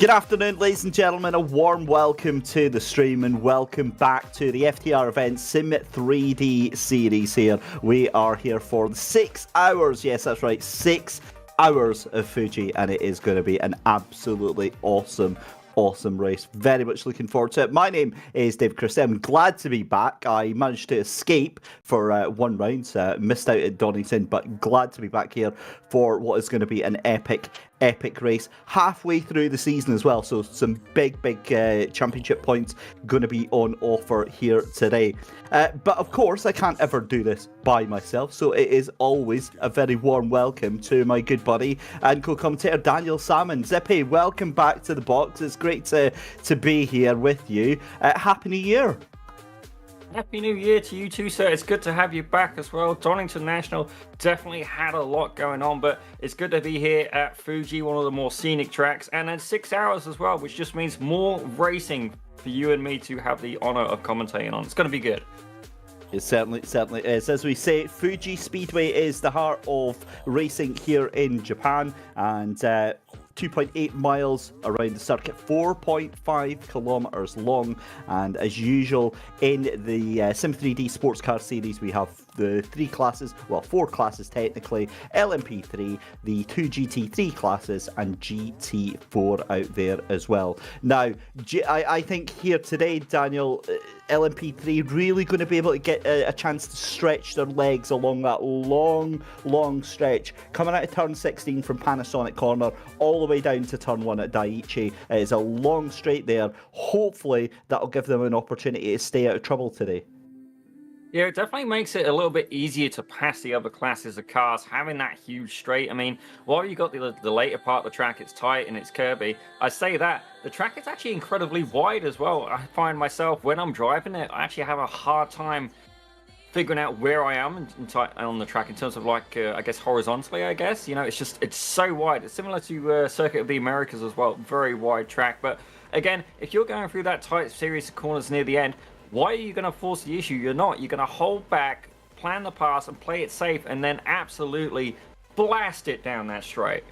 Good afternoon, ladies and gentlemen. A warm welcome to the stream and welcome back to the FTR event Sim 3D series here. We are here for 6 hours. Yes, that's right. 6 hours of Fuji, and it is going to be an absolutely awesome race. Very much looking forward to it. My name is David Christie. I'm glad to be back. I managed to escape for one round, missed out at Donington, but glad to be back here for what is going to be an epic race halfway through the season as well. So some big championship points going to be on offer here today. But of course, I can't ever do this by myself. So it is always a very warm welcome to my good buddy and co-commentator Daniel Salmon. Zippy, welcome back to the box. It's great to be here with you. Happy New Year. Happy New Year to you too, sir. It's good to have you back as well. Donington National definitely had a lot going on, but it's good to be here at Fuji, one of the more scenic tracks, and then 6 hours as well, which just means more racing for you and me to have the honor of commentating on. It's going to be good. It certainly is. As we say, Fuji Speedway is the heart of racing here in Japan, and 2.8 miles around the circuit, 4.5 kilometers long, and as usual in the Sim 3D sports car series, we have the 3 classes, well 4 classes technically, LMP3, the 2 GT3 classes, and GT4 out there as well. Now, I think here today, Daniel, LMP3 really going to be able to get a chance to stretch their legs along that long stretch, coming out of turn 16 from Panasonic Corner, all the way down to turn 1 at Daiichi. It is a long straight there. Hopefully, that'll give them an opportunity to stay out of trouble today. Yeah, it definitely makes it a little bit easier to pass the other classes of cars, having that huge straight. I mean, while you got the later part of the track, it's tight and it's curvy. I say that, the track is actually incredibly wide as well. I find myself, when I'm driving it, I actually have a hard time figuring out where I am on the track in terms of, like, I guess horizontally, I guess. You know, it's so wide. It's similar to Circuit of the Americas as well. Very wide track. But again, if you're going through that tight series of corners near the end, why are you going to force the issue? You're not. You're going to hold back, plan the pass, and play it safe, and then absolutely blast it down that straight.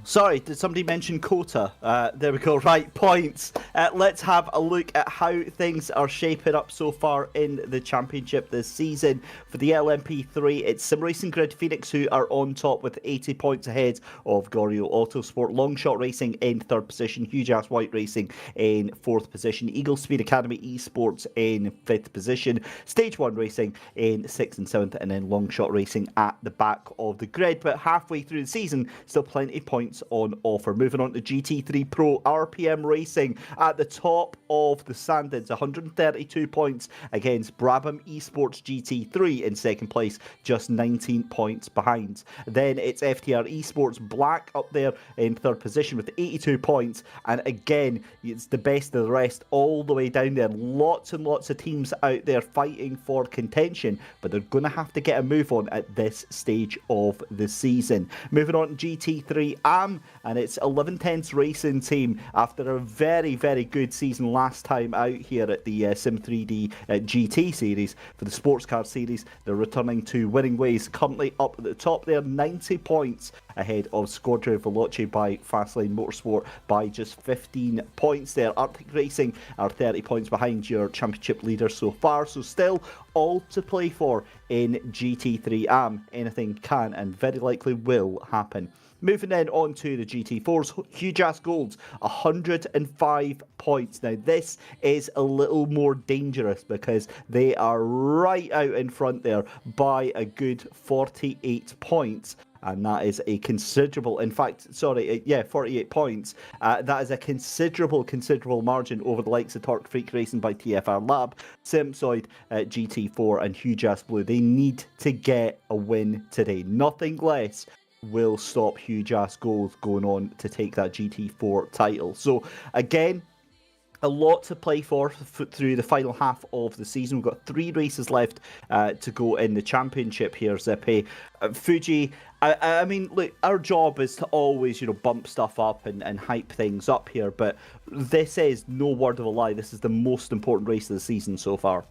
Sorry, did somebody mention quota? There we go, right, points. Let's have a look at how things are shaping up so far in the championship this season. For the LMP3, it's Sim Racing Grid Phoenix who are on top with 80 points ahead of Goryo Autosport. Longshot Racing in 3rd position, Huge Ass White Racing in 4th position, Eagle Speed Academy Esports in 5th position, Stage 1 Racing in 6th and 7th, and then Longshot Racing at the back of the grid. But halfway through the season, still plenty points on offer. Moving on to GT3 Pro, RPM Racing at the top of the standings, 132 points against Brabham Esports GT3 in 2nd place, just 19 points behind. Then it's FTR Esports Black up there in 3rd position with 82 points, and again, it's the best of the rest all the way down there. Lots and lots of teams out there fighting for contention, but they're going to have to get a move on at this stage of the season. Moving on to GT3 AM, and it's 1110's racing team after a very good season last time out here at the Sim 3D GT series. For the sports car series, they're returning to winning ways, currently up at the top there, 90 points ahead of Squadra Veloce by Fastlane Motorsport by just 15 points there. Arctic Racing are 30 points behind your championship leader so far, so still all to play for in GT3 AM. Anything can and very likely will happen. Moving then on to the GT4s, Huge Ass Golds, 105 points. Now this is a little more dangerous because they are right out in front there by a good 48 points. And that is a considerable, 48 points. That is a considerable margin over the likes of Torque Freak Racing by TFR Lab, Simsoid, GT4 and Huge Ass Blue. They need to get a win today. Nothing less will stop Huge Ass Gold going on to take that GT4 title. So again, a lot to play for through the final half of the season. We've got 3 races left to go in the championship here, Zippy. Fuji, I mean, look, our job is to always, bump stuff up and hype things up here, but this is, no word of a lie, this is the most important race of the season so far.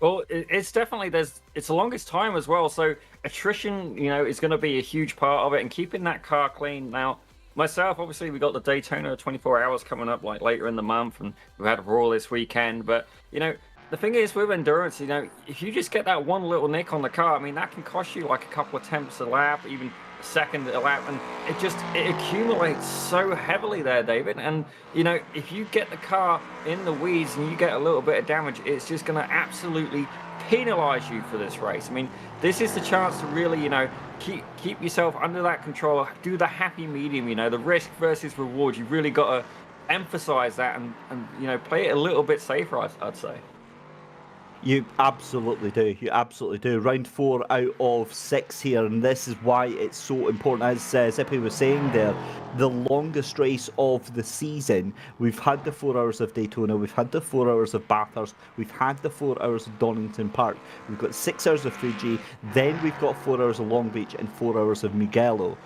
Well, it's definitely, it's the longest time as well, so attrition, is going to be a huge part of it, and keeping that car clean. Now, Myself, obviously, we got the Daytona 24 hours coming up like later in the month, and we had a Raw this weekend. But the thing is with endurance, if you just get that one little nick on the car, I mean, that can cost you like a couple of tenths a lap, even a second a lap, and it accumulates so heavily there, David. And if you get the car in the weeds and you get a little bit of damage, it's just going to absolutely penalize you for this race. I mean, this is the chance to really, keep yourself under that control, do the happy medium, the risk versus reward. You've really got to emphasize that and play it a little bit safer, I'd say. You absolutely do. You absolutely do. Round 4 out of 6 here, and this is why it's so important. As Zippy was saying there, the longest race of the season. We've had the 4 hours of Daytona, we've had the 4 hours of Bathurst, we've had the 4 hours of Donington Park, we've got 6 hours of Fuji, then we've got 4 hours of Long Beach and 4 hours of Mugello.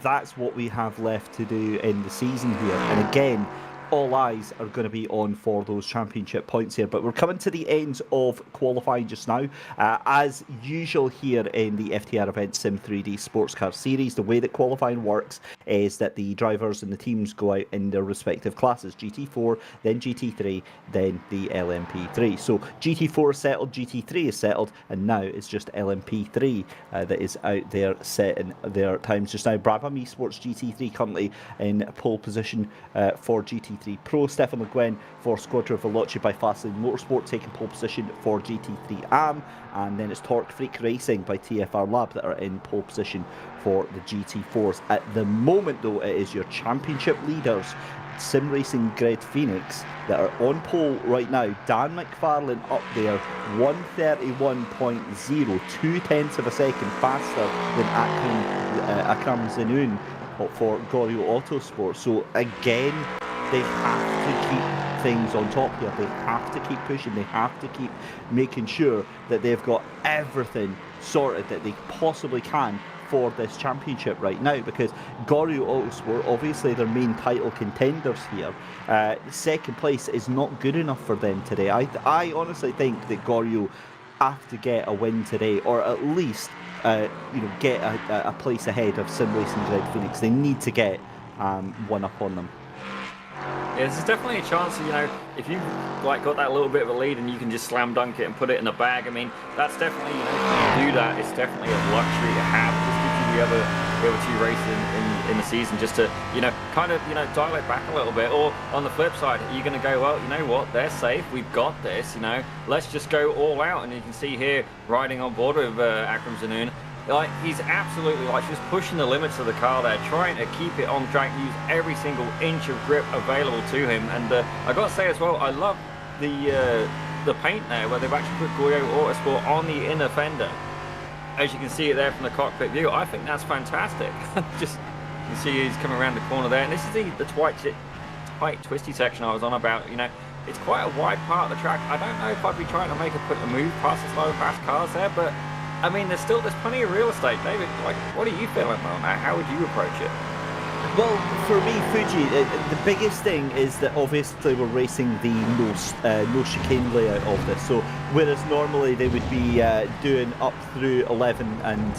That's what we have left to do in the season here. And again, all eyes are going to be on for those championship points here. But we're coming to the end of qualifying just now. As usual here in the FTR Event Sim 3D Sports Car Series, the way that qualifying works is that the drivers and the teams go out in their respective classes. GT4, then GT3, then the LMP3. So GT4 is settled, GT3 is settled, and now it's just LMP3 that is out there setting their times just now. Brabham Esports GT3 currently in pole position for GT3 Pro. Stefan Le Guin for Squadra Veloci by Fastlane Motorsport taking pole position for GT3 AM, and then it's Torque Freak Racing by TFR Lab that are in pole position for the GT4s. At the moment though, it is your championship leaders, Sim Racing Grid Phoenix, that are on pole right now. Dan McFarlane up there, 131.0, 2/10 of a second faster than Akram Zenoun for Goryeo Autosport. So again, they have to keep things on top here. They have to keep pushing. They have to keep making sure that they've got everything sorted that they possibly can for this championship right now, because Goryeo Autosport, obviously their main title contenders here, second place is not good enough for them today. I honestly think that Goryeo have to get a win today, or at least get a place ahead of Sim Racing Grid Phoenix. They need to get one up on them. Yeah, this is definitely a chance, if you got that little bit of a lead and you can just slam dunk it and put it in the bag. I mean, that's definitely, if you do that, it's definitely a luxury to have. It just gives you the other 2 races in the season just to, kind of, dial it back a little bit. Or on the flip side, you're going to go, well, you know what, they're safe, we've got this, let's just go all out. And you can see here, riding on board with Akram Zenoun, he's absolutely just pushing the limits of the car there, trying to keep it on track, use every single inch of grip available to him. And I got to say as well, I love the paint there, where they've actually put Goryeo Autosport on the inner fender. As you can see it there from the cockpit view, I think that's fantastic. Just you can see he's coming around the corner there, and this is the tight twisty section I was on about. It's quite a wide part of the track. I don't know if I'd be trying to make a move past the slow fast cars there, but I mean, there's plenty of real estate. David, what are you feeling about that? How would you approach it? Well, for me, Fuji, the biggest thing is that obviously we're racing the no chicane layout of this. So whereas normally they would be doing up through 11 and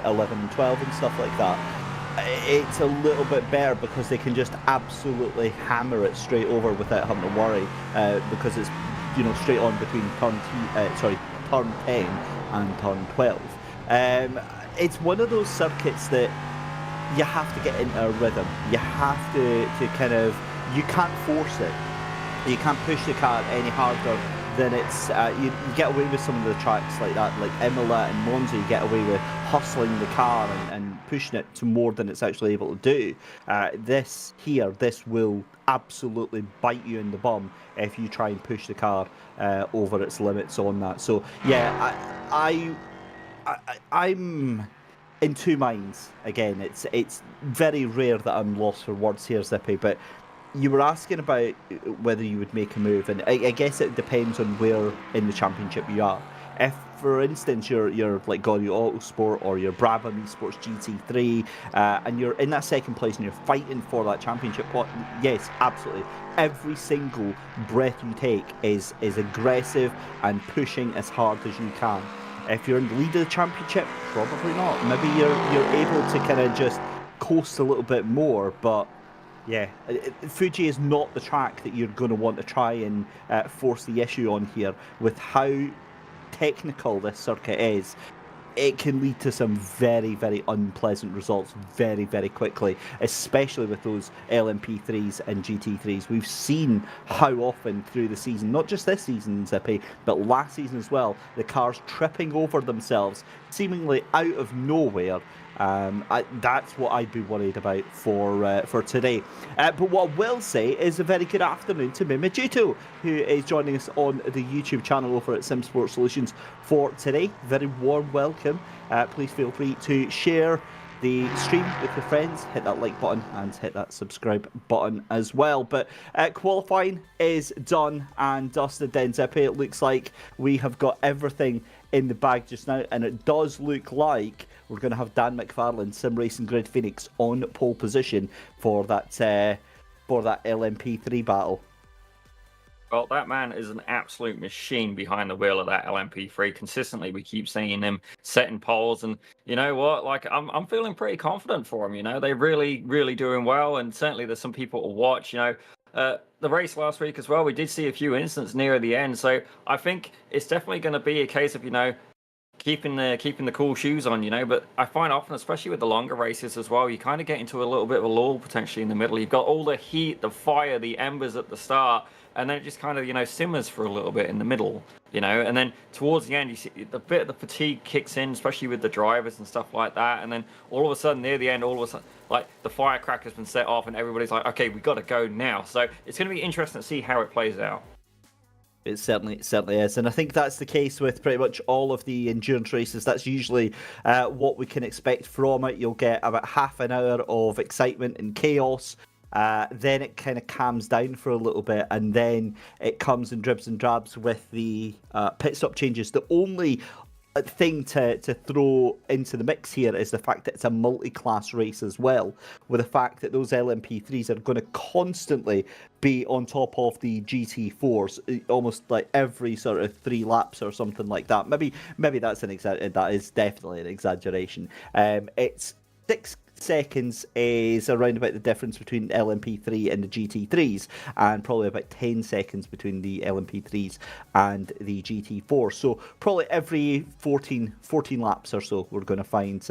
11 and 12 and stuff like that, it's a little bit better because they can just absolutely hammer it straight over without having to worry, because it's straight on between turn 10 and turn 12. It's one of those circuits that you have to get into a rhythm. You have to kind of, you can't force it. You can't push the car any harder than it's, you get away with some of the tracks like that, like Imola and Monza, you get away with hustling the car and pushing it to more than it's actually able to do. This will absolutely bite you in the bum if you try and push the car over its limits on that. So yeah, I'm in 2 minds. Again, it's very rare that I'm lost for words here, Zippy, but you were asking about whether you would make a move, and I guess it depends on where in the championship you are. If, for instance, you're like Goryeo Autosport or you're Brabham Esports GT3, and you're in that second place and you're fighting for that championship pot, yes, absolutely. Every single breath you take is aggressive and pushing as hard as you can. If you're in the lead of the championship, probably not. Maybe you're able to kind of just coast a little bit more, but yeah, Fuji is not the track that you're going to want to try and force the issue on here with how technical this circuit is. It can lead to some very, very unpleasant results very, very quickly, especially with those LMP3s and GT3s. We've seen how often through the season, not just this season, Zippy, but last season as well, the cars tripping over themselves, seemingly out of nowhere. That's what I'd be worried about for today. But what I will say is a very good afternoon to Mimajito, who is joining us on the YouTube channel over at Sim Sport Solutions for today. Very warm welcome. Please feel free to share the stream with your friends, hit that like button and hit that subscribe button as well. But qualifying is done and dusted then, Zippy. It looks like we have got everything in the bag just now, and it does look like we're going to have Dan McFarlane, Sim Racing Grid Phoenix, on pole position for that LMP3 battle. Well, that man is an absolute machine behind the wheel of that LMP3. Consistently, we keep seeing him setting poles, and you know what? Like, I'm feeling pretty confident for him. You know, they're really, really doing well, and certainly there's some people to watch. You know, the race last week as well, we did see a few incidents near the end, so I think it's definitely going to be a case of, you know, keeping the cool shoes on, you know. But I find often, especially with the longer races as well, you kind of get into a little bit of a lull potentially in the middle. You've got all the heat, the fire, the embers at the start, and then it just kind of, you know, simmers for a little bit in the middle, you know. And then towards the end, you see the bit of the fatigue kicks in, especially with the drivers and stuff like that. And then all of a sudden, near the end, all of a sudden, like, the firecracker's been set off, and everybody's like, okay, we got to go now. So it's going to be interesting to see how it plays out. It certainly is, and I think that's the case with pretty much all of the endurance races. That's usually what we can expect from it. You'll get about half an hour of excitement and chaos, then it kind of calms down for a little bit, and then it comes in dribs and drabs with the pit stop changes. The only thing to throw into the mix here is the fact that it's a multi-class race as well, with the fact that those LMP3s are going to constantly be on top of the GT4s, almost like every sort of 3 laps or something like that. Maybe that's that is definitely an exaggeration. It's 6 seconds is around about the difference between LMP3 and the GT3s, and probably about 10 seconds between the LMP3s and the GT4. So probably every 14 laps or so, we're going to find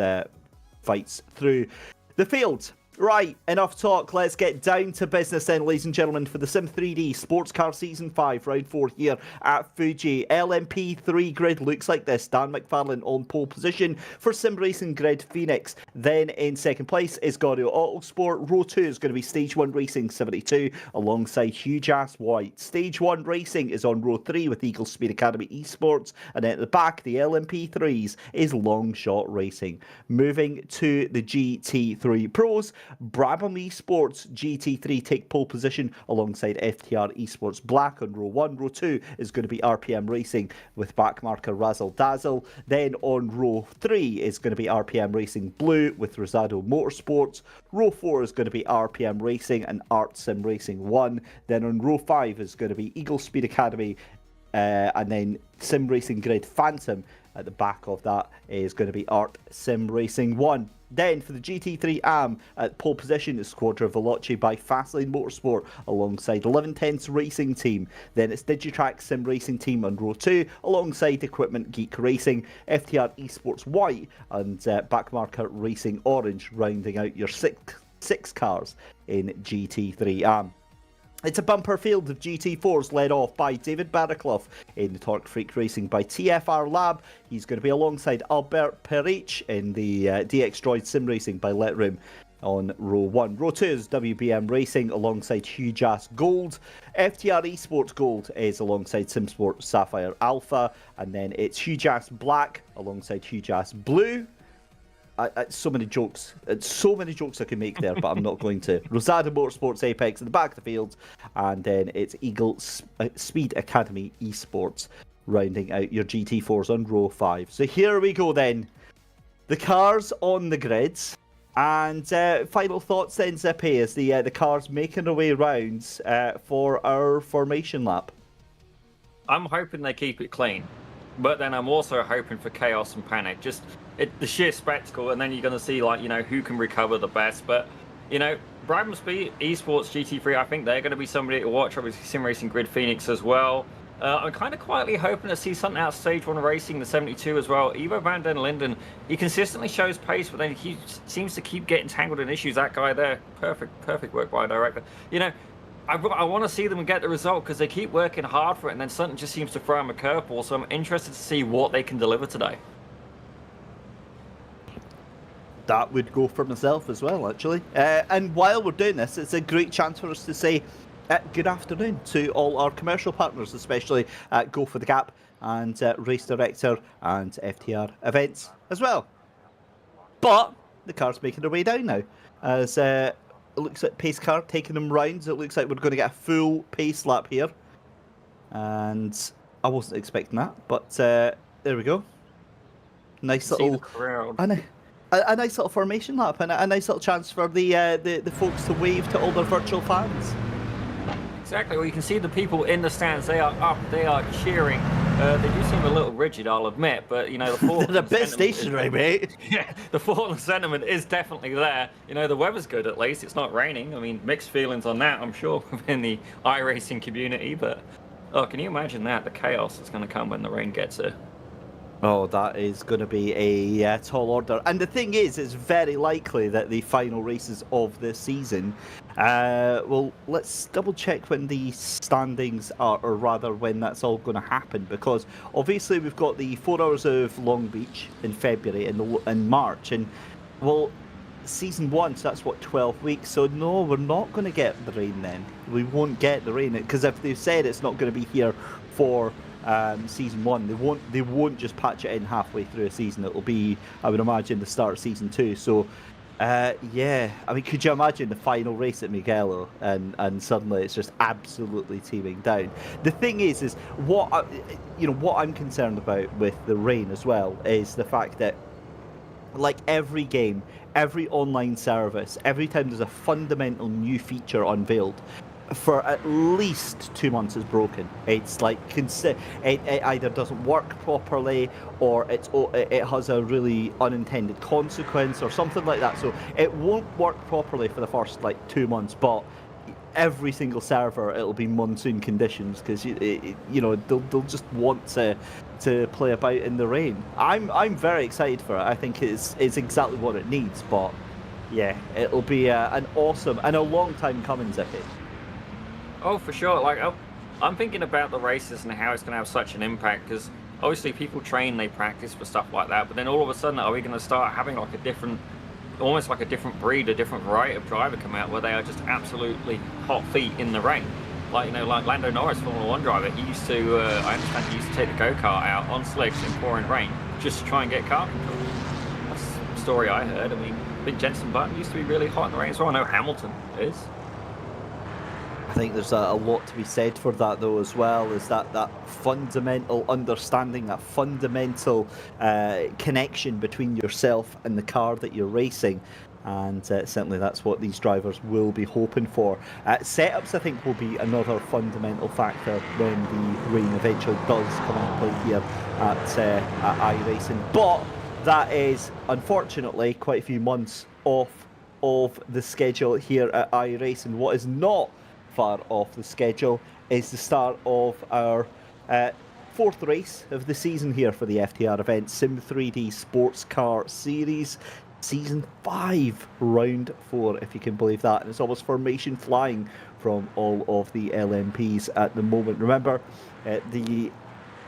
fights through the field. Right, enough talk. Let's get down to business then, ladies and gentlemen, for the Sim 3D Sportscar Season 5, Round 4 here at Fuji. LMP3 grid looks like this. Dan McFarlane on pole position for Sim Racing Grid Phoenix. Then in second place is Gaudio Autosport. Row 2 is going to be Stage 1 Racing 72 alongside Huge Ass White. Stage 1 Racing is on Row 3 with Eagle Speed Academy Esports. And then at the back, the LMP3s is Long Shot Racing. Moving to the GT3 Pros, Brabham Esports GT3 take pole position alongside FTR Esports Black on row 1. Row 2 is going to be RPM Racing with backmarker Razzle Dazzle. Then on row 3 is going to be RPM Racing Blue with Rosado Motorsports. Row 4 is going to be RPM Racing and Art Sim Racing 1. Then on row 5 is going to be Eagle Speed Academy, and then Sim Racing Grid Phantom. At the back of that is going to be Art Sim Racing 1. Then for the GT3 AM at pole position is Squadra Veloce by Fastlane Motorsport alongside 11 Tenths Racing Team. Then it's Digitrack Sim Racing Team on row 2 alongside Equipment Geek Racing, FTR Esports White and backmarker Racing Orange, rounding out your six cars in GT3 AM. It's a bumper field of GT4s led off by David Barraclough in the Torque Freak Racing by TFR Lab. He's going to be alongside Albert Perich in the DX Droid Sim Racing by Litroom on row 1. Row 2 is WBM Racing alongside Huge Ass Gold. FTR Esports Gold is alongside SimSport Sapphire Alpha. And then it's Huge Ass Black alongside Huge Ass Blue. So many jokes I can make there, but I'm not going to. Rosado Motorsports Apex in the back of the field, and then it's Eagle Speed Academy Esports rounding out your GT4s on row 5. So here we go then. The cars on the grids, and final thoughts then, Zippy, as the cars making their way rounds for our formation lap. I'm hoping they keep it clean. But then I'm also hoping for chaos and panic, just the sheer spectacle, and then you're going to see, like, who can recover the best. But, Brabham Speed, Esports, GT3, I think they're going to be somebody to watch. Obviously, Sim Racing Grid Phoenix as well. I'm kind of quietly hoping to see something out Stage 1 Racing, the 72 as well. Ivo van den Linden, he consistently shows pace, but then he seems to keep getting tangled in issues. That guy there, perfect work by a director. I want to see them get the result because they keep working hard for it, and then something just seems to throw them a curveball. So I'm interested to see what they can deliver today. That would go for myself as well, actually. And while we're doing this, it's a great chance for us to say good afternoon to all our commercial partners, especially Go for the Gap and Race Director and FTR events as well. But the car's making their way down now, as it looks like pace car taking them rounds. It looks like we're going to get a full pace lap here, and I wasn't expecting that, but there we go. Nice little a nice little formation lap and a nice little chance for the folks to wave to all their virtual fans. Exactly. Well, you can see the people in the stands. They are up. They are cheering. They do seem a little rigid, I'll admit, but the they're a bit stationary, mate. Yeah, the Portland sentiment is definitely there. The weather's good at least. It's not raining. I mean, mixed feelings on that, I'm sure, within the iRacing community. But can you imagine that? The chaos that's going to come when the rain gets here. Oh, that is going to be a tall order. And the thing is, it's very likely that the final races of this season, well, let's double check when the standings are, or rather when that's all going to happen, because obviously we've got the 4 Hours of Long Beach in February and March, and, well, season 1, so that's what, 12 weeks. So no, we're not going to get the rain then. We won't get the rain, because if they've said it's not going to be here for season 1, they won't just patch it in halfway through a season. It'll be, I would imagine, the start of season 2. So yeah, I mean, could you imagine the final race at Mugello and suddenly it's just absolutely teeming down? The thing is what I'm concerned about with the rain as well is the fact that, like every game, every online service, every time there's a fundamental new feature unveiled, for at least 2 months is broken. It's like it either doesn't work properly, or it has a really unintended consequence or something like that. So it won't work properly for the first 2 months, but every single server it'll be monsoon conditions, because they'll just want to play about in the rain. I'm very excited for it. I think it's exactly what it needs. But yeah, it'll be an awesome and a long time coming, Zippy. Oh, for sure. I'm thinking about the races and how it's going to have such an impact, because obviously people train, they practice for stuff like that, but then all of a sudden, are we going to start having almost like a different breed, a different variety of driver come out, where they are just absolutely hot feet in the rain? Like Lando Norris, Formula 1 driver, he used to, I understand he used to take the go-kart out on slicks in pouring rain just to try and get car control. That's the story I heard. I mean, I think Jenson Button used to be really hot in the rain, so I know Hamilton is. I think there's a lot to be said for that, though, as well, is that fundamental understanding, that fundamental connection between yourself and the car that you're racing. And certainly that's what these drivers will be hoping for. Setups, I think, will be another fundamental factor when the rain eventually does come into play here at iRacing. But that is, unfortunately, quite a few months off of the schedule here at iRacing. What is not far off the schedule is the start of our 4th race of the season here for the FTR event, Sim 3D Sportscar Series, Season 5, Round 4, if you can believe that. And it's almost formation flying from all of the LMPs at the moment. Remember, the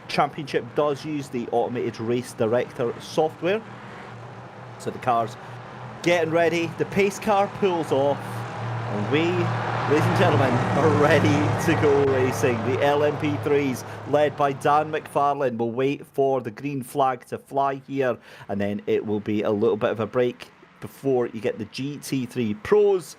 championship does use the automated race director software. So the car's getting ready, the pace car pulls off, and we, ladies and gentlemen, are ready to go racing. The LMP3s, led by Dan McFarlane, will wait for the green flag to fly here, and then it will be a little bit of a break before you get the GT3 Pros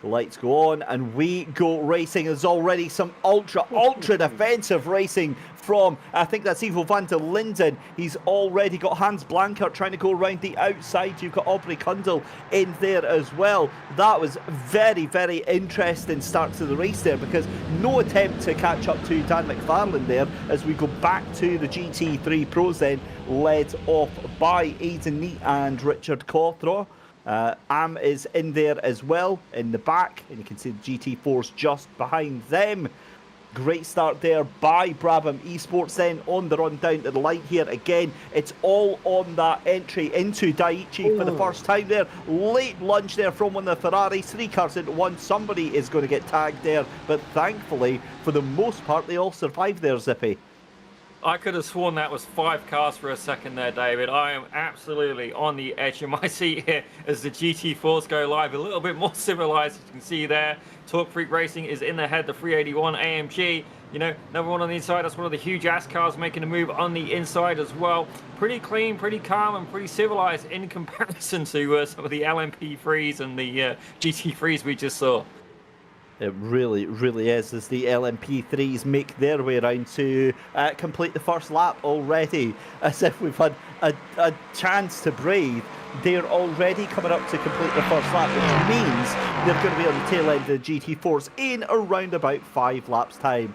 The lights go on and we go racing. There's already some ultra defensive racing from, I think that's Ivo van der Linden. He's already got Hans Blankert trying to go around the outside. You've got Aubrey Kundal in there as well. That was very, very interesting start to the race there, because no attempt to catch up to Dan McFarlane there, as we go back to the GT3 Pros then, led off by Aidan Neat and Richard Cawthron. Am is in there as well in the back, and you can see the GT4's just behind them. Great start there by Brabham Esports then on the run down to the line here. Again, it's all on that entry into Daiichi for the first time there. Late lunge there from one of the Ferraris. 3 cars into one. Somebody is going to get tagged there, but thankfully, for the most part, they all survived there, Zippy. I could have sworn that was 5 cars for a second there, David. I am absolutely on the edge of my seat here as the GT4s go live. A little bit more civilized, as you can see there. Talk Freak Racing is in the head, the 381 AMG. You know, another one on the inside. That's one of the huge ass cars making a move on the inside as well. Pretty clean, pretty calm, and pretty civilized in comparison to some of the LMP3s and the GT3s we just saw. It really, really is, as the LMP3s make their way around to complete the first lap already. As if we've had a chance to breathe. They're already coming up to complete the first lap, which means they're going to be on the tail end of the GT4s in around about 5 laps time.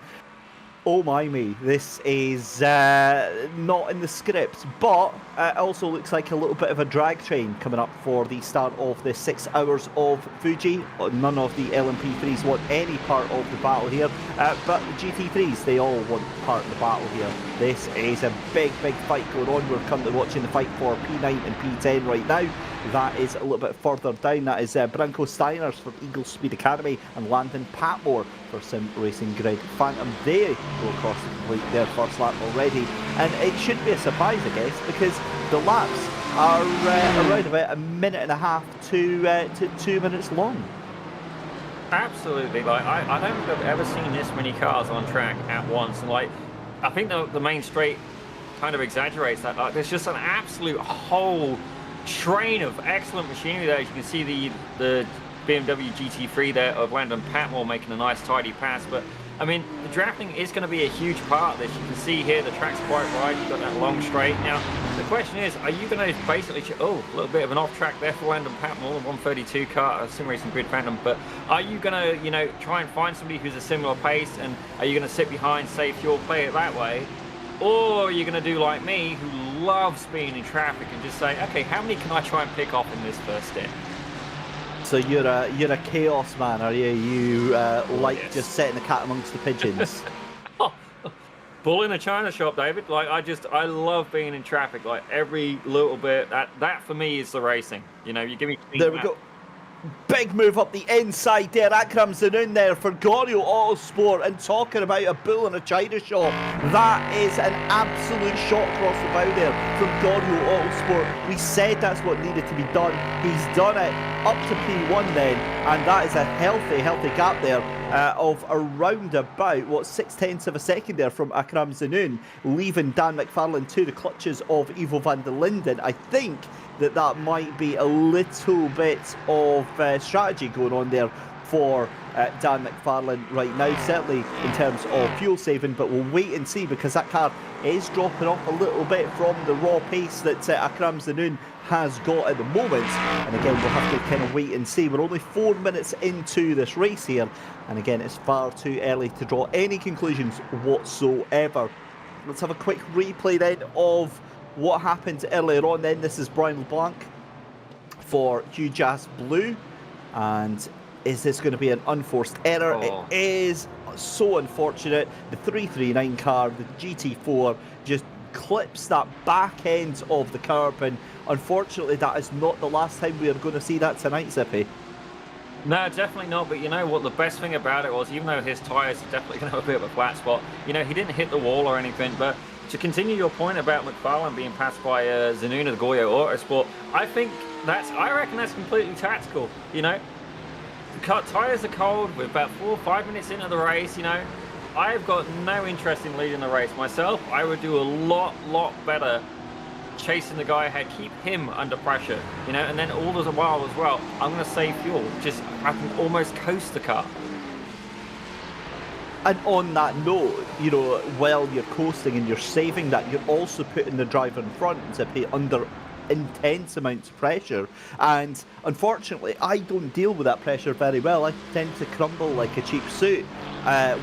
Oh my me, this is not in the script, but it also looks like a little bit of a drag train coming up for the start of the 6 hours of Fuji. None of the LMP3s want any part of the battle here, but the GT3s, they all want part of the battle here. This is a big fight going on. We're currently watching the fight for P9 and P10 right now. That is a little bit further down. That is Branko Steiners for Eagle Speed Academy and Landon Patmore for Sim Racing Grid Phantom. They go across to complete their first lap already, and it should be a surprise, I guess, because the laps are around about a minute and a half to 2 minutes long. Absolutely. Like I don't think I've ever seen this many cars on track at once. And like, I think the main straight kind of exaggerates that. Like, there's just an absolute whole train of excellent machinery there. As you can see the BMW GT3 there of Landon Patmore making a nice tidy pass. But I mean, the drafting is going to be a huge part of this. You can see here the track's quite wide. You've got that long straight. Now the question is, are you going to basically a little bit of an off track there for Landon Patmore, the 132 car, Sim Racing Grid Phantom, but are you going to, you know, try and find somebody who's a similar pace, and are you going to sit behind, save fuel, play it that way? Or are you going to do like me, who loves being in traffic, and just say, okay, how many can I try and pick off in this first stint? So you're a chaos man, are you? You like yes. just setting the cat amongst the pigeons. Bull in a china shop, David. Like I love being in traffic. Like every little bit. That for me is the racing. You know, you give me. There we go. Big move up the inside there. Akram Zanoun there for Gorio Autosport, and talking about a bull in a china shop. That is an absolute shot across the bow there from Gorio Autosport. We said that's what needed to be done. He's done it up to P1 then, and that is a healthy gap there of around about, what, 0.6 of a second there from Akram Zanoun, leaving Dan McFarlane to the clutches of Ivo van der Linden. I think that might be a little bit of strategy going on there for Dan McFarlane right now, certainly in terms of fuel saving, but we'll wait and see, because that car is dropping off a little bit from the raw pace that Akram Zanoun has got at the moment. And again, we'll have to kind of wait and see. We're only 4 minutes into this race here, and again, it's far too early to draw any conclusions whatsoever. Let's have a quick replay then of what happened earlier on then. This is Brian LeBlanc for Hugh Jas Blue, and is this going to be an unforced error? It is so unfortunate. The 339 car, the GT4, just clips that back end of the curb, and unfortunately that is not the last time we are going to see that tonight, Zippy. No, definitely not. But you know what, the best thing about it was, even though his tyres are definitely going to have a bit of a flat spot, you know, he didn't hit the wall or anything. But to continue your point about McFarlane being passed by Zanoun of the Goyo Autosport, I reckon that's completely tactical. You know, the tyres are cold. We're about 4 or 5 minutes into the race. You know, I've got no interest in leading the race myself. I would do a lot better chasing the guy ahead, keep him under pressure, you know, and then all the while as well, I'm going to save fuel. Just, I can almost coast the car. And on that note, you know, while you're coasting and you're saving that, you're also putting the driver in front, Zippy, under intense amounts of pressure. And unfortunately, I don't deal with that pressure very well. I tend to crumble like a cheap suit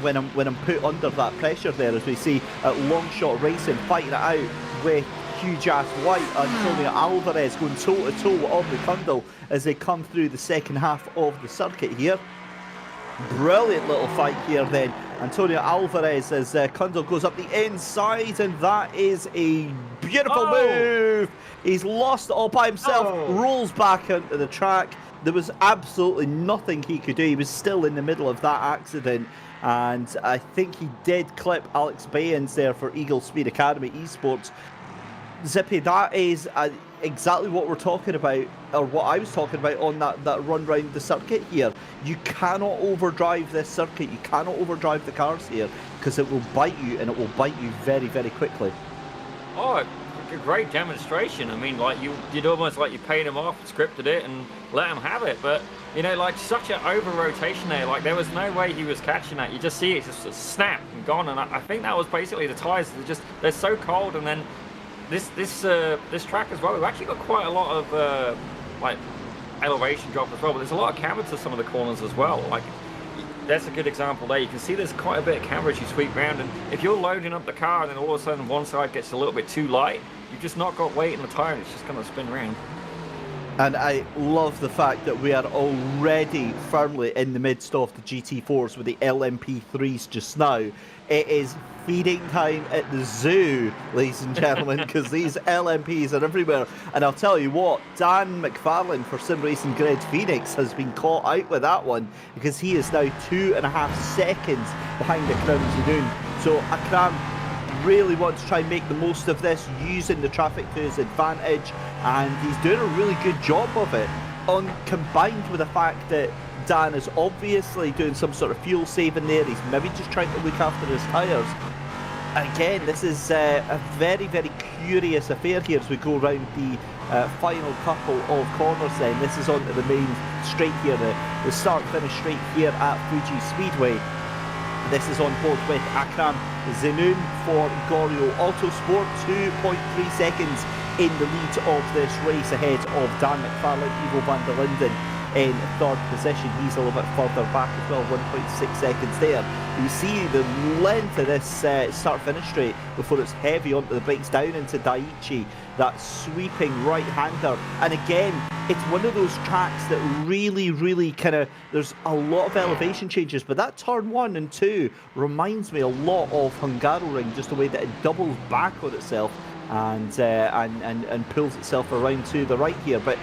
when I'm put under that pressure there, as we see at Long Shot Racing fighting it out with huge ass white Antonio Alvarez going toe to toe on the Cundle as they come through the second half of the circuit here. Brilliant little fight here then. Antonio Alvarez as Cundle goes up the inside, and that is a beautiful move. He's lost it all by himself, rolls back onto the track. There was absolutely nothing he could do. He was still in the middle of that accident, and I think he did clip Alex Baynes there for Eagle Speed Academy Esports. Zippy, that is exactly what we're talking about, or what I was talking about on that run round the circuit here. You cannot overdrive this circuit. You cannot overdrive the cars here, because it will bite you, and it will bite you very, very quickly. Oh, a great demonstration. I mean, like you'd almost like you paid him off, scripted it, and let him have it. But you know, like such an over rotation there. Like there was no way he was catching that. You just see it just snap and gone. And I think that was basically the tires. They're so cold, and then this track as well, we've actually got quite a lot of like elevation drop as well, but there's a lot of camber to some of the corners as well. Like that's a good example there. You can see there's quite a bit of camber as you sweep around, and if you're loading up the car and then all of a sudden one side gets a little bit too light, you've just not got weight in the tire, and it's just going to spin around. And I love the fact that we are already firmly in the midst of the GT4s with the LMP3s just now. It is feeding time at the zoo, ladies and gentlemen, because these LMPs are everywhere. And I'll tell you what, Dan McFarlane for Sim Racing Grid Phoenix has been caught out with that one, because he is now 2.5 seconds behind Akram Zanoun. So Akram really wants to try and make the most of this, using the traffic to his advantage, and he's doing a really good job of it, combined with the fact that Dan is obviously doing some sort of fuel saving there. He's maybe just trying to look after his tyres. Again, this is a very, very curious affair here as we go around the final couple of corners then. This is onto the main straight here, the start-finish straight here at Fuji Speedway. This is on board with Akram Zanoun for Gorio Autosport, 2.3 seconds in the lead of this race, ahead of Dan McFarlane, Ivo van der Linden in third position. He's a little bit further back as well, 1.6 seconds there. You see the length of this start-finish straight before it's heavy onto the brakes, down into Daiichi, that sweeping right-hander. And again, it's one of those tracks that really kind of, there's a lot of elevation changes, but that turn 1 and 2 reminds me a lot of Hungaroring, just the way that it doubles back on itself and pulls itself around to the right here. But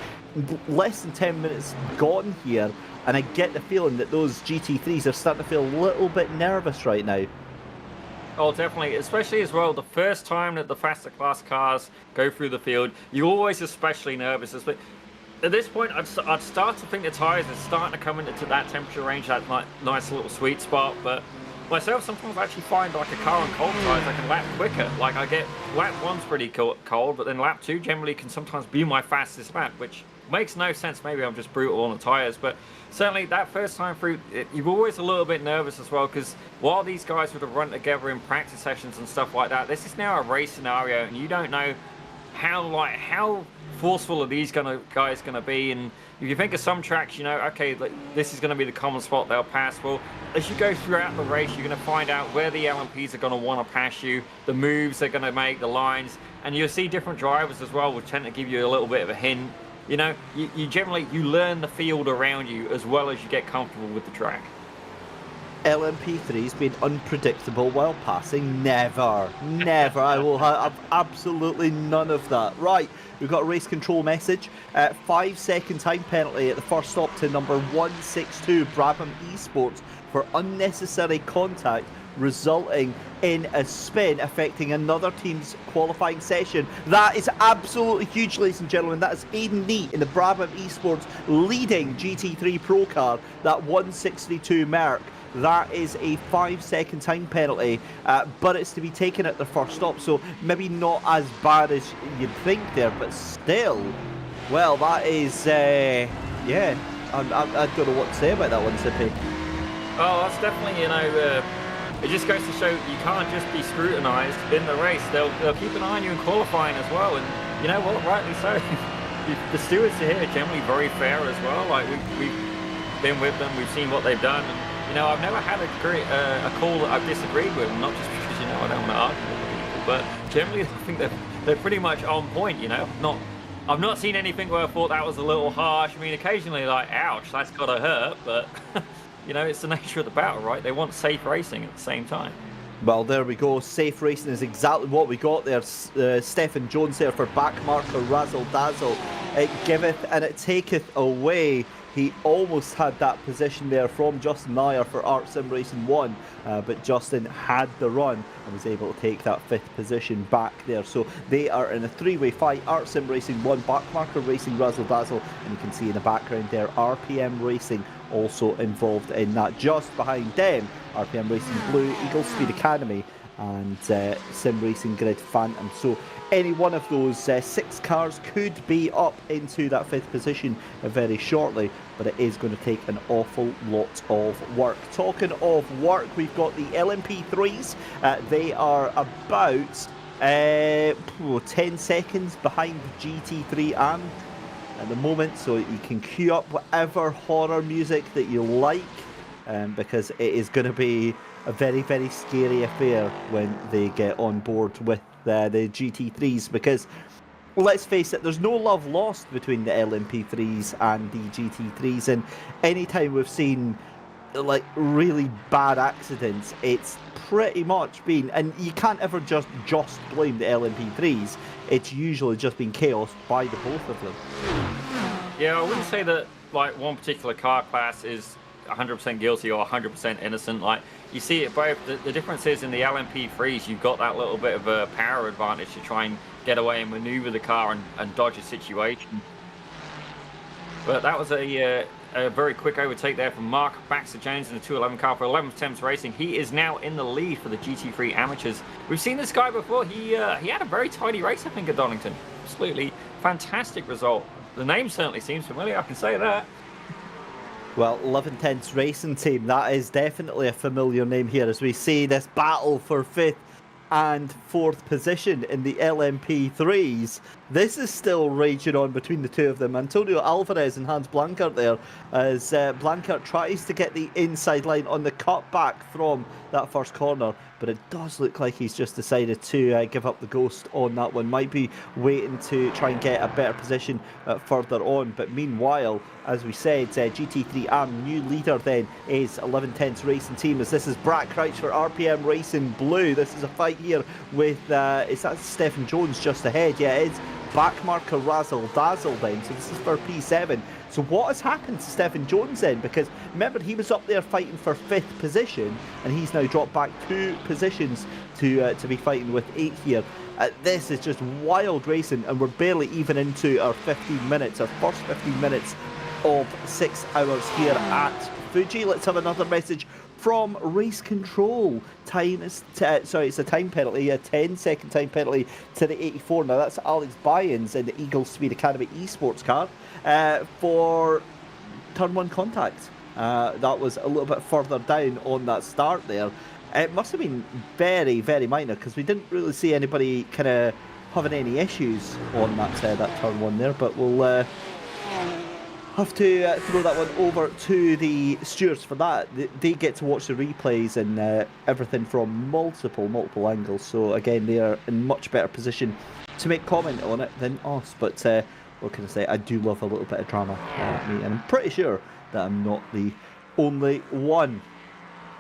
less than 10 minutes gone here, and I get the feeling that those GT3s are starting to feel a little bit nervous right now. Oh, definitely, especially as well, the first time that the faster class cars go through the field, you're always especially nervous. At this point, I'd start to think the tyres are starting to come into that temperature range, that nice little sweet spot. But myself, sometimes I actually find like a car on cold tyres, I can lap quicker. Like I get lap 1's pretty cold, but then lap 2 generally can sometimes be my fastest lap, which makes no sense. Maybe I'm just brutal on the tyres, but certainly that first time through, you're always a little bit nervous as well, because while these guys would have run together in practice sessions and stuff like that, this is now a race scenario, and you don't know how forceful are these guys going to be. And if you think of some tracks, you know, okay, like, this is going to be the common spot they'll pass. Well, as you go throughout the race, you're going to find out where the LMPs are going to want to pass you, the moves they're going to make, the lines, and you'll see different drivers as well, which tend to give you a little bit of a hint. You know, you generally learn the field around you as well as you get comfortable with the track. LMP3's been unpredictable while passing. Never. I will have absolutely none of that. Right, we've got a race control message. 5-second time penalty at the first stop to number 162 Brabham Esports for unnecessary contact, resulting in a spin affecting another team's qualifying session. That is absolutely huge, ladies and gentlemen. That is Aiden Neat in the Brabham Esports leading GT3 Pro car, that 162 Merc. that is a 5-second time penalty, but it's to be taken at the first stop, so maybe not as bad as you'd think there, but still, well, that is, yeah, I don't know what to say about that one, Zippy. Oh, that's definitely, you know, it just goes to show you can't just be scrutinised in the race. They'll keep an eye on you in qualifying as well, and you know what, rightly so. The stewards here are generally very fair as well. Like we've been with them, we've seen what they've done, and you know, I've never had a call that I've disagreed with, not just because, you know, I don't want to argue with people, but generally I think they're pretty much on point. You know, I've not seen anything where I thought that was a little harsh. I mean, occasionally like, ouch, that's gotta hurt, but you know, it's the nature of the battle, right? They want safe racing at the same time. Well, there we go. Safe racing is exactly what we got there. Stephen Jones there for back marker Razzle Dazzle. It giveth and it taketh away. He almost had that position there from Justin Nair for Art Sim Racing 1, but Justin had the run and was able to take that 5th position back there. So they are in a 3-way fight. Art Sim Racing 1, Backmarker Racing Razzle Dazzle, and you can see in the background there RPM Racing also involved in that. Just behind them, RPM Racing Blue, Eagle Speed Academy, and Sim Racing Grid Phantom. So any one of those 6 cars could be up into that 5th position very shortly, but it is going to take an awful lot of work. Talking of work, we've got the LMP3s. They are about 10 seconds behind the GT3 AM at the moment, so you can queue up whatever horror music that you like, because it is going to be a very, very scary affair when they get on board with the GT3s, because let's face it, there's no love lost between the LMP3s and the GT3s, and anytime we've seen like really bad accidents, it's pretty much been, and you can't ever just blame the LMP3s, it's usually just been chaos by the both of them. Yeah, I wouldn't say that like one particular car class is 100% guilty or 100% innocent. Like, you see it both. The difference is in the LMP3s, you've got that little bit of a power advantage to try and get away and maneuver the car and dodge a situation. But that was a very quick overtake there from Mark Baxter Jones in the 211 car for 11th Thames Racing. He is now in the lead for the GT3 Amateurs. We've seen this guy before. He had a very tidy race, I think, at Donington. Absolutely fantastic result. The name certainly seems familiar, I can say that. Well, 11th Thames Racing Team, that is definitely a familiar name here as we see this battle for 5th and 4th position in the LMP3s. This is still raging on between the two of them. Antonio Alvarez and Hans Blankert there, as Blankert tries to get the inside line on the cutback from that first corner, but it does look like he's just decided to give up the ghost on that one. Might be waiting to try and get a better position further on, but meanwhile, as we said, GT3 AM new leader then is 11th Thames Racing Team, as this is Brad Crouch for RPM Racing Blue. This is a fight here with, is that Stephen Jones just ahead? Yeah, it is. Backmarker Razzle Dazzle then, so this is for P7. So what has happened to Stephen Jones then? Because remember, he was up there fighting for 5th position, and he's now dropped back 2 positions to be fighting with 8th here. This is just wild racing, and we're barely even into our 15 minutes, our first 15 minutes of 6 hours here at Fuji. Let's have another message from Race Control. Time is, sorry, it's a time penalty, a 10-second time penalty to the 84. Now that's Alex Byans in the Eagle Speed Academy eSports car for turn 1 contact. That was a little bit further down on that start there. It must have been very, very minor, because we didn't really see anybody kind of having any issues on that turn 1 there, but we'll have to throw that one over to the stewards for that. They get to watch the replays and everything from multiple angles. So again, they are in much better position to make comment on it than us. But what can I say? I do love a little bit of drama, me, and I'm pretty sure that I'm not the only one.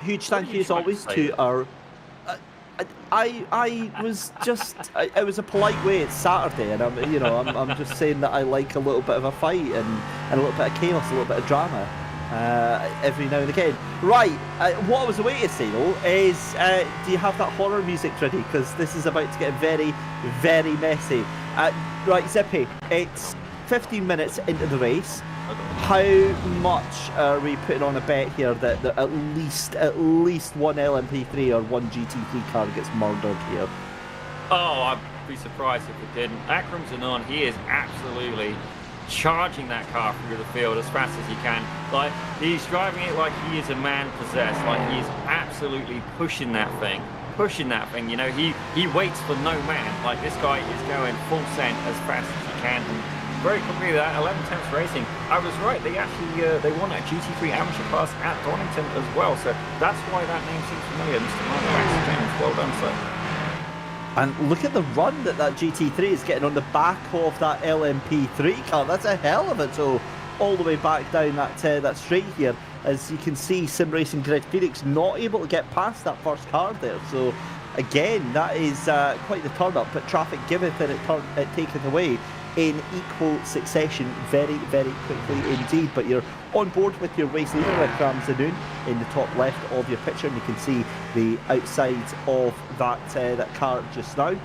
Huge thank you as always to our. I was just, it was a polite way. It's Saturday, and I'm just saying that I like a little bit of a fight and a little bit of chaos, a little bit of drama every now and again. Right, what I was awaiting to say though is, do you have that horror music ready? Because this is about to get very, very messy. Right, Zippy, it's 15 minutes into the race. How much are we putting on a bet here that at least one LMP3 or one GT3 car gets murdered here? Oh, I'd be surprised if it didn't. Akram's on, he is absolutely charging that car through the field as fast as he can. Like, he's driving it like he is a man possessed. Like, he's absolutely pushing that thing. You know, he waits for no man. Like, this guy is going full send as fast as he can. And very quickly, that 11 tenths racing, I was right. They actually they won a GT3 amateur class at Donington as well. So that's why that name seems familiar. Mr. Mark James, well done, sir. And look at the run that GT3 is getting on the back of that LMP3 car. That's a hell of it. So all the way back down that straight here, as you can see, Sim Racing Greg Felix not able to get past that first car there. So again, that is quite the turn up, but traffic giveth and it taketh away in equal succession very, very quickly indeed. But you're on board with your race leader, like Ram Zanoon, in the top left of your picture, and you can see the outside of that car just now.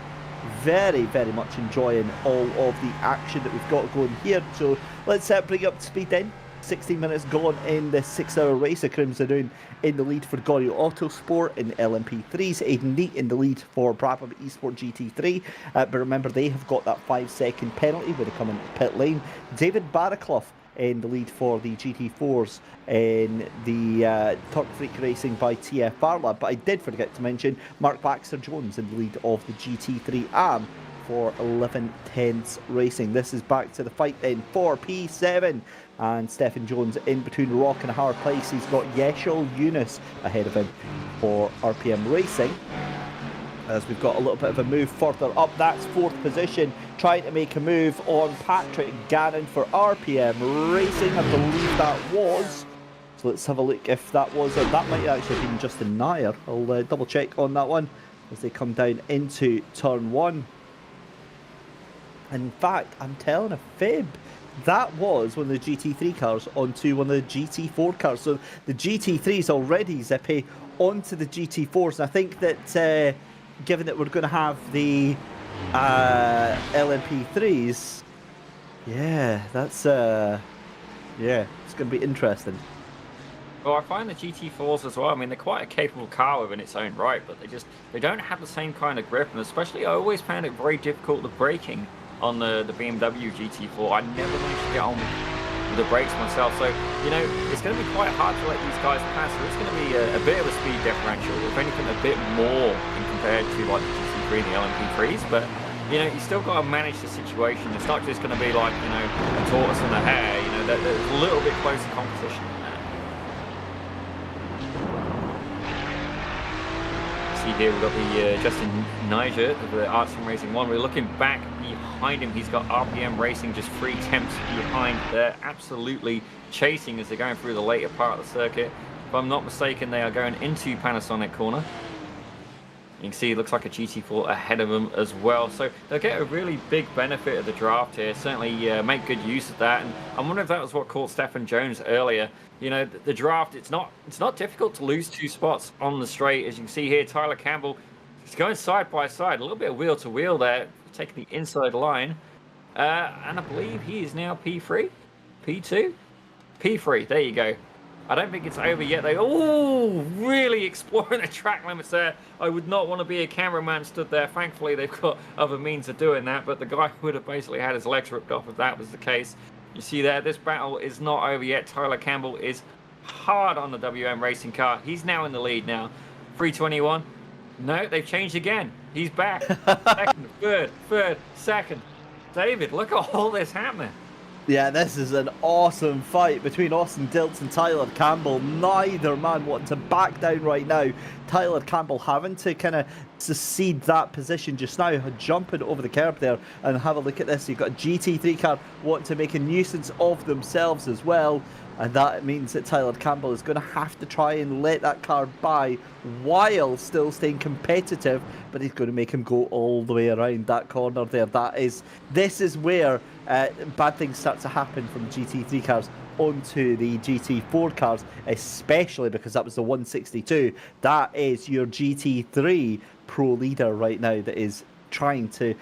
Very, very much enjoying all of the action that we've got going here. So let's bring up to speed then. 16 minutes gone in the 6-hour race. Crimson Zanoon in the lead for Gorio Autosport in LMP3s. Aiden Neat in the lead for Brabham Esport GT3. But remember, they have got that 5-second penalty when they come in pit lane. David Barraclough in the lead for the GT4s in the Turk Freak Racing by TFR Lab. But I did forget to mention Mark Baxter Jones in the lead of the GT3 AM for 11 tenths racing. This is back to the fight then for P7. And Stephen Jones in between a rock and a hard place. He's got Yeshel Yunus ahead of him for RPM Racing. As we've got a little bit of a move further up, that's 4th position, trying to make a move on Patrick Gannon for RPM Racing, I believe that was. So let's have a look if that was, or that might actually have been Justin Nair. I'll double check on that one as they come down into turn 1. In fact, I'm telling a fib. That was one of the GT3 cars onto one of the GT4 cars. So the GT3s already zippy onto the GT4s. And I think that given that we're going to have the LMP3s, yeah, that's yeah, it's going to be interesting. Well, I find the GT4s as well. I mean, they're quite a capable car within its own right, but they don't have the same kind of grip. And especially, I always found it very difficult the braking on the BMW GT4. I never managed to get on with the brakes myself, so you know it's going to be quite hard to let these guys pass. So it's going to be a bit of a speed differential, if anything a bit more in compared to like the GT3 and the LMP3s, but you know, you still got to manage the situation. It's not just going to be like, you know, a tortoise and a hare. You know, there's a little bit closer competition than that. See here, we've got the Justin Niger of the Arts and Racing 1. We're looking back behind him. He's got RPM Racing just 3 tenths behind. They're absolutely chasing as they're going through the later part of the circuit. If I'm not mistaken, they are going into Panasonic corner. You can see it looks like a GT4 ahead of them as well. So they'll get a really big benefit of the draft here. Certainly make good use of that. And I wonder if that was what caught Stephen Jones earlier. You know, the draft, it's not difficult to lose 2 spots on the straight. As you can see here, Tyler Campbell is going side by side. A little bit of wheel to wheel there, taking the inside line. And I believe he is now P3? P2? P3, there you go. I don't think it's over yet. They really exploring the track limits there. I would not want to be a cameraman stood there. Thankfully, they've got other means of doing that, but the guy would have basically had his legs ripped off if that was the case. You see there, this battle is not over yet. Tyler Campbell is hard on the WM Racing car. He's now in the lead now. 321. No, they've changed again. He's back. Second, third, second. David, look at all this happening. Yeah, this is an awesome fight between Austin Dilts and Tyler Campbell. Neither man wanting to back down right now. Tyler Campbell having to kind of succeed that position just now, jumping over the curb there. And have a look at this. You've got a GT3 car wanting to make a nuisance of themselves as well. And that means that Tyler Campbell is going to have to try and let that car by while still staying competitive. But he's going to make him go all the way around that corner there. This is where bad things start to happen from GT3 cars onto the GT4 cars, especially because that was the 162. That is your GT3 pro leader right now that is trying to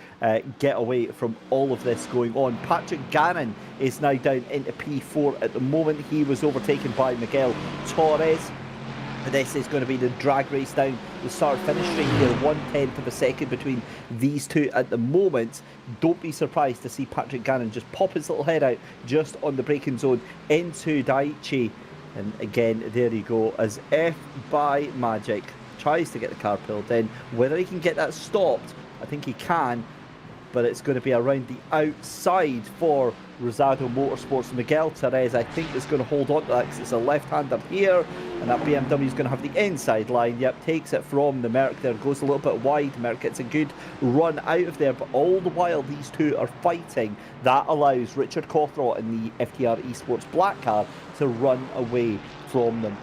get away from all of this going on. Patrick Gannon is now down into P4 at the moment. He was overtaken by Miguel Torres. This is going to be the drag race down the start-finish straight here, 1/10 of a second between these two at the moment. Don't be surprised to see Patrick Gannon just pop his little head out just on the braking zone into Daichi. And again, there you go, as F by Magic tries to get the car pulled in. Whether he can get that stopped, I think he can, but it's going to be around the outside for Rosado Motorsports. Miguel Torres, I think, is going to hold on to that because it's a left-hand up here, and that BMW is going to have the inside line. Yep, takes it from the Merc there, goes a little bit wide. Merc gets a good run out of there, but all the while these two are fighting, that allows Richard Cawthron in the FTR Esports black car to run away from them.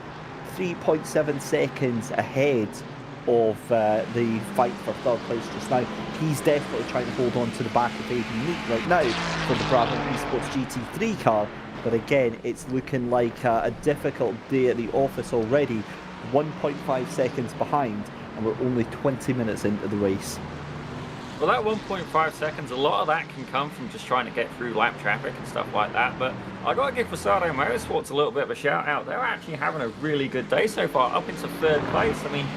3.7 seconds ahead of the fight for third place just now. He's definitely trying to hold on to the back of Aiden Meek right now for the Brabham Esports GT3 car, but again, it's looking like a difficult day at the office already. 1.5 seconds behind, and we're only 20 minutes into the race. Well, that 1.5 seconds, a lot of that can come from just trying to get through lap traffic and stuff like that, but I got to give Rosado Motorsports a little bit of a shout out. They're actually having a really good day so far, up into third place. I mean,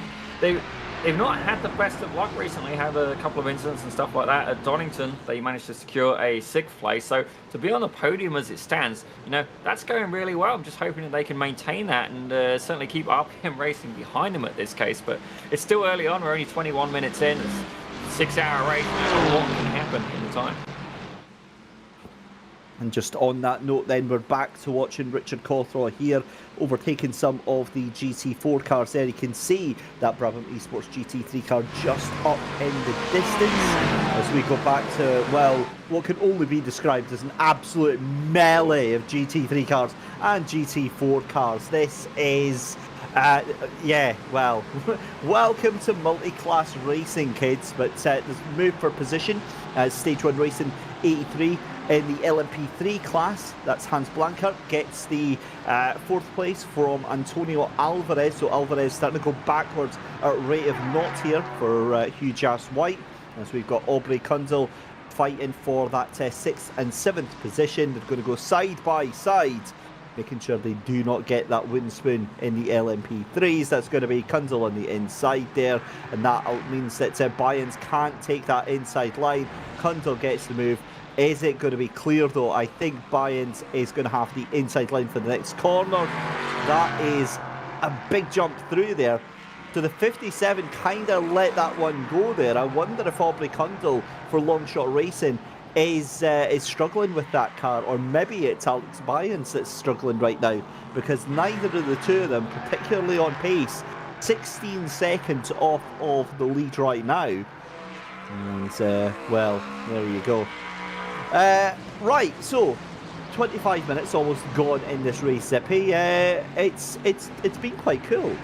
they've not had the best of luck recently, had a couple of incidents and stuff like that. At Donington, they managed to secure a 6th place, so to be on the podium as it stands, you know, that's going really well. I'm just hoping that they can maintain that and certainly keep RPM Racing behind them at this case, but it's still early on. We're only 21 minutes in. It's a 6-hour race. What can happen in the time? And just on that note then, we're back to watching Richard Cawthron here, overtaking some of the GT4 cars there. You can see that Brabham Esports GT3 car just up in the distance as we go back to, well, what can only be described as an absolute melee of GT3 cars and GT4 cars. This is... yeah, well, welcome to multi-class racing, kids, but there's move for position as Stage 1 Racing 83 in the LMP3 class. That's Hans Blankert gets the 4th place from Antonio Alvarez, so Alvarez starting to go backwards at rate of knots here for Hugh Jas White, as we've got Aubrey Kundal fighting for that 6th and 7th position. They're going to go side by side, making sure they do not get that wooden spoon in the LMP3s. That's going to be Kundal on the inside there, and that means that Byans can't take that inside line. Kundal gets the move. Is it going to be clear though? I think Byans is going to have the inside line for the next corner. That is a big jump through there. So the 57 kind of let that one go there. I wonder if Aubrey Kundal for Long Shot Racing is struggling with that car, or maybe it's Alex Byans that's struggling right now, because neither of the two of them particularly on pace. 16 seconds off of the lead right now, and well, there you go. Right, so 25 minutes almost gone in this race, Zippy. It's been quite cool.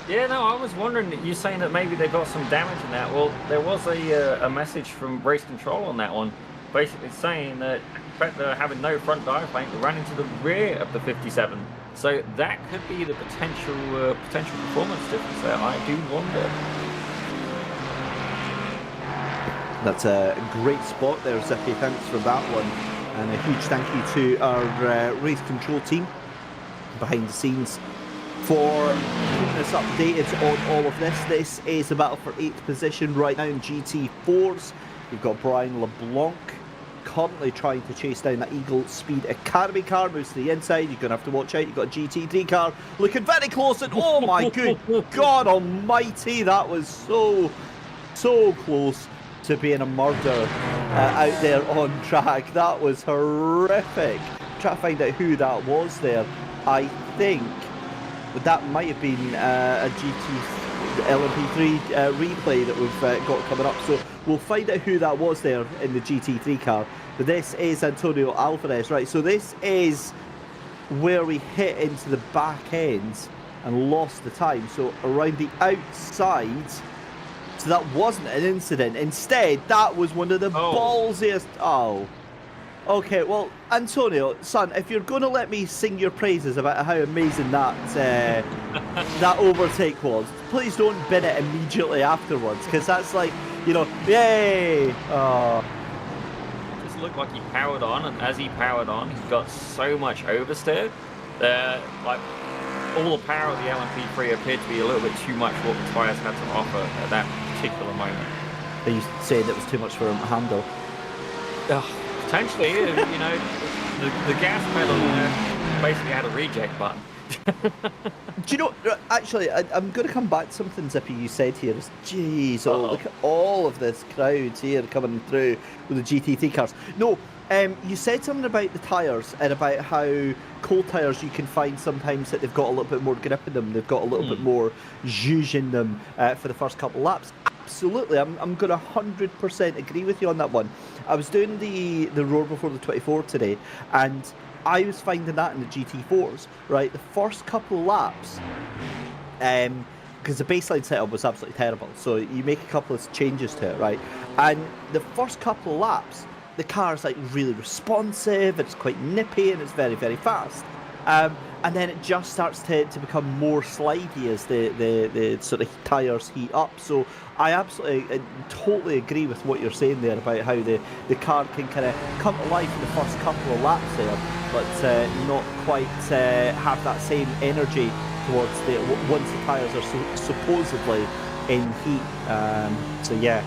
Yeah, no, I was wondering, you're saying that maybe they got some damage in that. Well, there was a message from Race Control on that one, basically saying that in fact they're having no front diaphragm, they ran into the rear of the 57. So that could be the potential performance difference there. I do wonder. That's a great spot there, Zippy. Thanks for that one. And a huge thank you to our race control team behind the scenes for keeping us updated on all of this. This is a battle for 8th position right now in GT4s. You've got Brian LeBlanc currently trying to chase down that Eagle Speed Academy car. Moves to the inside. You're going to have to watch out. You've got a GT3 car looking very close. And oh my good God almighty, that was so close to being a murder out there on track. That was horrific. Try to find out who that was there. I think that might have been a LMP3 replay that we've got coming up. So we'll find out who that was there in the GT3 car. But this is Antonio Alvarez, right? So this is where we hit into the back end and lost the time. So around the outside. So that wasn't an incident. Instead, that was one of the ballsiest. Oh. Okay, well, Antonio, son, if you're going to let me sing your praises about how amazing that that overtake was, please don't bin it immediately afterwards, because that's like you know, yay! Oh, Just looked like he powered on, and as he powered on, he got so much oversteer that, like, all the power of the LMP3 appeared to be a little bit too much for what the tyres had to offer at that particular moment. are you saying it was too much for him to handle? Potentially, you know, the gas pedal basically had a reject button. Do you know, actually, I'm going to come back to something, Zippy, you said here. Jeez, look at all of this crowd here coming through with the GT3 cars. No, you said something about the tyres and about how cold tyres you can find sometimes that they've got a little bit more grip in them, they've got a little bit more zhuzh in them for the first couple of laps. Absolutely, I'm going to 100% agree with you on that one. I was doing the roar before the 24 today, and I was finding that in the GT4s, right? The first couple of laps, because the baseline setup was absolutely terrible, so you make a couple of changes to it, right? And the first couple of laps, the car's like really responsive, it's quite nippy, and it's very, very fast. And then it just starts to become more slidey as the sort of tyres heat up. So I absolutely, totally agree with what you're saying there about how the car can kind of come to life in the first couple of laps there, but not quite have that same energy towards once the tyres are supposedly in heat. So yeah,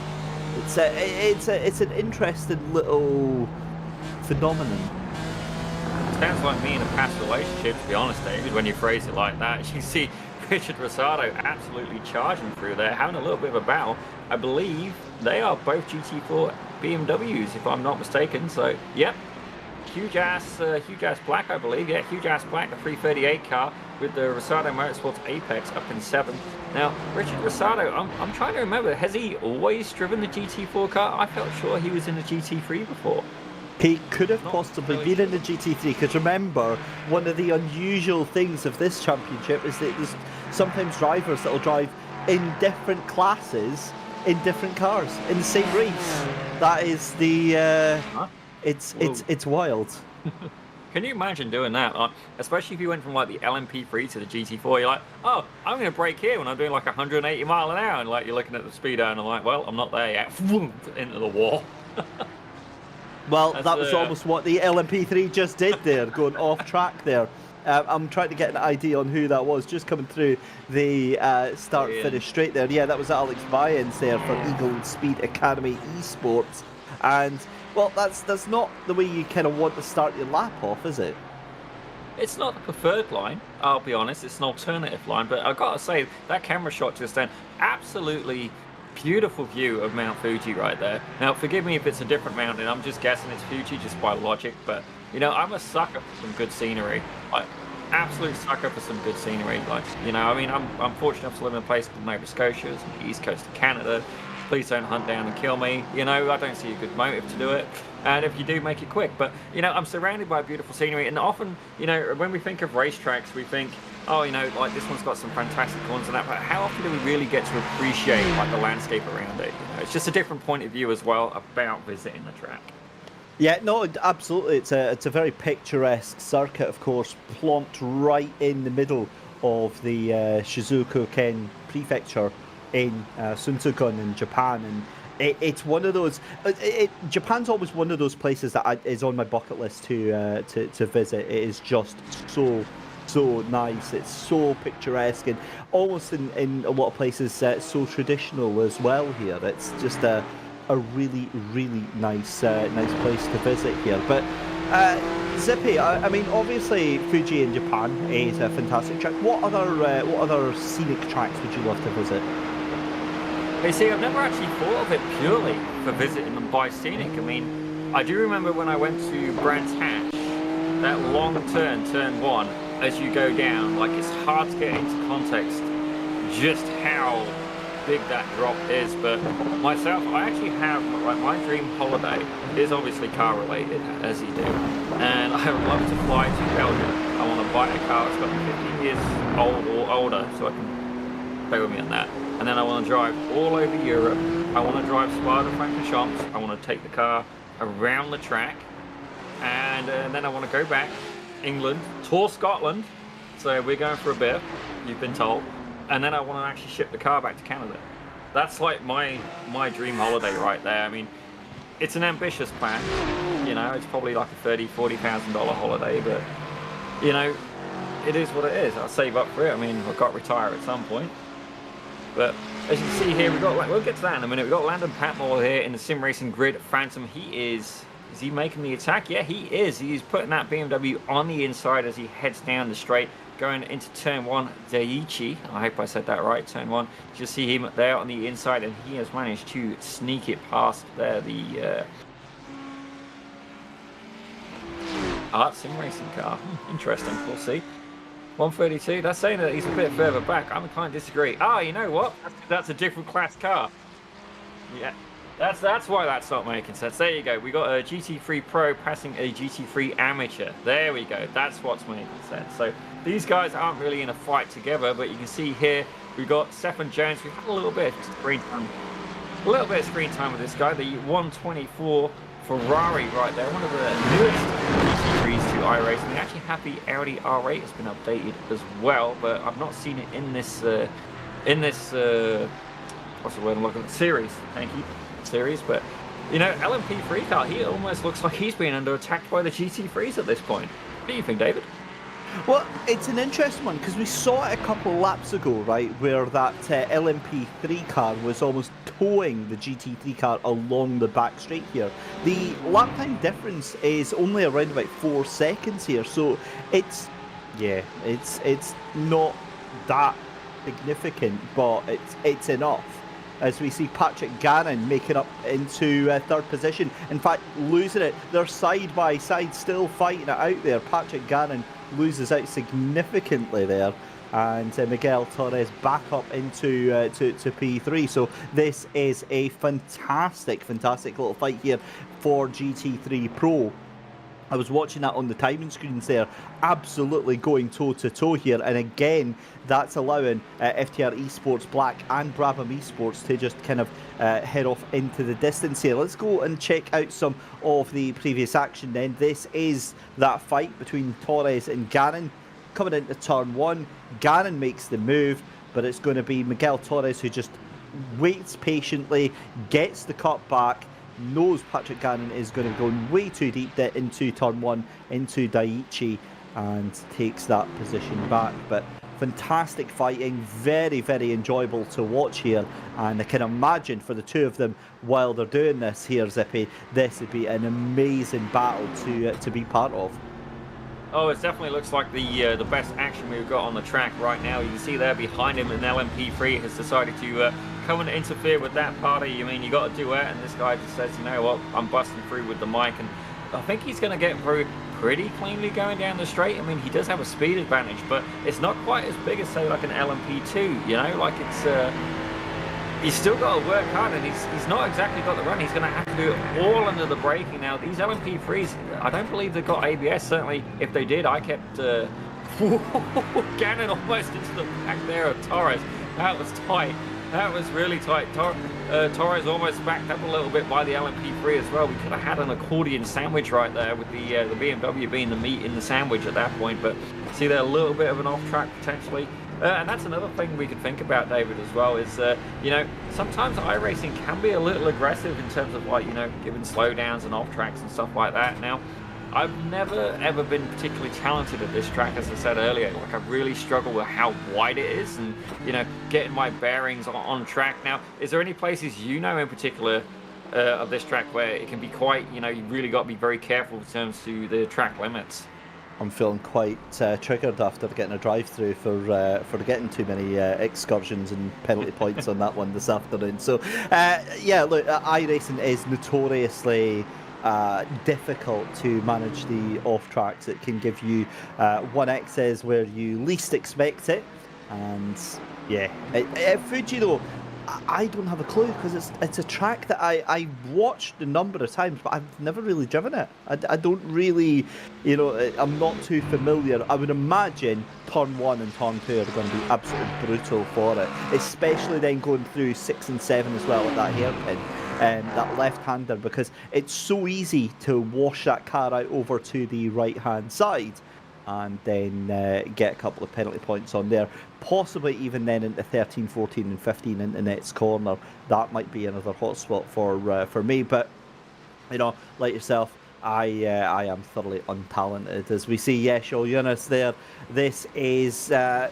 it's an interesting little phenomenon. Sounds like me in a past relationship, to be honest, David, when you phrase it like that. You see Richard Rosado absolutely charging through there, having a little bit of a battle. I believe they are both GT4 BMWs, if I'm not mistaken. So, yep, huge ass black, I believe. Yeah, huge ass black, the 338 car with the Rosado Motorsports Apex up in 7th. Now, Richard Rosado, I'm trying to remember, has he always driven the GT4 car? I felt sure he was in the GT3 before. He could have possibly been in the GT3, because remember, one of the unusual things of this championship is that there's sometimes drivers that will drive in different classes in different cars in the same race. That is the it's wild. Can you imagine doing that? Especially if you went from like the LMP3 to the GT4, you're like, oh, I'm going to brake here when I'm doing like 180 mile an hour, and like you're looking at the speedo and I'm like, well, I'm not there yet. Into the wall. Well, that was almost what the LMP3 just did there, going off track there. I'm trying to get an idea on who that was, just coming through the start-finish straight there. Yeah, that was Alex Byens there for Eagle Speed Academy Esports. And, well, that's not the way you kind of want to start your lap off, is it? It's not the preferred line, I'll be honest. It's an alternative line. But I've got to say, that camera shot just then, absolutely beautiful view of Mount Fuji right there. Now, forgive me if it's a different mountain. I'm just guessing it's Fuji just by logic. But, you know, I'm a sucker for some good scenery. Like, absolute sucker for some good scenery. Like, you know, I mean, I'm fortunate enough to live in a place called Nova Scotia. It's on the east coast of Canada. Please don't hunt down and kill me. You know, I don't see a good motive to do it. And if you do, make it quick. But, you know, I'm surrounded by beautiful scenery. And often, you know, when we think of racetracks, we think, oh, you know, like this one's got some fantastic corners and that. But how often do we really get to appreciate, like, the landscape around it? You know, it's just a different point of view as well about visiting the track. Yeah, no, absolutely. It's a very picturesque circuit, of course, plonked right in the middle of the Shizuoka-ken prefecture in Sunsukan in Japan, and it's one of those. Japan's always one of those places that is on my bucket list to visit. It is just so nice. It's so picturesque, and almost in a lot of places so traditional as well. Here, it's just a really nice place to visit here. But Zippy, I mean, obviously Fuji in Japan is a fantastic track. What other scenic tracks would you love to visit? You see, I've never actually thought of it purely for visiting them by scenic. I mean, I do remember when I went to Brands Hatch, that long turn 1, as you go down, like, it's hard to get into context just how big that drop is. But myself, I actually have, like, my dream holiday is obviously car related, as you do, and I would love to fly to Belgium. I want to buy a car that's got 15 years old or older, so I can bear with me on that. And then I want to drive all over Europe. I want to drive Spa-de-Francorchamps. I want to take the car around the track, and then I want to go back England, tour Scotland. So we're going for a bit, you've been told, and then I want to actually ship the car back to Canada. That's like my dream holiday right there. I mean, it's an ambitious plan. You know, it's probably like a $30,000-$40,000 holiday, but you know, it is what it is. I'll save up for it. I mean, I've got to retire at some point. But as you can see here, we'll get to that in a minute. We've got Landon Patmore here in the Sim Racing Grid Phantom. Is he making the attack? Yeah, he is. He's putting that BMW on the inside as he heads down the straight, going into turn 1, Daiichi. I hope I said that right, turn 1. You see him there on the inside, and he has managed to sneak it past there, the Art Sim Racing car. Interesting, we'll see. 132, that's saying that he's a bit further back. I'm inclined to disagree. Ah, you know what? That's a different class car. Yeah, that's why that's not making sense. There you go. We got a GT3 Pro passing a GT3 Amateur. There we go. That's what's making sense. So these guys aren't really in a fight together, but you can see here we got Stephen Jones. We had a little bit of screen time. A little bit of screen time with this guy, the 124 Ferrari right there, one of the newest GT3s to iRacing. We actually have the Audi R8 has been updated as well, but I've not seen it in this what's the word I'm looking at? Series. Thank you, series. But you know, LMP3 car, he almost looks like he's been under attack by the GT3s at this point. What do you think, David? Well, it's an interesting one because we saw it a couple of laps ago, right, where that LMP3 car was almost towing the GT3 car along the back straight here. The lap time difference is only around about 4 seconds here, so it's not that significant, but it's enough. As we see Patrick Gannon making up into third position. In fact, losing it. They're side by side, still fighting it out there. Patrick Gannon loses out significantly there. And Miguel Torres back up into to P3. So this is a fantastic little fight here for GT3 Pro. I was watching that on the timing screens there, absolutely going toe-to-toe here, and again, that's allowing FTR Esports Black and Brabham Esports to just kind of head off into the distance here. Let's go and check out some of the previous action then. This is that fight between Torres and Gannon. Coming into turn 1, Gannon makes the move, but it's going to be Miguel Torres who just waits patiently, gets the cut back, knows Patrick Gannon is going to be going way too deep into turn 1, into Daiichi, and takes that position back. But fantastic fighting, very enjoyable to watch here, and I can imagine for the two of them while they're doing this here, Zippy, this would be an amazing battle to be part of. Oh, it definitely looks like the best action we've got on the track right now. You can see there behind him, an LMP3 has decided to come and interfere with that party. I mean, you got a duet, and this guy just says, you know what, I'm busting through with the mic, and I think he's going to get through pretty cleanly going down the straight. I mean, he does have a speed advantage, but it's not quite as big as, say, like an LMP2, you know, like it's... He's still got to work hard, and he's not exactly got the run. He's going to have to do it all under the braking. Now, these LMP3s, I don't believe they've got ABS. Certainly, if they did, I kept Gannon almost into the back there of Torres. That was tight. That was really tight. Torres almost backed up a little bit by the LMP3 as well. We could have had an accordion sandwich right there with the BMW being the meat in the sandwich at that point. But see there, a little bit of an off-track potentially. And that's another thing we could think about, David, as well, is, you know, sometimes iRacing can be a little aggressive in terms of, like, you know, giving slowdowns and off-tracks and stuff like that. Now, I've never, ever been particularly talented at this track, as I said earlier. Like, I really struggle with how wide it is and, you know, getting my bearings on track. Now, is there any places you know in particular of this track where it can be quite, you know, you really got to be very careful in terms to the track limits? I'm feeling quite triggered after getting a drive-through for getting too many excursions and penalty points on that one this afternoon. So, yeah, look, iRacing is notoriously difficult to manage the off-tracks. It can give you 1Xs where you least expect it. And, yeah, Fuji, though, I don't have a clue because it's a track that I watched a number of times, but I've never really driven it. I don't really, you know, I'm not too familiar. I would imagine turn 1 and turn 2 are going to be absolutely brutal for it, especially then going through 6 and 7 as well at that hairpin. That left-hander, because it's so easy to wash that car out over to the right-hand side. and then get a couple of penalty points on there. Possibly even then into 13, 14 and 15 into Net's corner. That might be another hotspot for me. But, you know, like yourself, I am thoroughly untalented. As we see Yeshol Yunus there, this is the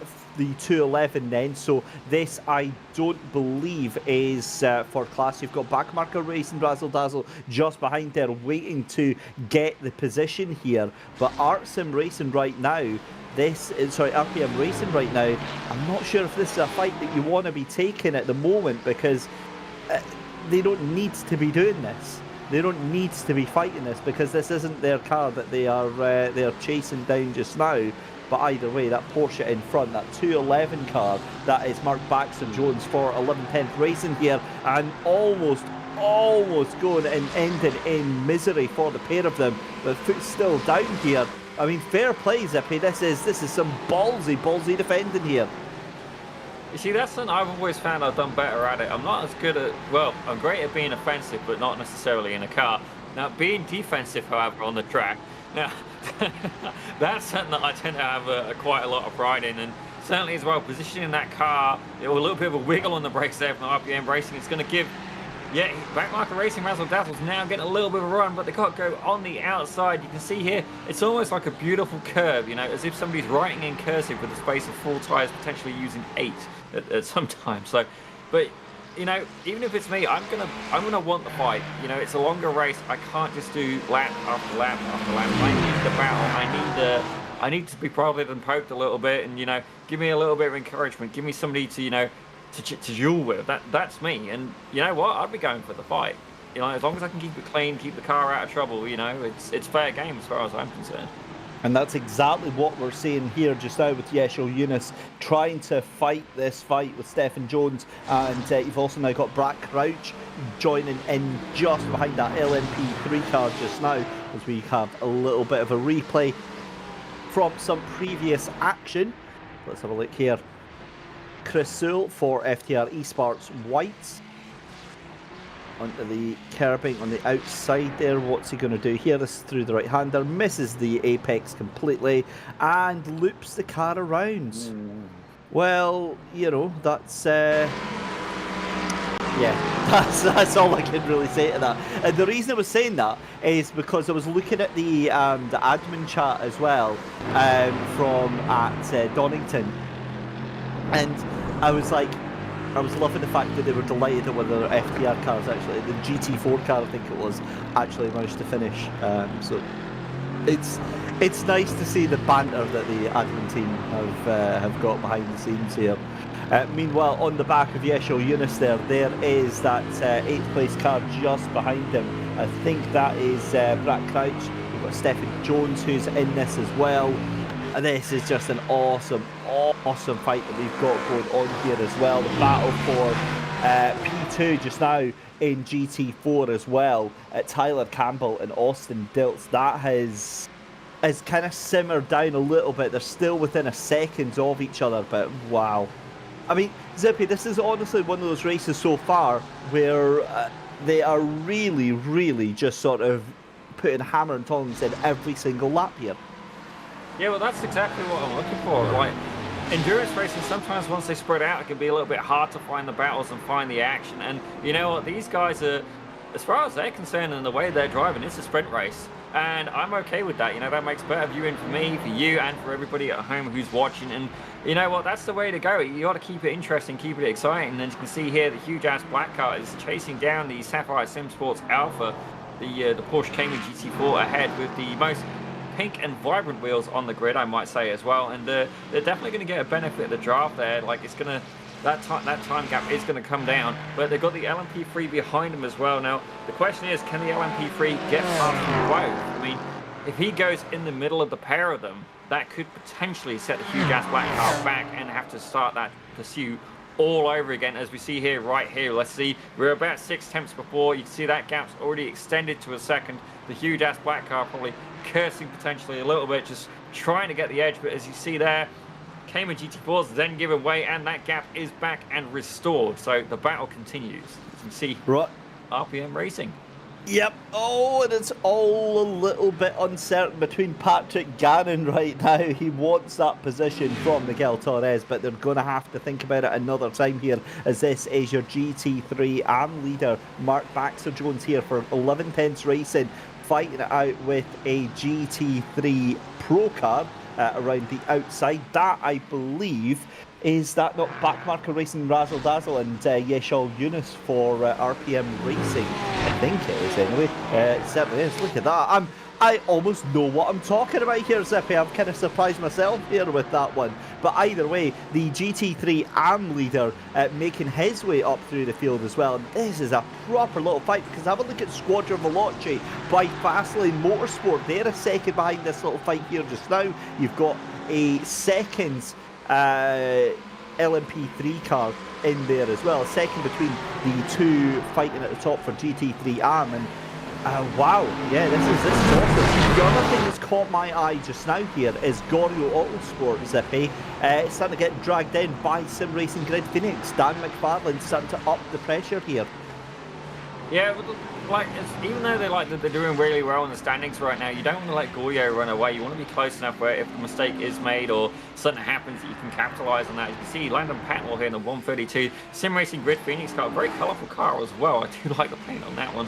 211 then. So this, I don't believe, is for class. You've got Backmarker Racing, Razzle Dazzle just behind there, waiting to get the position here. But Artsim Racing right now, this is, sorry, RPM Racing right now, I'm not sure if this is a fight that you want to be taking at the moment, because they don't need to be doing this. They don't need to be fighting this, because this isn't their car that they are chasing down just now. But either way, that Porsche in front, that 211 car, that is Mark Baxter Jones for 11th Racing here, and almost going and ending in misery for the pair of them. But foot's still down here. I mean, fair play, Zippy. This is some ballsy defending here. You see, that's something I've always found I've done better at it. I'm not as good at, well, I'm great at being offensive, but not necessarily in a car. Now, being defensive, however, on the track, now, that's something that I tend to have quite a lot of pride in. And certainly as well, positioning that car, a little bit of a wiggle on the brakes there from RPM Racing, it's going to give, yeah, Backmarker Racing, Razzle Dazzle's now getting a little bit of a run, but they got to go on the outside. You can see here, it's almost like a beautiful curve, you know, as if somebody's writing in cursive with a space of 4 tyres, potentially using 8 at some time. So, but you know, even if it's me, I'm gonna want the fight. You know, it's a longer race. I can't just do lap after lap after lap. I need the battle. I need to be prodded and poked a little bit, and you know, give me a little bit of encouragement. Give me somebody to, you know, to duel with. That's me. And you know what? I'd be going for the fight. You know, as long as I can keep it clean, keep the car out of trouble. You know, it's fair game as far as I'm concerned. And that's exactly what we're seeing here just now with Yeshol Yunus trying to fight this fight with Stephen Jones. And you've also now got Brad Crouch joining in just behind that LMP3 car just now, as we have a little bit of a replay from some previous action. Let's have a look here. Chris Sewell for FTR Esports Whites. Onto the curbing on the outside there. What's he going to do here? This is through the right-hander. Misses the apex completely and loops the car around. Well, you know, that's... yeah, that's all I can really say to that. And the reason I was saying that is because I was looking at the admin chat as well from at Donington. And I was like... I was loving the fact that they were delighted that one of their FTR cars, actually, the GT4 car, I think it was, actually managed to finish. So it's nice to see the banter that the admin team have got behind the scenes here. Meanwhile, on the back of Yeshol Yunus there is that 8th place car just behind him. I think that is Brad Crouch. We've got Stephen Jones who's in this as well. And this is just an awesome fight that we've got going on here as well. The battle for P2 just now in GT4 as well. Tyler Campbell and Austin Diltz. That has kind of simmered down a little bit. They're still within a second of each other, but wow. I mean, Zippy, this is honestly one of those races so far where they are really just sort of putting hammer and tongs in every single lap here. Yeah, well, that's exactly what I'm looking for. Like, endurance racing, sometimes once they spread out, it can be a little bit hard to find the battles and find the action. And you know what? These guys are, as far as they're concerned and the way they're driving, it's a sprint race. And I'm okay with that. You know, that makes better viewing for me, for you, and for everybody at home who's watching. And you know what? That's the way to go. You got to keep it interesting, keep it exciting. And you can see here, the huge-ass black car is chasing down the Sapphire Sim Sports Alpha, the Porsche Cayman GT4 ahead with the most pink and vibrant wheels on the grid, I might say as well, and they're definitely going to get a benefit of the draft there. Like, it's going to, that time gap is going to come down, but they've got the LMP3 behind them as well. Now the question is, can the LMP3 get past them both? I mean, if he goes in the middle of the pair of them, that could potentially set the huge ass black car back and have to start that pursuit all over again. As we see here, right here, let's see, we're about 6 tenths before. You can see that gap's already extended to a second. The huge ass black car probably cursing potentially a little bit, just trying to get the edge, but as you see there, Cayman GT4's then given way and that gap is back and restored. So the battle continues. As you can see, right, RPM Racing. Yep. Oh, and it's all a little bit uncertain between Patrick Gannon right now. He wants that position from Miguel Torres, but they're going to have to think about it another time here, as this is your GT3 AM leader, Mark Baxter-Jones here for 11 tenths Racing, fighting it out with a GT3 Pro car around the outside. That, I believe, is that not Backmarker Racing Razzle Dazzle and Yeshal Yunus for RPM Racing? I think it is anyway. It certainly is. Look at that. I almost know what I'm talking about here, Zippy. I'm kind of surprised myself here with that one. But either way, the GT3 AM leader making his way up through the field as well. And this is a proper little fight, because have a look at Squadra Veloce by Fastlane Motorsport. They're a second behind this little fight here just now. You've got a second LMP3 car in there as well, second between the two fighting at the top for GT3 AM. And wow, yeah, this is awesome. The other thing that's caught my eye just now here is Gorio Autosport, Zippy. It's starting to get dragged in by Sim Racing Grid Phoenix. Dan McFarlane starting to up the pressure here. Yeah, but like, even though they're doing really well in the standings right now, you don't want to let Gorio run away. You want to be close enough where if a mistake is made or something happens, that you can capitalise on that. As you can see, Landon Patnell here in the 132 Sim Racing Grid Phoenix car, very colourful car as well. I do like the paint on that one.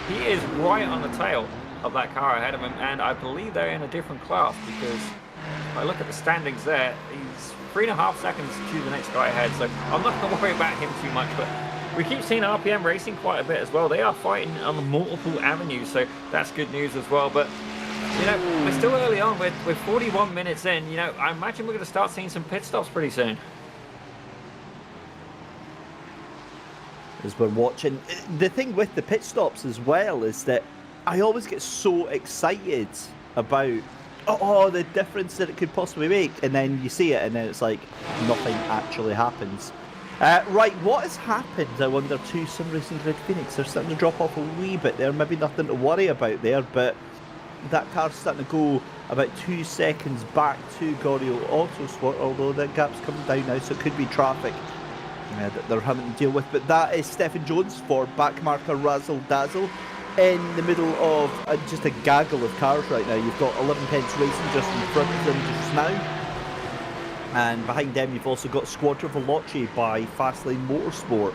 He is right on the tail of that car ahead of him, and I believe they're in a different class, because if I look at the standings there, he's 3.5 seconds to the next guy ahead. So I'm not going to worry about him too much, but we keep seeing RPM Racing quite a bit as well. They are fighting on multiple avenues, so that's good news as well. But, you know, we're still early on. We're 41 minutes in. You know, I imagine we're going to start seeing some pit stops pretty soon. As we're watching, the thing with the pit stops as well is that I always get so excited about the difference that it could possibly make, and then you see it and then it's like nothing actually happens. Right, what has happened, I wonder, to Sim Racing Grid Phoenix? They're starting to drop off a wee bit there. Maybe nothing to worry about there, but that car's starting to go about 2 seconds back to Gorio Autosport, although that gap's coming down now, so it could be traffic that they're having to deal with. But that is Stephen Jones for backmarker Razzle Dazzle in the middle of just a gaggle of cars right now. You've got 11 Pence Racing just in front of them just now. And behind them, you've also got Squadra Veloce by Fastlane Motorsport.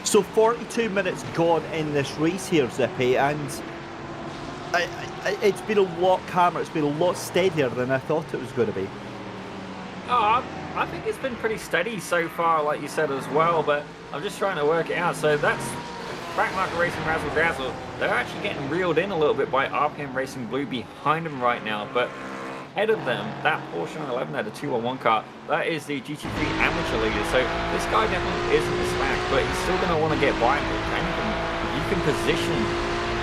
So 42 minutes gone in this race here, Zippy, and it's been a lot calmer. It's been a lot steadier than I thought it was going to be. Oh, I think it's been pretty steady so far, like you said as well, but I'm just trying to work it out. So that's Backmarker Racing Razzle Dazzle. They're actually getting reeled in a little bit by RPM Racing Blue behind them right now, but ahead of them, that Porsche 911 there, the 211 car, that is the GT3 amateur leader. So this guy definitely isn't the slack, but he's still going to want to get by. If you can position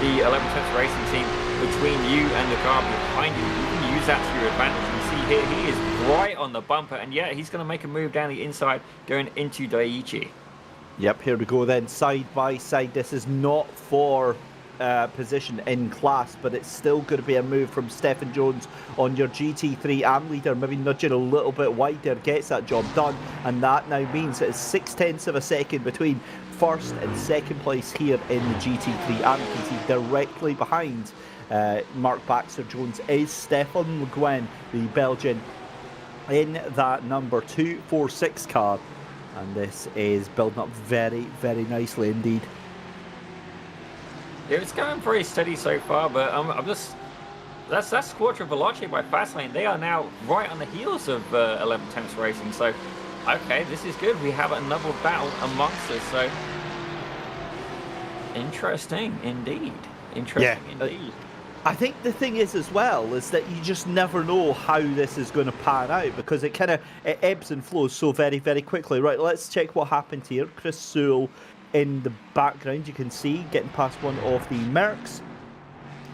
the 11 tenths Racing team between you and the car behind you, you can use that to your advantage. You can see here, he is right on the bumper, and yeah, he's going to make a move down the inside going into Daiichi. Yep, here we go then, side by side. This is not for position in class, but it's still going to be a move from Stephen Jones on your GT3 AM leader, maybe nudging a little bit wider, gets that job done, and that now means it's 0.6 of a second between first and second place here in the GT3 AM. You can see directly behind Mark Baxter-Jones is Stefan Le Guin, the Belgian, in that number 246 car, and this is building up very, very nicely indeed. Yeah, it's going pretty steady so far, but I'm just... That's Squadra Veloce by Fastlane. They are now right on the heels of 11 Temps Racing, so... Okay, this is good. We have another battle amongst us, so... Interesting, indeed. Interesting, indeed. I think the thing is as well, is that you just never know how this is going to pan out, because it ebbs and flows so very, very quickly. Right, let's check what happened here. Chris Sewell in the background, you can see, getting past one of the Mercs.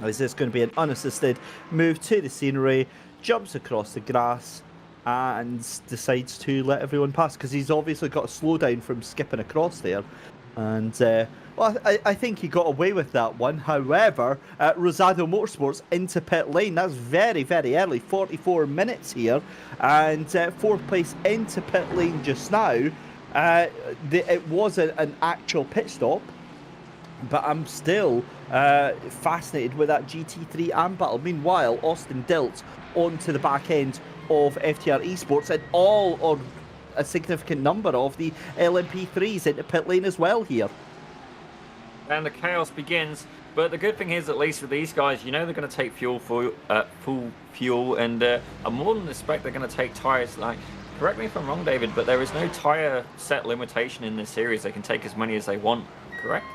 Now, is this going to be an unassisted move to the scenery, jumps across the grass, and decides to let everyone pass, because he's obviously got a slowdown from skipping across there. And, well, I think he got away with that one. However, Rosado Motorsports into pit lane. That's very, very early, 44 minutes here. And fourth place into pit lane just now. It was an actual pit stop. But I'm still fascinated with that GT3 AM battle. Meanwhile, Austin Diltz onto the back end of FTR Esports, and all or a significant number of the LMP3s into pit lane as well here. And the chaos begins. But the good thing is, at least with these guys, you know they're going to take full fuel, and I'm more than expect they're going to take tires. Like, correct me if I'm wrong, David, but there is no tire set limitation in this series. They can take as many as they want. Correct?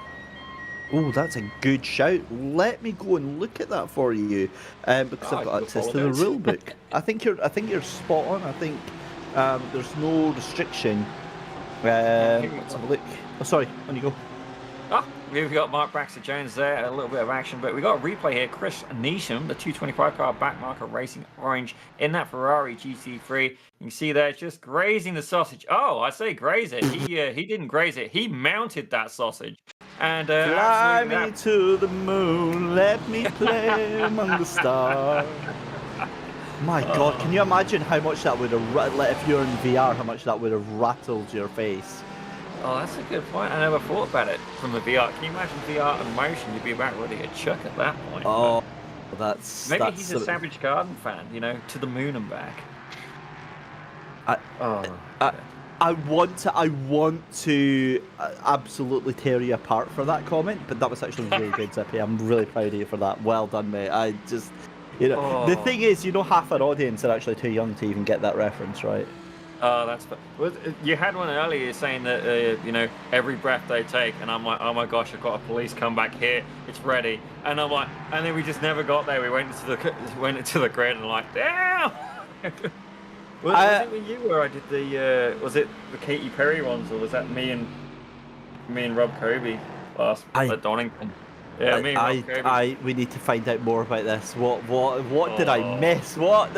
Oh, that's a good shout. Let me go and look at that for you, because I've got access to the rule book. I think you're spot on. I think there's no restriction. Let's have a look. Oh, sorry, on you go. Ah, we've got Mark Baxter Jones there, a little bit of action, but we got a replay here. Chris Neesham, the 225 car backmarker racing orange in that Ferrari GT3. You can see there, just grazing the sausage. Oh, I say graze it. He didn't graze it. He mounted that sausage. And fly me to the moon, let me play among the stars. My God, can you imagine how much that would have, if you're in VR, how much that would have rattled your face? Oh, that's a good point. I never thought about it from the VR. Can you imagine VR in motion? You'd be about ready to chuck at that point. Oh, maybe he's a Savage Garden fan, you know, to the moon and back. I want to absolutely tear you apart for that comment, but that was actually really good, Zippy. I'm really proud of you for that. Well done, mate. I just, the thing is, half our audience are actually too young to even get that reference, right? Oh, that's. Well, you had one earlier saying that every breath they take, and I'm like, oh my gosh, I've got a police come back here, it's ready, and I'm like, and then we just never got there. We went into the grid and like, damn. Was it with you where I did the? Was it the Katy Perry ones, or was that me and Rob Kobe at Donington? Yeah, we need to find out more about this. What did I miss? What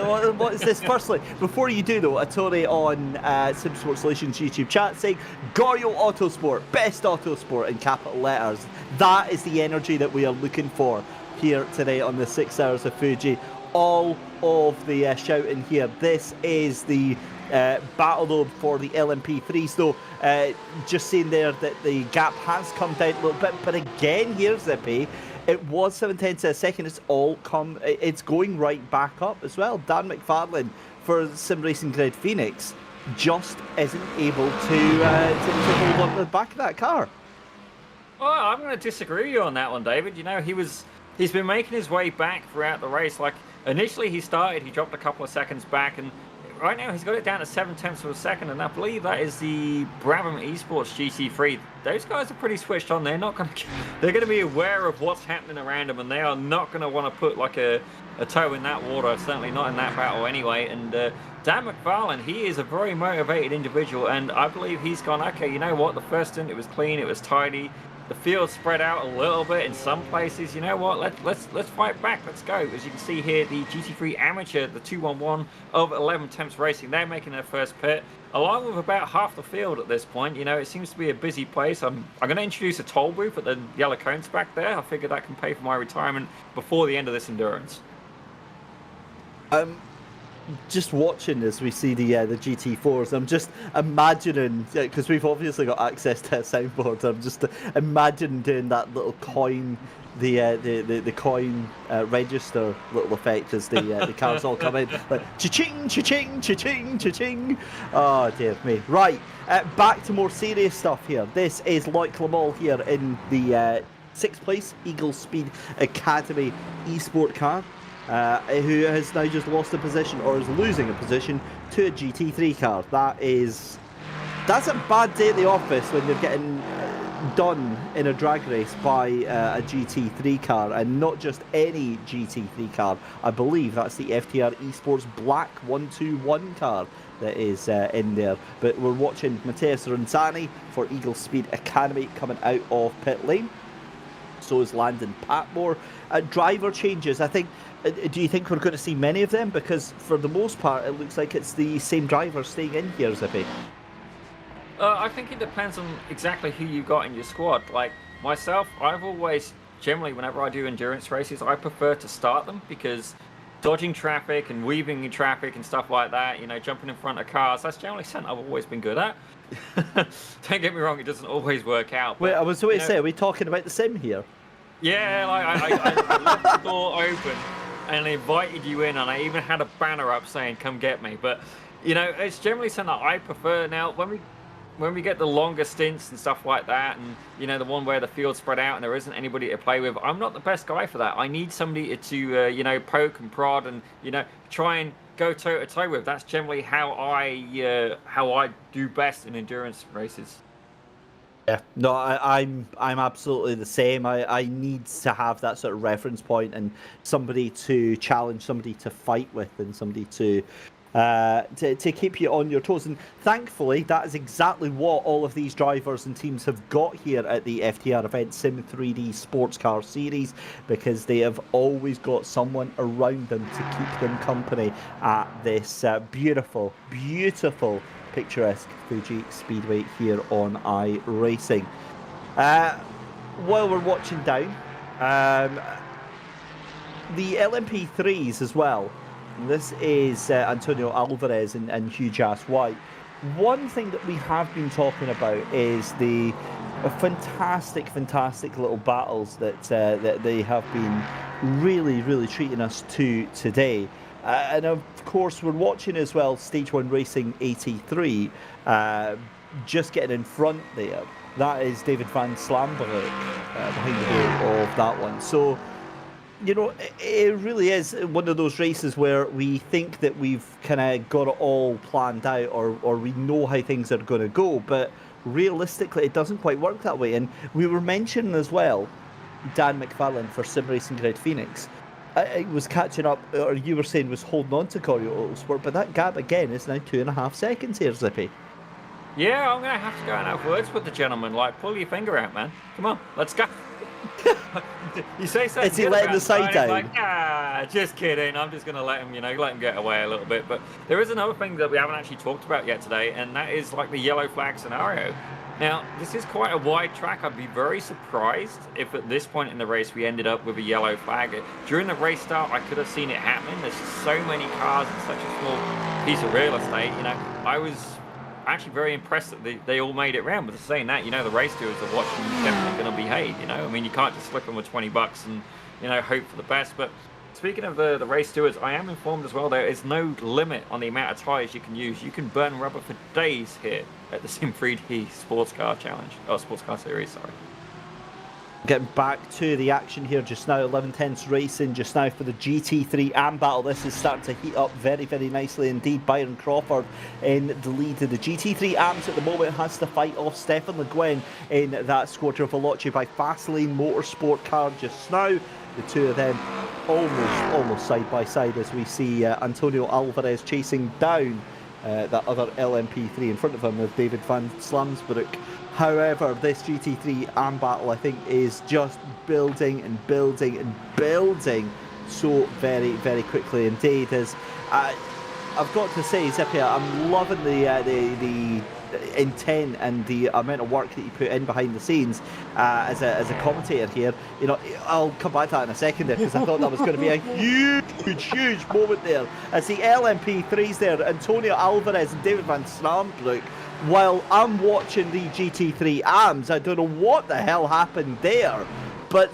is this? Firstly, before you do though, a Tory on Sim Sports Solutions YouTube chat saying Gorio Autosport, best Autosport in capital letters. That is the energy that we are looking for here today on the 6 hours of Fuji. All of the shouting here. This is the battle though for the LMP3s though. Just saying there that the gap has come down a little bit, but again here, Zippy, it was 7/10 a second. It's going right back up as well. Dan McFarlane for Sim Racing Grid Phoenix just isn't able to hold on to the back of that car. Well, I'm going to disagree with you on that one, David. You know, he's been making his way back throughout the race. Like, initially he dropped a couple of seconds back, and right now he's got it down to 0.7 of a second, and I believe that is the Brabham Esports GT3. Those guys are pretty switched on. They're going to be aware of what's happening around them, and they are not going to want to put like a toe in that water, certainly not in that battle anyway. And Dan McFarlane, he is a very motivated individual, and I believe he's gone, okay, you know what, the first stint, it was clean, it was tidy. The field spread out a little bit in some places. You know what? Let's fight back. Let's go. As you can see here, the GT3 Amateur, the 211 of 11 Temps Racing, they're making their first pit, along with about half the field at this point. You know, it seems to be a busy place. I'm going to introduce a toll booth at the yellow cones back there. I figure that can pay for my retirement before the end of this endurance. Just watching as we see the GT4s, I'm just imagining, because we've obviously got access to a soundboard, I'm just imagining doing that little coin, the coin register little effect as the cars all come in, like cha-ching, cha-ching, cha-ching, cha-ching. Oh dear me. Right, back to more serious stuff here. This is Loic Lamal here in the 6th place Eagle Speed Academy Esport car. Who has now just lost a position, or is losing a position, to a GT3 car. That's a bad day at the office when you're getting done in a drag race by a GT3 car, and not just any GT3 car. I believe that's the FTR Esports Black 121 car that is in there. But we're watching Matthias Ronzani for Eagle Speed Academy coming out of pit lane. So is Landon Patmore. Driver changes, I think. Do you think we're going to see many of them? Because for the most part, it looks like it's the same driver staying in here, Zippy. I think it depends on exactly who you got in your squad. Like myself, I've always, generally, whenever I do endurance races, I prefer to start them because dodging traffic and weaving in traffic and stuff like that, you know, jumping in front of cars. That's generally something I've always been good at. Don't get me wrong, it doesn't always work out. But, Wait, I was going to say, are we talking about the sim here? Yeah, like I left the door open and I invited you in, and I even had a banner up saying, come get me. But, you know, it's generally something that I prefer. Now, when we get the longer stints and stuff like that, and, you know, the one where the field's spread out and there isn't anybody to play with, I'm not the best guy for that. I need somebody to you know, poke and prod and, you know, try and go toe-to-toe with. That's generally how I do best in endurance races. Yeah, no, I'm absolutely the same. I need to have that sort of reference point and somebody to challenge, somebody to fight with, and somebody to keep you on your toes. And thankfully, that is exactly what all of these drivers and teams have got here at the FTR event Sim 3D Sports Car Series, because they have always got someone around them to keep them company at this beautiful, beautiful, picturesque Fuji Speedway here on iRacing. While we're watching down, the LMP3s as well. This is Antonio Alvarez and Hugh Jas White. One thing that we have been talking about is the fantastic little battles that they have been really treating us to today. And of course, we're watching as well Stage 1 Racing 83, just getting in front there. That is David van Slamberik behind the wheel of that one. So, you know, it really is one of those races where we think that we've kind of got it all planned out, or we know how things are going to go, but realistically it doesn't quite work that way. And we were mentioning as well Dan McFarlane for Sim Racing Grid Phoenix. I was catching up, or you were saying was holding on to Corio Autosport, but that gap again is now 2.5 seconds here, Zippy. Yeah, I'm going to have to go and have words with the gentleman. Like, pull your finger out, man. Come on, let's go. You say something. Is he letting the side down? Like, just kidding. I'm just going to let him, you know, let him get away a little bit. But there is another thing that we haven't actually talked about yet today, and that is like the yellow flag scenario. Now, this is quite a wide track. I'd be very surprised if at this point in the race we ended up with a yellow flag. During the race start, I could have seen it happening. There's so many cars in such a small piece of real estate. You know, I was actually very impressed that they all made it round. But saying that, you know, the race stewards are watching, definitely going to behave. You know, I mean, you can't just slip them with $20 and, you know, hope for the best. But speaking of the race stewards, I am informed as well there is no limit on the amount of tyres you can use. You can burn rubber for days here at the Sim 3D Sports Car Challenge, or Sports Car Series, sorry. Getting back to the action here just now, 11-10 racing just now for the GT3 AM battle. This is starting to heat up very nicely indeed. Byron Crawford in the lead of the GT3 AMs at the moment, has to fight off Stefan Le Guin in that Squadra Veloce by Fastlane Motorsport car just now. The two of them almost side by side as we see Antonio Alvarez chasing down that other LMP3 in front of him with David van Slamsbroek. However, this GT3 AM battle, I think, is just building so very quickly indeed. As I've got to say, Zippy, I'm loving the intent and the amount of work that you put in behind the scenes as a commentator here. You know, I'll come back to that in a second there, because I thought that was going to be a huge moment there as the LMP3s there, Antonio Alvarez and David van Slamsbroek. While I'm watching the GT3 AMs, I don't know what the hell happened there. But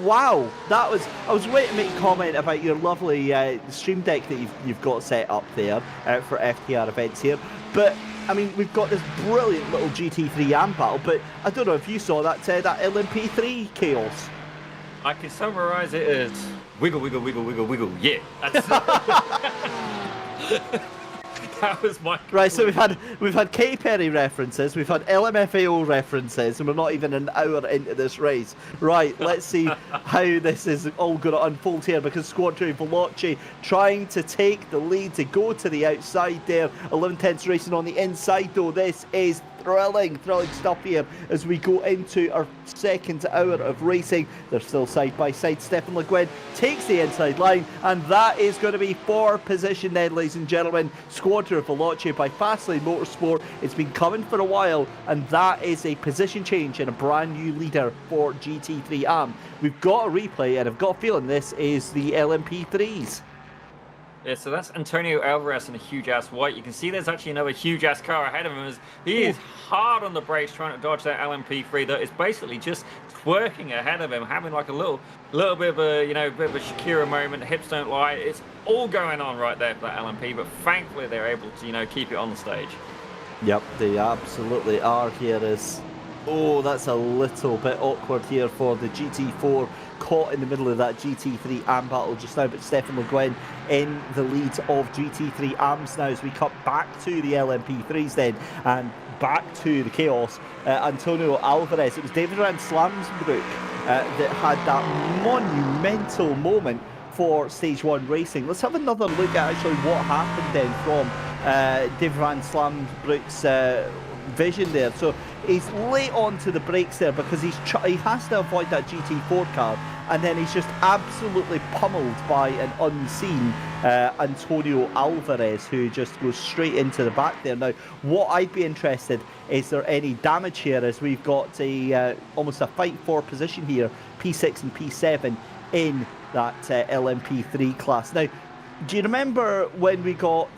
wow, that was. I was waiting to make a comment about your lovely stream deck that you've got set up there for FTR events here. But I mean, we've got this brilliant little GT3 AM battle. But I don't know if you saw that LMP3 chaos. I can summarise it as wiggle. Yeah, that's that was my right. So we've had K Perry references, we've had LMFAO references, and we're not even an hour into this race. Right, let's see how this is all going to unfold here, because Squadra Veloce trying to take the lead to go to the outside there. 11-10 racing on the inside though. This is thrilling stuff here as we go into our second hour of racing. They're still side by side. Stefan Le Guin takes the inside line, and that is going to be for position then, ladies and gentlemen. Squadra Veloce by Fastlane Motorsport. It's been coming for a while, and that is a position change and a brand new leader for GT3 AM. We've got a replay, and I've got a feeling this is the LMP3s. Yeah, so that's Antonio Alvarez in a huge-ass white. You can see there's actually another huge-ass car ahead of him as he is hard on the brakes trying to dodge that LMP3 that is basically just twerking ahead of him, having like a little bit of a, bit of a Shakira moment. Hips don't lie. It's all going on right there for that LMP, but thankfully they're able to, keep it on the stage. Yep, they absolutely are here. Oh, that's a little bit awkward here for the GT4, caught in the middle of that GT3 AM battle just now, but Stefan Le Guin in the lead of GT3 AMs now as we cut back to the LMP3s then, and back to the chaos. Antonio Alvarez, it was David Van Slamsbroek that had that monumental moment for Stage 1 racing. Let's have another look at actually what happened then from David Van Slamsbroek's vision there. So he's late onto the brakes there because he has to avoid that GT4 car, and then he's just absolutely pummeled by an unseen Antonio Alvarez, who just goes straight into the back there. Now, what I'd be interested, is there any damage here, as we've got a almost a fight for position here, P6 and P7 in that LMP3 class. Now, do you remember when we got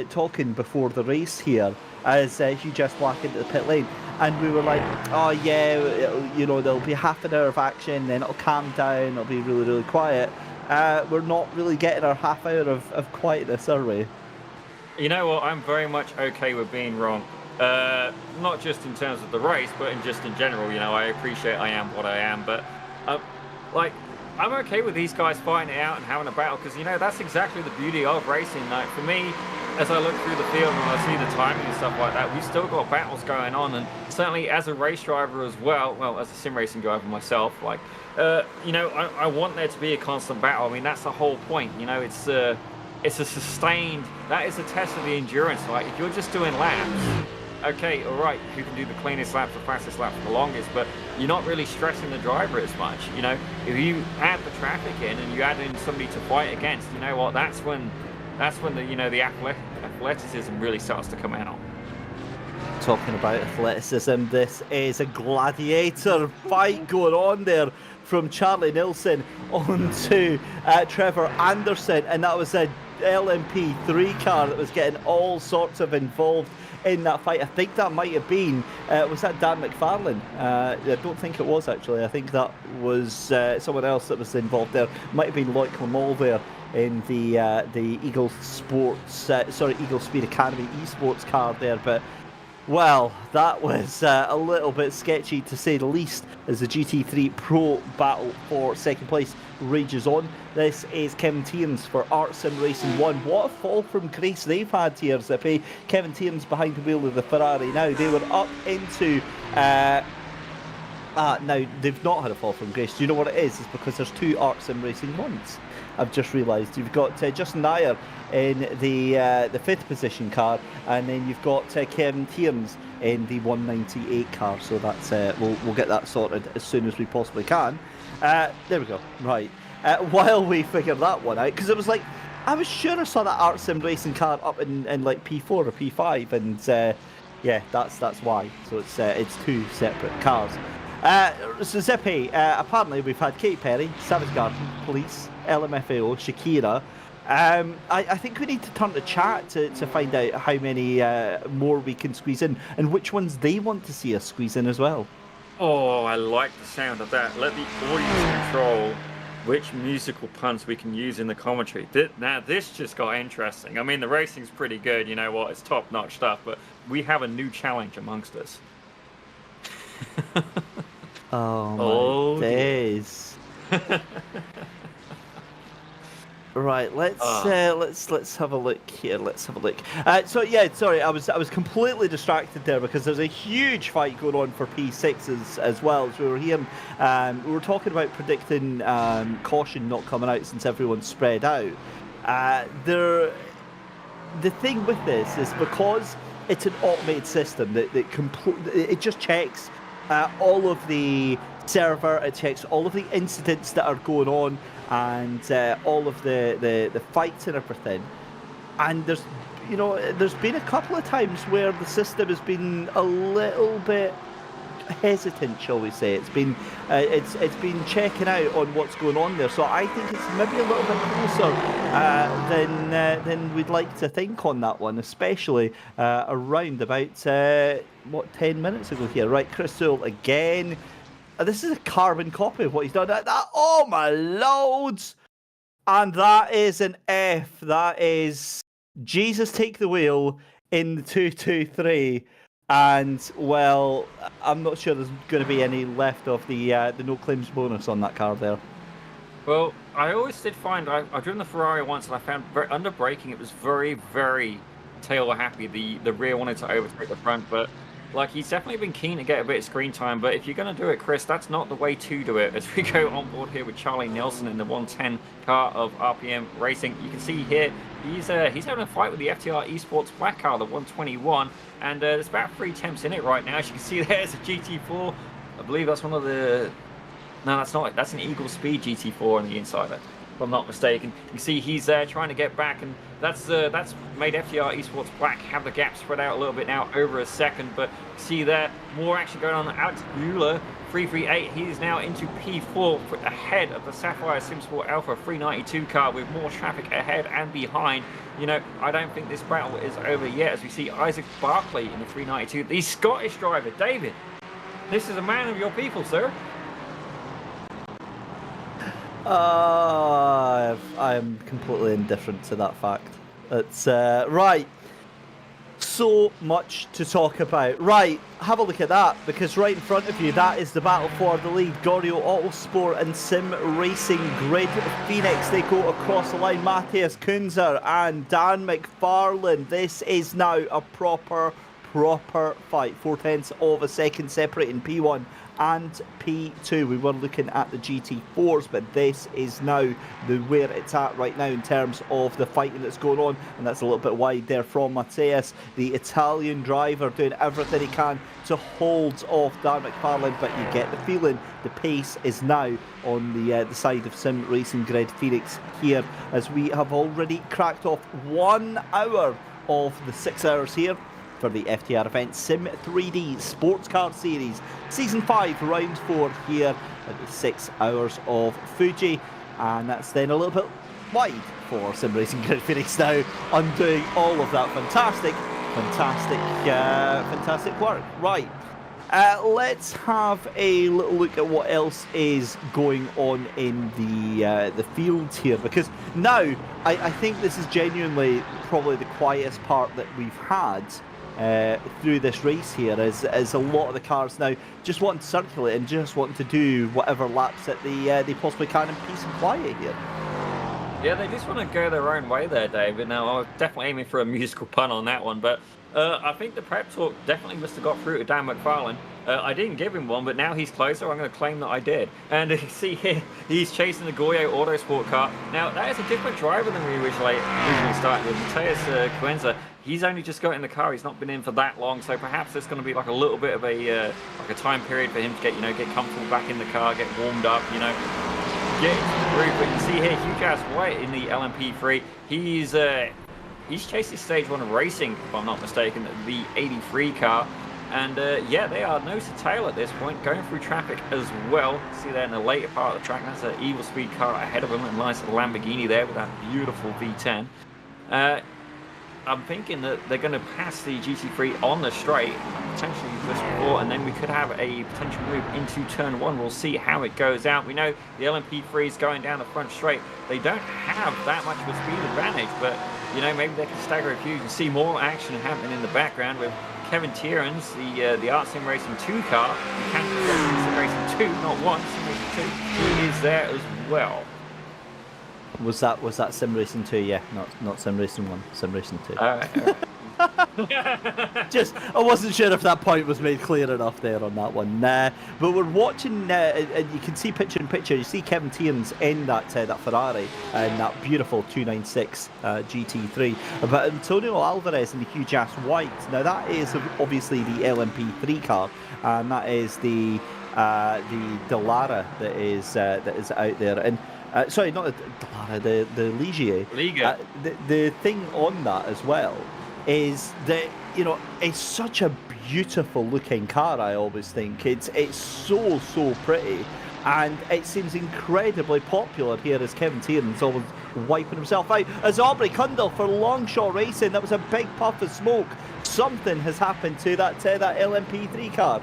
talking before the race here, as Hugh just walked into the pit lane, and we were like, oh yeah, there'll be half an hour of action, then it'll calm down, it'll be really, really quiet. We're not really getting our half hour of quietness, are we? You know what, I'm very much okay with being wrong. Not just in terms of the race, but just in general. I appreciate I am what I am, but I'm okay with these guys fighting it out and having a battle, because that's exactly the beauty of racing. Like, for me, as I look through the field and I see the timing and stuff like that, we've still got battles going on, and certainly as a race driver as well, as a sim racing driver myself, I want there to be a constant battle. I mean, that's the whole point. It's a sustained, that is a test of the endurance. Like, if you're just doing laps, okay, all right, who can do the cleanest laps, the fastest laps, the longest, but you're not really stressing the driver as much. If you add the traffic in and you add in somebody to fight against, you know what, that's when the athleticism really starts to come out. Talking about athleticism, this is a gladiator fight going on there from Charlie Nilsson onto Trevor Anderson, and that was a LMP3 car that was getting all sorts of involved in that fight. I think that might have been, was that Dan McFarlane? I don't think it was, actually. I think that was someone else that was involved there. Might have been Loic Lamol there in the Eagle Sports, Eagle Speed Academy esports car there, but well, that was a little bit sketchy to say the least, as the GT3 Pro battle for second place rages on. This is Kevin Tierns for Art Sim Racing 1. What a fall from grace they've had here, Zippy. Kevin Tierns behind the wheel of the Ferrari now. They were up into... now, they've not had a fall from grace. Do you know what it is? It's because there's two Art Sim Racing 1s. I've just realised. You've got Justin Dyer in the fifth position car, and then you've got Kevin Tierns in the 198 car. So that's we'll get that sorted as soon as we possibly can. There we go. Right. While we figure that one out, because it was like, I was sure I saw that Art Sim Racing car up in like P4 or P5, and yeah, that's why. So it's two separate cars. So Zippy, apparently we've had Katy Perry, Savage Garden, Police, LMFAO, Shakira. I think we need to turn to chat to find out how many more we can squeeze in, and which ones they want to see us squeeze in as well. Oh, I like the sound of that. Let the audience control which musical puns we can use in the commentary. Now this just got interesting. I mean, the racing's pretty good, you know what, it's top-notch stuff, but we have a new challenge amongst us. Oh my days. Right, let's have a look here. Let's have a look. So yeah, sorry, I was completely distracted there because there's a huge fight going on for P6s as well. As we were hearing, we were talking about predicting caution not coming out since everyone's spread out. The thing with this is because it's an automated system that it just checks all of the server, it checks all of the incidents that are going on, and all of the fights and everything. And there's been a couple of times where the system has been a little bit hesitant, shall we say. It's been checking out on what's going on there. So I think it's maybe a little bit closer than we'd like to think on that one, especially around about 10 minutes ago here. Right, Chris Sewell again. This is a carbon copy of what he's done. Oh my loads! And that is an F. That is Jesus take the wheel in the 223. And, well, I'm not sure there's going to be any left of the no claims bonus on that car there. Well, I always did find, I've driven the Ferrari once and I found under braking it was very, very tail happy. The rear wanted to overtake the front, but like he's definitely been keen to get a bit of screen time. But if you're going to do it, Chris, that's not the way to do it. As we go on board here with Charlie Nelson in the 110 car of RPM Racing, you can see here he's having a fight with the FTR Esports black car, the 121, and there's about 3 attempts in it right now. As you can see, there's a GT4. I believe that's one of the. No, that's not. That's an Eagle Speed GT4 on the inside, if I'm not mistaken. You can see he's trying to get back, and that's made FTR Esports Black have the gap spread out a little bit now over a second. But you see there, more action going on. Alex Bueller, 338. He is now into P4 ahead of the Sapphire SimSport Alpha 392 car with more traffic ahead and behind. You know, I don't think this battle is over yet, as we see Isaac Barkley in the 392. The Scottish driver, David. This is a man of your people, sir. I'm completely indifferent to that fact. It's right. So much to talk about. Right, have a look at that, because right in front of you, that is the battle for the lead. Gorio Autosport and Sim Racing Grid Phoenix, they go across the line. Matthias Kunzer and Dan McFarlane. This is now a proper fight. 4/10 of a second separating P1 and P2. We were looking at the GT4s, but this is now where it's at right now in terms of the fighting that's going on, and that's a little bit wide there from Matthias, the Italian driver, doing everything he can to hold off Dan McFarlane, but you get the feeling the pace is now on the side of Sim Racing Grid Phoenix here, as we have already cracked off 1 hour of the 6 hours here for the FTR event Sim 3D Sports Car Series Season 5 Round 4 here at the 6 hours of Fuji, and that's then a little bit wide for Sim Racing Grid Phoenix now, undoing all of that fantastic work. Right, let's have a little look at what else is going on in the field here, because now I think this is genuinely probably the quietest part that we've had through this race here, as a lot of the cars now just want to circulate and just want to do whatever laps that they possibly can in peace and quiet here. Yeah, they just want to go their own way there, David. Now, I was definitely aiming for a musical pun on that one, but I think the prep talk definitely must have got through to Dan McFarlane. I didn't give him one, but now he's closer. I'm going to claim that I did. And you see here, he's chasing the Goyo Autosport car. Now, that is a different driver than we originally started with. Matthias Quenza, he's only just got in the car. He's not been in for that long, so perhaps there's going to be like a little bit of a time period for him to get comfortable back in the car, get warmed up, get through. But you see here, Huge Ass White in the LMP3. He's chasing Stage 1 of racing, if I'm not mistaken, the 83 car. And yeah, they are nose to tail at this point, going through traffic as well. See there in the later part of the track, that's an Eagle Speed car ahead of them, and nice Lamborghini there with that beautiful V10. I'm thinking that they're going to pass the GT3 on the straight, potentially just before, and then we could have a potential move into turn 1. We'll see how it goes out. We know the LMP3 is going down the front straight. They don't have that much of a speed advantage, but maybe they can stagger a few. You can see more action happening in the background with Kevin Tierans, the Art Sim Racing 2 car. You can Sim Racing 2, not 1, Sim Racing 2. He is there as well. Was that Sim Racing 2? Yeah, not Sim Racing 1, Sim Racing 2. All right. Just, I wasn't sure if that point was made clear enough there on that one. But we're watching, and you can see picture in picture. You see Kevin Tierns in that Ferrari and that beautiful 296 GT3. But Antonio Alvarez in the Huge Ass White. Now that is obviously the LMP3 car, and that is the Dallara that is out there. And sorry, not the Dallara, the Ligier. The thing on that as well is that it's such a beautiful looking car, I always think. It's so pretty, and it seems incredibly popular here as Kevin Tiernan's always wiping himself out. As Aubrey Cundle for Longshot Racing, that was a big puff of smoke. Something has happened to that LMP3 car.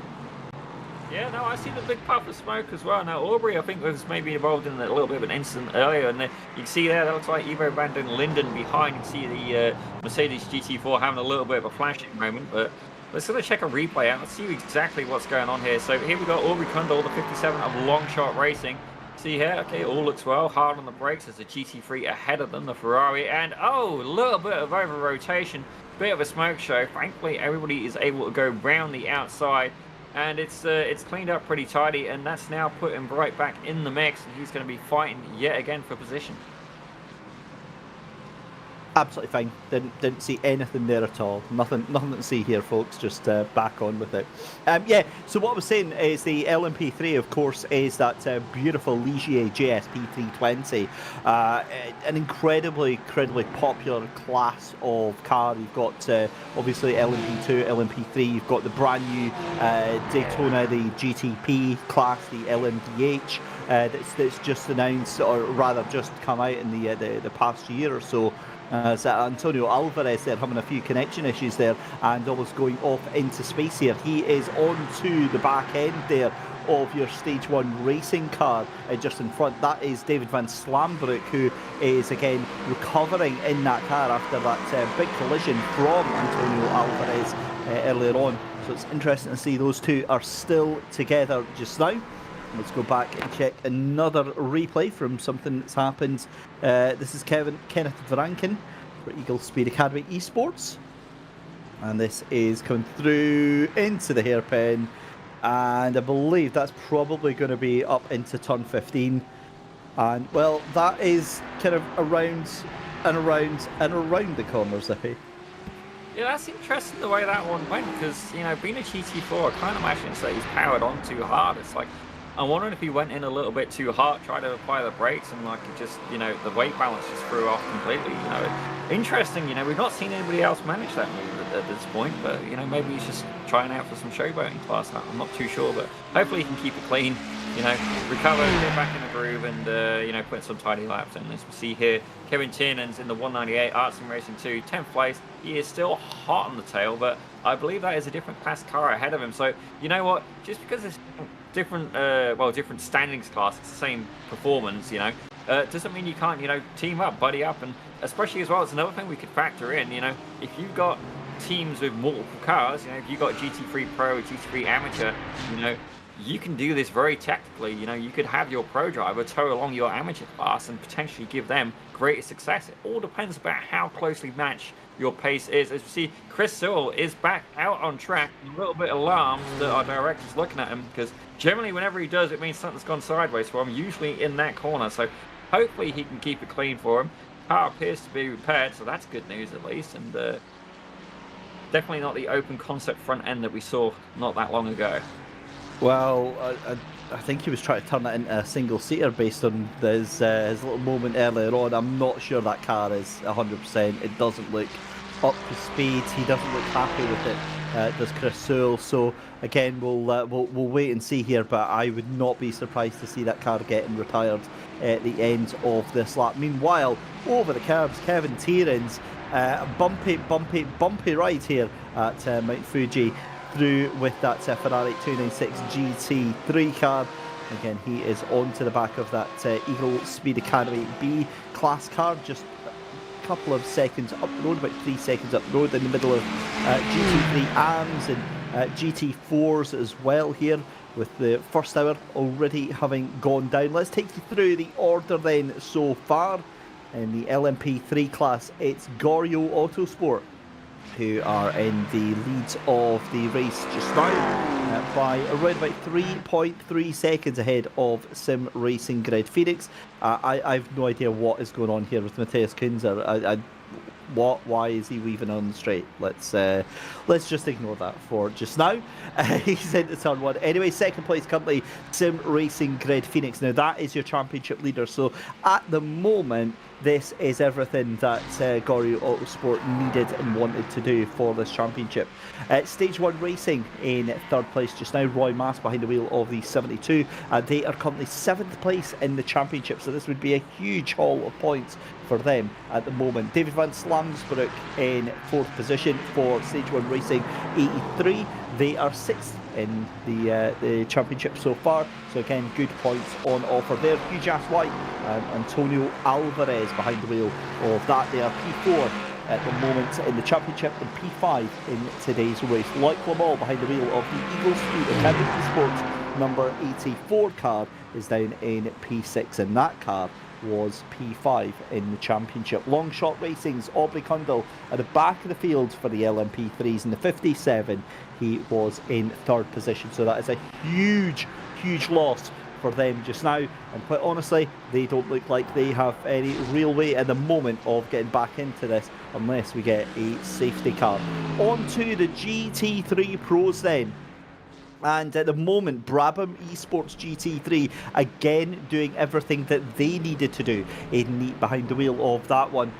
Yeah, no, I see the big puff of smoke as well. Now, Aubrey, I think, was maybe involved in a little bit of an incident earlier, and you can see there, that looks like Ivo van den Linden behind. You can see the Mercedes GT4 having a little bit of a flashing moment, but let's sort of check a replay out. Let's see exactly what's going on here. So here we got Aubrey Cundle, the 57 of Longshot Racing. See here, okay, all looks well. Hard on the brakes. There's a GT3 ahead of them, the Ferrari, and oh, a little bit of over rotation, bit of a smoke show. Thankfully, everybody is able to go round the outside. And it's cleaned up pretty tidy, and that's now put him right back in the mix, and he's going to be fighting yet again for position. Absolutely fine. Didn't see anything there at all. Nothing to see here, folks. Just back on with it. Yeah. So what I was saying is the LMP3, of course, is that beautiful Ligier JSP 320, an incredibly popular class of car. You've got obviously LMP2, LMP3. You've got the brand new Daytona, the GTP class, the LMDH. That's just announced, or rather just come out in the past year or so. So Antonio Alvarez there having a few connection issues there, and almost going off into space here. He is onto the back end there of your Stage 1 racing car, just in front. That is David van Slambroek, who is again recovering in that car after that big collision from Antonio Alvarez earlier on. So it's interesting to see those two are still together just now. Let's go back and check another replay from something that's happened. This is Kenneth Varankin for Eagle Speed Academy Esports. And this is coming through into the hairpin. And I believe that's probably going to be up into turn 15. And, well, that is kind of around and around and around the corners, Zippy. Yeah, that's interesting the way that one went, because, you know, being a GT4, I can't imagine that he's powered on too hard. It's like, I'm wondering if he went in a little bit too hard, tried to apply the brakes, and like it just, you know, the weight balance just threw off completely. You know, interesting. You know, we've not seen anybody else manage that move at this point, but you know, maybe he's just trying out for some showboating class. I'm not too sure, but hopefully he can keep it clean. You know, recover, get back in the groove, and you know, put some tidy laps in. As we see here, Kevin Tiernan's in the 198 Arts and Racing 2, 10th place. He is still hot on the tail, but I believe that is a different class car ahead of him. So you know what? Just because it's different, different standings class, it's the same performance, you know, doesn't mean you can't, you know, team up, buddy up, and especially as well, it's another thing we could factor in, you know, if you've got teams with multiple cars, you know, if you've got GT3 Pro, GT3 Amateur, you know, you can do this very tactically. You know, you could have your pro driver tow along your amateur class and potentially give them greater success. It all depends about how closely matched your pace is. As you see, Chris Sewell is back out on track, a little bit alarmed that our director's looking at him, because generally whenever he does, it means something's gone sideways for him, usually in that corner. So hopefully he can keep it clean for him. Car appears to be repaired, so that's good news at least, and definitely not the open concept front end that we saw not that long ago. Well, I think he was trying to turn that into a single-seater based on his little moment earlier on. I'm not sure that car is 100%. It doesn't look up to speed. He doesn't look happy with it, does Chris Sewell. So, again, we'll wait and see here, but I would not be surprised to see that car getting retired at the end of this lap. Meanwhile, over the curbs, Kevin Tiernan's bumpy ride here at Mount Fuji, through with that Ferrari 296 GT3 car. Again, he is onto the back of that Eagle Speed Academy B class car, just a couple of seconds up the road, about 3 seconds up the road, in the middle of GT3 AMs and GT4s as well here, with the first hour already having gone down. Let's take you through the order then so far. In the LMP3 class, it's Goryeo Autosport who are in the lead of the race just now, by around about 3.3 seconds ahead of Sim Racing Grid Phoenix. I've no idea what is going on here with Matthias Kunzer. Why is he weaving on the straight? Let's just ignore that for just now. He's into turn 1. Anyway, second place currently Sim Racing Grid Phoenix. Now that is your championship leader. So at the moment, this is everything that Goryeo Autosport needed and wanted to do for this championship. Stage 1 Racing in 3rd place just now, Roy Mass behind the wheel of the 72. They are currently 7th place in the championship, so this would be a huge haul of points for them at the moment. David van Slamsbroek in 4th position for Stage 1 Racing 83. They are 6th in the championship so far, so again, good points on offer there. Huge ass white, Antonio Alvarez behind the wheel of that. They are P4 at the moment in the championship and P5 in today's race. Like Lamal behind the wheel of the Eagle Street Academy Sports number 84 car is down in P6, and that car was P5 in the championship. Long Shot Racing's Aubrey Kundal at the back of the field for the LMP3s in the 57. He was in 3rd position, so that is a huge loss for them just now, and quite honestly they don't look like they have any real way at the moment of getting back into this unless we get a safety car. On to the GT3 Pros then. And at the moment, Brabham Esports GT3 again doing everything that they needed to do. Aidan Neat behind the wheel of that one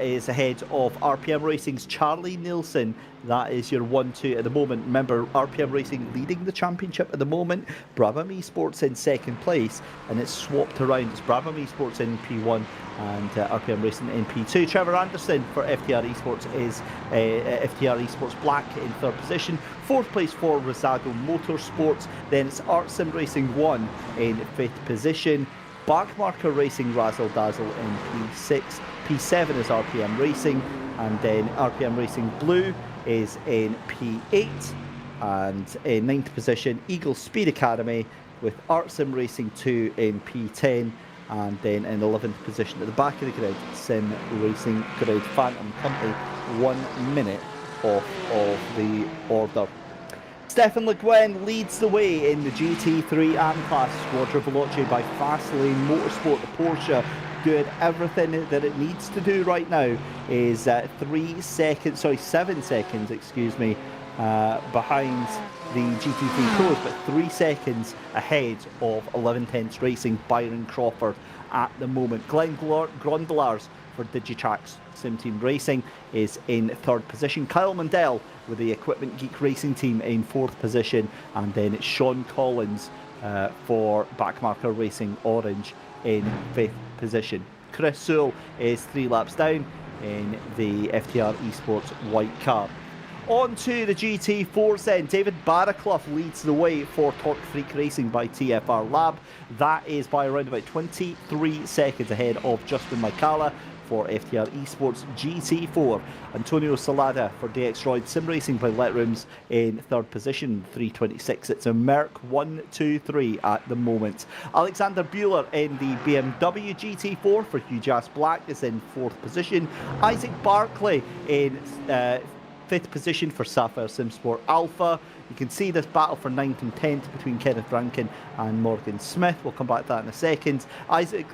is ahead of RPM Racing's Charlie Nielsen. That is your 1-2 at the moment. Remember, RPM Racing leading the championship at the moment. Brabham Esports in 2nd place, and it's swapped around. It's Brabham Esports in P1 and RPM Racing in P2. Trevor Anderson for FTR Esports is FTR Esports Black in 3rd position. 4th place for Rosado Motorsports. Then it's Art Sim Racing 1 in 5th position. Backmarker Racing Razzle Dazzle in P6. P7 is RPM Racing, and then RPM Racing Blue is in P8, and in 9th position Eagle Speed Academy with Art Sim Racing 2 in P10, and then in 11th position at the back of the grid Sim Racing Grid Phantom Company 1 minute off of the order. Stefan Le Guin leads the way in the GT3 AM class. Squadra Veloce by Fastlane Motorsport, the Porsche, doing everything that it needs to do right now, is 7 seconds, excuse me, behind the GT3 Pros, but 3 seconds ahead of 11 Tenths Racing Byron Crawford at the moment. Glenn Grondelars for Digitrax Sim Team Racing is in 3rd position. Kyle Mundell with the Equipment Geek Racing Team in 4th position, and then it's Sean Collins for Backmarker Racing Orange in 5th position. Chris Sewell is 3 laps down in the FTR Esports white car. On to the GT4s then. David Barraclough leads the way for Torque Freak Racing by TFR Lab. That is by around about 23 seconds ahead of Justin Micala for FTR Esports GT4. Antonio Salada for DXroid Sim Racing by Letrooms in 3rd position, 3:26. It's a Merc 1-2-3 at the moment. Alexander Bueller in the BMW GT4 for Hugh Jas Black is in 4th position. Isaac Barclay in 5th position for Sapphire Simsport Alpha. You can see this battle for 9th and 10th between Kenneth Rankin and Morgan Smith. We'll come back to that in a second. Isaac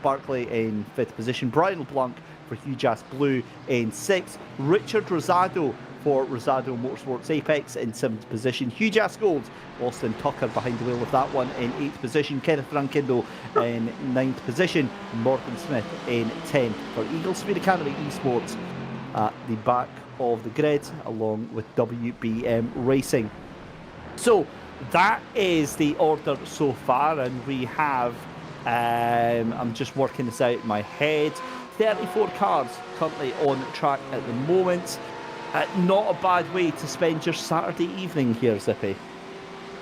Barclay in 5th position. Brian LeBlanc for Hugh Jas Blue in 6th. Richard Rosado for Rosado Motorsports Apex in 7th position. Hugh Jas Gold, Austin Tucker behind the wheel of that one in 8th position. Kenneth Rankindo in 9th position. Morgan Smith in 10th for Eagle Speed Academy Esports at the back of the grid, along with WBM Racing. So that is the order so far, and we have I'm just working this out in my head, 34 cars currently on track at the moment. Not a bad way to spend your Saturday evening here, Zippy.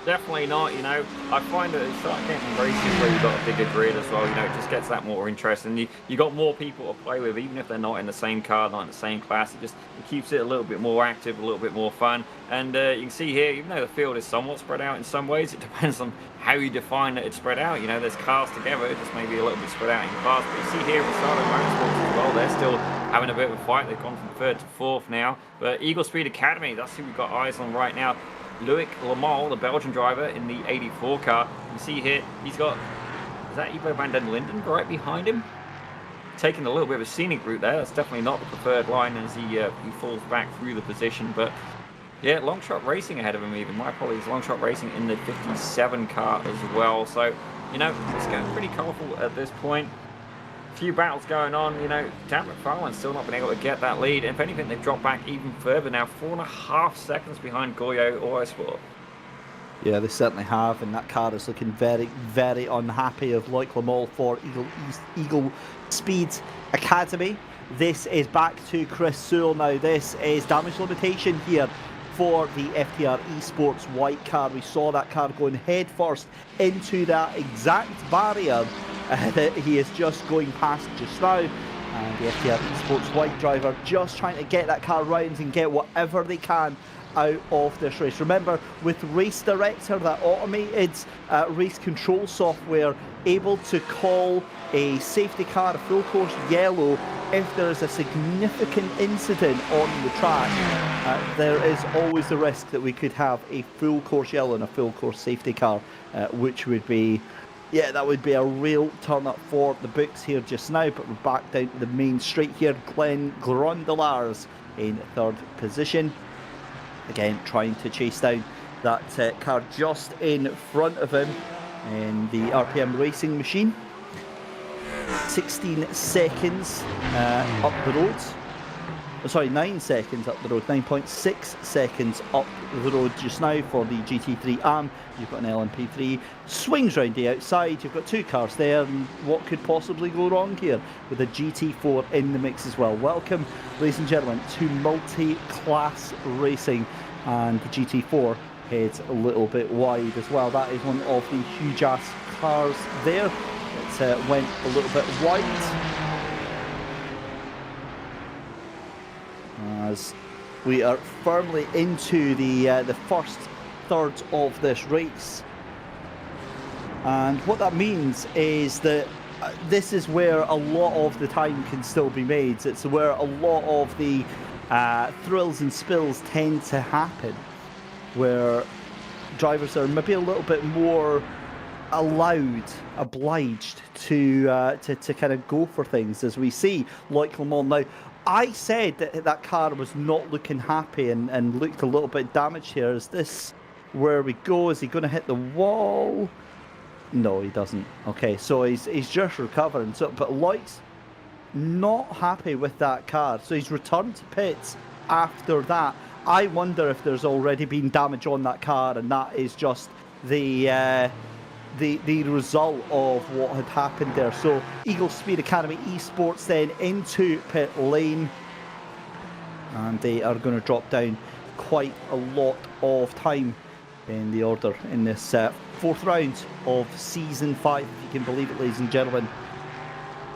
Definitely not, you know. I find that it's like getting racing where you've got a bigger grid as well, you know, it just gets that more interest, and you got more people to play with, even if they're not in the same car, not in the same class. It keeps it a little bit more active, a little bit more fun. And you can see here, even though the field is somewhat spread out in some ways, it depends on how you define that it's spread out. You know, there's cars together, it just maybe a little bit spread out in class. But you see here with Rosado Motorsports as well, they're still having a bit of a fight. They've gone from 3rd to 4th now. But Eagle Speed Academy, that's who we've got eyes on right now. Loic Lamal, the Belgian driver in the 84 car. You see here, he's got, is that Ivo van den Linden right behind him? Taking a little bit of a scenic route there. That's definitely not the preferred line as he falls back through the position. But yeah, Longshot Racing ahead of him even. My apologies, Longshot Racing in the 57 car as well. So, you know, it's going pretty colourful at this point. few battles going on. You know, Dan McFarlane's still not been able to get that lead. If anything, they've dropped back even further now, 4.5 seconds behind Goyo Autosport. Yeah, they certainly have, and that car is looking very, very unhappy of Loic Le Mans for Eagle Speed Academy. This is back to Chris Sewell now. This is damage limitation here for the FTR Esports white car. We saw that car going head first into that exact barrier that he is just going past just now. And the FTR Esports white driver just trying to get that car round and get whatever they can out of this race. Remember, with Race Director, that automated race control software, able to call a safety car a full course yellow if there is a significant incident on the track. There is always the risk that we could have a full course yellow and a full course safety car, which would be, yeah, that would be a real turn up for the books here just now. But we're back down to the main straight here. Glenn Grondelars in third position. Again, trying to chase down that car just in front of him in the RPM racing machine. 16 seconds up the road. Sorry, 9 seconds up the road. 9.6 seconds up the road just now for the GT3 AM. You've got an LMP3. Swings round the outside. You've got two cars there. And what could possibly go wrong here with a GT4 in the mix as well? Welcome, ladies and gentlemen, to multi-class racing. And the GT4 heads a little bit wide as well. That is one of the huge-ass cars there. It went a little bit wide. As we are firmly into the first third of this race. And what that means is that this is where a lot of the time can still be made. It's where a lot of the thrills and spills tend to happen, where drivers are maybe a little bit more obliged to kind of go for things, as we see like Le Mans now. I said that that car was not looking happy and looked a little bit damaged here. Is this where we go? Is he going to hit the wall? No, he doesn't. Okay, so he's just recovering. So, but Loic's not happy with that car, so he's returned to pits after that. I wonder if there's already been damage on that car, and that is just the result of what had happened there. So Eagle Speed Academy Esports then into pit lane, and they are going to drop down quite a lot of time in the order in this fourth round of season 5, if you can believe it, ladies and gentlemen,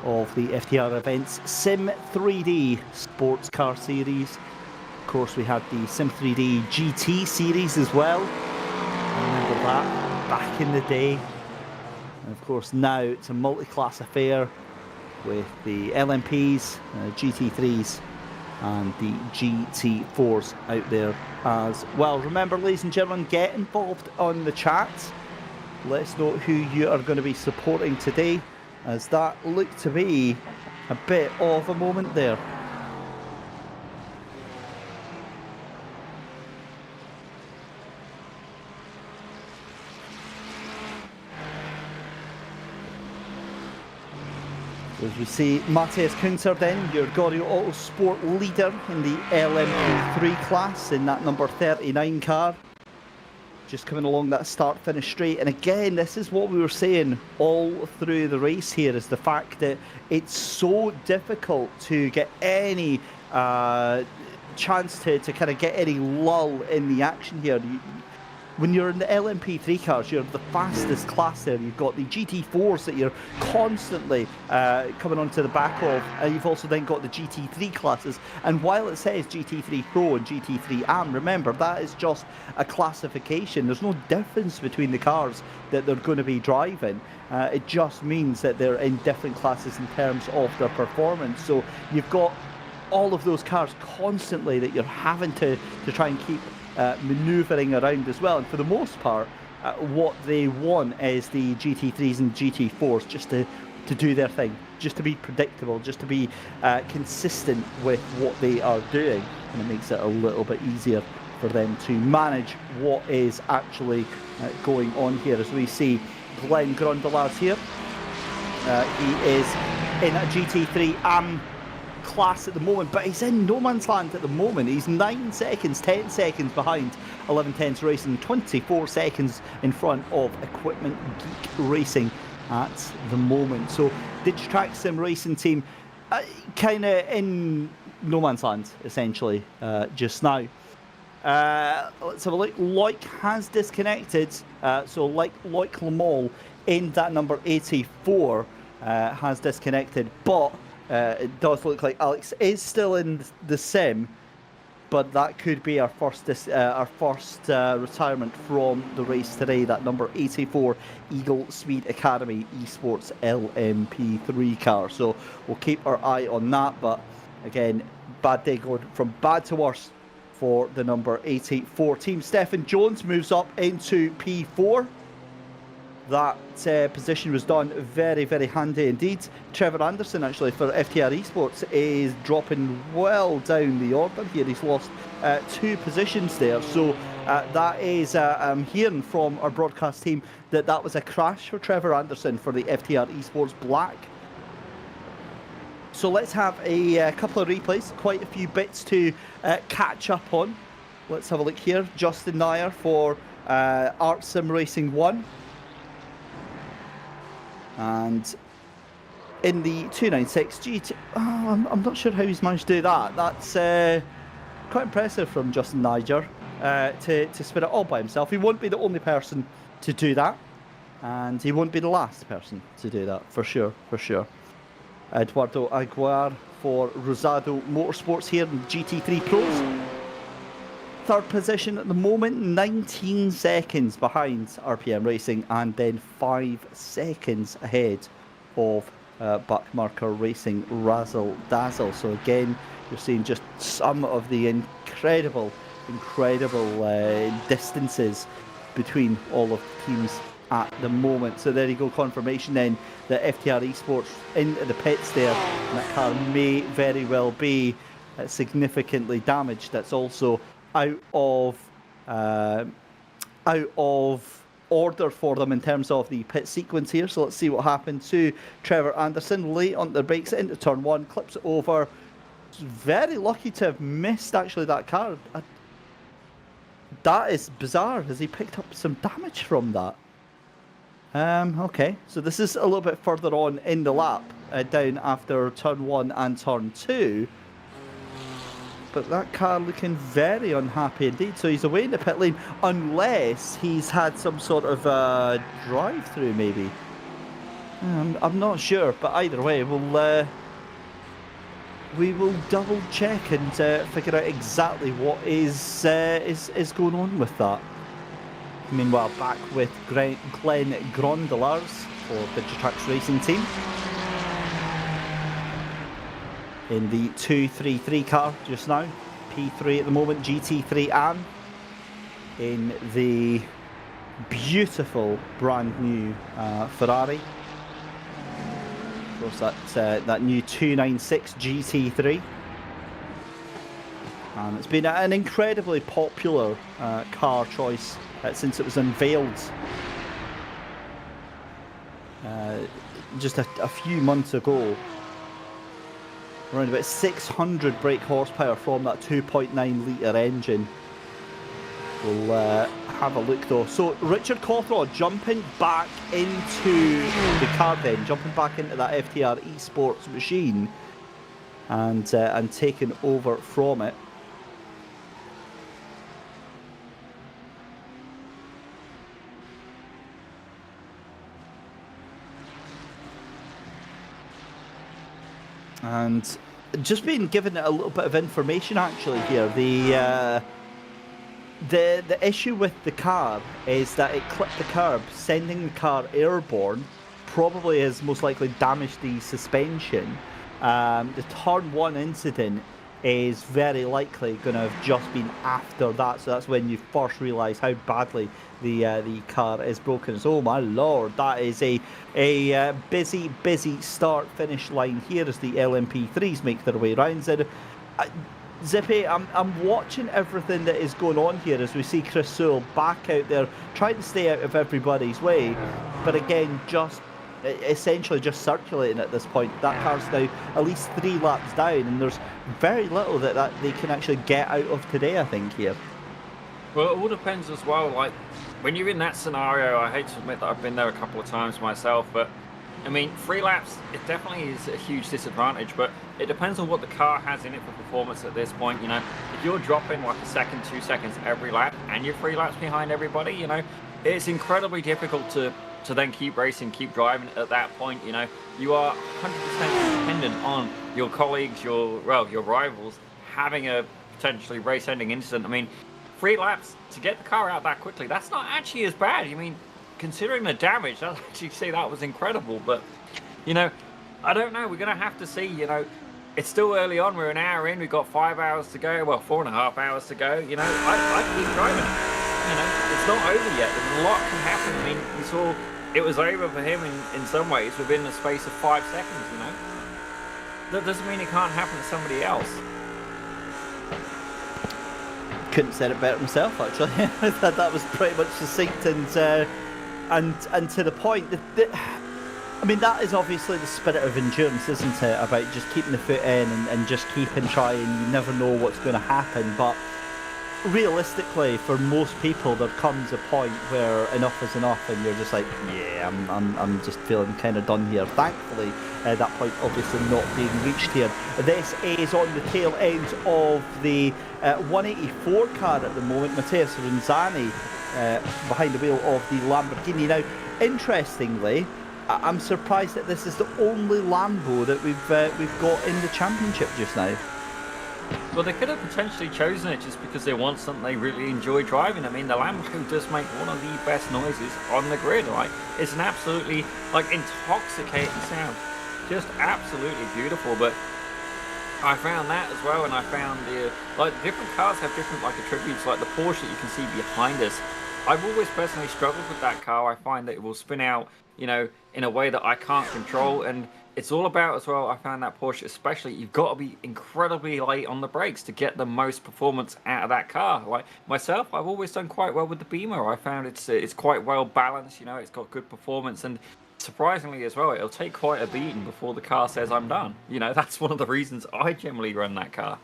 of the FTR events Sim 3D Sports Car Series. Of course, we had the Sim 3D GT series as well. I remember that back in the day. And of course, now it's a multi-class affair with the LMPs, GT3s, and the GT4s out there as well. Remember, ladies and gentlemen, get involved on the chat. Let us know who you are going to be supporting today, as that looked to be a bit of a moment there. As we see Matthias Kunter then, your Gorio Autosport leader in the LMP3 class in that number 39 car. Just coming along that start-finish straight. And again, this is what we were saying all through the race here, is the fact that it's so difficult to get any chance to kind of get any lull in the action here. When you're in the LMP3 cars, you're the fastest class there. You've got the GT4s that you're constantly coming onto the back of, and you've also then got the GT3 classes. And while it says GT3 Pro and GT3 AM, remember, that is just a classification. There's no difference between the cars that they're going to be driving. It just means that they're in different classes in terms of their performance. So you've got all of those cars constantly that you're having to try and keep manoeuvring around as well. And for the most part, what they want is the GT3s and GT4s just to do their thing, just to be predictable, just to be consistent with what they are doing, and it makes it a little bit easier for them to manage what is actually going on here. As we see Glenn Grondelars here He is in a GT3 class at the moment, but he's in no man's land at the moment. He's 9 seconds, 10 seconds behind 1110's Racing, 24 seconds in front of Equipment Geek Racing at the moment. So Digitrack Sim Racing team kind of in no man's land, essentially, just now. Let's have a look. Loic has disconnected, so Loic Lamol in that number 84 has disconnected, but it does look like Alex is still in the sim, but that could be our first retirement from the race today. That number 84 Eagle Speed Academy Esports LMP3 car. So we'll keep our eye on that. But again, bad day going from bad to worse for the number 84 team. Stephen Jones moves up into P4. That position was done very, very handy indeed. Trevor Anderson, actually, for FTR Esports, is dropping well down the order here. He's lost 2 positions there. So that is, I'm hearing from our broadcast team that was a crash for Trevor Anderson for the FTR Esports Black. So let's have a couple of replays, quite a few bits to catch up on. Let's have a look here. Justin Nair for Art Sim Racing 1. And in the 296 GT, I'm not sure how he's managed to do that. That's quite impressive from Justin Niger to spin it all by himself. He won't be the only person to do that, and he won't be the last person to do that, for sure, for sure. Eduardo Aguiar for Rosado Motorsports here in GT3 Pros. 3rd position at the moment, 19 seconds behind RPM Racing, and then 5 seconds ahead of Backmarker Racing Razzle Dazzle. So again, you're seeing just some of the incredible distances between all of the teams at the moment. So there you go, confirmation then that FTR Esports into the pits there, and that car may very well be significantly damaged. That's also out of order for them in terms of the pit sequence here. So let's see what happened to Trevor Anderson. Late on the brakes into turn 1, clips it over. Very lucky to have missed actually that car. That is bizarre. Has he picked up some damage from that? Okay, so this is a little bit further on in the lap, down after turn 1 and turn 2. But that car looking very unhappy indeed. So he's away in the pit lane, unless he's had some sort of drive-through, maybe. I'm not sure, but either way, we will double check and figure out exactly what is going on with that. Meanwhile, back with Glenn Grondelars for Digitrax Racing Team in the 233 car just now. P3 at the moment, GT3 AM in the beautiful brand new Ferrari. Of course, that's that new 296 GT3. And it's been an incredibly popular car choice since it was unveiled just a few months ago. Around about 600 brake horsepower from that 2.9 litre engine. We'll have a look though. So Richard Cawthron jumping back into the car then, jumping back into that FTR Esports machine and taking over from it. And just been given a little bit of information actually here. The issue with the car is that it clipped the curb, sending the car airborne. Probably has most likely damaged the suspension. The turn 1 incident is very likely going to have just been after that, so that's when you first realise how badly the car is broken. So, oh my lord, that is a busy start finish line here as the LMP3s make their way round. And Zippy, I'm watching everything that is going on here as we see Chris Sewell back out there trying to stay out of everybody's way, but again just essentially just circulating at this point. That car's now at least 3 laps down, and there's very little that they can actually get out of today, I think, here. Well, it all depends as well. Like, when you're in that scenario, I hate to admit that I've been there a couple of times myself, but I mean, 3 laps, it definitely is a huge disadvantage, but it depends on what the car has in it for performance at this point. You know, if you're dropping like a second, 2 seconds every lap, and you're 3 laps behind everybody, you know, it's incredibly difficult to then keep racing, keep driving at that point. You know, you are 100% dependent on your colleagues, your rivals, having a potentially race-ending incident. I mean, 3 laps to get the car out that quickly, that's not actually as bad. I mean, considering the damage, I'd actually say that was incredible. But, you know, I don't know. We're going to have to see. You know, it's still early on. We're an hour in. We've got 5 hours to go. Well, 4.5 hours to go. You know, I keep driving. You know, it's not over yet. There's a lot can happen. I mean, we saw it was over for him in some ways within the space of 5 seconds, you know. That doesn't mean it can't happen to somebody else. Couldn't said it better myself, actually. that was pretty much succinct and to the point. I mean, that is obviously the spirit of endurance, isn't it? About just keeping the foot in and just keeping trying. You never know what's going to happen, but realistically, for most people, there comes a point where enough is enough, and you're just like, yeah, I'm just feeling kind of done here. Thankfully, that point obviously not being reached here. This is on the tail end of the 184 car at the moment. Matteo Renzani behind the wheel of the Lamborghini. Now, interestingly, I'm surprised that this is the only Lambo that we've got in the championship just now. Well, they could have potentially chosen it just because they want something they really enjoy driving. I mean, the Lambo does make one of the best noises on the grid. Like, it's an absolutely, like, intoxicating sound. Just absolutely beautiful. But I found that as well, and I found the, like, different cars have different, like, attributes. Like the Porsche that you can see behind us. I've always personally struggled with that car. I find that it will spin out, you know, in a way that I can't control, and it's all about as well. I found that Porsche especially, you've got to be incredibly late on the brakes to get the most performance out of that car. Like myself, I've always done quite well with the Beamer. I found it's quite well balanced, you know, it's got good performance, and surprisingly as well, it'll take quite a beating before the car says I'm done. You know, that's one of the reasons I generally run that car.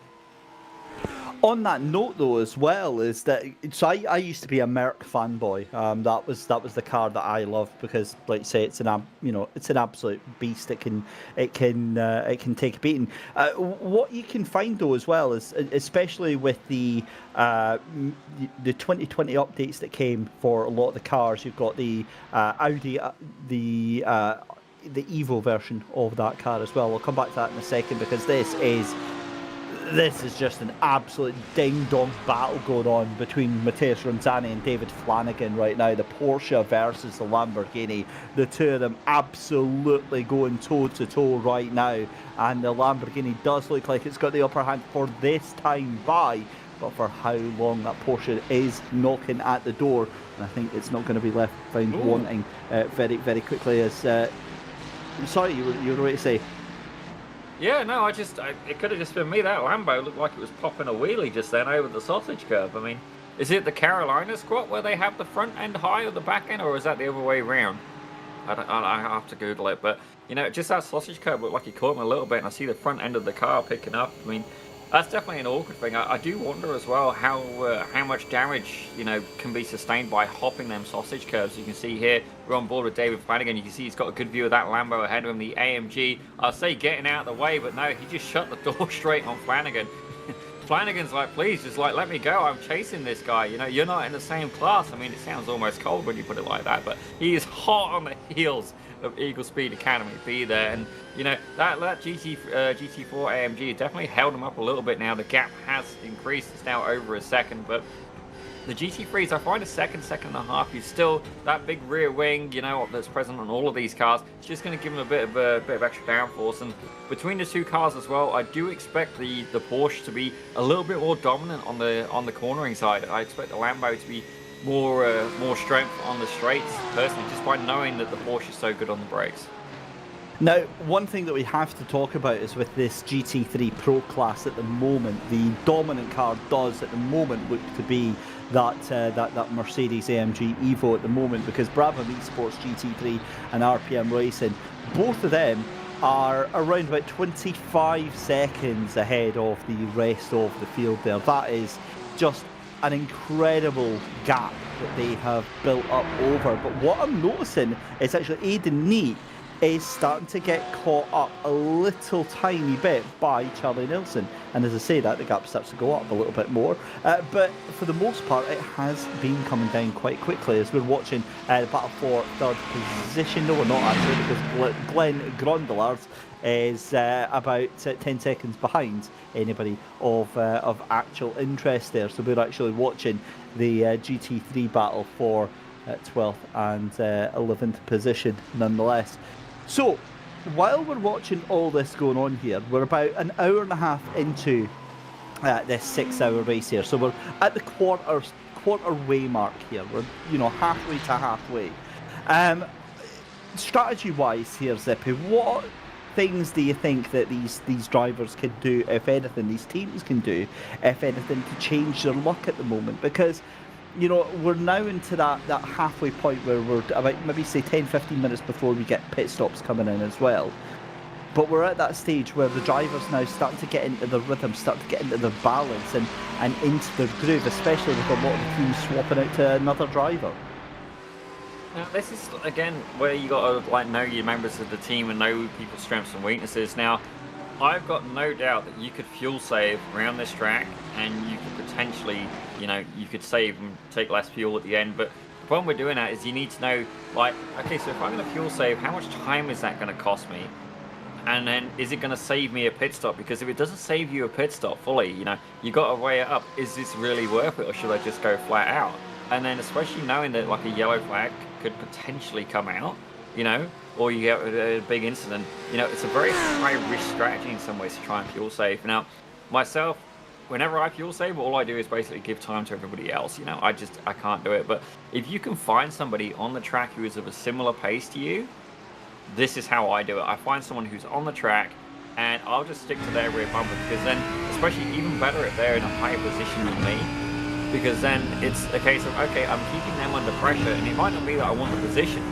On that note, though, as well, is that so I used to be a Merc fanboy. That was the car that I loved because, like you say, it's an absolute beast. It can take a beating. What you can find though as well is, especially with the 2020 updates that came for a lot of the cars, you've got the Audi the Evo version of that car as well. We'll come back to that in a second because this is just an absolute ding-dong battle going on between Matteo Renzani and David Flanagan right now. The Porsche versus the Lamborghini. The two of them absolutely going toe-to-toe right now. And the Lamborghini does look like it's got the upper hand for this time by. But for how long that Porsche is knocking at the door. And I think it's not going to be left found wanting very, very quickly. As sorry, you were ready to say... Yeah, no, it could have just been me. That Lambo looked like it was popping a wheelie just then over the sausage curb. I mean, is it the Carolina squat where they have the front end high or the back end, or is that the other way around? I have to Google it, but, you know, just that sausage curb looked like he caught him a little bit, and I see the front end of the car picking up. I mean, that's definitely an awkward thing. I do wonder as well how much damage, you know, can be sustained by hopping them sausage curves. You can see here, we're on board with David Flanagan. You can see he's got a good view of that Lambo ahead of him, the AMG. I'll say getting out of the way, but no, he just shut the door straight on Flanagan. Flanagan's like, please, just like, let me go. I'm chasing this guy. You know, you're not in the same class. I mean, it sounds almost cold when you put it like that, but he is hot on the heels of Eagle Speed Academy. Be there, and you know that GT4 AMG definitely held him up a little bit. Now the gap has increased; it's now over a second. But the GT3s, I find a second and a half. You still that big rear wing, you know, that's present on all of these cars. It's just going to give them a bit of extra downforce. And between the two cars as well, I do expect the Porsche to be a little bit more dominant on the cornering side. I expect the Lambo to be more strength on the straights, personally, just by knowing that the Porsche is so good on the brakes. Now, one thing that we have to talk about is with this GT3 Pro class at the moment, the dominant car does at the moment look to be that Mercedes AMG Evo at the moment, because Brabham Esports GT3 and RPM Racing, both of them are around about 25 seconds ahead of the rest of the field there. That is just an incredible gap that they have built up over. But what I'm noticing is actually Aiden Neat is starting to get caught up a little tiny bit by Charlie Nelson. And as I say that, the gap starts to go up a little bit more. But for the most part, it has been coming down quite quickly as we're watching the battle for third position. No, we're not actually, because Glenn Grondelard is about 10 seconds behind anybody of actual interest there. So we're actually watching the GT3 battle for 12th and 11th position nonetheless. So, while we're watching all this going on here, we're about an hour and a half into this 6-hour race here. So we're at the quarter way mark here. We're, halfway to halfway. Strategy-wise here, Zippy, what things do you think that these drivers can do, if anything, these teams can do, if anything, to change their luck at the moment? Because we're now into that halfway point where we're about maybe say 10-15 minutes before we get pit stops coming in as well. But we're at that stage where the drivers now start to get into the rhythm, start to get into their balance and into their groove, especially with a lot of the teams swapping out to another driver. Now, this is, again, where you got to know your members of the team and know people's strengths and weaknesses. Now, I've got no doubt that you could fuel save around this track, and you could potentially, you could save and take less fuel at the end. But the problem we're doing that is you need to know, okay, so if I'm going to fuel save, how much time is that going to cost me? And then is it going to save me a pit stop? Because if it doesn't save you a pit stop fully, you got to weigh it up. Is this really worth it, or should I just go flat out? And then especially knowing that a yellow flag could potentially come out, or you get a big incident, it's a very high-risk strategy in some ways to try and fuel save. Now, myself, whenever I fuel save, all I do is basically give time to everybody else. I can't do it. But if you can find somebody on the track who is of a similar pace to you, this is how I do it. I find someone who's on the track, and I'll just stick to their rear bumper, because then, especially even better if they're in a higher position than me, because then it's a case of, okay, I'm keeping them under pressure, and it might not be that I want the position,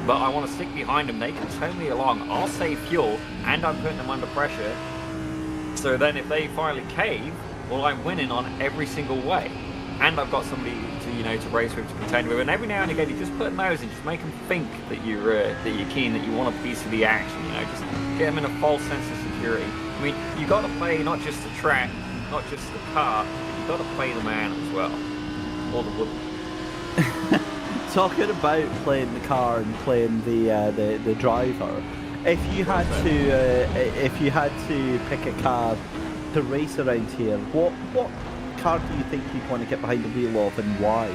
but I want to stick behind them. They can tow me along. I'll save fuel, and I'm putting them under pressure. So then if they finally cave, well, I'm winning on every single way. And I've got somebody to race with, to contend with. And every now and again, you just put those and just make them think that you're keen, that you want a piece of the action. Just get them in a false sense of security. I mean, you got to play not just the track, not just the car, but you got to play the man as well, or the woman. Talking about playing the car and playing the driver, if you had to pick a car to race around here, what car do you think you'd want to get behind the wheel of, and why?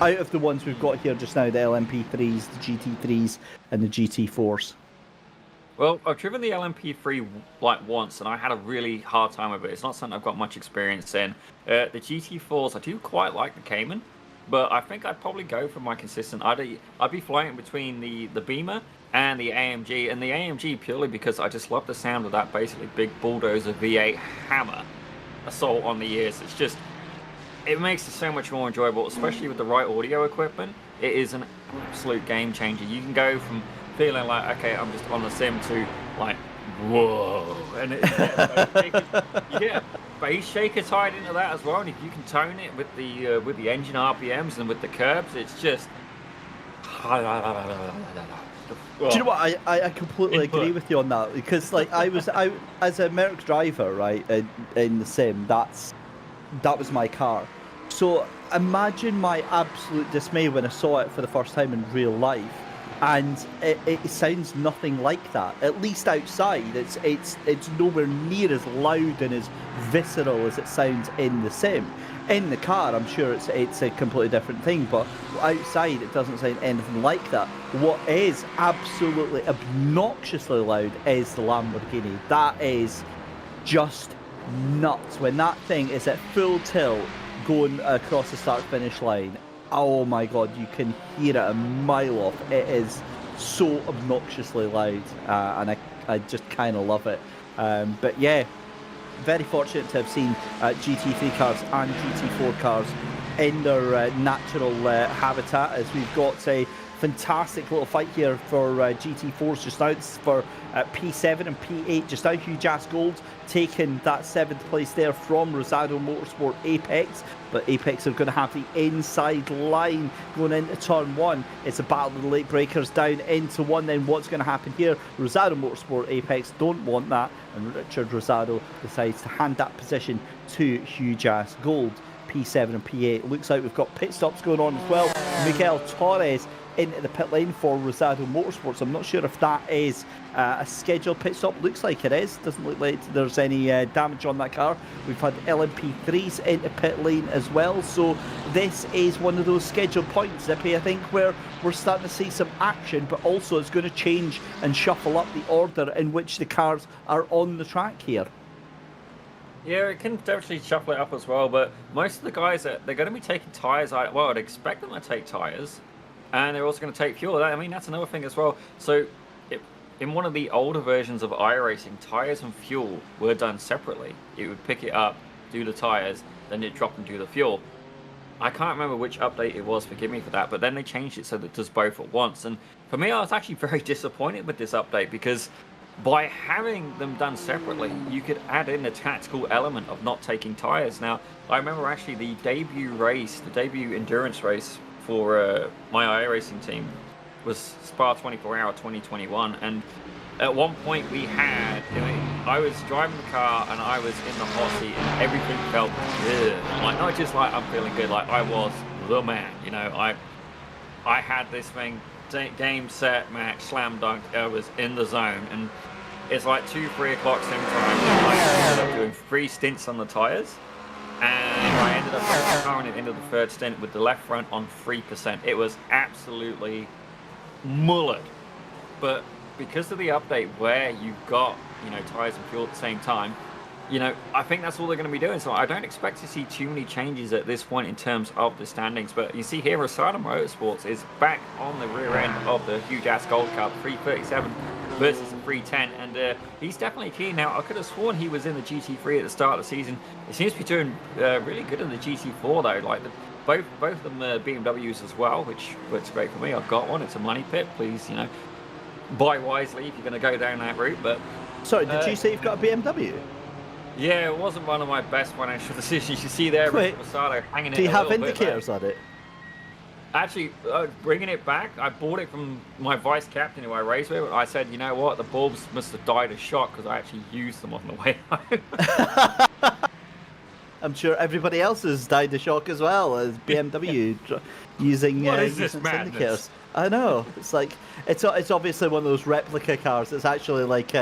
Out of the ones we've got here just now, the LMP3s, the GT3s, and the GT4s. Well, I've driven the LMP3 once, and I had a really hard time with it. It's not something I've got much experience in. The GT4s, I do quite like the Cayman. But I think I'd probably go for my consistent. I'd be flying between the Beamer and the AMG, and the AMG purely because I just love the sound of that basically big bulldozer V8 hammer assault on the ears. It makes it so much more enjoyable, especially with the right audio equipment. It is an absolute game changer. You can go from feeling like, okay, I'm just on the sim, to whoa, and you get a bass shaker tied into that as well, and if you can tone it with the engine RPMs and with the curbs, it's just. Do you know what? I completely agree with you on that, because I as a Merc driver, right, in the sim, that was my car. So imagine my absolute dismay when I saw it for the first time in real life. And it sounds nothing like that. At least outside, it's nowhere near as loud and as visceral as it sounds in the sim. In the car, I'm sure it's a completely different thing, but outside it doesn't sound anything like that. What is absolutely obnoxiously loud is the Lamborghini. That is just nuts. When that thing is at full tilt going across the start-finish line, oh my god, you can hear it a mile off. It is so obnoxiously loud, and I just kind of love it. But yeah, very fortunate to have seen GT3 cars and GT4 cars in their natural habitat, as we've got a fantastic little fight here for GT4s just now. It's for P7 and P8 just now. Huge ass gold taking that 7th place there from Rosado Motorsport Apex, but Apex are going to have the inside line going into turn 1. It's a battle of the late breakers down into 1. Then what's going to happen here? Rosado Motorsport Apex don't want that, and Richard Rosado decides to hand that position to Huge ass gold. P7 and P8. Looks like we've got pit stops going on as well. Miguel Torres into the pit lane for Rosado Motorsports. I'm not sure if that is a scheduled pit stop. Looks like it is. Doesn't look like there's any damage on that car. We've had LMP3s into pit lane as well. So this is one of those scheduled points, Zippy, I think, where we're starting to see some action, but also it's going to change and shuffle up the order in which the cars are on the track here. Yeah, it can definitely shuffle it up as well, but most of the guys, they're going to be taking tyres. Well, I'd expect them to take tyres, and they're also going to take fuel. I mean, that's another thing as well. So in one of the older versions of iRacing, tyres and fuel were done separately. It would pick it up, do the tyres, then it'd drop and do the fuel. I can't remember which update it was, forgive me for that, but then they changed it so that it does both at once. And for me, I was actually very disappointed with this update, because by having them done separately, you could add in the tactical element of not taking tyres. Now, I remember actually the debut endurance race for my iRacing team was Spa 24 Hour 2021, and at one point we had, I was driving the car and I was in the hot seat and everything felt good. Like, not just like I'm feeling good, like I was the man, I had this thing, game, set, match, slam dunk, I was in the zone, and it's like 2-3 o'clock sim time. I ended up doing 3 stints on the tyres, and I ended up powering it into the 3rd stint with the left front on 3%. It was absolutely mullered, but because of the update where you've got tyres and fuel at the same time, I think that's all they're going to be doing. So I don't expect to see too many changes at this point in terms of the standings. But you see here, Rosado Motorsports is back on the rear end of the huge ass gold car, 337 versus a 310, and he's definitely keen. Now, I could have sworn he was in the GT3 at the start of the season. He seems to be doing really good in the GT4 though. Like both of them are BMWs as well, which works great for me. I've got one. It's a money pit. Please, buy wisely if you're going to go down that route. But sorry, did you say you've got a BMW? Yeah, it wasn't one of my best financial decisions. You see there, Wait, Rosado hanging in. Do you have indicators on it? Actually, bringing it back, I bought it from my vice captain who I raced with. I said, you know what, the bulbs must have died of shock because I actually used them on the way home. I'm sure everybody else has died of shock as well as BMW using indicators. I know. It's like it's obviously one of those replica cars. It's actually like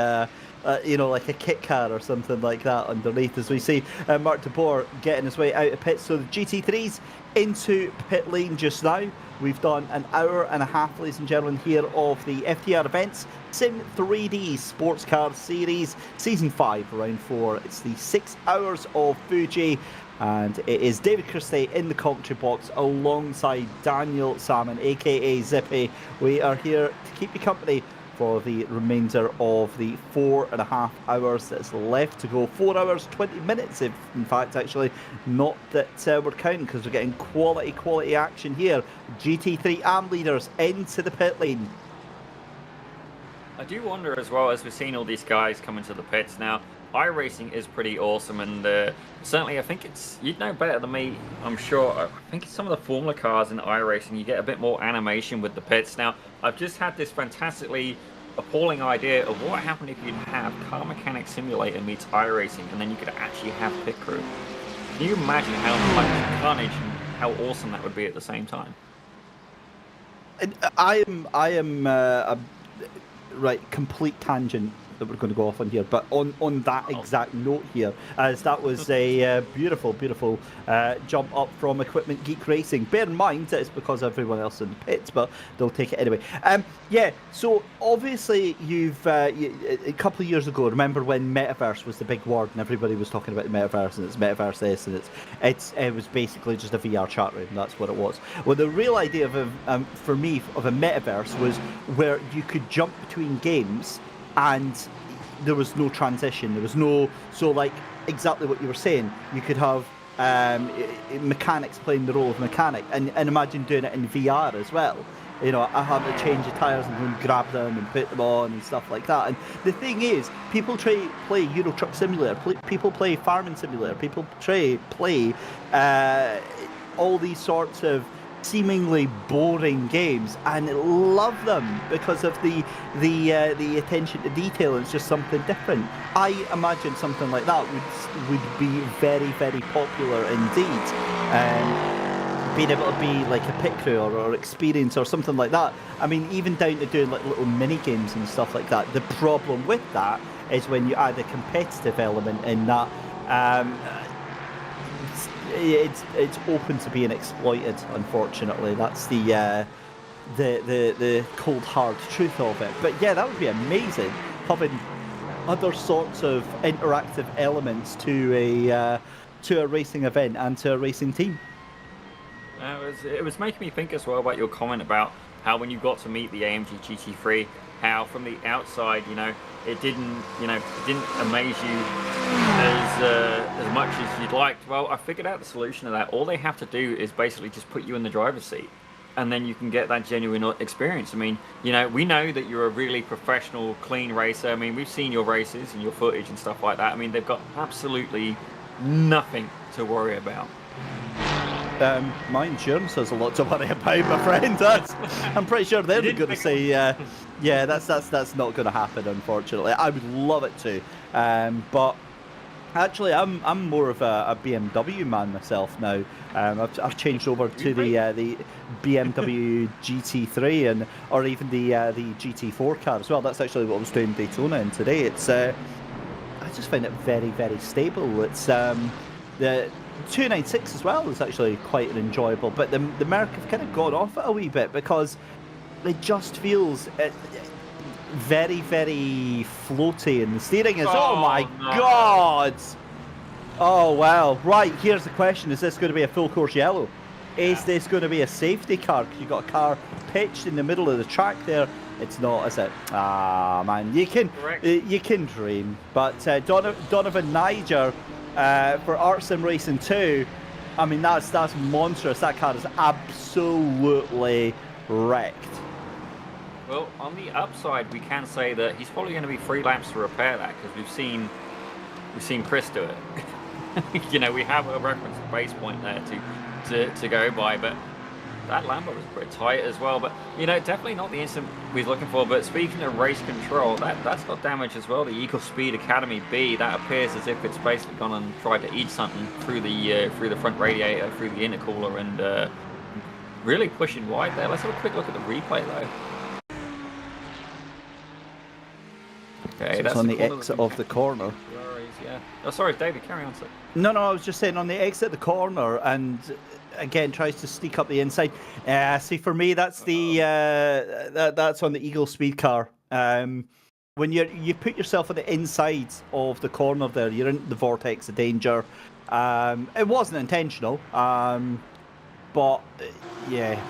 like a kit car or something like that underneath, as we see Mark de Boer getting his way out of pits. So the GT3's into pit lane just now. We've done an hour and a half, ladies and gentlemen, here of the FTR events Sim 3D Sports Car Series Season 5, Round 4. It's the 6 hours of Fuji, and it is David Christie in the commentary box alongside Daniel Salmon, aka Zippy. We are here to keep you company for the remainder of the 4.5 hours that's left to go. 4 hours 20 minutes, if in fact, actually, not that we're counting, because we're getting quality action here. GT3 AM leaders into the pit lane. I do wonder as well, as we've seen all these guys come into the pits now, iRacing is pretty awesome, and certainly I think you'd know better than me, I'm sure. I think some of the Formula cars in iRacing, you get a bit more animation with the pits. Now, I've just had this fantastically appalling idea of what happened if you'd have Car Mechanic Simulator meets iRacing, and then you could actually have pit crew. Can you imagine how much carnage and how awesome that would be at the same time? I am right, complete tangent that we're going to go off on here, but on that exact note here, as that was a beautiful jump up from Equipment Geek Racing. Bear in mind that it's because everyone else in the pits, but they'll take it anyway. Yeah, so obviously you've a couple of years ago, remember when Metaverse was the big word and everybody was talking about the Metaverse, and it's Metaverse this, and it was basically just a VR chat room. That's what it was. Well, the real idea of for me of a Metaverse was where you could jump between games and there was no transition. There was no, so like exactly what you were saying, you could have mechanics playing the role of mechanic, and imagine doing it in VR as well. You know, I have to change the tyres and go and grab them and put them on and stuff like that. And the thing is, people play Euro Truck Simulator, people play Farming Simulator, people play all these sorts of seemingly boring games and love them because of the attention to detail. It's just something different. I imagine something like that would be very, very popular indeed. Being able to be like a pit crew or experience or something like that. I mean, even down to doing like little mini games and stuff like that. The problem with that is when you add a competitive element in that, it's open to being exploited. Unfortunately, that's the cold hard truth of it. But yeah, that would be amazing, having other sorts of interactive elements to a racing event and to a racing team. It was making me think as well about your comment about how when you got to meet the AMG GT3, how from the outside, you know, it didn't amaze you as much as you'd liked. Well, I figured out the solution to that. All they have to do is basically just put you in the driver's seat, and then you can get that genuine experience. I mean, you know, we know that you're a really professional, clean racer. I mean, we've seen your races and your footage and stuff like that. I mean, they've got absolutely nothing to worry about. My insurance has a lot to worry about, my friend. I'm pretty sure they're going to say, yeah, that's not going to happen, unfortunately. I would love it to, but actually, I'm more of a BMW man myself now. I've changed over to the BMW GT3 or even the GT4 car as well. That's actually what I was doing Daytona in today. It's I just find it very, very stable. It's the 296 as well is actually quite enjoyable, but the Merc have kind of gone off it a wee bit because it just feels very, very floaty, and the steering is oh my god. Oh wow. Right, here's the question: is this going to be a full course yellow? Is this going to be a safety car? Because you've got a car pitched in the middle of the track there. It's not, is it? Ah man, you can dream. But Donovan Niger for Art Sim Racing 2, I mean that's monstrous. That car is absolutely wrecked. Well, on the upside, we can say that he's probably going to be 3 laps to repair that, because we've seen Chris do it. You know, we have a reference base point there to go by, but that Lambo was pretty tight as well. But you know, definitely not the instant we're looking for. But speaking of race control, that's got damage as well. The Eagle Speed Academy B, that appears as if it's basically gone and tried to eat something through the front radiator, through the intercooler, and really pushing wide there. Let's have a quick look at the replay though. Okay, so that's on the exit of the corner. Yeah. Oh, sorry, David, carry on, sir. No, I was just saying on the exit of the corner, and again tries to sneak up the inside. See, for me, that's that's on the Eagle Speed car. When you put yourself on the inside of the corner there, you're in the vortex of danger. It wasn't intentional, but yeah,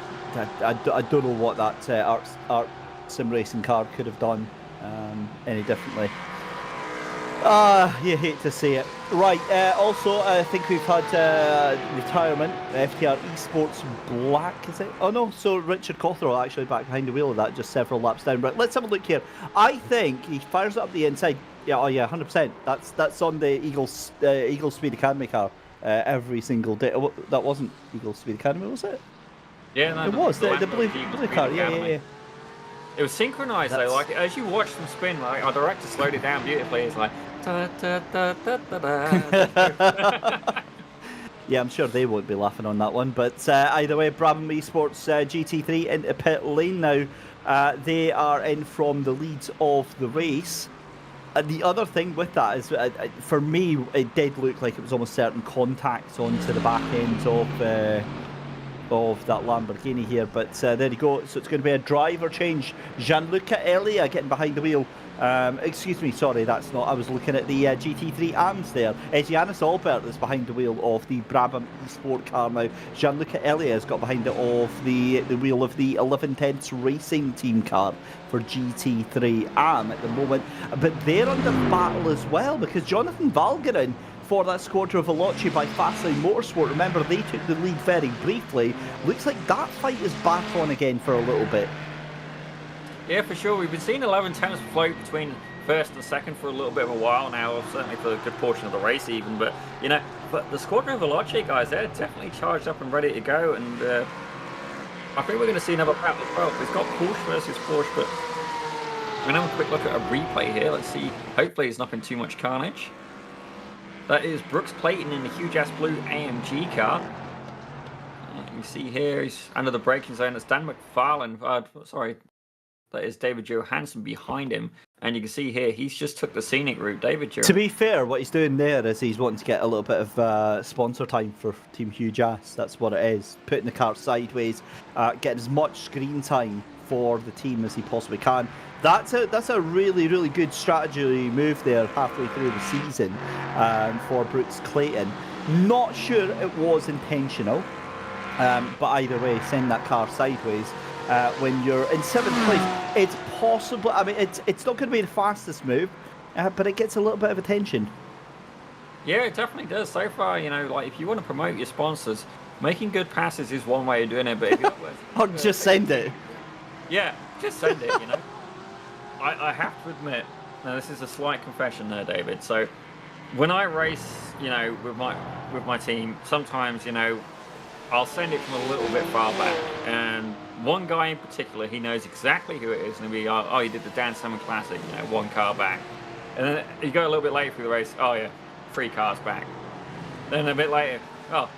I don't know what that art sim racing car could have done any differently. You hate to see it. Right, also, I think we've had retirement, FTR Esports Black, is it? Oh no, so Richard Cothrell actually back behind the wheel of that, just several laps down. But let's have a look here. I think he fires it up the inside. Yeah, oh yeah, 100%. That's on the Eagle Speed Academy car every single day. Oh, that wasn't Eagle Speed Academy, was it? Yeah, no, it was the blue car. Yeah. It was synchronized though, like as you watch them spin, like our director slowed it down beautifully. It's like da, da, da, da, da, da. Yeah, I'm sure they won't be laughing on that one. But either way, Brabham Esports GT3 into pit lane now. They are in from the lead of the race. the other thing with that is, for me, it did look like it was almost certain contacts onto the back end of that Lamborghini here, but there you go. So it's going to be a driver change. Gianluca Elia getting behind the wheel. Excuse me, sorry, that's not. I was looking at the GT3 AMS there. It's Janis Albert that's behind the wheel of the Brabham Sport car now. Gianluca Elia has got behind it of the wheel of the 11 Tenths Racing Team car for GT3 AM at the moment. But they're under battle as well, because Jonathan Valgarin for that Squadra Veloce by Fastlane Motorsport. Remember, they took the lead very briefly. Looks like that fight is back on again for a little bit. Yeah, for sure. We've been seeing 11 tenths float between first and second for a little bit of a while now, certainly for a good portion of the race even. But, you know, but the Squadra Veloce guys, they're definitely charged up and ready to go. And I think we're going to see another battle as well. We've got Porsche versus Porsche, but we're going to have a quick look at a replay here. Let's see. Hopefully it's nothing too much carnage. That is Brooks Clayton in the huge-ass blue AMG car. You see here, he's under the braking zone. That's Dan McFarlane. Sorry, that is David Johansson behind him. And you can see here, he's just took the scenic route. To be fair, what he's doing there is he's wanting to get a little bit of sponsor time for Team Huge Ass. That's what it is. Putting the car sideways, getting as much screen time for the team as he possibly can. That's a really, really good strategy move there halfway through the season for Brooks Clayton. Not sure it was intentional, but either way, send that car sideways when you're in 7th place. It's possible. I mean, it's not going to be the fastest move, but it gets a little bit of attention. Yeah, it definitely does. So far, you know, like if you want to promote your sponsors, making good passes is one way of doing it. But if you're or just send it. Yeah, just send it. You know. I have to admit, now this is a slight confession there, David. So, when I race, you know, with my team, sometimes, you know, I'll send it from a little bit far back. And one guy in particular, he knows exactly who it is, and he'll be, oh, you did the Dan Salmon Classic, you know, 1 car back. And then you go a little bit later through the race, oh yeah, 3 cars back. Then a bit later, oh,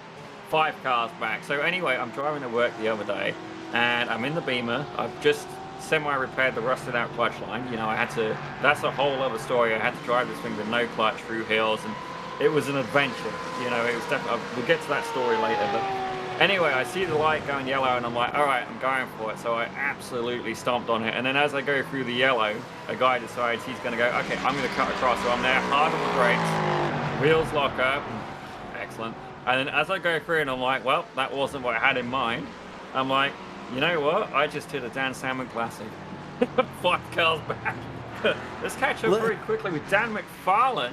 5 cars back. So anyway, I'm driving to work the other day, and I'm in the Beamer. I've just semi-repaired the rusted out clutch line. You know, that's a whole other story. I had to drive this thing with no clutch through hills, and it was an adventure. You know, it was definitely, we'll get to that story later, but anyway, I see the light going yellow, and I'm like, all right, I'm going for it. So I absolutely stomped on it, and then as I go through the yellow, a guy decides he's going to go, okay, I'm going to cut across, so I'm there, hard on the brakes, wheels lock up, excellent. And then as I go through, and I'm like, well, that wasn't what I had in mind. I'm like, you know what? I just did a Dan Salmon Classic. 5 cars back. Let's catch up very quickly with Dan McFarlane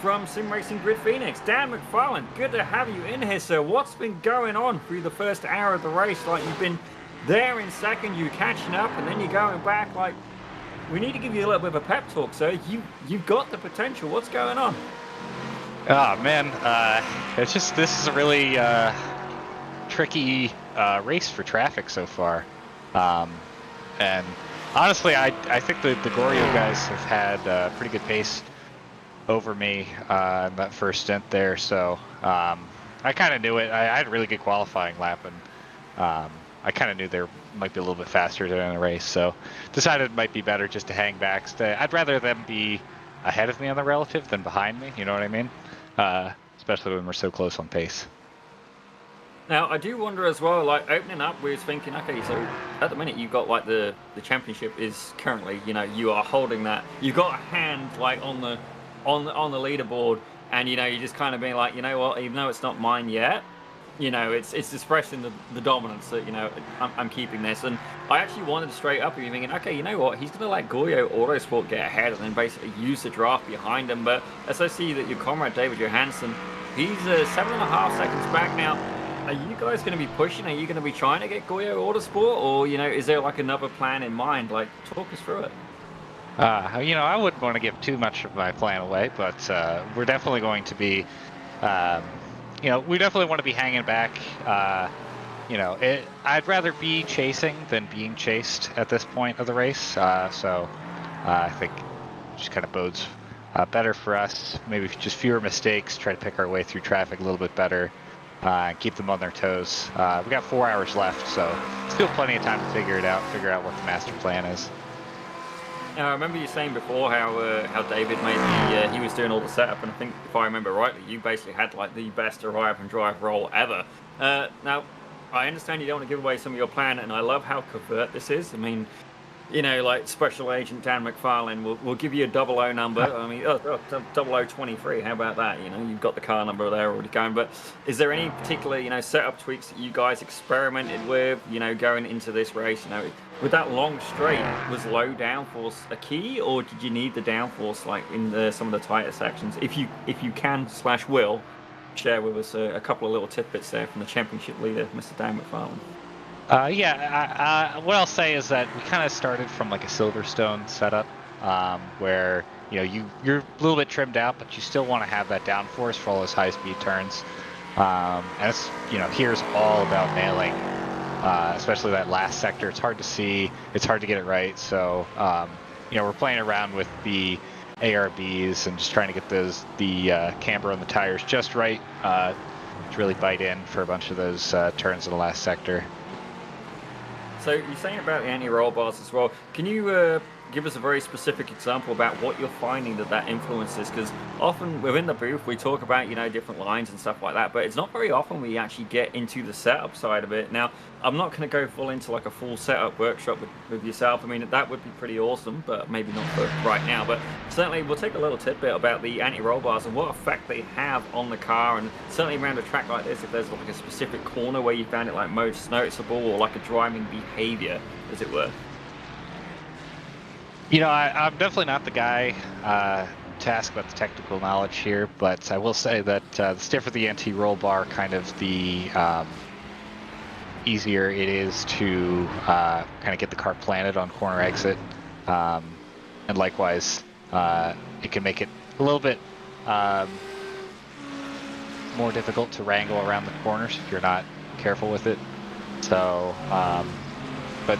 from Sim Racing Grid Phoenix. Dan McFarlane, good to have you in here, sir. What's been going on through the first hour of the race? Like, you've been there in second, you catching up, and then you're going back. Like, we need to give you a little bit of a pep talk, sir. You've got the potential. What's going on? Oh, man. It's just, this is a really tricky race for traffic so far. And honestly, I think the Gorio guys have had a pretty good pace over me in that first stint there. So I kind of knew it. I had a really good qualifying lap, and I kind of knew they might be a little bit faster during the race. So decided it might be better just to hang back. I'd rather them be ahead of me on the relative than behind me. You know what I mean? Especially when we're so close on pace. Now, I do wonder as well, like, opening up, we was thinking, okay, so at the minute you've got, like, the championship is currently, you know, you are holding that. You've got a hand, like, on the leaderboard, and, you know, you're just kind of being like, you know what, even though it's not mine yet, you know, it's expressing the dominance that, you know, I'm keeping this. And I actually wanted to straight up, and you're thinking, okay, you know what, he's going to let Goyo Autosport get ahead and then basically use the draft behind him. But as I see that your comrade David Johansson, he's 7.5 seconds back now. Are you guys going to be pushing? Are you going to be trying to get Goyo Autosport? Or, you know, is there like another plan in mind? Like, talk us through it. You know, I wouldn't want to give too much of my plan away, but we're definitely going to be, you know, we definitely want to be hanging back. You know, I'd rather be chasing than being chased at this point of the race. So I think it just kind of bodes better for us. Maybe just fewer mistakes, try to pick our way through traffic a little bit better. Keep them on their toes. We got 4 hours left, so still plenty of time to figure it out, figure out what the master plan is. I remember you saying before how David made he was doing all the setup, and I think if I remember rightly, you basically had like the best arrive and drive role ever. Now, I understand you don't want to give away some of your plan, and I love how covert this is. I mean, you know, like Special Agent Dan McFarlane will give you a 00 number. I mean, 0023. How about that? You know, you've got the car number there already going. But is there any particular, you know, setup tweaks that you guys experimented with, you know, going into this race? You know, with that long straight, was low downforce a key, or did you need the downforce like in some of the tighter sections? If you can / will share with us a couple of little tidbits there from the championship leader, Mr. Dan McFarlane. What I'll say is that we kind of started from like a Silverstone setup, where you know you're a little bit trimmed out, but you still want to have that downforce for all those high-speed turns. And it's, you know, here's all about nailing, especially that last sector. It's hard to see, it's hard to get it right. So you know, we're playing around with the ARBs and just trying to get the camber on the tires just right to really bite in for a bunch of those turns in the last sector. So you're saying about the anti-roll bars as well. Can you give us a very specific example about what you're finding that influences? Because often within the booth we talk about, you know, different lines and stuff like that, but it's not very often we actually get into the setup side of it. Now, I'm not going to go full into like a full setup workshop with yourself. I mean, that would be pretty awesome, but maybe not for right now. But certainly we'll take a little tidbit about the anti-roll bars and what effect they have on the car, and certainly around a track like this, if there's like a specific corner where you found it like most noticeable, or like a driving behavior, as it were. You know, I'm definitely not the guy to ask about the technical knowledge here, but I will say that the stiffer the anti-roll bar, kind of the easier it is to kind of get the car planted on corner exit. And likewise, it can make it a little bit more difficult to wrangle around the corners if you're not careful with it. So, but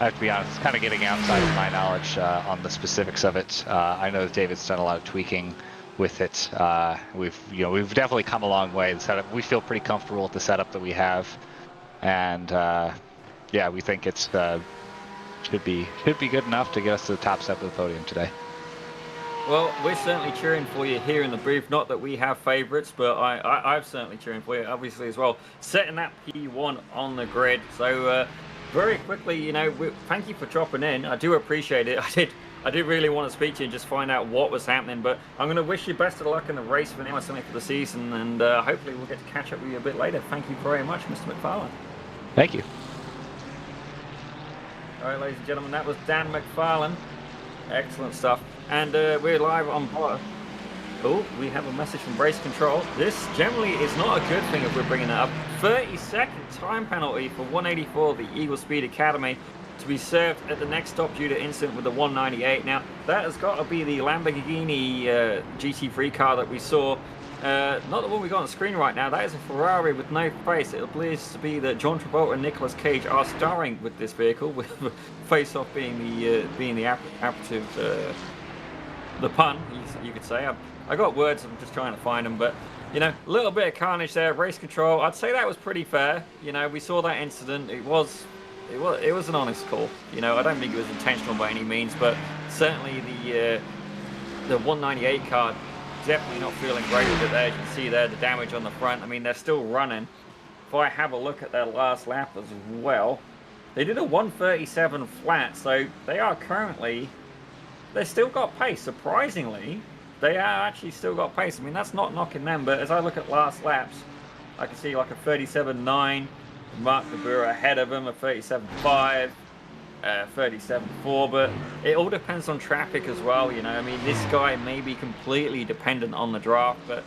I have to be honest, it's kind of getting outside of my knowledge on the specifics of it. I know that David's done a lot of tweaking with it. We've definitely come a long way. The setup, we feel pretty comfortable with the setup that we have, and yeah, we think it's should be good enough to get us to the top step of the podium today. Well, we're certainly cheering for you here in the booth. Not that we have favourites, but I'm certainly cheering for you, obviously, as well. Setting that P1 on the grid. So very quickly, you know, thank you for dropping in. I do appreciate it. I did really want to speak to you and just find out what was happening. But I'm going to wish you best of luck in the race for now, certainly for the season, and hopefully we'll get to catch up with you a bit later. Thank you very much, Mr. McFarlane. Thank you. All right, ladies and gentlemen, that was Dan McFarlane. Excellent stuff. And we're live on board. Oh, we have a message from Race Control. This generally is not a good thing if we're bringing it up. 30-second time penalty for 184, the Eagle Speed Academy, to be served at the next stop due to incident with the 198. Now, that has got to be the Lamborghini GT3 car that we saw. Not the one we got on the screen right now. That is a Ferrari with no face. It appears to be that John Travolta and Nicolas Cage are starring with this vehicle, with face-off being the operative, the pun, you could say. I got words, I'm just trying to find them, but you know, a little bit of carnage there. Race Control, I'd say that was pretty fair. You know, we saw that incident. It was an honest call. You know, I don't think it was intentional by any means, but certainly the 198 car definitely not feeling great with it there. You can see there the damage on the front. I mean, they're still running. If I have a look at their last lap as well, they did a 137 flat, so they are currently, they've still got pace. Surprisingly, they are actually still got pace. I mean, that's not knocking them, but as I look at last laps, I can see like a 37.9, Mark Cabura ahead of him, a 37.5, 37.4, but it all depends on traffic as well, you know. I mean, this guy may be completely dependent on the draft, but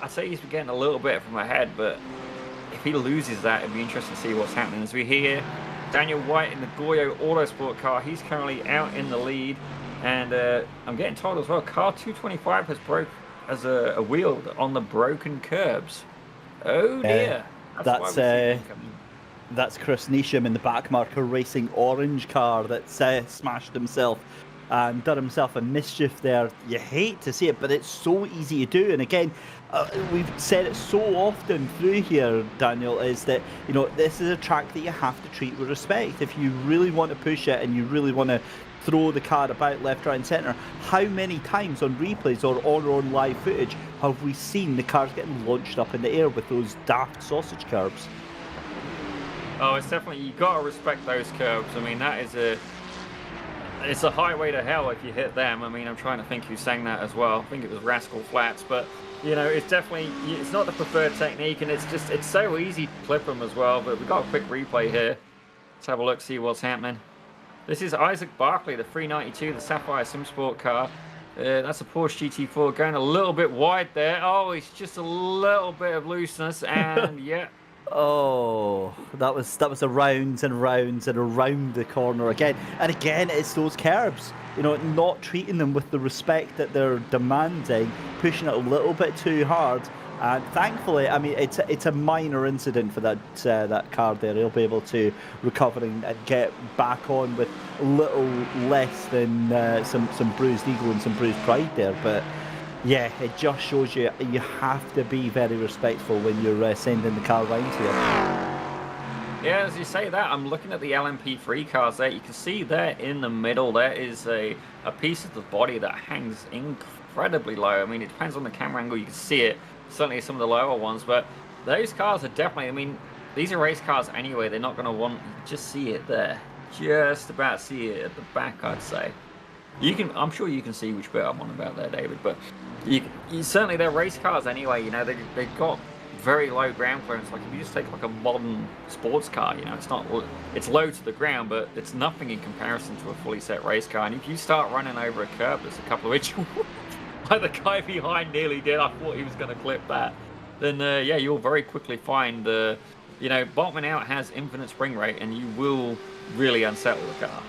I'd say he's getting a little bit from ahead, but if he loses that, it'd be interesting to see what's happening. As we hear Daniel White in the Goyo Autosport car, he's currently out in the lead, and I'm getting told as well, car 225 has broke as a wheel on the broken curbs. Oh dear. That's Chris Neesham in the backmarker racing orange car that smashed himself and done himself a mischief there. You hate to see it, but it's so easy to do. And again, we've said it so often through here, Daniel, is that, you know, this is a track that you have to treat with respect. If you really want to push it and you really want to throw the car about left, right and centre. How many times on replays or on live footage have we seen the cars getting launched up in the air with those daft sausage curbs? Oh, it's definitely, you got to respect those curbs. I mean, that is it's a highway to hell if you hit them. I mean, I'm trying to think who sang that as well. I think it was Rascal Flatts, but you know, it's definitely, it's not the preferred technique, and it's so easy to clip them as well. But we've got a quick replay here. Let's have a look, see what's happening. This is Isaac Barkley, the 392, the Sapphire Sim Sport car. That's a Porsche GT4 going a little bit wide there. Oh, it's just a little bit of looseness, and yeah. Oh, that was around and around and around the corner again. And again, it's those curbs. You know, not treating them with the respect that they're demanding, pushing it a little bit too hard. And thankfully, I mean, it's a minor incident for that car there. He'll be able to recover and get back on with a little less than some bruised ego and some bruised pride there. But yeah, it just shows you have to be very respectful when you're sending the car round here. Yeah, as you say that, I'm looking at the LMP3 cars there. You can see there in the middle, there is a piece of the body that hangs incredibly low. I mean, it depends on the camera angle, you can see it. Certainly some of the lower ones, but those cars are definitely, I mean, these are race cars anyway. They're not going to want, you just see it there. Just about see it at the back, I'd say. You can, I'm sure you can see which bit I'm on about there, David, but you certainly they're race cars anyway. You know, they've got very low ground clearance. Like if you just take like a modern sports car, you know, it's low to the ground, but it's nothing in comparison to a fully set race car. And if you start running over a curb that's a couple of inches, like the guy behind nearly did, I thought he was going to clip that. Then yeah, you'll very quickly find you know, bottoming out has infinite spring rate, and you will really unsettle the car.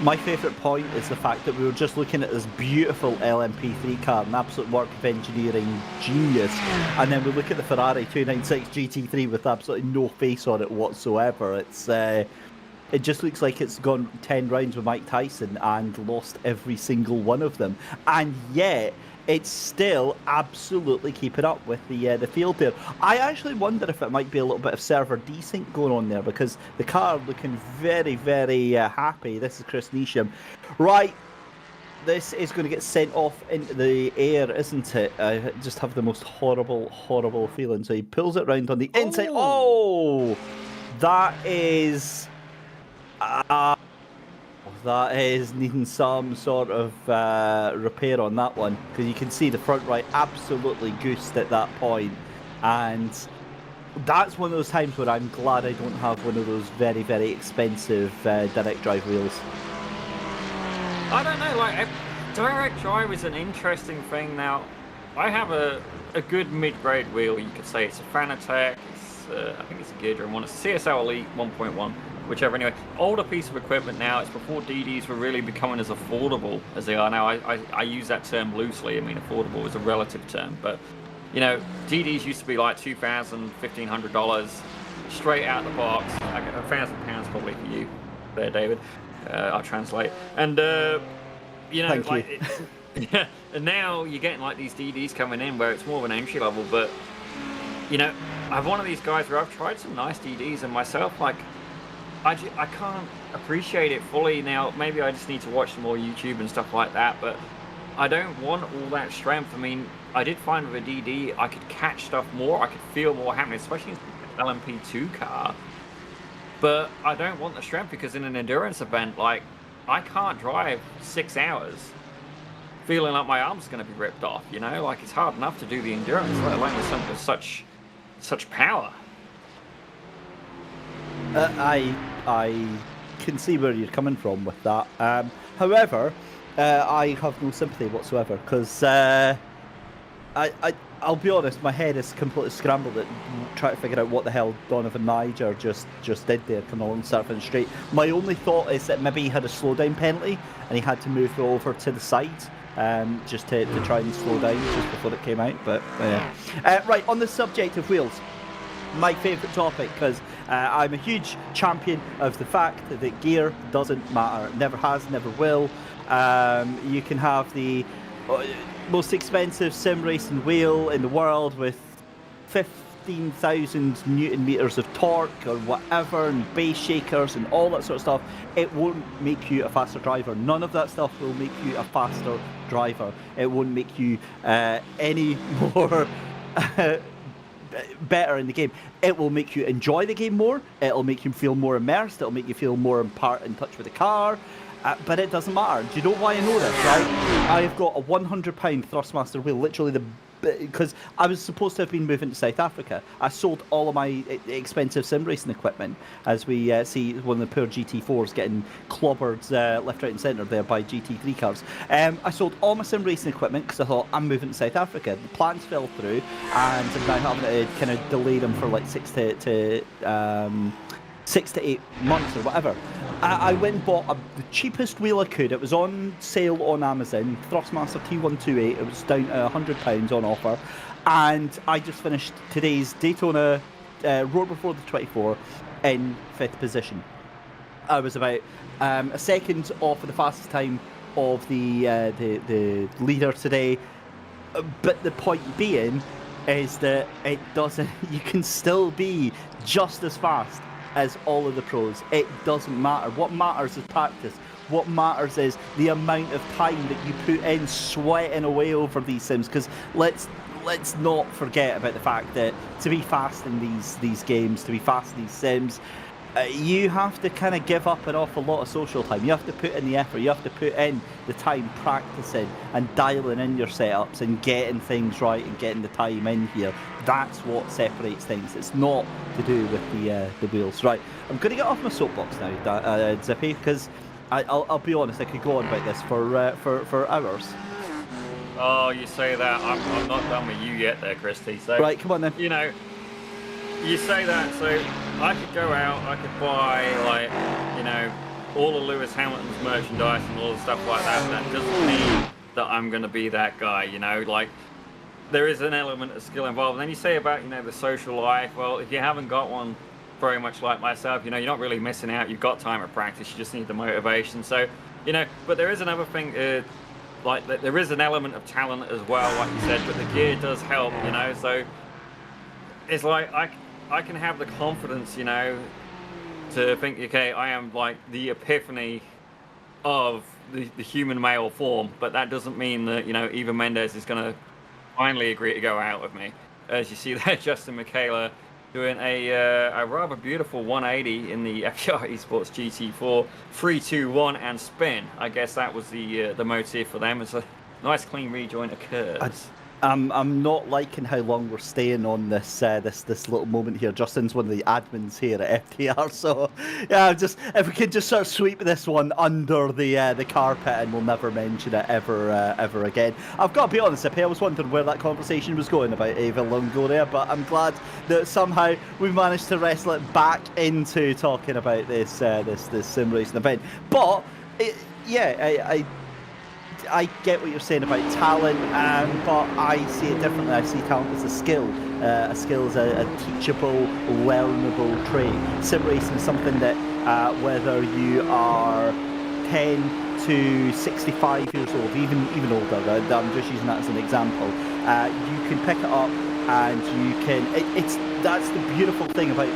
My favourite point is the fact that we were just looking at this beautiful LMP3 car, an absolute work of engineering genius, and then we look at the Ferrari 296 GT3 with absolutely no face on it whatsoever. It just looks like it's gone 10 rounds with Mike Tyson and lost every single one of them, and yet it's still absolutely keeping up with the field there. I actually wonder if it might be a little bit of server desync going on there, because the car looking very, very happy. This is Chris Neesham. Right, this is going to get sent off into the air, isn't it? I just have the most horrible, horrible feeling. So he pulls it round on the inside. Oh, that is... that is needing some sort of repair on that one, because you can see the front right absolutely goosed at that point, and that's one of those times where I'm glad I don't have one of those very, very expensive direct drive wheels. I don't know, like direct drive is an interesting thing. Now, I have a good mid-grade wheel, you could say. It's a Fanatec, I think it's a Geardrum one, it's a CSL Elite 1.1. Whichever, anyway. Older piece of equipment now. It's before DDs were really becoming as affordable as they are now. I use that term loosely. I mean, affordable is a relative term, but you know, DDs used to be like $2,000, $1,500 straight out the box. Like £1,000 probably for you there, David. I'll translate. And you know, thank like yeah. And now you're getting like these DDs coming in where it's more of an entry level. But you know, I'm one of these guys where I've tried some nice DDs, and myself, like, I can't appreciate it fully. Now, maybe I just need to watch some more YouTube and stuff like that, but I don't want all that strength. I mean, I did find with a DD, I could catch stuff more, I could feel more happening, especially in an LMP2 car. But I don't want the strength, because in an endurance event, like, I can't drive 6 hours feeling like my arm's going to be ripped off, you know? Like, it's hard enough to do the endurance, let alone with something with such power. I can see where you're coming from with that. However, I have no sympathy whatsoever, because I'll be honest, my head is completely scrambled at trying to figure out what the hell Donovan Niger just did there, coming along surfing straight. My only thought is that maybe he had a slowdown penalty and he had to move over to the side, just to try and slow down just before it came out. But right, on the subject of wheels, my favourite topic, because I'm a huge champion of the fact that gear doesn't matter. Never has, never will. You can have the most expensive sim racing wheel in the world with 15,000 Newton meters of torque or whatever, and base shakers and all that sort of stuff, it won't make you a faster driver. None of that stuff will make you a faster driver. It won't make you any more better in the game. It will make you enjoy the game more. It'll make you feel more immersed. It'll make you feel more in touch with the car. But it doesn't matter. Do you know why I know this, right? I've got a 100-pound Thrustmaster wheel, literally because I was supposed to have been moving to South Africa. I sold all of my expensive sim racing equipment, as we see one of the poor GT4s getting clobbered left, right and centre there by GT3 cars. I sold all my sim racing equipment because I thought, I'm moving to South Africa. The plans fell through, and I'm now having to kind of delay them for like 6 to 8 months or whatever. I went and bought the cheapest wheel I could. It was on sale on Amazon, Thrustmaster T128. It was down to £100 on offer. And I just finished today's Daytona Road Before the 24 in 5th position. I was about a second off of the fastest time of the leader today. But the point being is that it doesn't. You can still be just as fast as all of the pros. It doesn't matter. What matters is practice. What matters is the amount of time that you put in sweating away over these sims. Because let's not forget about the fact that to be fast in these games, to be fast in these sims, you have to kind of give up an awful lot of social time. You have to put in the effort. You have to put in the time practicing and dialing in your setups and getting things right and getting the time in here. That's what separates things. It's not to do with the wheels. Right, I'm going to get off my soapbox now, Zippy, because I'll be honest, I could go on about this for hours. Oh, you say that. I'm not done with you yet there, Christy. So, right, come on then. You know, you say that, so I could go out, I could buy, like, you know, all of Lewis Hamilton's merchandise and all the stuff like that. That doesn't mean that I'm going to be that guy, you know, like, there is an element of skill involved. And then you say about, you know, the social life. Well, if you haven't got one, very much like myself, you know, you're not really missing out. You've got time at practice. You just need the motivation. So, you know, but there is another thing, like, there is an element of talent as well, like you said, but the gear does help, you know. So it's like I can have the confidence, you know, to think, okay, I am like the epiphany of the human male form, but that doesn't mean that, you know, Eva Mendes is going to finally agree to go out with me. As you see there, Justin Michaela doing a rather beautiful 180 in the FTR Esports GT4 3-2-1 and spin. I guess that was the motive for them. It's a nice clean rejoin occurs. I'm not liking how long we're staying on this this little moment here. Justin's one of the admins here at FTR, so yeah, if we could just sort of sweep this one under the carpet and we'll never mention it ever again. I've got to be honest, I was wondering where that conversation was going about Ava Longoria, but I'm glad that somehow we managed to wrestle it back into talking about this sim racing event. But I get what you're saying about talent, but I see it differently. I see talent as a skill. A skill is a teachable, learnable trait. Sim racing is something that whether you are 10 to 65 years old, even older, I'm just using that as an example, you can pick it up and you can... That's the beautiful thing about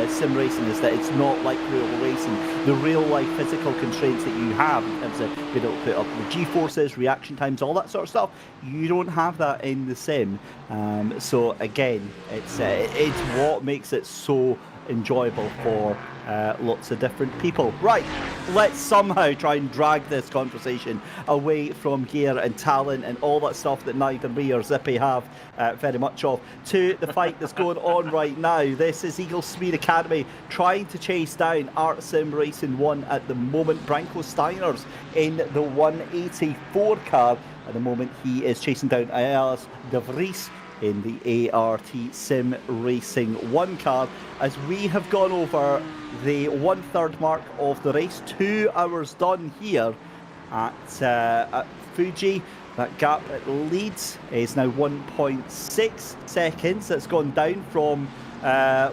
sim racing, is that it's not like real racing. The real life physical constraints that you have in terms of being able to put up the G-forces, reaction times, all that sort of stuff, you don't have that in the sim. So again, it's what makes it so enjoyable for lots of different people. Right, let's somehow try and drag this conversation away from gear and talent and all that stuff that neither me or Zippy have very much of, to the fight that's going on right now. This is Eagle Speed Academy trying to chase down Art Sim Racing 1 at the moment. Branko Steiner's in the 184 car. At the moment, he is chasing down Ayala de Vries in the ART Sim Racing 1 car, as we have gone over the 1/3 mark of the race. 2 hours done here at Fuji. That gap at Leeds is now 1.6 seconds. That's gone down from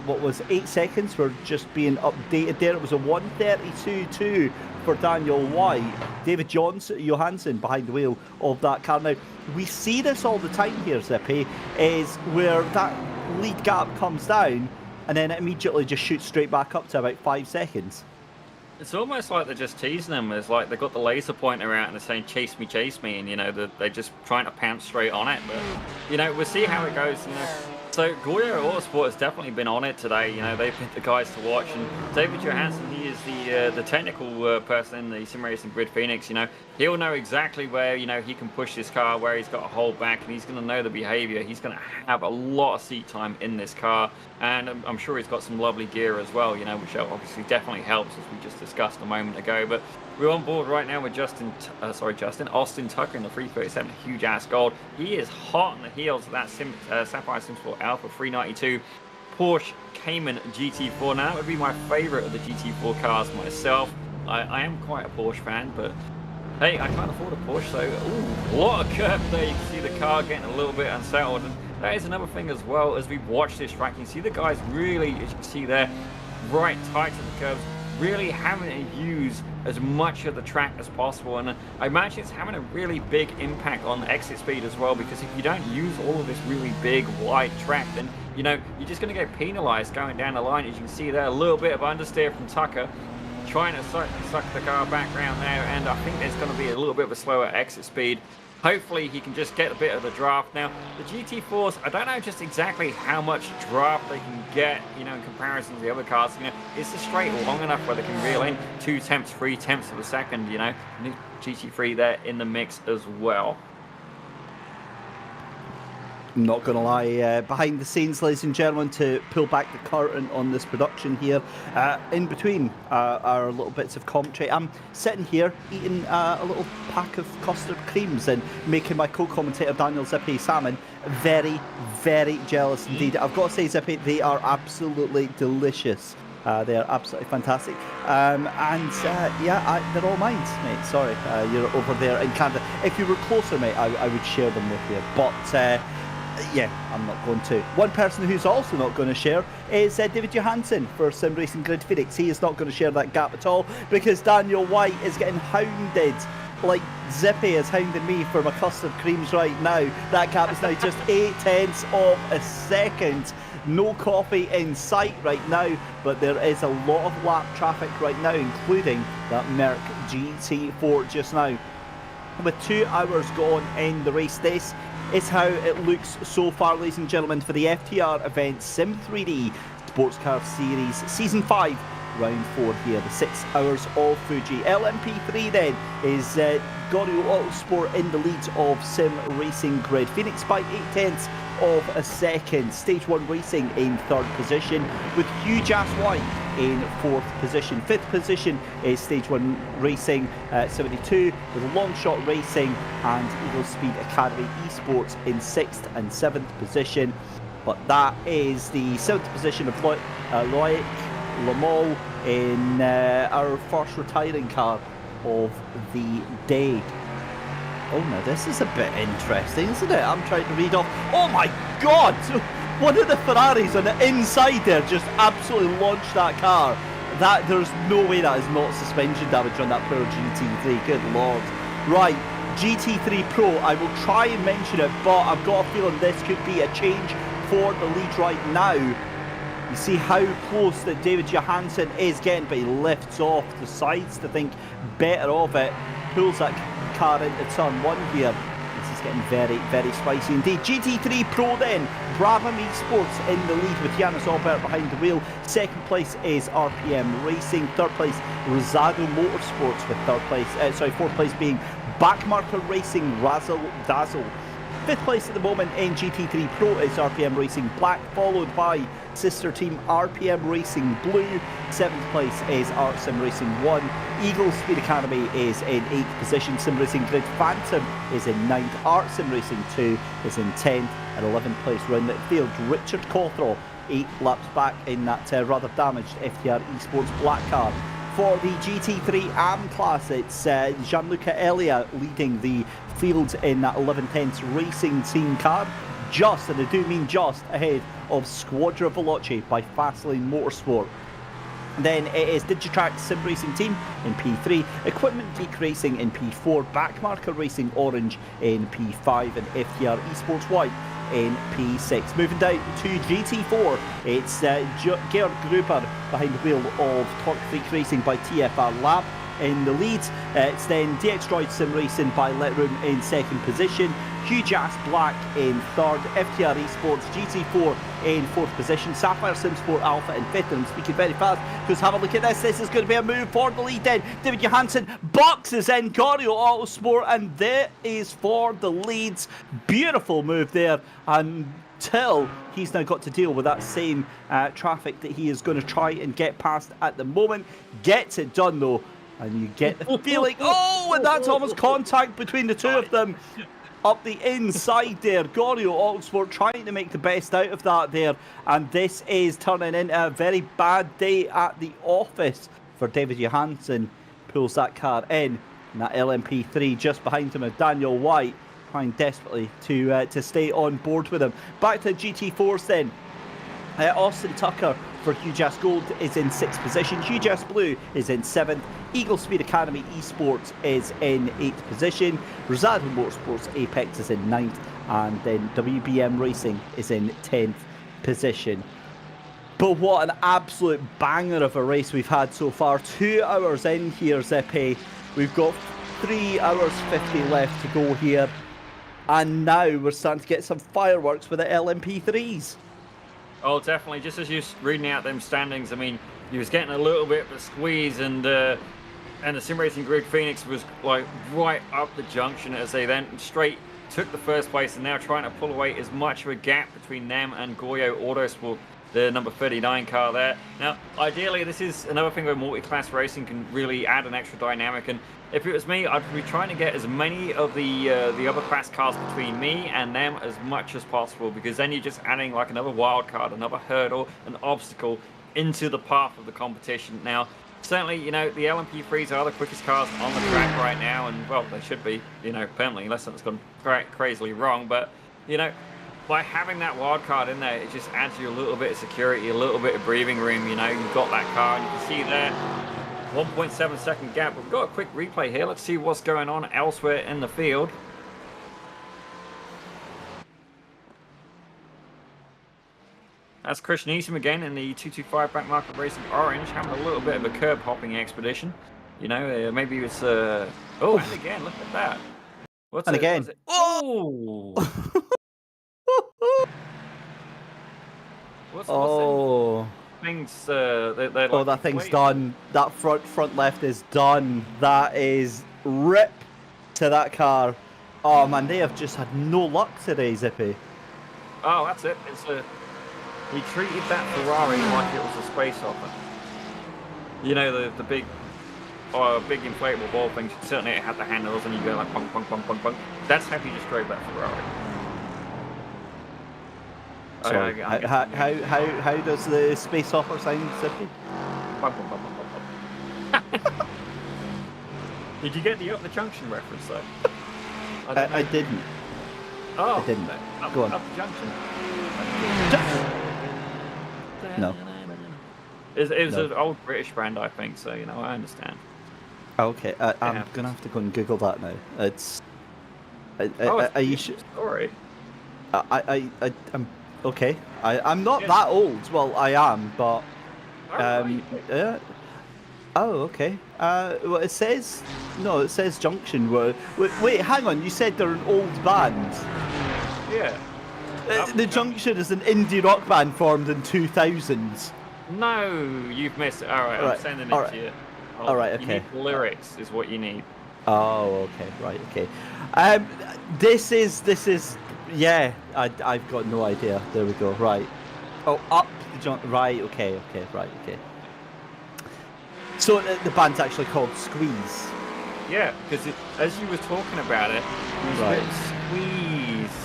what was 8 seconds for just being updated there. It was a 1:32.2 for Daniel White. David Johansson behind the wheel of that car. Now, we see this all the time here, Zippy, is where that lead gap comes down, and then it immediately just shoots straight back up to about 5 seconds. It's almost like they're just teasing them. It's like they've got the laser pointer out and they're saying, chase me, and, you know, they're just trying to pounce straight on it. But, you know, we'll see how it goes, you know. So, Goyo Autosport has definitely been on it today. You know, they've been the guys to watch. And David Johansson, he is the technical person in the Sim Racing Grid Phoenix. You know, he'll know exactly where, you know, he can push this car, where he's got to hold back, and he's going to know the behavior. He's going to have a lot of seat time in this car. And I'm sure he's got some lovely gear as well, you know, which obviously definitely helps, as we just discussed a moment ago. But we're on board right now with Austin Tucker in the 337, huge ass gold. He is hot on the heels of that Sapphire Simsport Alpha 392 Porsche Cayman GT4. Now that would be my favorite of the GT4 cars myself. I am quite a Porsche fan, but hey, I can't afford a Porsche, so ooh, a lot of curve there. You can see the car getting a little bit unsettled. And that is another thing as well. As we watch this track, you see the guys really, as you can see there, right tight to the curves, really having to use as much of the track as possible. And I imagine it's having a really big impact on exit speed as well, because if you don't use all of this really big wide track, then, you know, you're just going to get penalized going down the line. As you can see there, a little bit of understeer from Tucker, trying to suck the car back around there, and I think there's going to be a little bit of a slower exit speed. Hopefully he can just get a bit of the draft. Now, the GT4s, I don't know just exactly how much draft they can get, you know, in comparison to the other cars. You know, is the straight long enough where they can reel in 2 tenths, 3 tenths of a second, you know? New GT3 there in the mix as well. I'm not going to lie, behind the scenes, ladies and gentlemen, to pull back the curtain on this production here, in between our little bits of commentary, I'm sitting here eating a little pack of custard creams and making my co-commentator Daniel Zippy Salmon very, very jealous indeed. I've got to say, Zippy, they are absolutely delicious. They are absolutely fantastic. Yeah, they're all mine, mate. Sorry, you're over there in Canada. If you were closer, mate, I would share them with you. But yeah, I'm not going to. One person who's also not going to share is David Johansson for Sim Racing Grid Phoenix. He is not going to share that gap at all, because Daniel White is getting hounded like Zippy is hounding me for my custard creams right now. That gap is now just 8 tenths of a second. No coffee in sight right now, but there is a lot of lap traffic right now, including that Merc GT4 just now. With 2 hours gone in the race, this is how it looks so far, ladies and gentlemen, for the FTR event Sim 3D Sportscar Series Season 5, Round 4 here, the 6 hours of Fuji. LMP3 then is Gorio Autosport in the lead of Sim Racing Grid Phoenix by 8 tenths of a second. Stage 1 Racing in 3rd position, with Huge Ass White in 4th position. 5th position is Stage 1 Racing 72, with Longshot Racing and Eagle Speed Academy Esports in 6th and 7th position. But that is the 7th position of Loic Lamol in our first retiring car of the day. Oh, now this is a bit interesting, isn't it? I'm trying to read off. Oh my God! One of the Ferraris on the inside there just absolutely launched that car. That there's no way that is not suspension damage on that poor GT3. Good Lord. Right, GT3 Pro. I will try and mention it, but I've got a feeling this could be a change for the lead right now. You see how close that David Johansson is getting, but he lifts off the sides to think better of it. Pulls that car into turn 1 here. This is getting very, very spicy indeed. GT3 Pro then, Brabham Esports in the lead with Yannis Albert behind the wheel. 2nd place is RPM Racing. 3rd place, Rosado Motorsports with 4th place being Backmarker Racing Razzle Dazzle. 5th place at the moment in GT3 Pro is RPM Racing Black, followed by sister team RPM Racing Blue. 7th place is Art Sim Racing 1. Eagle Speed Academy is in 8th position. Sim Racing Grid Phantom is in 9th. Art Sim Racing 2 is in 10th. And 11th place round the field, Richard Cothrell, 8 laps back in that rather damaged FTR Esports black car. For the GT3 AM class, it's Gianluca Elia leading the field in that 11 tenths racing team car. Just, and I do mean just, ahead of Squadra Veloci by Fastlane Motorsport. Then it is Digitrack Sim Racing Team in P3, Equipment Geek Racing in P4, Backmarker Racing Orange in P5, and FTR Esports White in P6. Moving down to GT4, it's Georg Gruber behind the wheel of Torque Freak Racing by TFR Lab in the lead. It's then DX Droid Sim Racing by Let Room in second position. Huge Ass Black in third. FTR Esports GT4 in fourth position. Sapphire Sim Sport Alpha in fifth. And I'm speaking very fast because have a look at this. This is going to be a move for the lead then. David Johansson boxes in Gorio Autosport, and there is for the leads. Beautiful move there. Until he's now got to deal with that same traffic that he is going to try and get past at the moment. Gets it done though. And you get the feeling, oh, and that's almost contact between the two of them. Up the inside there, Gorio Autosport trying to make the best out of that there. And this is turning into a very bad day at the office for David Johansson. Pulls that car in, and that LMP3 just behind him is Daniel White, trying desperately to stay on board with him. Back to GT4s then. Austin Tucker for Huge Ass Gold is in 6th position. Huge Ass Blue is in 7th. Eagle Speed Academy Esports is in 8th position. Rosado Motorsports Apex is in 9th. And then WBM Racing is in 10th position. But what an absolute banger of a race we've had so far. 2 hours in here, Zippy. We've got 3 hours 50 left to go here. And now we're starting to get some fireworks with the LMP3s. Oh, definitely. Just as you're reading out them standings, I mean, you was getting a little bit of a squeeze, and the Sim Racing Grid Phoenix was like right up the junction as they then straight took the first place, and now trying to pull away as much of a gap between them and Goyo Autosport, the number 39 car there. Now, ideally, this is another thing where multi-class racing can really add an extra dynamic, and if it was me, I'd be trying to get as many of the other class cars between me and them as much as possible, because then you're just adding like another wild card, another hurdle, an obstacle into the path of the competition. Now, certainly, you know, the LMP3s are the quickest cars on the track right now, and well, they should be, you know, permanently, unless something's gone crazily wrong. But, you know, by having that wild card in there, it just adds you a little bit of security, a little bit of breathing room. You know, you've got that car, and you can see there 1.7 second gap. We've got a quick replay here. Let's see what's going on elsewhere in the field. That's Christian Eastham again in the 225 back market racing orange, having a little bit of a curb hopping expedition. You know, maybe it's oh, and again, look at that. What's and it? again. Oh. what's oh. Things, they're like, oh, that thing's done. That front left is done. That is rip to that car. Oh man, they have just had no luck today, Zippy. Oh, that's it. It's a. He treated that Ferrari like it was a space opera. You know, the big inflatable ball things. Certainly, it had the handles, and you go like punk, punk, punk, punk, punk. That's how he just drove that Ferrari. Sorry, how does the space opera sound, Zippy? Punk, punk, punk, punk, punk, punk. Did you get the Up the Junction reference though? I didn't. Oh, I didn't. Go on. Up the Junction. No. It was an old British brand, I think, so, you know, I understand. Okay, I'm going to have to go and Google that now. It's... are you sure? Sorry. I'm... Okay. I'm not that old. Well, I am, but... yeah. Oh, okay. Well, it says... No, it says Junction. Wait, hang on. You said they're an old band. Yeah. The Junction is an indie rock band formed in 2000s. No, you've missed it. All right, I'm sending it to you. All right, okay. You need the lyrics is what you need. Oh, okay, right, okay. This is. Yeah, I've got no idea. There we go. Right. Oh, up the Junction. Right. Okay. Right. Okay. So the band's actually called Squeeze. Yeah, because as you were talking about it, was right. Squeeze.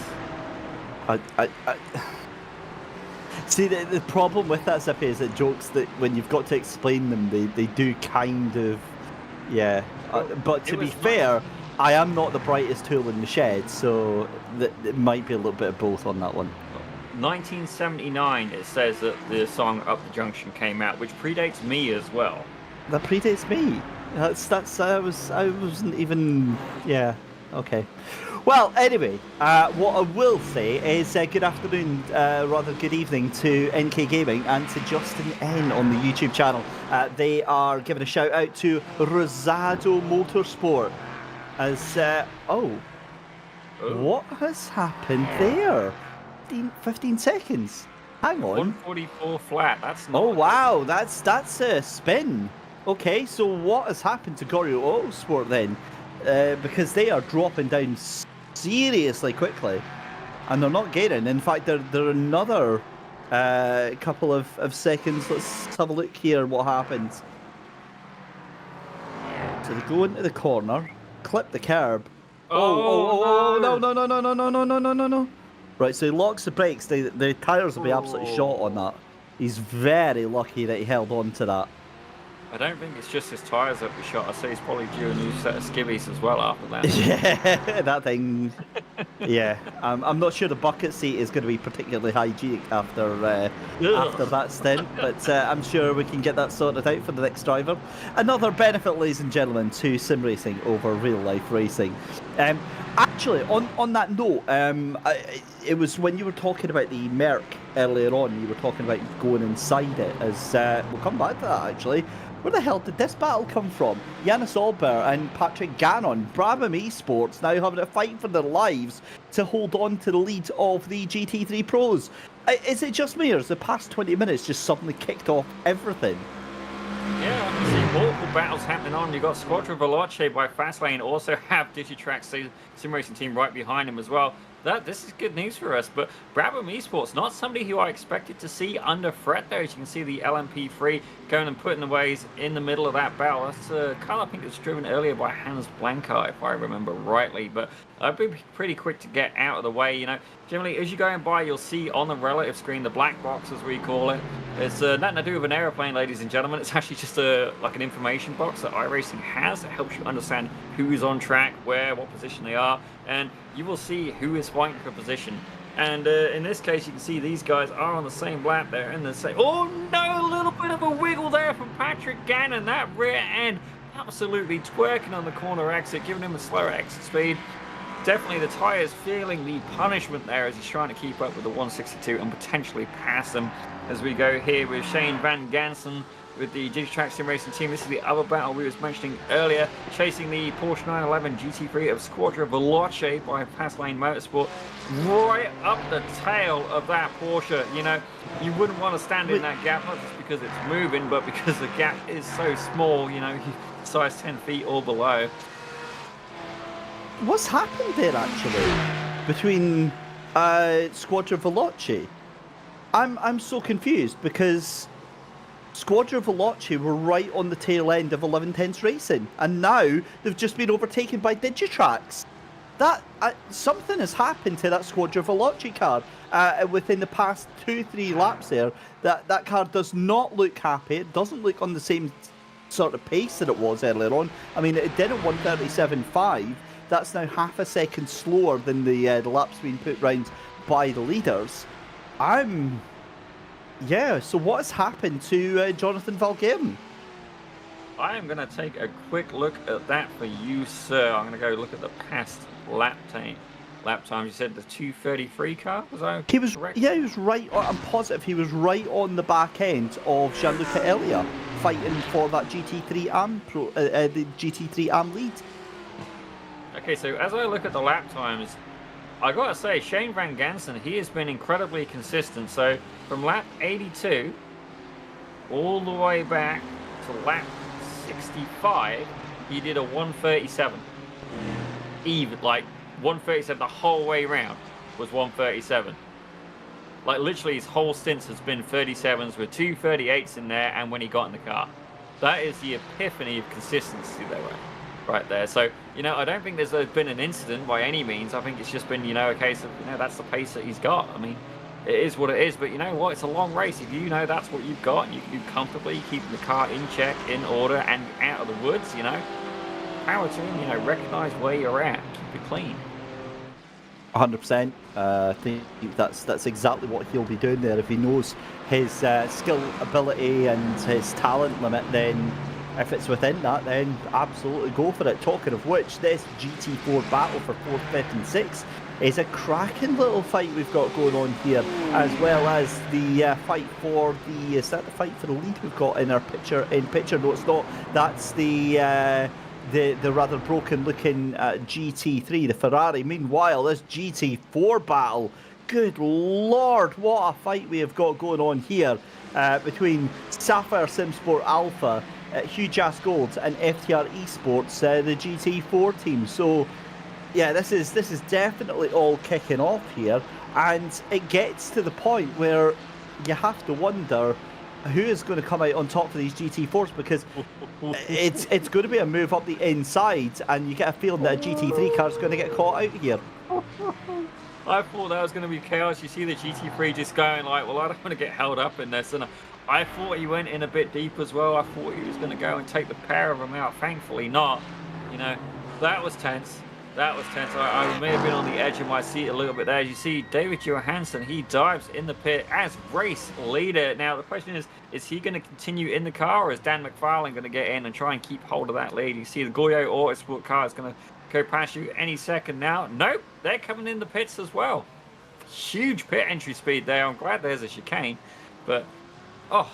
I see the problem with that, Zippy, is that jokes that when you've got to explain them, they do kind of, yeah. But to be fair, I am not the brightest tool in the shed, so it might be a little bit of both on that one. 1979, it says that the song Up the Junction came out, which predates me as well. That predates me. I wasn't even. Yeah. Okay. Well, anyway, what I will say is good afternoon, rather good evening to NK Gaming and to Justin N on the YouTube channel. They are giving a shout out to Rosado Motorsport as, what has happened there? 15 seconds. Hang on. 144 flat. That's not. Oh wow, that's a spin. Okay, so what has happened to Goryeo Autosport then? Because they are dropping down seriously quickly, and they're not gaining. In fact, they're another couple of seconds. Let's have a look here. What happens? So they go into the corner, clip the curb. Oh, no. Right, so he locks the brakes. The tyres will be absolutely shot on that. He's very lucky that he held on to that. I don't think it's just his tyres that were shot. I say he's probably due a new set of skivvies as well after that. Yeah, that thing. Yeah, I'm not sure the bucket seat is going to be particularly hygienic after that stint, but I'm sure we can get that sorted out for the next driver. Another benefit, ladies and gentlemen, to sim racing over real life racing. Actually, on that note, it was when you were talking about the Merc earlier on, you were talking about going inside it. As we'll come back to that actually. Where the hell did this battle come from? Yannis Olber and Patrick Gannon, Brabham Esports, now having a fight for their lives to hold on to the lead of the GT3 Pros. Is it just me, or has the past 20 minutes just suddenly kicked off everything? Yeah, I can see multiple battles happening on. You've got Squadra Veloce by Fastlane, also have Digitrack Sim Racing Team right behind him as well. This is good news for us, but Brabham Esports, not somebody who I expected to see under threat there. As you can see the LMP3 going and putting the ways in the middle of that battle. That's a car I think it was driven earlier by Hans Blanca, if I remember rightly, but I'd be pretty quick to get out of the way. You know, generally as you're going by, you'll see on the relative screen, the black box as we call it. It's nothing to do with an aeroplane, ladies and gentlemen. It's actually just like an information box that iRacing has. It helps you understand who is on track, where, what position they are, and you will see who is fighting for position. And in this case, you can see these guys are on the same lap there, and the same. Oh no, a little bit of a wiggle there from Patrick Gannon. That rear end absolutely twerking on the corner exit, giving him a slower exit speed. Definitely the tyres feeling the punishment there as he's trying to keep up with the 162 and potentially pass them. As we go here with Shane Van Gansen with the Digitrack Sim Racing Team. This is the other battle we was mentioning earlier, chasing the Porsche 911 GT3 of Squadra Veloce by Fastlane Motorsport, right up the tail of that Porsche. You know, you wouldn't want to stand in that gap, not just because it's moving, but because the gap is so small, you know, size 10 feet or below. What's happened there actually between Squadra Veloce? I'm so confused because Squadra Veloce were right on the tail end of 11 Tenths Racing, and now they've just been overtaken by Digitracks. That something has happened to that Squadra Veloce car within the past 2-3 laps there. That car does not look happy. It doesn't look on the same sort of pace that it was earlier on. I mean, it did at 137.5. That's now half a second slower than the laps being put round by the leaders. Yeah, so what has happened to Jonathan Valgaeren? I am going to take a quick look at that for you, sir. I'm going to go look at the past lap time. You said the 233 car, was I correct? Yeah, he was right. I'm positive he was right on the back end of Gianluca Elia, fighting for that GT3 the GT3 AM lead. Okay, so as I look at the lap times, I gotta say, Shane Van Gansen, he has been incredibly consistent. So from lap 82 all the way back to lap 65, he did a 137. Even, like 137 the whole way around was 137. Like literally his whole stints has been 37s with 2 38s in there, and when he got in the car. That is the epiphany of consistency there, right there. So, you know, I don't think there's been an incident by any means. I think it's just been, you know, a case of, you know, that's the pace that he's got. I mean, it is what it is, but you know what? It's a long race. If you know that's what you've got and you can do comfortably, keeping the car in check, in order, and out of the woods, you know, power to him, you know, recognize where you're at, keep it clean. 100%. I think that's exactly what he'll be doing there. If he knows his skill, ability, and his talent limit, then if it's within that, then absolutely go for it. Talking of which, this GT4 battle for 4th, 5th and 6th is a cracking little fight we've got going on here, as well as the fight for the, is that the fight for the lead we've got in our picture? No, it's not. That's the rather broken looking GT3, the Ferrari. Meanwhile, this GT4 battle, good lord, what a fight we have got going on here between Sapphire Simsport Alpha, Huge Ass Gold, and FTR Esports, the GT4 team. So yeah, this is definitely all kicking off here, and it gets to the point where you have to wonder who is going to come out on top for these GT4s, because it's going to be a move up the inside, and you get a feeling that a GT3 car is going to get caught out here. I thought that was going to be chaos. You see the GT3 just going like, well, I don't want to get held up in this. And I thought he went in a bit deep as well. I thought he was going to go and take the pair of them out. Thankfully not. You know, that was tense. That was tense. I may have been on the edge of my seat a little bit there. As you see, David Johansson, he dives in the pit as race leader. Now, the question is he going to continue in the car, or is Dan McFarlane going to get in and try and keep hold of that lead? You see the Goyo Autosport car is going to go past you any second now. Nope, they're coming in the pits as well. Huge pit entry speed there. I'm glad there's a chicane, but oh,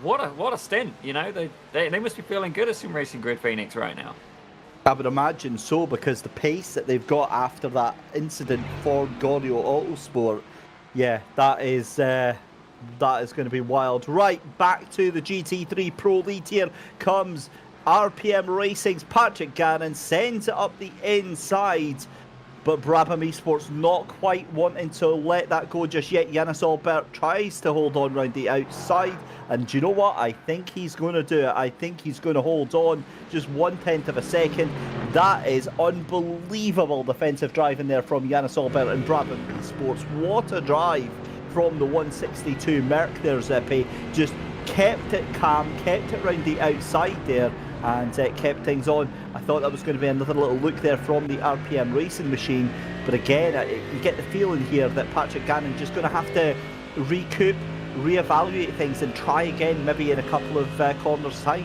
what a stint. You know, they must be feeling good at Sim Racing Grid Phoenix right now. I would imagine so, because the pace that they've got after that incident for Gorio Autosport, yeah, that is going to be wild. Right, back to the GT3 Pro Lead. Here comes RPM Racing's Patrick Gannon, sends it up the inside, but Brabham Esports not quite wanting to let that go just yet. Yannis Albert tries to hold on round the outside, and do you know what? I think he's going to do it. I think he's going to hold on just 1/10 of a second. That is unbelievable defensive driving there from Yannis Albert and Brabham Esports. What a drive from the 162 Merc there, Zippy. Just kept it calm, kept it round the outside there, and kept things on. I thought that was going to be another little look there from the RPM Racing machine, but again, you get the feeling here that Patrick Gannon just going to have to recoup, reevaluate things, and try again maybe in a couple of corners time.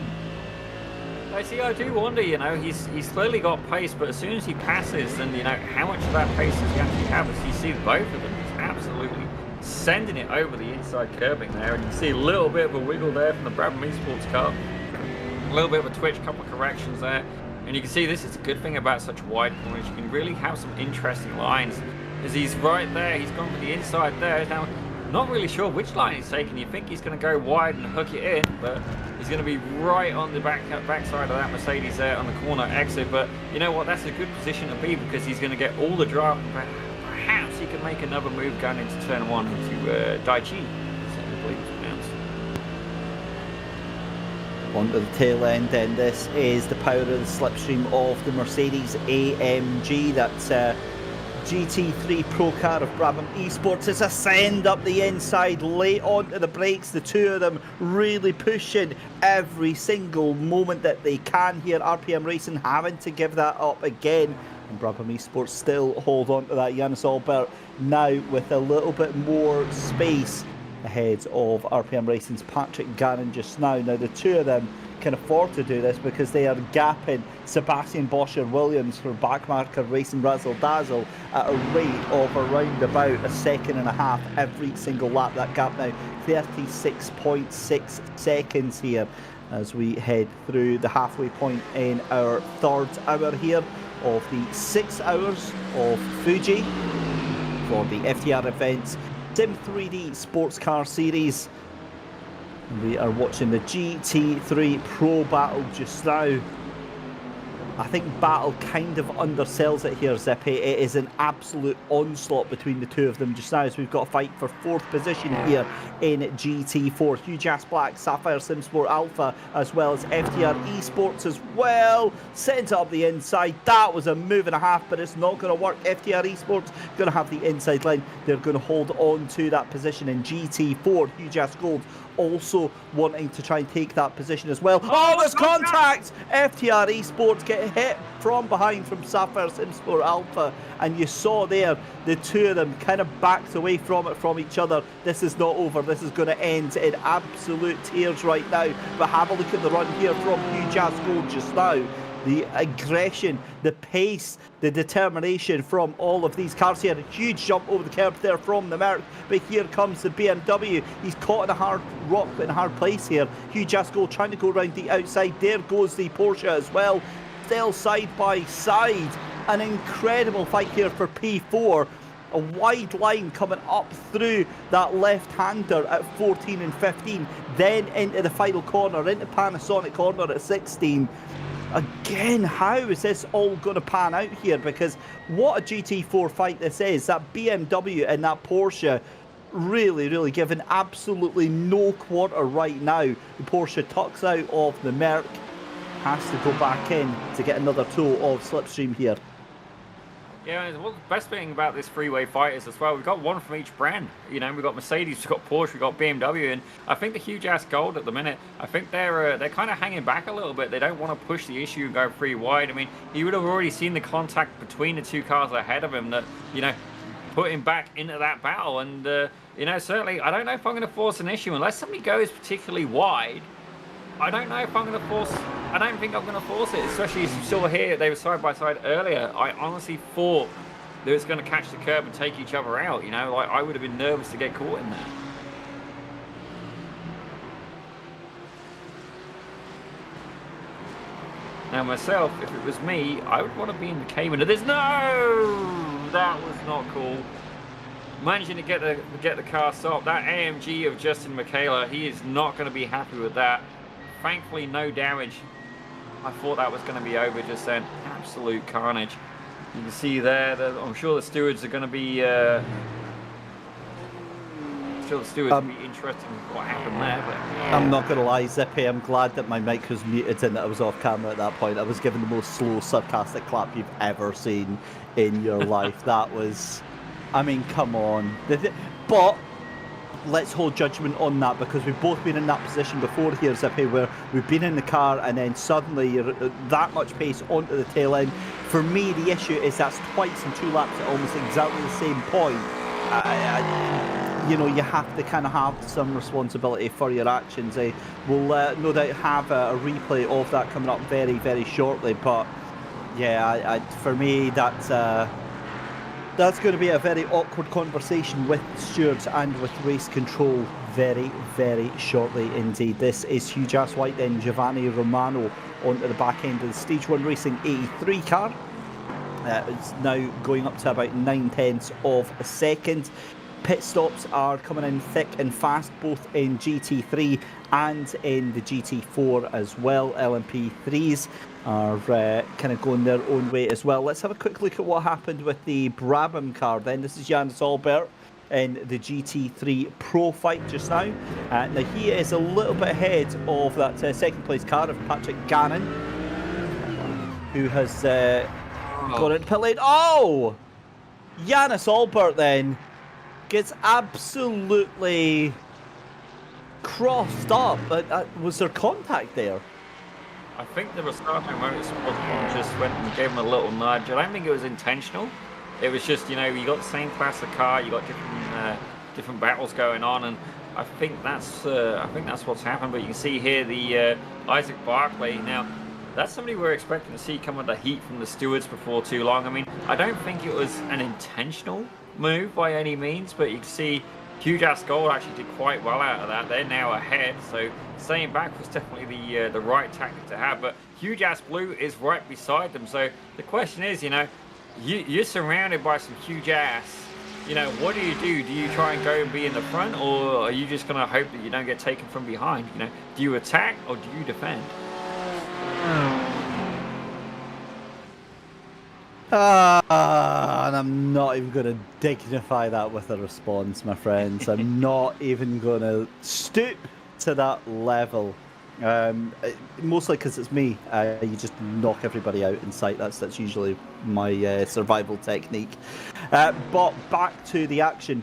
I see, I do wonder, you know, he's clearly got pace, but as soon as he passes, then, you know, how much of that pace does he actually have? As you see both of them, he's absolutely sending it over the inside curbing there, and you can see a little bit of a wiggle there from the Brabham Esports car. A little bit of a twitch, couple of corrections there, and you can see this is a good thing about such wide corners. You can really have some interesting lines, as he's right there. He's gone for the inside there. Now, not really sure which line he's taking. You think he's going to go wide and hook it in, but he's going to be right on the backside of that Mercedes there on the corner exit. But you know what? That's a good position to be, because he's going to get all the draft. Perhaps he can make another move going into turn 1 into Daichi, I believe it's pronounced. Onto the tail end, and this is the power of the slipstream of the Mercedes AMG. That's GT3 Pro car of Brabham Esports. It's a send up the inside, late onto the brakes. The two of them really pushing every single moment that they can here. RPM Racing having to give that up again, and Brabham Esports still hold on to that. Yannis Albert now with a little bit more space ahead of RPM Racing's Patrick Gannon just now. Now the two of them can afford to do this, because they are gapping Sebastian Boscher Williams for backmarker Racing Razzle Dazzle at a rate of around about a second and a half every single lap. That gap now 36.6 seconds here as we head through the halfway point in our third hour here of the 6 hours of Fuji for the FTR events Sim 3D Sports Car Series. We are watching the GT3 Pro battle just now. I think battle kind of undersells it here, Zippy. It is an absolute onslaught between the two of them just now, as we've got a fight for 4th position here in GT4. Huge Ass Black, Sapphire Simsport Alpha, as well as FTR Esports as well. Sends it up the inside. That was a move and a half, but it's not going to work. FTR Esports going to have the inside line. They're going to hold on to that position in GT4. Huge Ass Gold also wanting to try and take that position as well. Oh, there's contact! FTR Esports getting hit from behind from Sapphire Simsport Alpha, and you saw there the two of them kind of backed away from each other. This is not over. This is going to end in absolute tears right now. But have a look at the run here from Huge Ass Gold just now. The aggression, the pace, the determination from all of these cars here. A huge jump over the curb there from the Merc, but here comes the BMW. He's caught in a hard rock, in a hard place here. Huge Ass Gold trying to go around the outside. There goes the Porsche as well. Still side by side. An incredible fight here for P4. A wide line coming up through that left-hander at 14 and 15. Then into the final corner, into Panasonic corner at 16. Again, how is this all going to pan out here? Because what a GT4 fight this is. That BMW and that Porsche really giving absolutely no quarter right now. The Porsche tucks out of the Merc. Has to go back in to get another tool of slipstream here. Yeah, well, the best thing about this freeway fight is as well, we've got one from each brand. You know, we've got Mercedes, we've got Porsche, we've got BMW, and I think the Huge Ass Gold at the minute, I think they're kind of hanging back a little bit. They don't want to push the issue and go pretty wide. I mean, you would have already seen the contact between the two cars ahead of him that, you know, put him back into that battle. And, you know, certainly, I don't know if I'm going to force an issue unless somebody goes particularly wide. I don't know if I'm going to force... I don't think I'm going to force it, especially as you saw here, they were side by side earlier. I honestly thought they was going to catch the curb and take each other out, you know? Like, I would have been nervous to get caught in that. Now, myself, if it was me, I would want to be in the Cayman. There's no! That was not cool. Managing to get the car stopped. That AMG of Justin Michaela, he is not going to be happy with that. Thankfully, no damage. I thought that was going to be over just then. Absolute carnage. You can see there that I'm sure the stewards are going to be. I'm sure the stewards will be interested in what happened there. But I'm not going to lie, Zippy, I'm glad that my mic was muted and that I was off camera at that point. I was given the most slow, sarcastic clap you've ever seen in your life. That was, I mean, come on. But let's hold judgment on that, because we've both been in that position before here, Zippy, where we've been in the car and then suddenly you're that much pace onto the tail end. For me, the issue is that's twice in 2 laps at almost exactly the same point. You know, you have to kind of have some responsibility for your actions. We'll no doubt have a replay of that coming up very shortly, but yeah, for me, that's going to be a very awkward conversation with stewards and with race control very shortly indeed. This is Huge Ass White, then Giovanni Romano onto the back end of the Stage 1 Racing 83 car. It's now going up to about 9/10 of a second. Pit stops are coming in thick and fast, both in GT3 and in the GT4 as well. LMP3s are kind of going their own way as well. Let's have a quick look at what happened with the Brabham car then. This is Jan Solbert in the GT3 Pro fight just now. Now he is a little bit ahead of that second place car of Patrick Gannon, who has got into pit lane. Oh! Janis Albert then gets absolutely crossed up. Was there contact there? I think the Roscato Motorsport just went and gave him a little nudge. I don't think it was intentional. It was just, you know, you got the same class of car, you got different battles going on, and I think that's what's happened. But you can see here the Isaac Barclay. Now, that's somebody we're expecting to see come under heat from the stewards before too long. I mean, I don't think it was an intentional move by any means, but you can see Huge Ass Gold actually did quite well out of that. They're now ahead, so staying back was definitely the right tactic to have. But Huge Ass Blue is right beside them, so the question is, you know, you're surrounded by some huge ass. You know, what do? Do you try and go and be in the front, or are you just going to hope that you don't get taken from behind? You know, do you attack or do you defend? And I'm not even going to dignify that with a response, my friends. I'm not even going to stoop to that level. Mostly because it's me. You just knock everybody out in sight. That's usually my survival technique. But back to the action.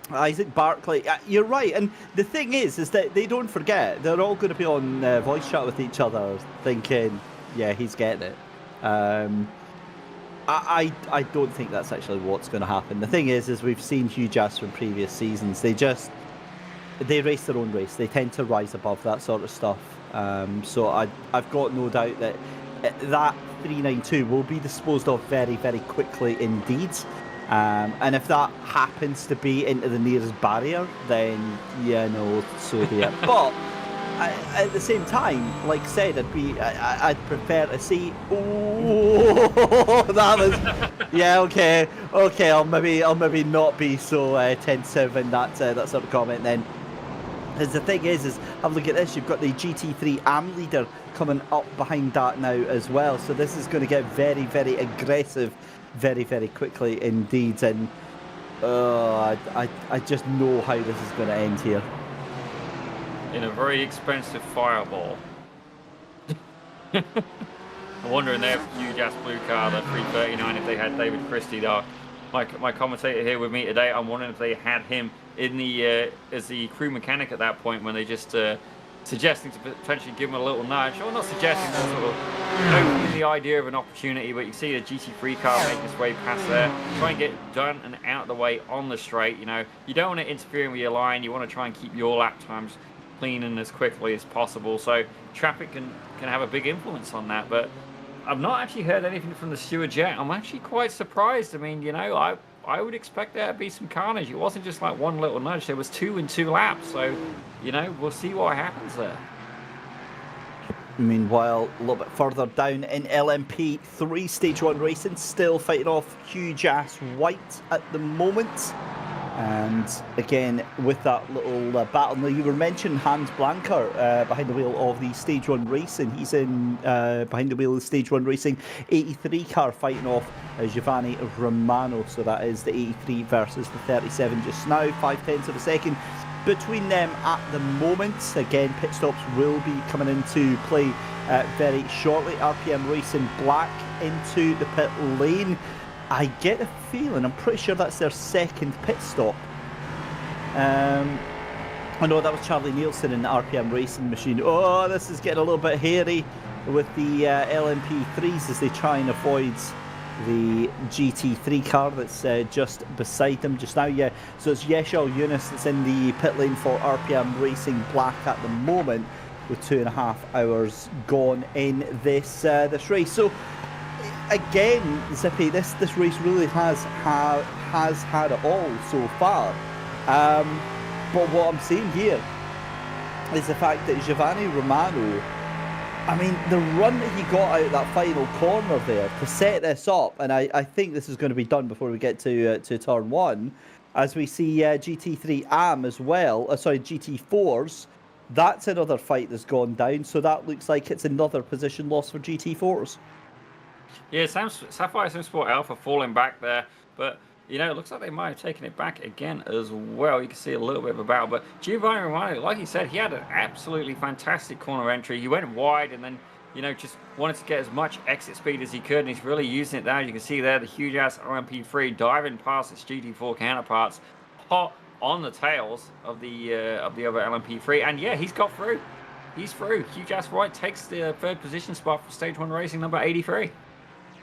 Isaac Barclay, you're right. And the thing is that they don't forget. They're all going to be on voice chat with each other thinking, yeah, he's getting it. I don't think that's actually what's going to happen. The thing is we've seen Hugh Jass from previous seasons. They race their own race. They tend to rise above that sort of stuff. So I've got no doubt that that 392 will be disposed of very, very quickly indeed. And if that happens to be into the nearest barrier, then yeah, no, so be it. But at the same time, like I said, I'd prefer to see. Oh, that was yeah, okay. I'll maybe not be so tensive in that sort of comment then. Because the thing is have a look at this. You've got the GT3 AM leader coming up behind that now as well. So this is going to get very, very aggressive, very, very quickly indeed. And I just know how this is going to end here. In a very expensive fireball. I'm wondering there if Hugh Jass Blue Car, the 339, if they had David Christie, my commentator here with me today, I'm wondering if they had him in the as the crew mechanic at that point when they just suggesting to potentially give him a little nudge, or not suggesting, but sort of opening the idea of an opportunity. But you see the GT3 car make its way past there, try and get done and out of the way on the straight. You know, you don't want to interfere with your line. You want to try and keep your lap times clean and as quickly as possible. So traffic can have a big influence on that. But I've not actually heard anything from the stewards yet. I'm actually quite surprised. I mean, you know, I would expect there to be some carnage. It wasn't just like one little nudge. There was 2 in 2 laps. So, you know, we'll see what happens there. Meanwhile, a little bit further down in LMP3 Stage 1 racing, still fighting off Hugh Jass White at the moment. And again, with that little battle, now you were mentioning Hans Blanker behind the wheel of the Stage 1 racing. He's in behind the wheel of the Stage 1 racing 83 car fighting off Giovanni Romano. So that is the 83 versus the 37 just now, 0.5 of a second between them at the moment. Again, pit stops will be coming into play very shortly. RPM Racing Black into the pit lane. I get a feeling, I'm pretty sure that's their second pit stop. I know that was Charlie Nielsen in the RPM Racing machine. Oh, this is getting a little bit hairy with the LMP3s as they try and avoid the GT3 car that's just beside them just now. Yeah, so it's Yeshel Yunus that's in the pit lane for RPM Racing Black at the moment, with 2.5 hours gone in this race. So again, Zippy, this race really has had it all so far. But what I'm seeing here is the fact that Giovanni Romano, I mean, the run that he got out that final corner there to set this up, and I think this is going to be done before we get to turn 1, as we see GT3 AM as well, GT4s, that's another fight that's gone down, so that looks like it's another position loss for GT4s. Yeah, Sapphire Sim Sport Alpha falling back there, but you know, it looks like they might have taken it back again as well. You can see a little bit of a battle, but Giovanni Romano, like you said, he had an absolutely fantastic corner entry. He went wide and then, you know, just wanted to get as much exit speed as he could, and he's really using it there. You can see there the huge ass LMP3 diving past its GT4 counterparts, hot on the tails of the other LMP3, and yeah, he's got through. He's through. Huge ass White takes the 3rd position spot for Stage 1 Racing number 83.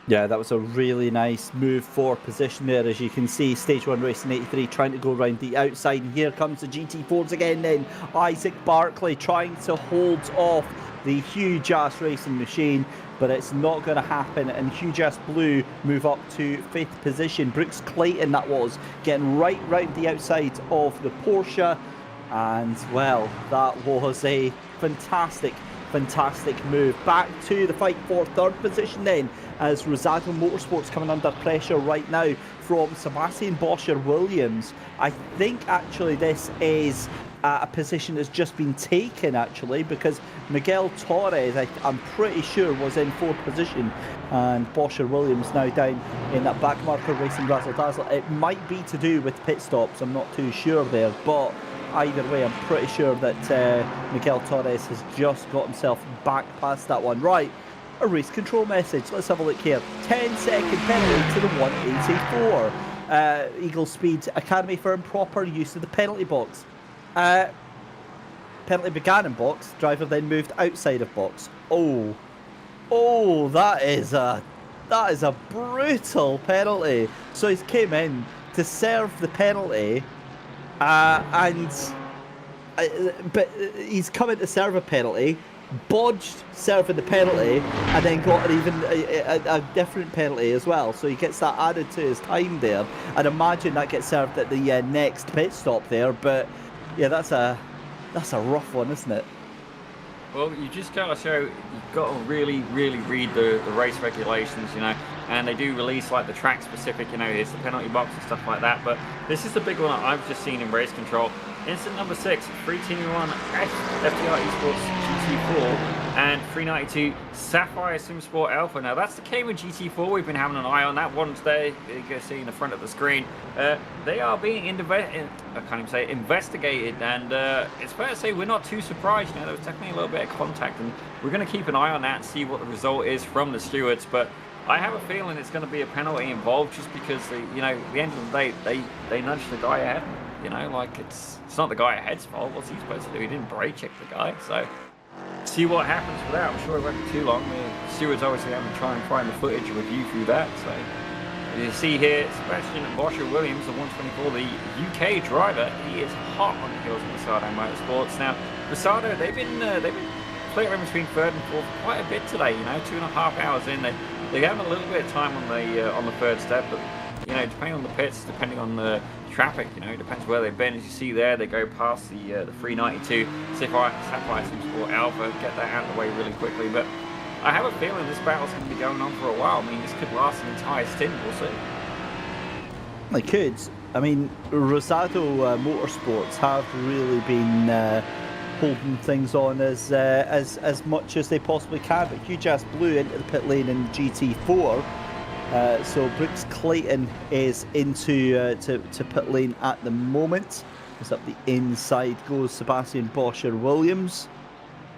Yeah, that was a really nice move for position there. As you can see, Stage 1 Racing 83 trying to go around the outside. And here comes the GT4s again then. Isaac Barkley trying to hold off the Huge Ass Racing machine, but it's not going to happen. And Huge Ass Blue move up to 5th position. Brooks Clayton, that was, getting right round the outside of the Porsche. And, well, that was a fantastic move. Back to the fight for 3rd position then, as Rosado Motorsports coming under pressure right now from Sebastian Boscher-Williams. I think actually this is a position that's just been taken actually, because Miguel Torres, I'm pretty sure, was in 4th position, and Boscher-Williams now down in that back marker racing razzle dazzle. It might be to do with pit stops, I'm not too sure there, but either way, I'm pretty sure that Miguel Torres has just got himself back past that one. Right, a race control message. Let's have a look here. 10-second penalty to the 184. Eagle Speed Academy for improper use of the penalty box. Penalty began in box. Driver then moved outside of box. Oh, Oh, that is a brutal penalty. So he's came in to serve the penalty, but he's come in to serve a penalty, bodged serving the penalty, and then got a different penalty as well. So he gets that added to his time there. I'd imagine that gets served at the next pit stop there. But yeah, that's a rough one, isn't it? Well, you just got to show, you've got to really, really read the race regulations, you know, and they do release like the track specific, you know, it's the penalty box and stuff like that. But this is the big one that I've just seen in race control. Incident number 6, 321 FTR Esports GT4 and 392 Sapphire SimSport Alpha. Now that's the Cayman GT4. We've been having an eye on that one today. You can see in the front of the screen. They are being investigated, and it's fair to say we're not too surprised. You know, there was definitely a little bit of contact, and we're going to keep an eye on that and see what the result is from the stewards. But I have a feeling it's going to be a penalty involved, just because you know, at the end of the day, they nudged the guy ahead. You know, like it's not the guy ahead's fault. What's he supposed to do? He didn't brake check the guy. So see what happens with that. I'm sure it won't be too long. The stewards obviously having to try and find the footage and review through that. So you see here, Sebastian Boscher-Williams, the 124, the UK driver. He is hot on the heels of Rosado Motorsports. Now, Rosado, they've been flittering between third and fourth for quite a bit today. You know, 2.5 hours in, they're having a little bit of time on the third step, but you know, depending on the pits, depending on the traffic, you know, it depends where they've been. As you see there, they go past the 392 Sapphire SimSport Alpha, get that out of the way really quickly. But I have a feeling this battle's going to be going on for a while. I mean, this could last an entire stint, we'll see. They could. I mean, Rosado Motorsports have really been holding things on as much as they possibly can. But Huge Ass Blue into the pit lane in GT4. So Brooks Clayton is into to pit lane at the moment. As up the inside goes Sebastian Boscher-Williams.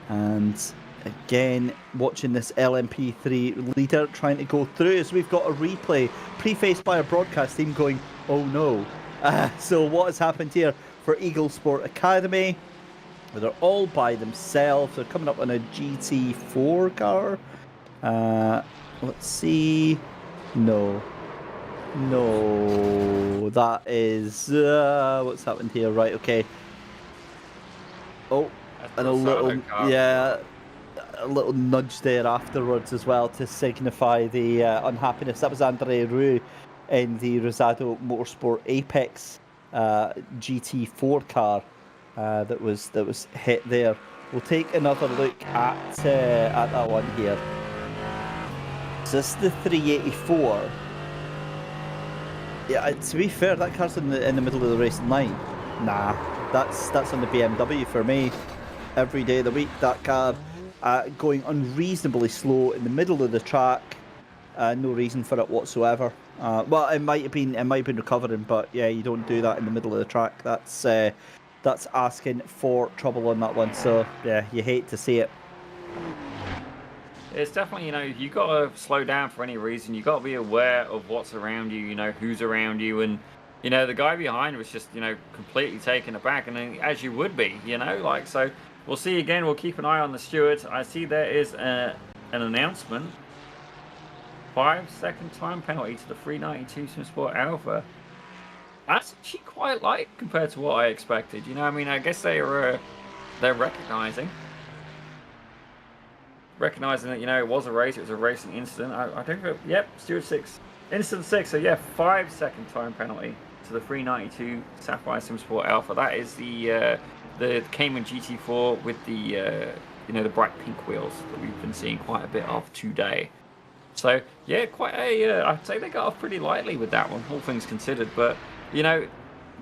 And again, watching this LMP3 leader trying to go through, as we've got a replay prefaced by our broadcast team going, oh no. So what has happened here for Eagle Sport Academy? They're all by themselves. They're coming up on a GT4 car. Let's see. No, that is what's happened here. Right, okay. Oh, and a little nudge there afterwards as well to signify the unhappiness. That was Andre Roux in the Rosado Motorsport Apex GT4 car that was hit there. We'll take another look at that one here. Is this the 384? Yeah, to be fair, that car's in the middle of the racing line. Nah, that's on the BMW for me. Every day of the week, that car going unreasonably slow in the middle of the track. No reason for it whatsoever. Well, it might have been recovering, but yeah, you don't do that in the middle of the track. That's asking for trouble on that one. So yeah, you hate to see it. It's definitely, you know, you got to slow down for any reason. You got to be aware of what's around you, you know, who's around you. And, you know, the guy behind was just, you know, completely taken aback. And then, as you would be, you know, like, so we'll see again. We'll keep an eye on the stewards. I see there is an announcement. 5-second time penalty to the 392 SimSport Alpha. That's actually quite light compared to what I expected. You know, I mean, I guess they're recognizing that, you know, it was a race, it was a racing incident. I think, yep, Stewart 6, incident 6, so yeah, 5-second time penalty to the 392 Sapphire SimSport Alpha. That is the Cayman GT4 with the, you know, the bright pink wheels that we've been seeing quite a bit of today. So, yeah, quite a, I'd say they got off pretty lightly with that one, all things considered. But, you know,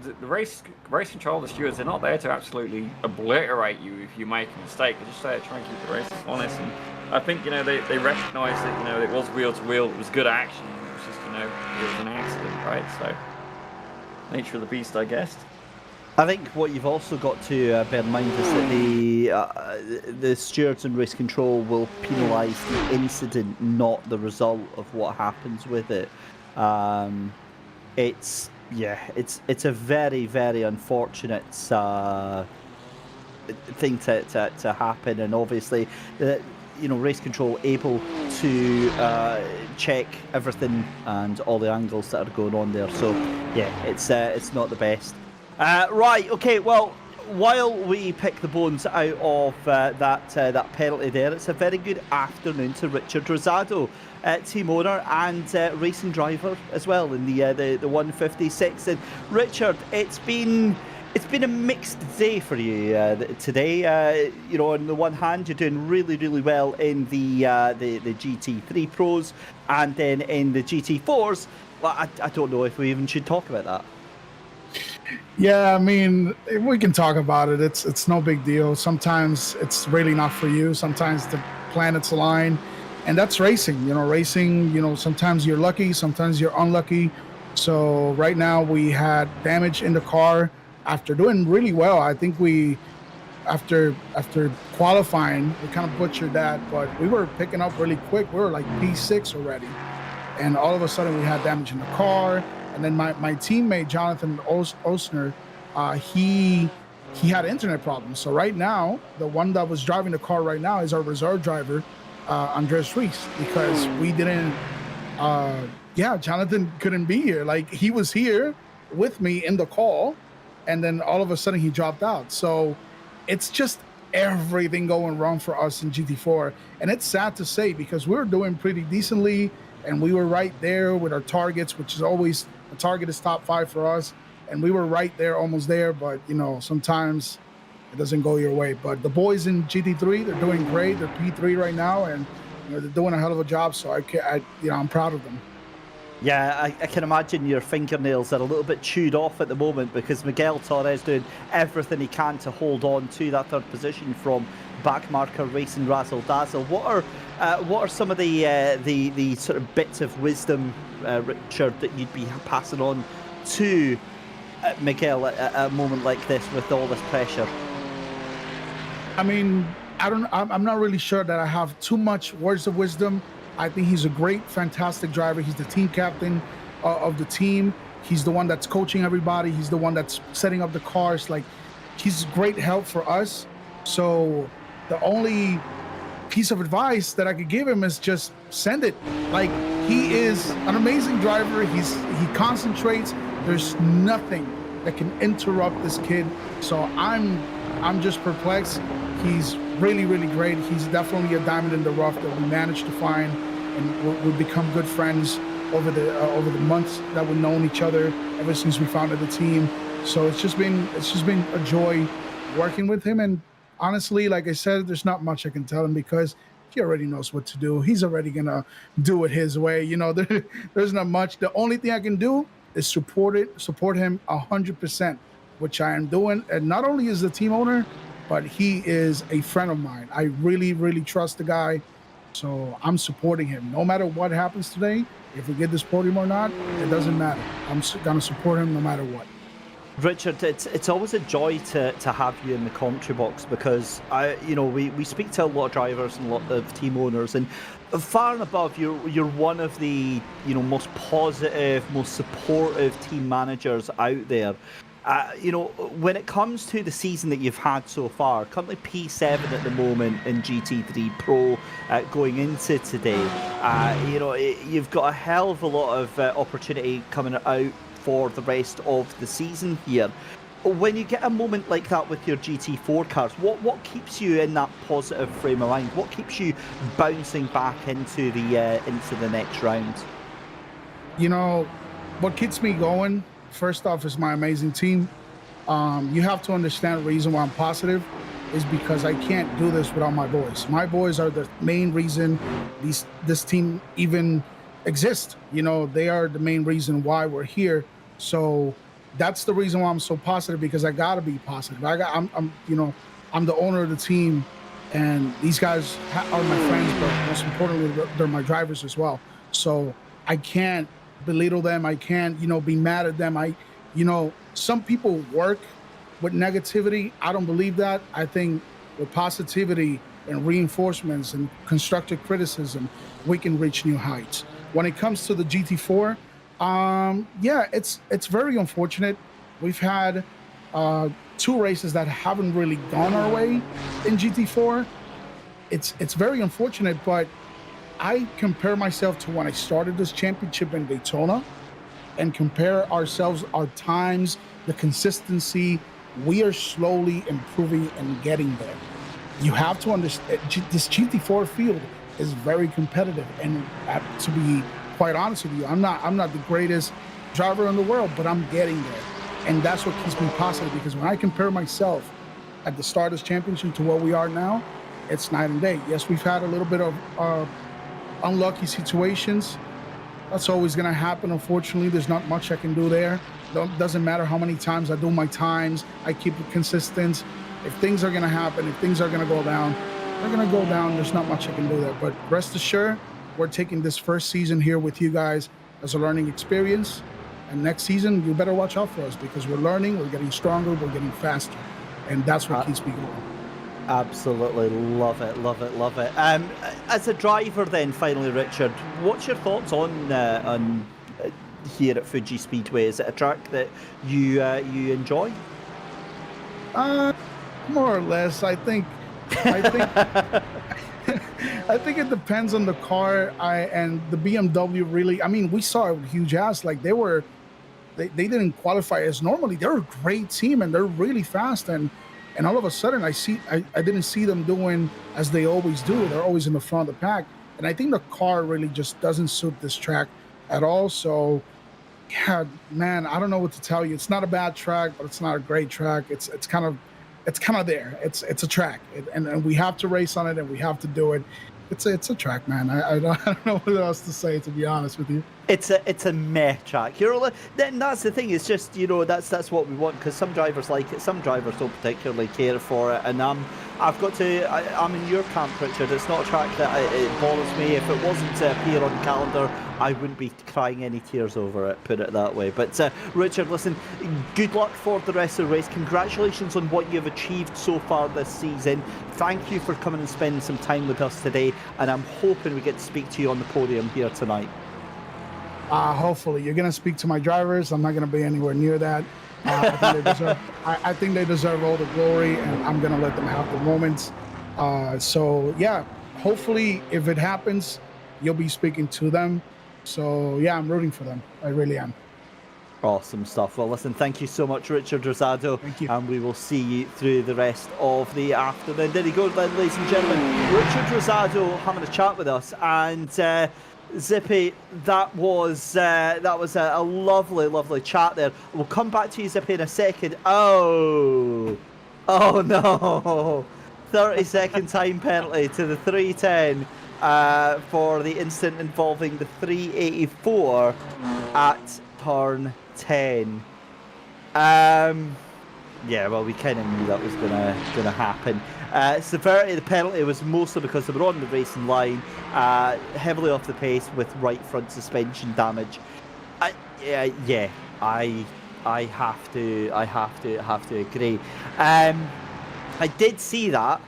the race control, the stewards, they're not there to absolutely obliterate you if you make a mistake. They're just there to try and keep the race honest. And I think, you know, they recognise that, you know, it was wheel to wheel, it was good action. It was just, you know, it was an accident, right? So, nature of the beast, I guess. I think what you've also got to bear in mind is that the stewards and race control will penalise the incident, not the result of what happens with it. It's a very, very unfortunate thing to happen, and obviously race control able to check everything and all the angles that are going on there. So yeah, it's not the best. Right, okay, well, while we pick the bones out of that penalty there, it's a very good afternoon to Richard Rosado, team owner and racing driver as well in the 156. And Richard, it's been a mixed day for you today. On the one hand, you're doing really, really well in the GT3 Pros, and then in the GT4s. Well, I don't know if we even should talk about that. Yeah, I mean, we can talk about it. It's no big deal. Sometimes it's really not for you. Sometimes the planets align, and that's racing. Racing, sometimes you're lucky, sometimes you're unlucky. So right now we had damage in the car after doing really well. I think after qualifying, we kind of butchered that, but we were picking up really quick. We were like P6 already. And all of a sudden we had damage in the car. And then my teammate, Jonathan Osner, he had internet problems. So right now, the one that was driving the car right now is our reserve driver, Andres Ruiz, because we didn't, Jonathan couldn't be here. Like, he was here with me in the call, and then all of a sudden he dropped out. So it's just everything going wrong for us in GT4. And it's sad to say, because we're doing pretty decently, and we were right there with our targets, which is always, the target is top 5 for us. And we were right there, almost there, but sometimes it doesn't go your way. But the boys in GT3, they're doing great. They're P3 right now, and they're doing a hell of a job. So I'm proud of them. Yeah, I can imagine your fingernails are a little bit chewed off at the moment, because Miguel Torres doing everything he can to hold on to that third position from backmarker racing Razzle Dazzle. What are some of the sort of bits of wisdom, Richard, that you'd be passing on to Miguel at a moment like this with all this pressure? I mean, I'm not really sure that I have too much words of wisdom. I think he's a great, fantastic driver. He's the team captain of the team. He's the one that's coaching everybody. He's the one that's setting up the cars. Like, he's great help for us. So the only piece of advice that I could give him is just send it. Like, he is an amazing driver. He concentrates. There's nothing that can interrupt this kid. So I'm just perplexed. He's really, really great. He's definitely a diamond in the rough that we managed to find, and we've become good friends over the months that we've known each other, ever since we founded the team. So it's just been a joy working with him. And honestly, like I said, there's not much I can tell him, because he already knows what to do. He's already gonna do it his way. There's not much. The only thing I can do is support him 100%, which I am doing. And not only is the team owner, but he is a friend of mine. I really, really trust the guy. So I'm supporting him. No matter what happens today, if we get this podium or not, it doesn't matter. I'm going to support him no matter what. Richard, it's always a joy to have you in the commentary box, because we speak to a lot of drivers and a lot of team owners, and far and above, you're one of the most positive, most supportive team managers out there. When it comes to the season that you've had so far, currently P7 at the moment in GT3 Pro, going into today, you've got a hell of a lot of opportunity coming out for the rest of the season here. When you get a moment like that with your GT4 cars, what keeps you in that positive frame of mind? What keeps you bouncing back into the next round? What keeps me going, first off, is my amazing team. You have to understand the reason why I'm positive is because I can't do this without my boys. My boys are the main reason this team even exists. They are the main reason why we're here. So that's the reason why I'm so positive, because I gotta be positive. I'm the owner of the team, and these guys are my friends, but most importantly, they're my drivers as well. So I can't belittle them. I can't, be mad at them. Some people work with negativity. I don't believe that. I think with positivity and reinforcements and constructive criticism, we can reach new heights. When it comes to the GT4, it's very unfortunate. We've had 2 races that haven't really gone our way in GT4. it's very unfortunate, but I compare myself to when I started this championship in Daytona and compare ourselves, our times, the consistency. We are slowly improving and getting there. You have to understand this GT4 field is very competitive, and to be quite honest with you, I'm not the greatest driver in the world, but I'm getting there, and that's what keeps me positive. Because when I compare myself at the start of this championship to where we are now, it's night and day. Yes, we've had a little bit of unlucky situations. That's always going to happen. Unfortunately, there's not much I can do there. Doesn't matter how many times I do my times, I keep it consistent. If things are going to happen, if things are going to go down, they're going to go down. There's not much I can do there. But rest assured, we're taking this first season here with you guys as a learning experience. And next season, you better watch out for us, because we're learning, we're getting stronger, we're getting faster. And that's what keeps me going. Absolutely love it, love it, love it. As a driver then, finally, Richard, what's your thoughts on here at Fuji Speedway? Is it a track that you enjoy? More or less. I think I think it depends on the car. And the BMW really, I mean, we saw a huge ass. Like they didn't qualify as normally. They're a great team and they're really fast, and all of a sudden I didn't see them doing as they always do. They're always in the front of the pack, and I think the car really just doesn't suit this track at all. So yeah, man, I don't know what to tell you. It's not a bad track, but it's not a great track. It's kind of there. It's a track, and we have to race on it, and we have to do it. It's a track, man. I don't know what else to say, to be honest with you. It's a meh track. Then that's the thing. It's just, that's what we want, because some drivers like it, some drivers don't particularly care for it, and I'm in your camp, Richard. It's not a track that it bothers me. If it wasn't to appear on the calendar, I wouldn't be crying any tears over it, put it that way. But Richard, listen, good luck for the rest of the race. Congratulations on what you've achieved so far this season. Thank you for coming and spending some time with us today, and I'm hoping we get to speak to you on the podium here tonight. Hopefully. You're going to speak to my drivers. I'm not going to be anywhere near that. I think they deserve all the glory, and I'm going to let them have the moments. So, yeah, hopefully if it happens, you'll be speaking to them. So, yeah, I'm rooting for them. I really am. Awesome stuff. Well, listen, thank you so much, Richard Rosado. Thank you. And we will see you through the rest of the afternoon. There you go, then, ladies and gentlemen. Richard Rosado having a chat with us. And Zippy, that was a lovely, lovely chat there. We'll come back to you, Zippy, in a second. Oh no. 30-second time penalty to the 310 for the incident involving the 384 at turn 10. Yeah, well, we kind of knew that was gonna happen. Severity of the penalty was mostly because they were on the racing line, heavily off the pace with right front suspension damage. I have to agree. I did see that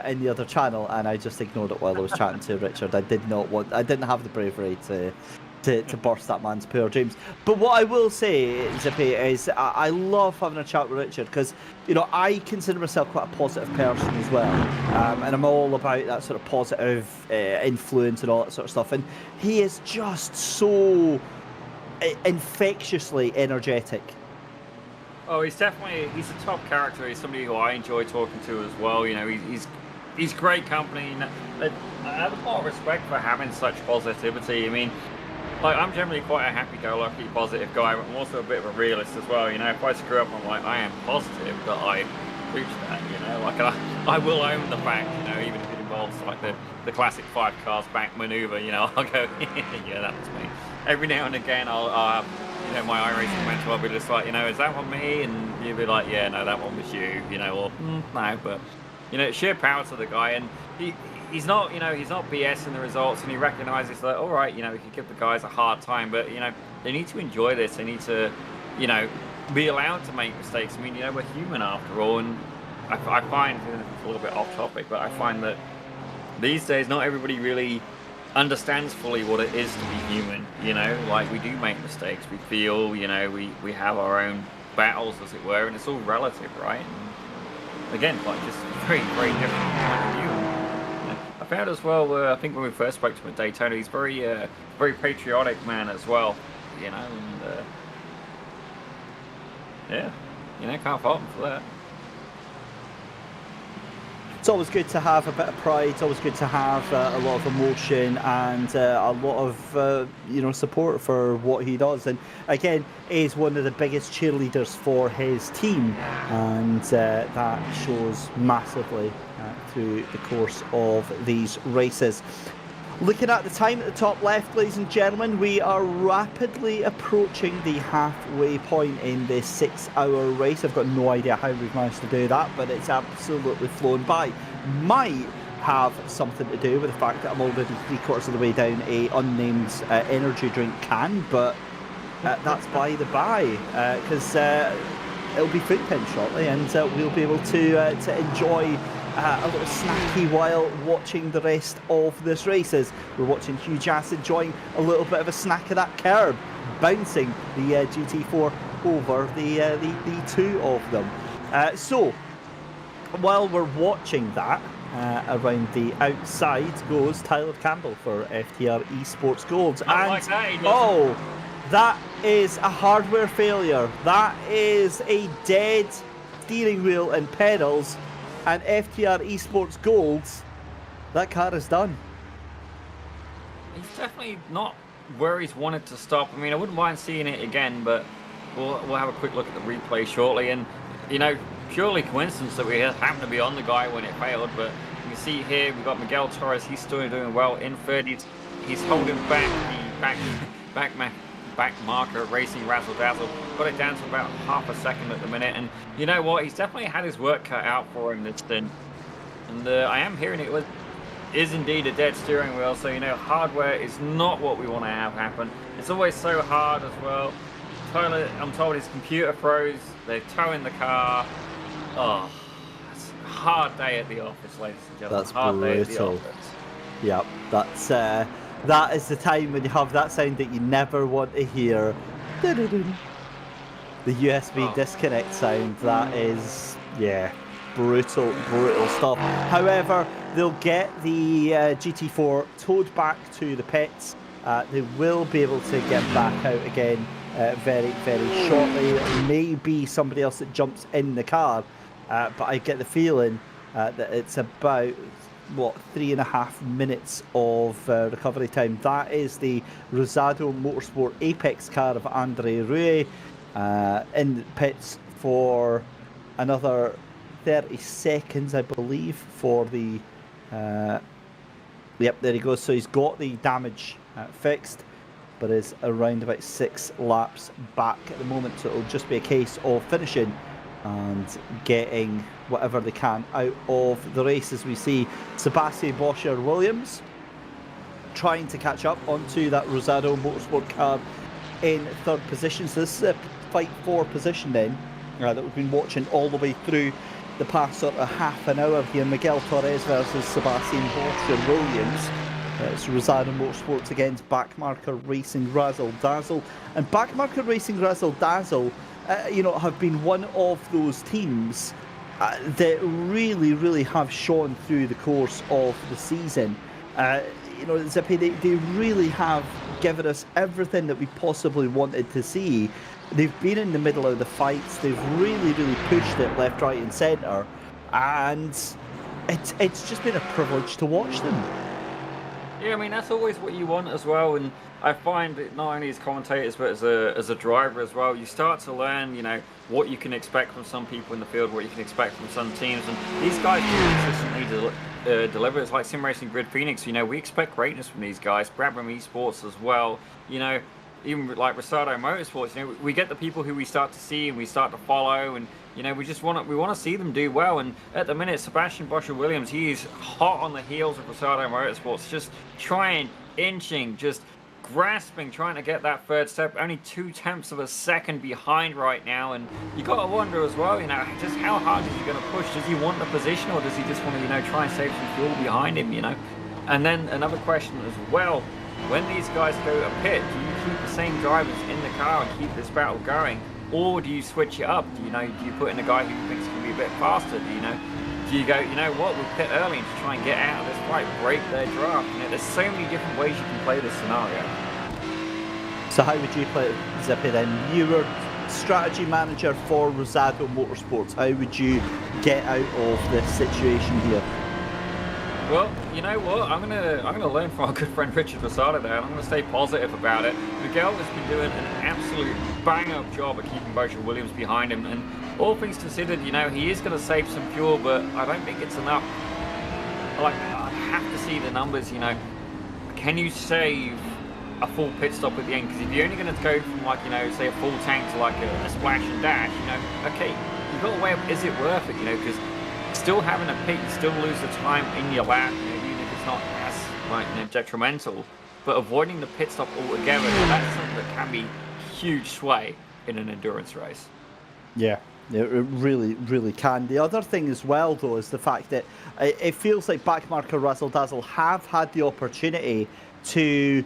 in the other channel, and I just ignored it while I was chatting to Richard. I didn't have the bravery to burst that man's poor dreams. But what I will say, Zippy, is I love having a chat with Richard, because I consider myself quite a positive person as well, and I'm all about that sort of positive influence and all that sort of stuff, and he is just so infectiously energetic. Oh, he's a top character. He's somebody who I enjoy talking to as well. He's great company. I have a lot of respect for having such positivity. I mean, like, I'm generally quite a happy-go-lucky, positive guy, but I'm also a bit of a realist as well. If I screw up, I'm like, I am positive that I reached that. Like, I will own the fact, even if it involves like the classic 5 cars back maneuver. I'll go, yeah, that was me. Every now and again, I'll have, my iRacing mentor, I'll be just like, is that one me? And you'll be like, yeah, no, that one was you. Or no, but sheer power to the guy, and he's not BSing the results, and he recognises that, all right, we can give the guys a hard time, but they need to enjoy this. They need to, be allowed to make mistakes. I mean, we're human after all, and I find, it's a little bit off topic, but I find that these days not everybody really understands fully what it is to be human. Like, we do make mistakes. We feel, we have our own battles, as it were, and it's all relative, right? And again, like, just very, very different point of view. found as well, I think when we first spoke to him at Daytona, he's very patriotic man as well, you know, and yeah, you know, can't fault him for that. It's always good to have a bit of pride. It's always good to have a lot of emotion and a lot of you know, support for what he does. And again, is one of the biggest cheerleaders for his team, and that shows massively through the course of these races. Looking at the time at the top left, ladies and gentlemen, we are rapidly approaching the halfway point in this 6-hour race. I've got no idea how we've managed to do that, but it's absolutely flown by. Might have something to do with the fact that I'm already 3/4 of the way down a unnamed energy drink can, but that's by the by, because it'll be food time shortly, and we'll be able to enjoy a little snacky while watching the rest of this race, as we're watching Hugh Jass enjoying a little bit of a snack of that curb, bouncing the GT4 over the two of them. So while we're watching that, around the outside goes Tyler Campbell for FTR Esports Gold. Oh, that is a hardware failure. That is a dead steering wheel and pedals. And FTR Esports Golds, that car is done. He's definitely not where he's wanted to stop. I mean, I wouldn't mind seeing it again, but we'll have a quick look at the replay shortly. And, you know, purely coincidence that we happened to be on the guy when it failed, but you can see here we've got Miguel Torres. He's still doing well in third. He's holding back the back marker racing razzle dazzle, got it down to about half a second at the minute, and you know what, he's definitely had his work cut out for him this stint, and I am hearing it is indeed a dead steering wheel, so you know, hardware is not what we want to have happen. It's always so hard as well. Tyler, I'm told his computer froze, they're towing the car. Oh, it's a hard day at the office, ladies and gentlemen. That's hard brutal. Day at the office. Yep, that is the time when you have that sound that you never want to hear. The USB disconnect sound. That is, yeah, brutal stuff. However, they'll get the GT4 towed back to the pits. They will be able to get back out again very shortly. It may be somebody else that jumps in the car, but I get the feeling that it's about 3.5 minutes of recovery time. That is the Rosado Motorsport Apex car of Andre Rue in the pits for another 30 seconds, I believe, for the yep, there he goes. So he's got the damage fixed, but is around about 6 laps back at the moment, so it'll just be a case of finishing and getting whatever they can out of the race, as we see Sebastian Boscher-Williams trying to catch up onto that Rosado Motorsport car in third position. So this is a fight for position then that we've been watching all the way through the past sort of half an hour here. Miguel Torres versus Sebastian Boscher-Williams. It's Rosado Motorsports against Backmarker Racing Razzle Dazzle, and Backmarker Racing Razzle Dazzle you know, have been one of those teams that really have shone through the course of the season. You know, Zippy, they really have given us everything that we possibly wanted to see. They've been in the middle of the fights. They've really pushed it left, right, and centre, and it's just been a privilege to watch them. Yeah, I mean, that's always what you want as well, and I find that not only as commentators but as a driver as well, you start to learn, you know, what you can expect from some people in the field, what you can expect from some teams, and these guys do consistently deliver. It's like Sim Racing Grid Phoenix, you know, we expect greatness from these guys. Brabham Esports as well, you know, even like Rosado Motorsports, you know, we get the people who we start to see and we start to follow, and you know, we want to see them do well. And at the minute, Sebastian Boscher-Williams, he's hot on the heels of Rosado Motorsports, just inching, just grasping, trying to get that third step. Only 0.2 of a second behind right now, and you got to wonder as well, you know, just how hard is he going to push? Does he want the position, or does he just want to, you know, try and save some fuel behind him, you know? And then another question as well, when these guys go to pit, do you keep the same drivers in the car and keep this battle going, or do you switch it up? Do you know, do you put in a guy who thinks can be a bit faster? Do you know, do you go, you know what, we'll pit early and try and get out of this fight, break their draft? You know, there's so many different ways you can play this scenario. So how would you play it, Zippy, then? You were strategy manager for Rosado Motorsports. How would you get out of this situation here? Well, you know what? I'm gonna learn from our good friend Richard Rosado there, and I'm gonna stay positive about it. Miguel has been doing an absolute bang-up job at keeping Bocia Williams behind him, and all things considered, you know, he is gonna save some fuel, but I don't think it's enough. Like, I have to see the numbers. You know, can you save a full pit stop at the end? Because if you're only going to go from, like, you know, say a full tank to like a splash and dash, you know, okay, you've got to weigh up, is it worth it? You know, because still having a pit, you still lose the time in your lap, you know, even if it's not as, like, you know, detrimental. But avoiding the pit stop altogether, that's something that can be huge sway in an endurance race. Yeah. It really, really can. The other thing as well, though, is the fact that it feels like backmarker Razzle Dazzle have had the opportunity to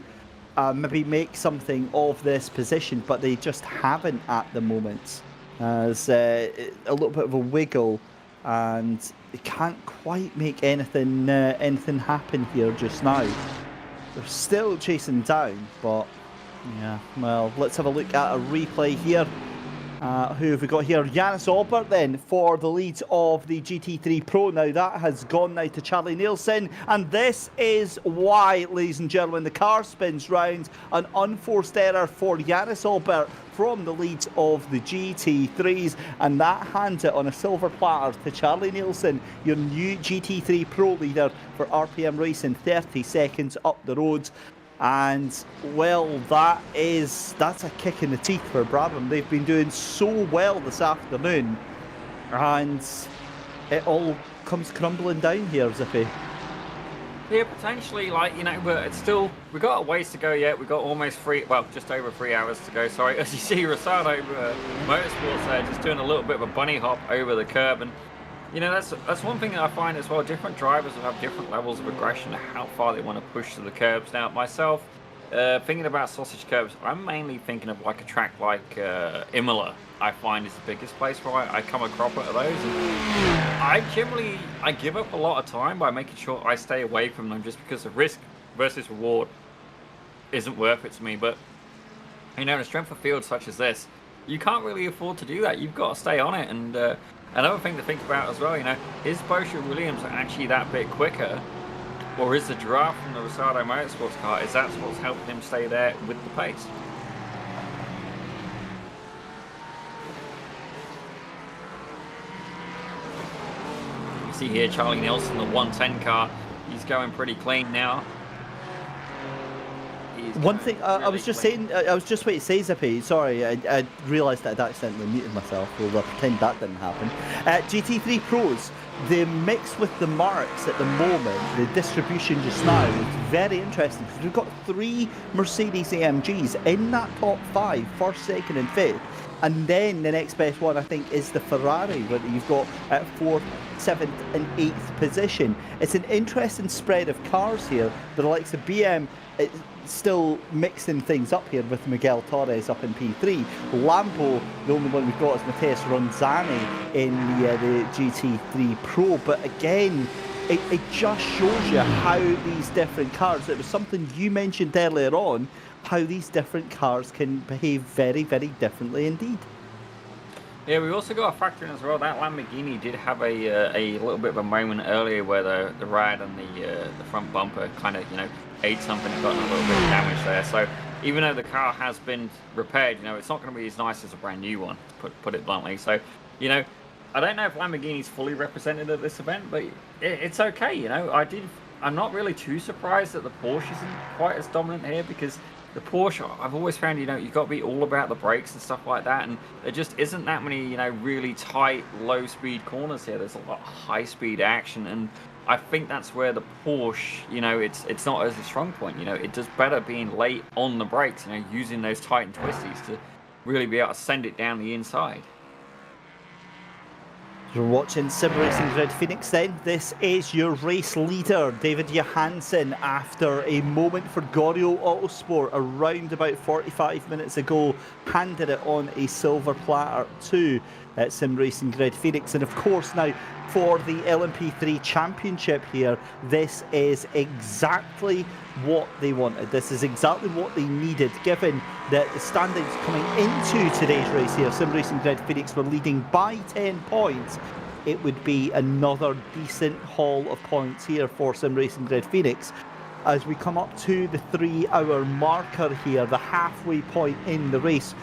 maybe make something of this position, but they just haven't at the moment. There's a little bit of a wiggle, and they can't quite make anything happen here just now. They're still chasing down, but yeah, well, let's have a look at a replay here. Who have we got here? Jannis Albert then for the lead of the GT3 Pro. Now that has gone now to Charlie Nielsen, and this is why, ladies and gentlemen, the car spins round. An unforced error for Jannis Albert from the lead of the GT3s, and that hands it on a silver platter to Charlie Nielsen, your new GT3 Pro leader for RPM Racing, 30 seconds up the road. And, well, that's a kick in the teeth for Brabham. They've been doing so well this afternoon, and it all comes crumbling down here, Zippy. Yeah, potentially, like, you know, but it's still, we've got a ways to go yet. We've got almost just over 3 hours to go, sorry. As you see, Rosado Motorsports there just doing a little bit of a bunny hop over the curb, and you know, that's one thing that I find as well. Different drivers will have different levels of aggression, how far they want to push to the curbs. Now, myself, thinking about sausage curbs, I'm mainly thinking of like a track like Imola. I find is the biggest place where I come across at those. And I give up a lot of time by making sure I stay away from them, just because the risk versus reward isn't worth it to me. But you know, in a strength of field such as this, you can't really afford to do that. You've got to stay on it. And another thing to think about as well, you know, is Bocia Williams actually that bit quicker? Or is the draft from the Rosado Motorsports car, is that what's helping him stay there with the pace? You see here Charlie Nielsen, the 110 car, he's going pretty clean now. One thing I was just saying, I was just waiting to say, Zippy, sorry, I realised that I'd accidentally muted myself. We'll pretend that didn't happen. GT3 Pros, the mix with the marks at the moment, the distribution just now, is very interesting, because we've got 3 Mercedes AMGs in that top 5, first, second and fifth. And then the next best one, I think, is the Ferrari, where you've got at 4th, 7th and 8th position. It's an interesting spread of cars here. The likes of BM, it's still mixing things up here with Miguel Torres up in P3. Lambo, the only one we've got is Matthias Ronzani in the GT3 Pro. But again, it just shows you how these different cars, it was something you mentioned earlier on, how these different cars can behave very, very differently indeed. Yeah, we also got a factor in as well. That Lamborghini did have a little bit of a moment earlier where the rad and the front bumper kind of, you know, ate something and gotten a little bit of damage there. So even though the car has been repaired, you know, it's not going to be as nice as a brand new one, put it bluntly. So, you know, I don't know if Lamborghini's fully represented at this event, but it's okay, you know. I'm not really too surprised that the Porsche isn't quite as dominant here, because the Porsche, I've always found, you know, you've got to be all about the brakes and stuff like that, and there just isn't that many, you know, really tight, low-speed corners here. There's a lot of high-speed action, and I think that's where the Porsche, you know, it's not as a strong point. You know, it does better being late on the brakes, you know, using those tight and twisties to really be able to send it down the inside. You're watching Sim Racing's Red Phoenix then. This is your race leader, David Johansson, after a moment for Gorio Autosport around about 45 minutes ago, handed it on a silver platter to Sim Racing Grid Phoenix. And of course now for the LMP3 Championship here, this is exactly what they wanted. This is exactly what they needed, given that the standings coming into today's race here, Sim Racing Grid Phoenix were leading by 10 points. It would be another decent haul of points here for Sim Racing Grid Phoenix. As we come up to the 3-hour marker here, the halfway point in the race.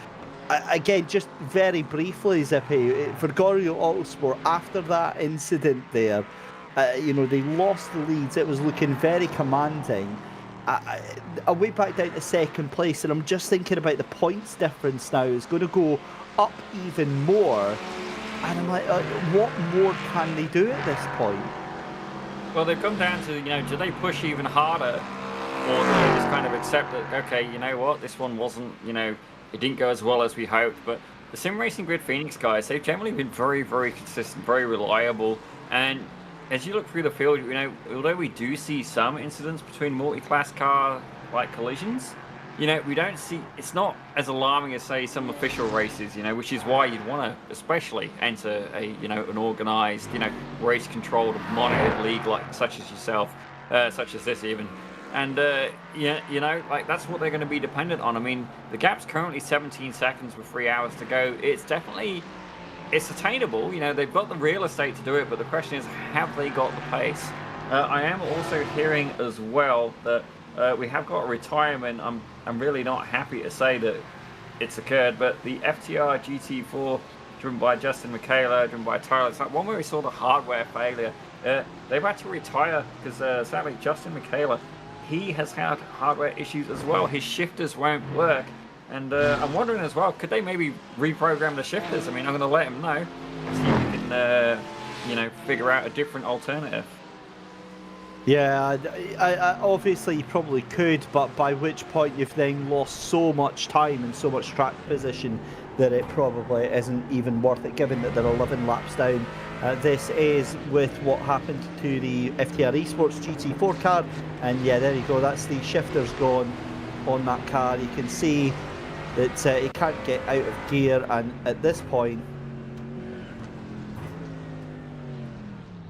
Again, just very briefly, Zippy, for Goryeo Autosport, after that incident there, you know, they lost the leads. It was looking very commanding. I went back down to second place, and I'm just thinking about the points difference now. It's going to go up even more. And I'm like, what more can they do at this point? Well, they've come down to, you know, do they push even harder? Or do they just kind of accept that, okay, you know what, this one wasn't, you know, it didn't go as well as we hoped. But the Sim Racing Grid Phoenix guys, they've generally been very, very consistent, very reliable. And as you look through the field, you know, although we do see some incidents between multi-class car, like collisions, you know, we don't see, it's not as alarming as, say, some official races, you know, which is why you'd want to especially enter a, you know, an organized, you know, race-controlled, monitored league like such as yourself, such as this even. And, yeah, you know, like, that's what they're going to be dependent on. I mean, the gap's currently 17 seconds with 3 hours to go. It's definitely, it's attainable. You know, they've got the real estate to do it, but the question is, have they got the pace? I am also hearing as well that we have got a retirement. I'm really not happy to say that it's occurred, but the FTR GT4, driven by Justin Michaela, driven by Tyler, it's like one where we saw the hardware failure. They've had to retire because sadly Justin Michaela, he has had hardware issues as well. His shifters won't work, and I'm wondering as well, could they maybe reprogram the shifters? I mean, I'm going to let him know, see if we can, you know, figure out a different alternative. Yeah, I obviously you probably could, but by which point you've then lost so much time and so much track position that it probably isn't even worth it, given that they're 11 laps down. This is with what happened to the FTR Esports GT4 car, and yeah, there you go, that's the shifters gone on that car. You can see that he can't get out of gear, and at this point,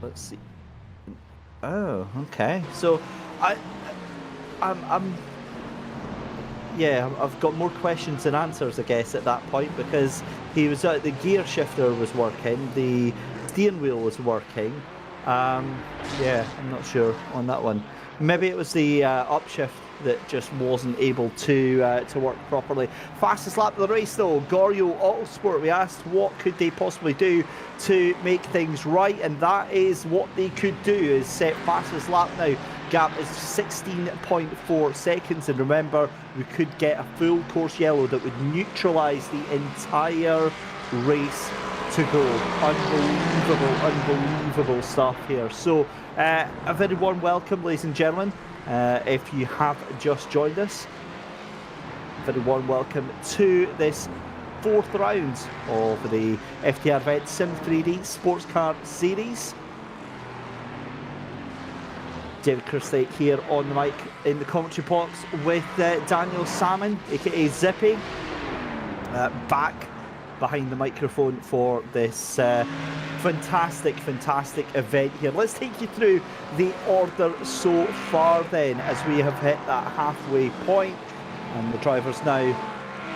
let's see. Oh, okay. So, yeah, I've got more questions than answers, I guess, at that point, because he was the gear shifter was working, the steering wheel was working. Yeah, I'm not sure on that one. Maybe it was the upshift that just wasn't able to work properly. Fastest lap of the race though, Goryeo Autosport. We asked what could they possibly do to make things right, and that is what they could do, is set fastest lap now. Gap is 16.4 seconds, and remember, we could get a full course yellow that would neutralise the entire race to go. Unbelievable stuff here. So a very warm welcome, ladies and gentlemen. If you have just joined us, very warm welcome to this fourth round of the FTR Event Sim 3D Sportscar Series. David Christlake here on the mic in the commentary box with Daniel Salmon, aka Zippy, back behind the microphone for this fantastic event here. Let's take you through the order so far then, as we have hit that halfway point, and the drivers now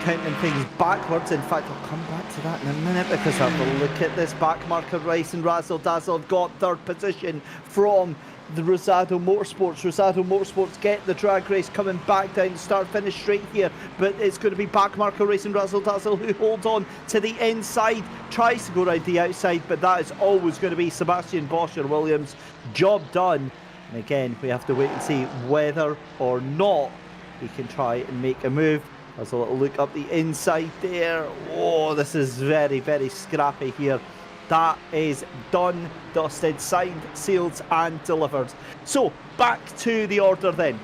counting things backwards. In fact, I'll come back to that in a minute, because have a look at this back marker race, and Razzle Dazzle have got third position from the Rosado Motorsports. Rosado Motorsports get the drag race coming back down the start finish straight here, but it's going to be back marker racing Razzle Dazzle who hold on to the inside, tries to go around the outside, but that is always going to be Sebastian Bosch or Williams. Job done. And again, we have to wait and see whether or not he can try and make a move. There's a little look up the inside there. Oh, this is very scrappy here. That is done, dusted, signed, sealed and delivered. So back to the order then.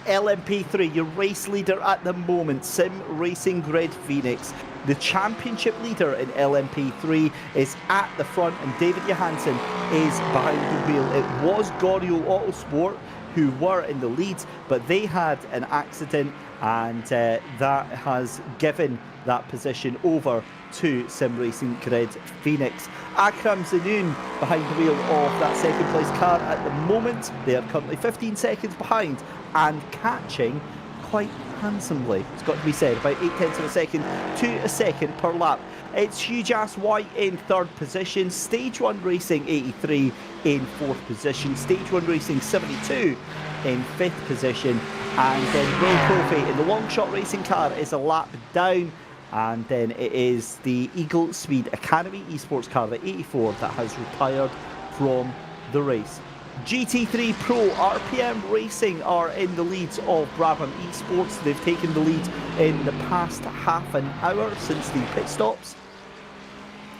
LMP3, your race leader at the moment, Sim Racing Grid Phoenix. The championship leader in LMP3 is at the front, and David Johansson is behind the wheel. It was Goryeo Autosport who were in the lead, but they had an accident and that has given that position over to Sim Racing Grid Phoenix. Akram Zanoon behind the wheel of that second place car at the moment. They are currently 15 seconds behind and catching quite handsomely, it's got to be said, about 0.8 of a second to a second per lap. It's Huge Ass White in third position, Stage 1 Racing 83 in fourth position, Stage 1 Racing 72 in fifth position, and then Will Kofi in the long shot racing car is a lap down, and then it is the Eagle Speed Academy esports car, the 84, that has retired from the race. GT3 Pro RPM Racing are in the lead of Brabham Esports. They've taken the lead in the past half an hour since the pit stops.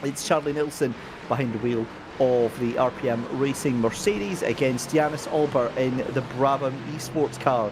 It's Charlie Nilsson behind the wheel of the RPM Racing Mercedes against Yanis Alber in the Brabham Esports car.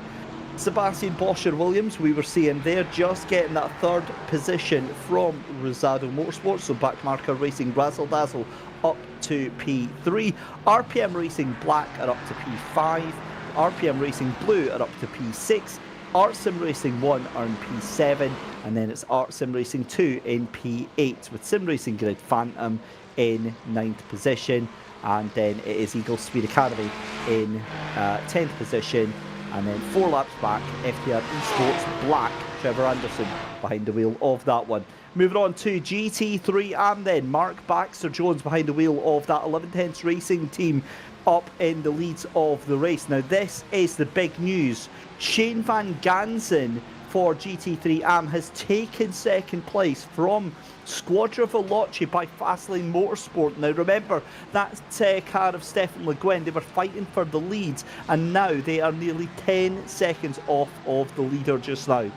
Sebastian Boscher-Williams, we were seeing there, just getting that third position from Rosado Motorsports, so backmarker Racing Razzle Dazzle up to P3. RPM Racing Black are up to P5. RPM Racing Blue are up to P6. Art Sim Racing 1 are in P7, and then it's Art Sim Racing 2 in P8, with Sim Racing Grid Phantom in 9th position, and then it is Eagle Speed Academy in 10th position. And then 4 laps back, FTR Esports Black, Trevor Anderson behind the wheel of that one. Moving on to GT3 and then Mark Baxter Jones behind the wheel of that 11 tenths racing team up in the leads of the race. Now this is the big news. Shane Van Gansen for GT3 AM has taken second place from Squadra Veloce by Fastlane Motorsport. Now remember, that car of Stefan Le Guin, they were fighting for the lead, and now they are nearly 10 seconds off of the leader just now.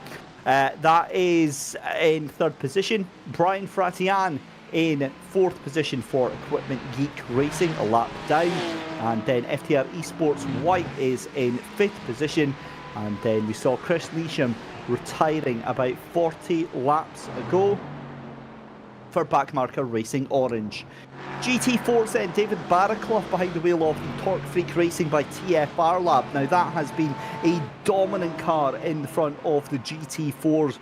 That is in third position. Brian Fratian in fourth position for Equipment Geek Racing, a lap down. And then FTR Esports White is in fifth position. And then we saw Chris Neesham retiring about 40 laps ago for backmarker Racing Orange. GT4 sent David Barraclough behind the wheel of the Torque Freak Racing by TFR Lab. Now that has been a dominant car in the front of the GT4s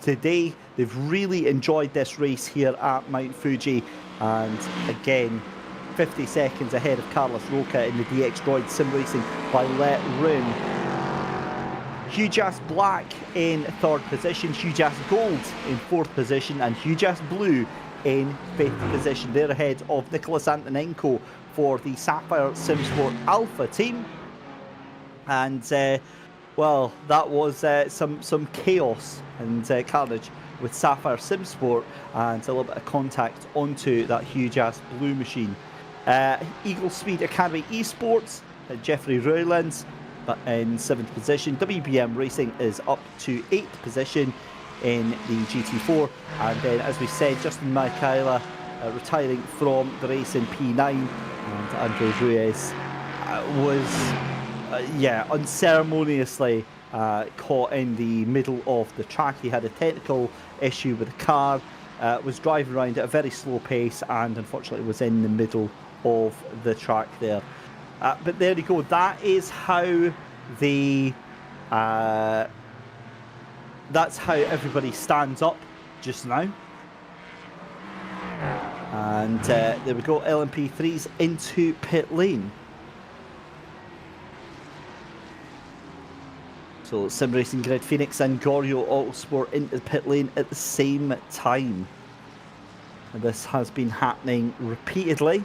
today. They've really enjoyed this race here at Mount Fuji, and again 50 seconds ahead of Carlos Roca in the DX Droid Sim Racing by Let Room. Huge Ass Black in third position, Huge Ass Gold in fourth position, and Huge Ass Blue in fifth position. They're ahead of Nicholas Antonenko for the Sapphire Simsport Alpha team. And well, that was some chaos and carnage with Sapphire Simsport, and a little bit of contact onto that Huge Ass Blue machine. Eagle Speed Academy Esports, Jeffrey Rowlands, but in 7th position. WBM Racing is up to 8th position in the GT4, and then, as we said, Justin Michaela retiring from the race in P9, and Andre Ruiz was unceremoniously caught in the middle of the track. He had a technical issue with the car, was driving around at a very slow pace, and unfortunately was in the middle of the track there. But there you go. That is how the that's how everybody stands up just now. And there we go. LMP3's into pit lane. So Sim Racing Grid Phoenix and Goryo Autosport into the pit lane at the same time. And this has been happening repeatedly.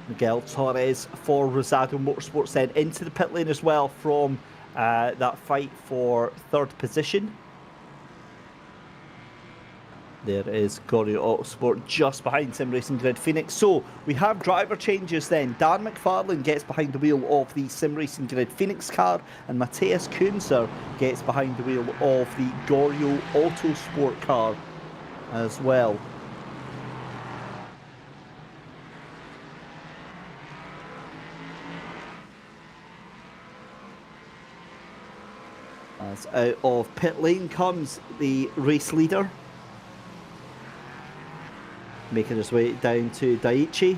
Miguel Torres for Rosado Motorsports then into the pit lane as well from that fight for third position. There is Goryo Autosport just behind Sim Racing Grid Phoenix. So we have driver changes then. Dan McFarlane gets behind the wheel of the Sim Racing Grid Phoenix car, and Matthias Kunzer gets behind the wheel of the Goryo Autosport car as well. As out of pit lane comes the race leader, making his way down to Daiichi.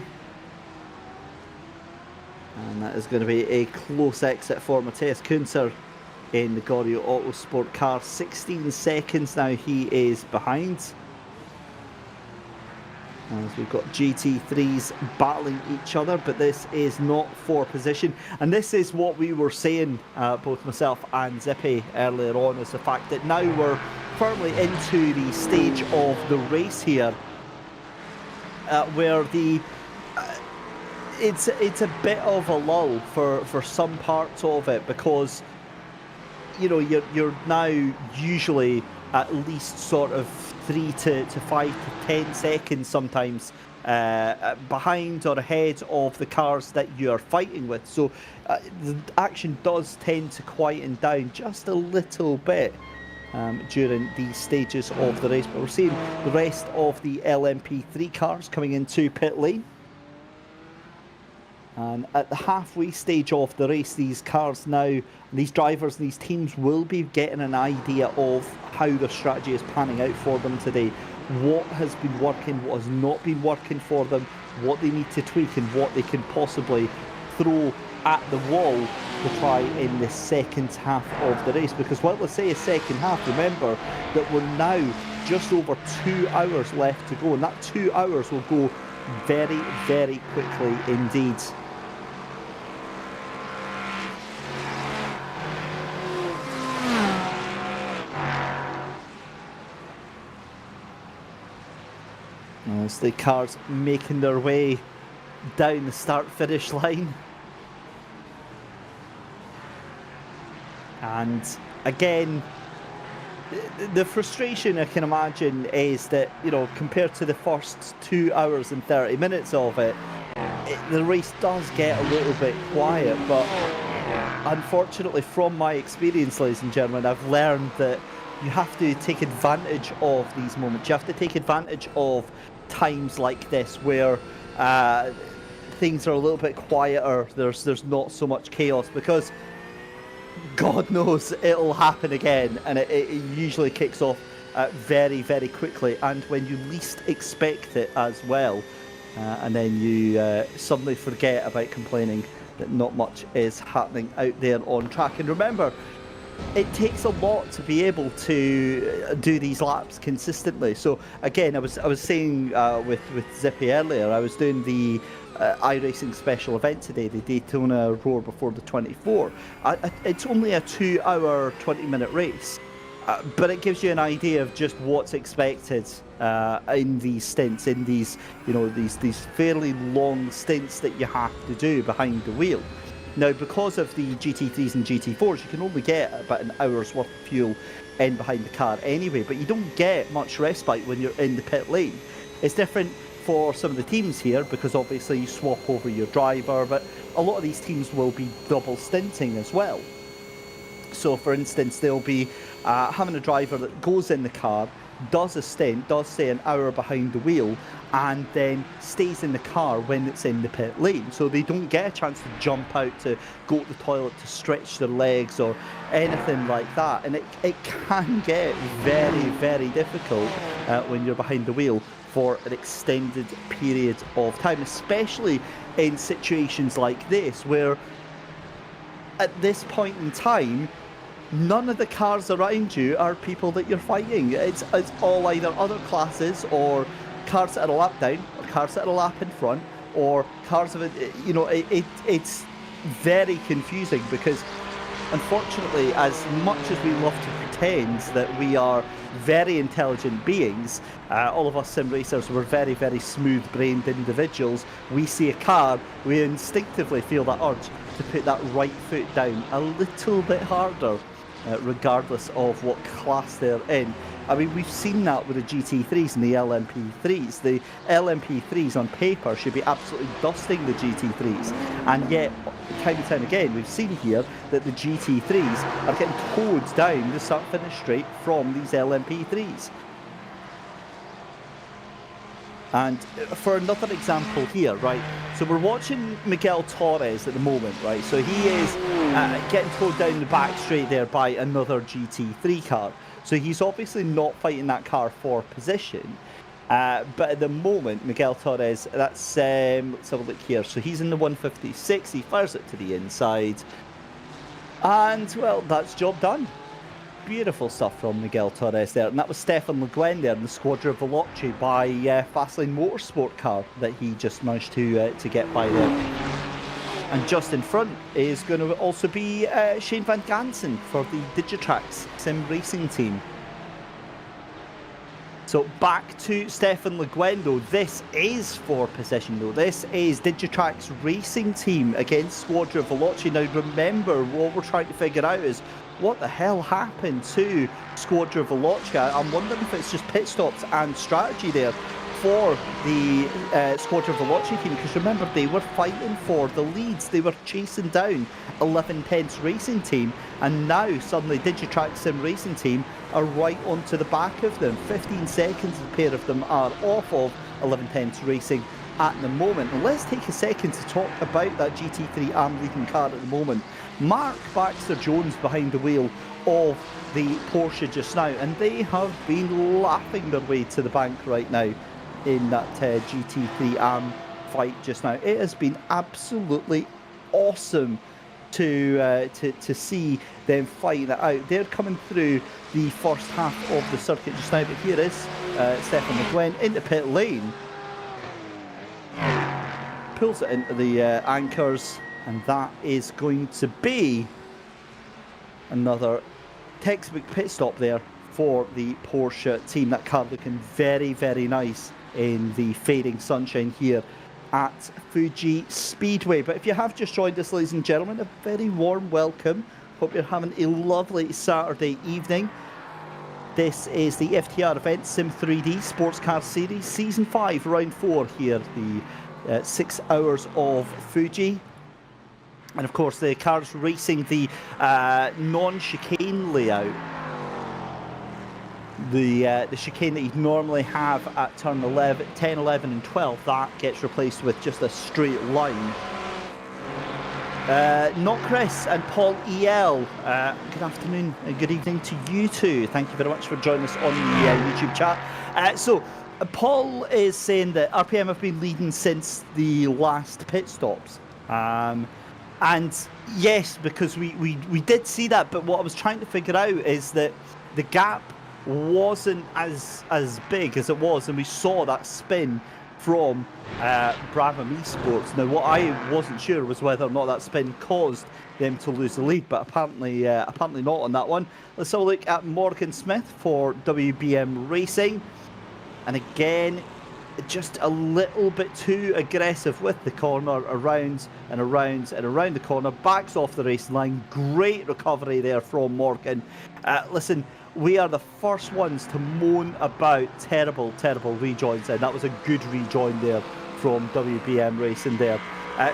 And that is going to be a close exit for Matthias Kunzer in the Gorio Autosport car. 16 seconds now he is behind. As we've got GT3s battling each other, but this is not for position. And this is what we were saying, both myself and Zippy earlier on, is the fact that now we're firmly into the stage of the race here, where the it's a bit of a lull for some parts of it, because you're now usually at least sort of 3 to 5 to 10 seconds sometimes behind or ahead of the cars that you're fighting with. So the action does tend to quieten down just a little bit during these stages of the race. But we're seeing the rest of the LMP3 cars coming into pit lane. And at the halfway stage of the race, these cars now, these drivers and these teams will be getting an idea of how their strategy is panning out for them today. What has been working, what has not been working for them, what they need to tweak, and what they can possibly throw at the wall to try in the second half of the race. Because while I say a second half, remember that we're now just over 2 hours left to go, and that 2 hours will go very, very quickly indeed. As the cars making their way down the start-finish line. And again, the frustration I can imagine is that, compared to the first 2 hours and 30 minutes of it, the race does get a little bit quiet. But unfortunately, from my experience, ladies and gentlemen, I've learned that you have to take advantage of these moments. You have to take advantage of times like this where things are a little bit quieter. There's not so much chaos, because God knows it'll happen again, and it usually kicks off very, very quickly, and when you least expect it as well. And then you suddenly forget about complaining that not much is happening out there on track. And remember, it takes a lot to be able to do these laps consistently. So again, I was saying with Zippy earlier, I was doing the iRacing special event today, the Daytona Roar Before the 24. It's only a 2 hour, 20-minute race, but it gives you an idea of just what's expected in these stints, in these these fairly long stints that you have to do behind the wheel. Now, because of the GT3s and GT4s, you can only get about an hour's worth of fuel in behind the car anyway, but you don't get much respite when you're in the pit lane. It's different for some of the teams here, because obviously you swap over your driver, but a lot of these teams will be double stinting as well. So, for instance, they'll be having a driver that goes in the car, does a stint, does say an hour behind the wheel, and then stays in the car when it's in the pit lane. So they don't get a chance to jump out to go to the toilet, to stretch their legs or anything like that. And it can get very, very difficult when you're behind the wheel for an extended period of time, especially in situations like this, where at this point in time, none of the cars around you are people that you're fighting. It's all either other classes, or cars that are a lap down, or cars that are a lap in front, or cars of it's very confusing, because unfortunately, as much as we love to pretend that we are very intelligent beings, all of us sim racers, we're very, very smooth-brained individuals. We see a car, we instinctively feel that urge to put that right foot down a little bit harder, regardless of what class they're in. I mean, we've seen that with the GT3s and the LMP3s. The LMP3s on paper should be absolutely dusting the GT3s, and yet time and time again we've seen here that the GT3s are getting towed down the start-finish straight from these LMP3s. And for another example here, right, so we're watching Miguel Torres at the moment, right, so he is getting towed down the back straight there by another GT3 car. So he's obviously not fighting that car for position, But at the moment, Miguel Torres, let's have a look here. So he's in the 156. He fires it to the inside. And, well, that's job done. Beautiful stuff from Miguel Torres there. And that was Stefan Le Guin there in the Squadra Veloce by Fastlane Motorsport car that he just managed to get by there. And just in front is going to also be Shane Van Gansen for the Digitrax Sim Racing team. So back to Stefan Le Guin though. This is for position though. This is Digitrax Racing Team against Squadra Veloce. Now remember, what we're trying to figure out is what the hell happened to Squadra Veloce. I'm wondering if it's just pit stops and strategy there for the Squadra Veloce team, because remember, they were fighting for the leads. They were chasing down 1110's Racing Team, and now suddenly Digitrax Sim Racing Team are right onto the back of them. 15 seconds a pair of them are off of 1110's Racing at the moment. And let's take a second to talk about that GT3 AM leading car at the moment. Mark Baxter-Jones behind the wheel of the Porsche just now, and they have been laughing their way to the bank right now in that GT3 AM fight just now. It has been absolutely awesome to see them fighting it out. They're coming through the first half of the circuit just now, but here is Stefan Le Guin into pit lane. Pulls it into the anchors, and that is going to be another textbook pit stop there for the Porsche team. That car looking very, very nice in the fading sunshine here at Fuji Speedway. But if you have just joined us, ladies and gentlemen, a very warm welcome. Hope you're having a lovely Saturday evening. This is the FTR event Sim 3D Sports Car Series Season 5 Round 4 here, the 6 hours of Fuji. And of course the cars racing the non-chicane layout. The chicane that you'd normally have at turn 11, 10, 11 and 12, that gets replaced with just a straight line. Not Chris and Paul EL, good afternoon and good evening to you two. Thank you very much for joining us on the YouTube chat. So Paul is saying that RPM have been leading since the last pit stops. And yes, because we did see that, but what I was trying to figure out is that the gap wasn't as big as it was, and we saw that spin from Brabham Esports. Now what I wasn't sure was whether or not that spin caused them to lose the lead, but apparently not on that one. Let's have a look at Morgan Smith for WBM Racing, and again just a little bit too aggressive with the corner, around and around and around the corner, backs off the racing line. Great recovery there from Morgan. Listen, we are the first ones to moan about terrible rejoins, and that was a good rejoin there from WBM Racing there.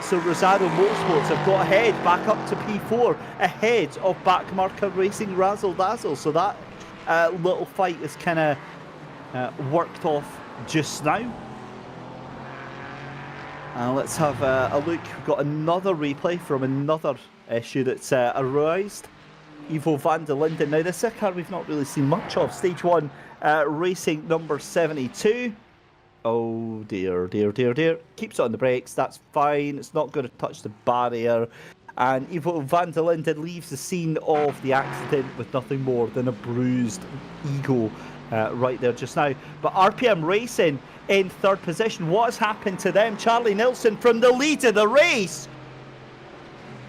So Rosado Motorsports have got ahead, back up to P4, ahead of Backmarker Racing Razzle Dazzle. So that little fight is kind of worked off just now. Let's have a look. We've got another replay from another issue that's arisen. Ivo van der Linden. Now this is a car we've not really seen much of. Stage 1 racing number 72. Oh dear. Keeps it on the brakes. That's fine. It's not going to touch the barrier. And Ivo van der Linden leaves the scene of the accident with nothing more than a bruised ego right there just now. But RPM Racing in third position. What has happened to them? Charlie Nilsson from the lead of the race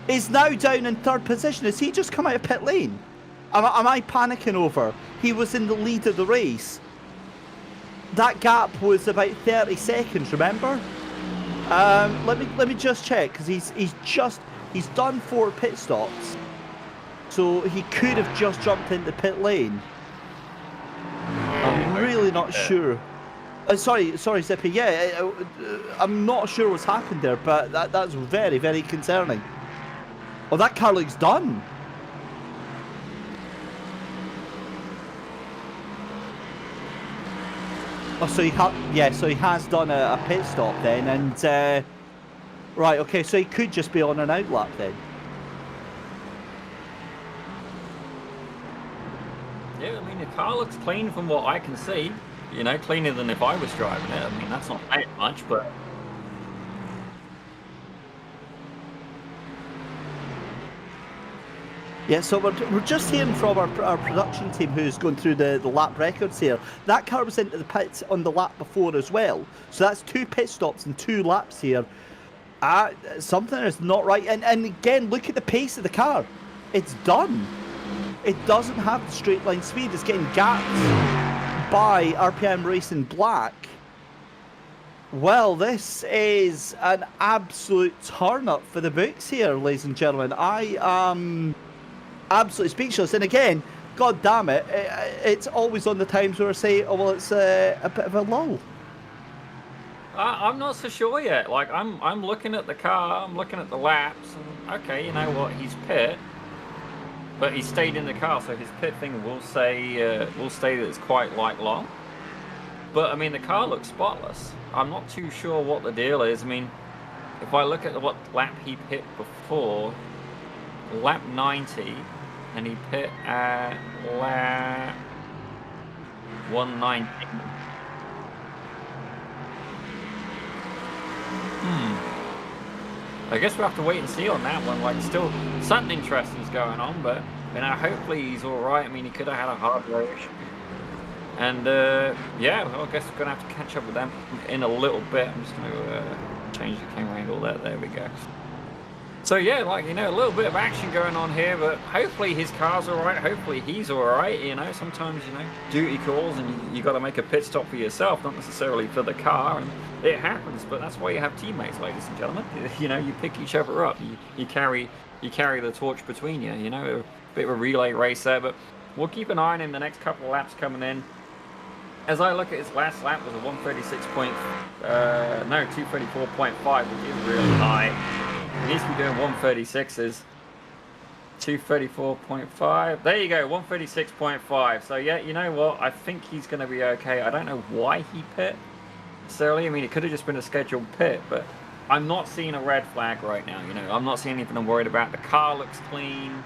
is now down in third position. Has he just come out of pit lane? Am I panicking over? He was in the lead of the race. That gap was about 30 seconds, remember? Let me just check, because he's done 4 pit stops. So he could have just jumped into pit lane. I'm really not sure. Sorry, Zippy. Yeah, I'm not sure what's happened there, but that's very, very concerning. Oh, that car looks done. Oh, so he has done a pit stop then, and right, okay, so he could just be on an out lap then. Yeah, I mean the car looks clean from what I can see. you know, cleaner than if I was driving it. I mean, that's not saying much, but Yeah, so we're just hearing from our production team who's going through the lap records here. That car was into the pits on the lap before as well. So that's 2 pit stops and 2 laps here. Something is not right. And again, look at the pace of the car. It's done. It doesn't have the straight line speed. It's getting gapped by RPM Racing Black. Well, this is an absolute turn-up for the books here, ladies and gentlemen. I am absolutely speechless. And again, god damn it, it's always on the times where I say, oh, well, it's a bit of a lull. I'm not so sure yet. Like, I'm looking at the car, I'm looking at the laps, and okay, you know what, he's pit, but he stayed in the car, so his pit thing will say that it's quite like long. But I mean, the car looks spotless. I'm not too sure what the deal is. I mean, if I look at what lap he pit before, lap 90, and he pit at lap 190. I guess we'll have to wait and see on that one. Like, still something interesting's going on, but you know, hopefully he's all right. I mean, he could have had a hard race, and yeah, well, I guess we're gonna have to catch up with them in a little bit. I'm just gonna change the camera angle there. There we go. So yeah, like, you know, a little bit of action going on here, but hopefully his car's all right. Hopefully he's all right. You know, sometimes, you know, duty calls and you got to make a pit stop for yourself, not necessarily for the car, and it happens. But that's why you have teammates, ladies and gentlemen. You know, you pick each other up. You carry the torch between you. You know, a bit of a relay race there, but we'll keep an eye on him the next couple of laps coming in. As I look at his last lap, was a 234.5, which is really high. He needs to be doing 136s. 234.5. There you go, 136.5. So yeah, you know what? I think he's going to be okay. I don't know why he pit necessarily. I mean, it could have just been a scheduled pit, but I'm not seeing a red flag right now. You know, I'm not seeing anything I'm worried about. The car looks clean.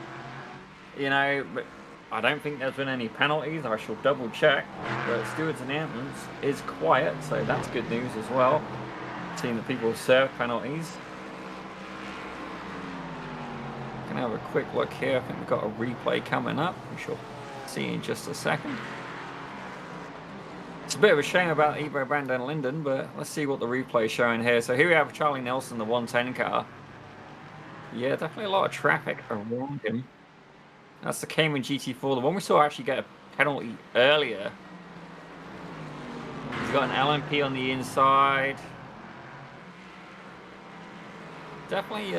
You know, but I don't think there's been any penalties. I shall double check. But Stewart's announcement is quiet, so that's good news as well. Seeing that people serve penalties. Gonna have a quick look here. I think we've got a replay coming up. We shall see in just a second. It's a bit of a shame about Ivo Brandon Linden, but let's see what the replay is showing here. So here we have Charlie Nelson, the 110 car. Yeah, definitely a lot of traffic around him. That's the Cayman GT4, the one we saw actually get a penalty earlier. He's got an LMP on the inside. Definitely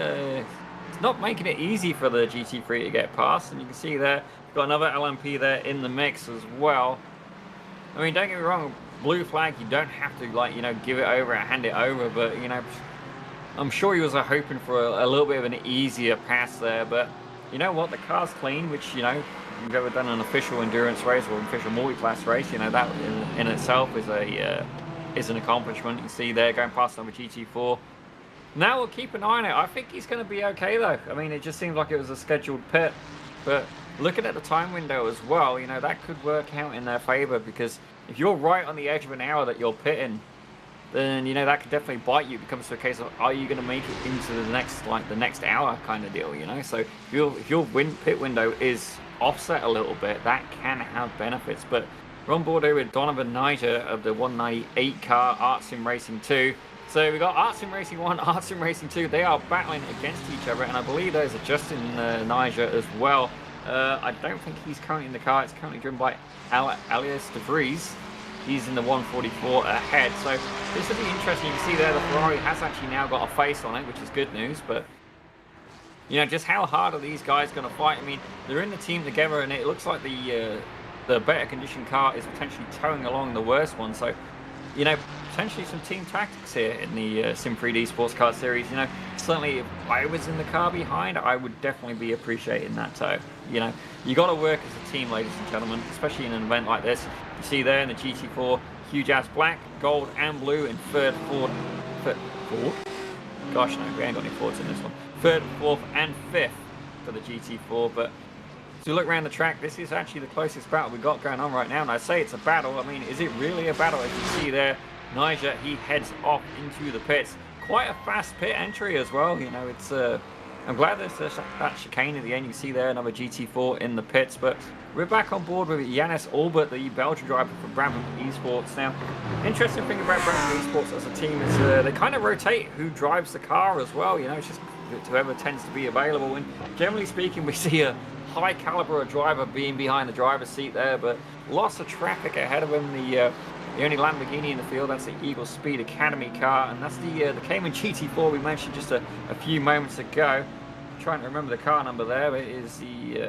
it's not making it easy for the GT3 to get past, and you can see there, got another LMP there in the mix as well. I mean, don't get me wrong, blue flag, you don't have to, like, you know, give it over and hand it over, but, you know, I'm sure he was hoping for a little bit of an easier pass there, but you know what, the car's clean, which, you know, if you've ever done an official endurance race or an official multi-class race, you know, that in itself is an accomplishment. You see there, going past number GT4. Now we'll keep an eye on it. I think he's going to be okay, though. I mean, it just seems like it was a scheduled pit. But looking at the time window as well, you know, that could work out in their favor, because if you're right on the edge of an hour that you're pitting, then, you know, that could definitely bite you. It becomes a case of, are you going to make it into the next hour kind of deal, you know? So if your pit window is offset a little bit, that can have benefits. But we're on board here with Donovan Niger of the 198 car, Art Sim Racing 2. So we got Art Sim Racing 1, Art Sim Racing 2. They are battling against each other, and I believe there's a Justin Niger as well. I don't think he's currently in the car. It's currently driven by Alias de Vries. He's in the 144 ahead. So this will be interesting. You can see there the Ferrari has actually now got a face on it, which is good news. But, you know, just how hard are these guys going to fight? I mean, they're in the team together, and it looks like the better conditioned car is potentially towing along the worst one. So, you know, potentially some team tactics here in the Sim 3D Sports Car Series. You know, certainly if I was in the car behind, I would definitely be appreciating that tow. You know, you got to work as a team, ladies and gentlemen, especially in an event like this. You see there in the GT4, huge ass black, gold, and blue in third, fourth. Gosh, no, we ain't got any fourths in this one. Third, fourth, and fifth for the GT4. But So you look around the track, this is actually the closest battle we've got going on right now. And I say it's a battle. I mean, is it really a battle? As you see there, Niger, he heads off into the pits. Quite a fast pit entry as well. You know, it's I'm glad there's that chicane at the end. You see there another GT4 in the pits, but we're back on board with Yannis Albert, the Belgian driver for Brabham Esports. Now, interesting thing about Brabham Esports as a team is they kind of rotate who drives the car as well. You know, it's just whoever tends to be available. And generally speaking, we see a high caliber driver being behind the driver's seat there, but lots of traffic ahead of him. The only Lamborghini in the field, that's the Eagle Speed Academy car, and that's the Cayman GT4 we mentioned just a few moments ago. I'm trying to remember the car number there, but it is the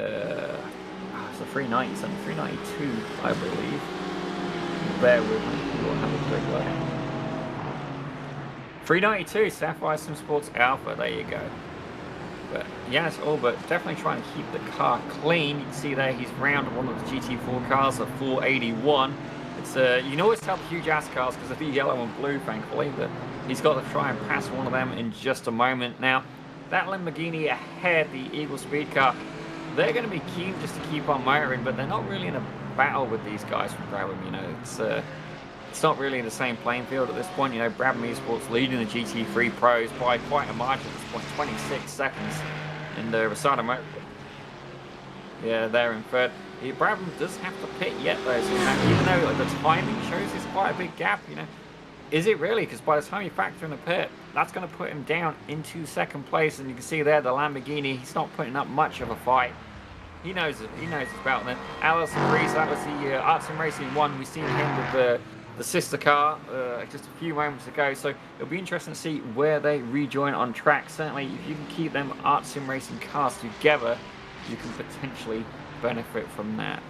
it's the 397, 392, I believe. Bear with me, we'll have a quick look. 392, Sapphire Sim Sports Alpha, there you go. But Yannis Albert definitely trying to keep the car clean. You can see there he's round one of the GT4 cars at 481. It's you can always tell the huge ass cars because they're yellow and blue, thankfully, but he's got to try and pass one of them in just a moment. Now, that Lamborghini ahead, the Eagle Speed car, they're going to be keen just to keep on motoring, but they're not really in a battle with these guys from Brabham. You know, it's not really in the same playing field at this point. You know, Brabham Esports leading the GT3 Pros by quite a margin at this point, 26 seconds. And Rosado Motor, yeah, they're in third. Brabham does have to pit yet though, so even though the timing shows there's quite a big gap, you know, is it really? Because by the time you factor in the pit, that's going to put him down into second place, and you can see there the Lamborghini, he's not putting up much of a fight. He knows it. He knows his battle. Then Alice Breeze, that was the Art Sim Racing 1. We've seen him with the sister car just a few moments ago, so it'll be interesting to see where they rejoin on track. Certainly, if you can keep them Art Sim Racing cars together, you can potentially benefit from that.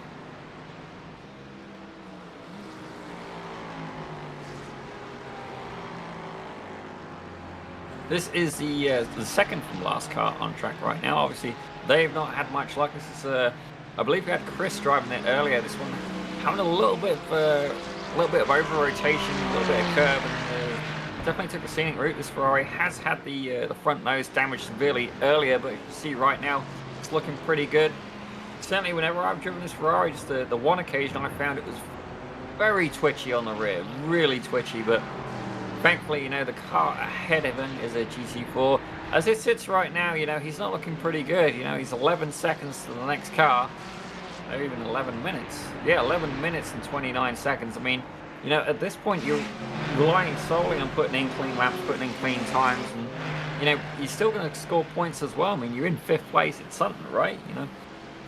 This is the second from last car on track right now. Obviously, they've not had much luck. This is, I believe we had Chris driving it earlier. This one having a little bit of over rotation, a little bit of curve, and definitely took a scenic route. This Ferrari has had the front nose damaged severely earlier, but you can see right now it's looking pretty good. Certainly, whenever I've driven this Ferrari, just the one occasion I found it was very twitchy on the rear, really twitchy, but thankfully, you know, the car ahead of him is a GT4. As it sits right now, you know, he's not looking pretty good. You know, he's 11 seconds to the next car, or even 11 minutes. Yeah, 11 minutes and 29 seconds. I mean, you know, at this point, you're relying solely on putting in clean laps, putting in clean times, and, you know, you're still going to score points as well. I mean, you're in 5th place. It's something, right? You know,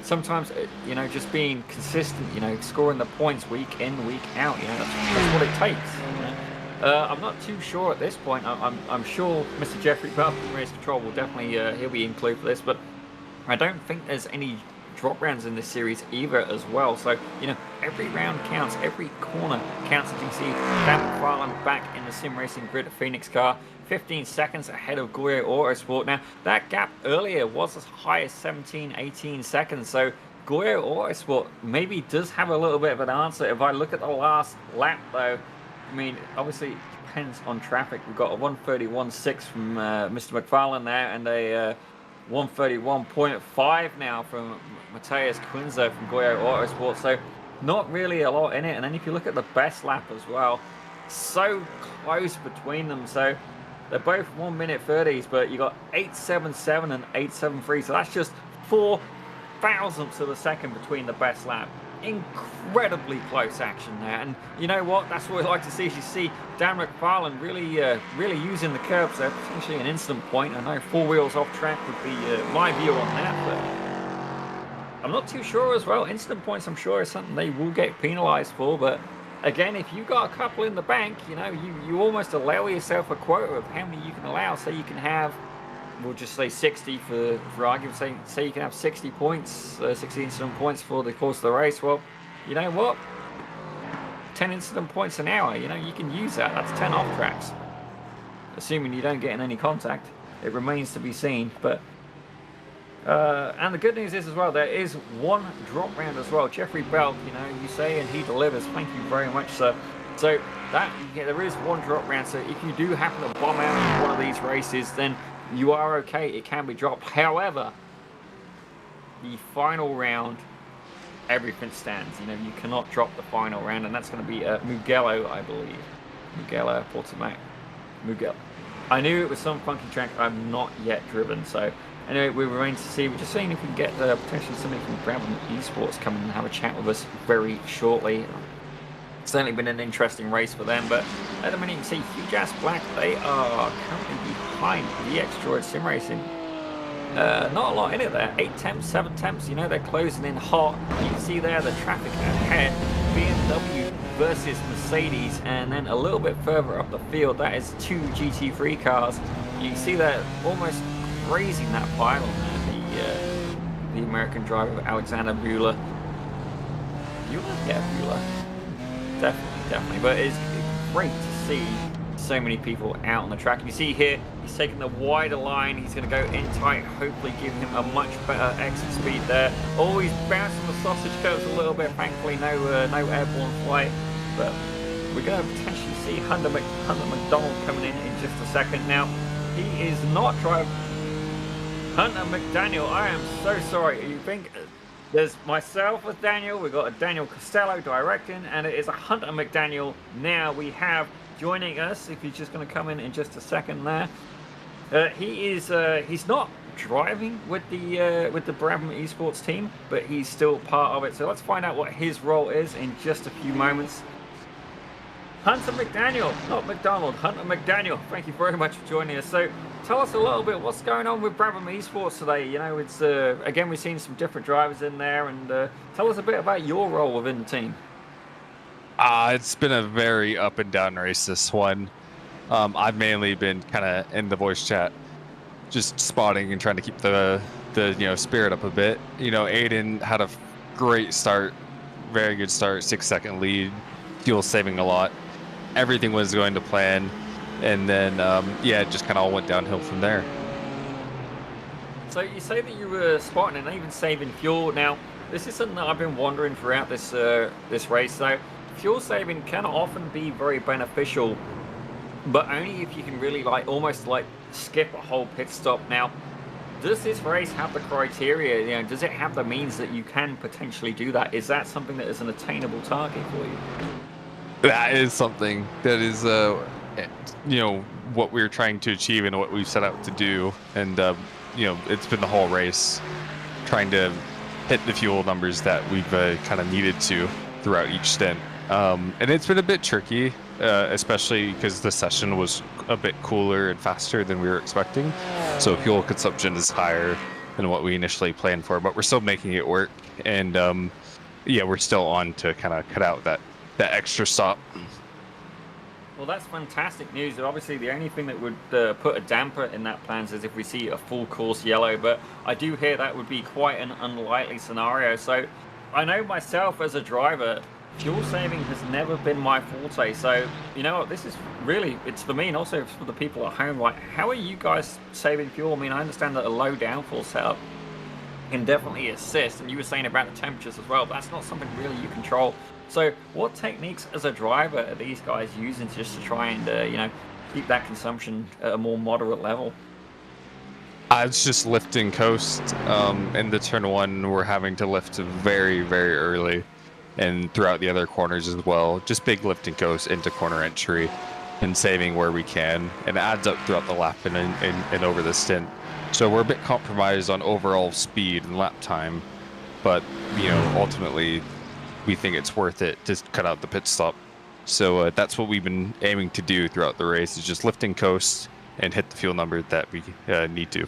sometimes, you know, just being consistent, you know, scoring the points week in, week out, you know, that's what it takes. You know? I'm not too sure at this point. I'm sure Mr. Jeffrey Bell from Race Control will definitely he'll be included for this, but I don't think there's any drop rounds in this series either as well. So, you know, every round counts, every corner counts. As you can see, Dan McFarlane back in the sim racing grid at Phoenix car, 15 seconds ahead of Goyo Autosport. Now, that gap earlier was as high as 17, 18 seconds. So Goyo Autosport maybe does have a little bit of an answer. If I look at the last lap though, I mean, obviously it depends on traffic. We've got a 131.6 from Mr. McFarlane there, and a 131.5 now from Mateus Quinza from Goyo Autosport. So not really a lot in it. And then if you look at the best lap as well, so close between them. So they're both 1 minute 30s, but you got 8.77 and 8.73. So that's just 4 thousandths of a second between the best lap. Incredibly close action there, and you know what? That's what we like to see. As you see, Dan McFarlane really using the curbs there, potentially an instant point. I know 4 wheels off track would be my view on that, but I'm not too sure as well. Instant points, I'm sure, is something they will get penalised for. But again, if you got a couple in the bank, you know, you almost allow yourself a quota of how many you can allow. So you can have, we'll just say 60 for argument's sake. Say you can have 60 points, 60 incident points for the course of the race. Well, you know what? 10 incident points an hour. You know, you can use that. That's 10 off tracks. Assuming you don't get in any contact. It remains to be seen. But and the good news is as well, there is one drop round as well. Jeffrey Belt, you know, you say and he delivers. Thank you very much, sir. So that there is one drop round. So if you do happen to bomb out in one of these races, then you are okay. It can be dropped. However, the final round, everything stands. You know, you cannot drop the final round, and that's going to be Mugello, I believe. Mugello, Portimac, Mugello. I knew it was some funky track I've not yet driven, so anyway, we remain to see. We're just seeing if we can get potentially somebody from Brabham Esports come and have a chat with us very shortly. It's certainly been an interesting race for them, but at the minute you can see Huge Ass Black, they are currently behind the Droid Sim Racing. Not a lot in it there. 8 temps, 7 temps, you know, they're closing in hot. You can see there the traffic ahead. BMW versus Mercedes, and then a little bit further up the field, that is 2 GT3 cars. You can see they're almost grazing that pylon there, the American driver, Alexander Bueller. Bueller? Yeah, Bueller. Definitely. But it's great to see so many people out on the track. You see here, he's taking the wider line. He's going to go in tight, hopefully give him a much better exit speed there. Always bouncing the sausage curves a little bit. Thankfully, no airborne flight. But we're going to potentially see Hunter McDonald coming in just a second. Now, he is not driving. Hunter McDaniel, I am so sorry. You think there's myself with Daniel, we've got a Daniel Costello directing, and it is a Hunter McDaniel now we have joining us. If he's just going to come in just a second there. He's not driving with the Brabham Esports team, but he's still part of it. So let's find out what his role is in just a few moments. Hunter McDaniel, not McDonald, Hunter McDaniel, thank you very much for joining us. So tell us a little bit what's going on with Brabham Esports today. You know, it's again, we've seen some different drivers in there, and tell us a bit about your role within the team. It's been a very up and down race, this one. I've mainly been kind of in the voice chat, just spotting and trying to keep the spirit up a bit. You know, Aiden had a great start, very good start, 6-second lead, fuel saving a lot. Everything was going to plan, and then it just kind of all went downhill from there. So you say that you were spotting and even saving fuel. Now, this is something that I've been wondering throughout this race. So fuel saving can often be very beneficial, but only if you can really almost skip a whole pit stop. Now, does this race have the criteria? You know, does it have the means that you can potentially do that? Is that something that is an attainable target for you? That is something that is, what we're trying to achieve and what we've set out to do. And, it's been the whole race trying to hit the fuel numbers that we've kind of needed to throughout each stint. And it's been a bit tricky, especially because the session was a bit cooler and faster than we were expecting. So fuel consumption is higher than what we initially planned for, but we're still making it work. And, we're still on to kind of cut out that extra stop. Well, that's fantastic news. Obviously, the only thing that would put a damper in that plans is if we see a full course yellow, but I do hear that would be quite an unlikely scenario. So I know myself as a driver, fuel saving has never been my forte. So, you know what, this is really, it's for me and also for the people at home. How are you guys saving fuel? I mean, I understand that a low downforce setup can definitely assist, and you were saying about the temperatures as well, but that's not something really you control. So what techniques as a driver are these guys using just to try and, keep that consumption at a more moderate level? It's just lift and coast. In the turn one, we're having to lift very, very early, and throughout the other corners as well. Just big lift and coast into corner entry and saving where we can. And it adds up throughout the lap and over the stint. So we're a bit compromised on overall speed and lap time, but, ultimately, we think it's worth it to cut out the pit stop. So that's what we've been aiming to do throughout the race, is just lift and coast and hit the fuel number that we need to. You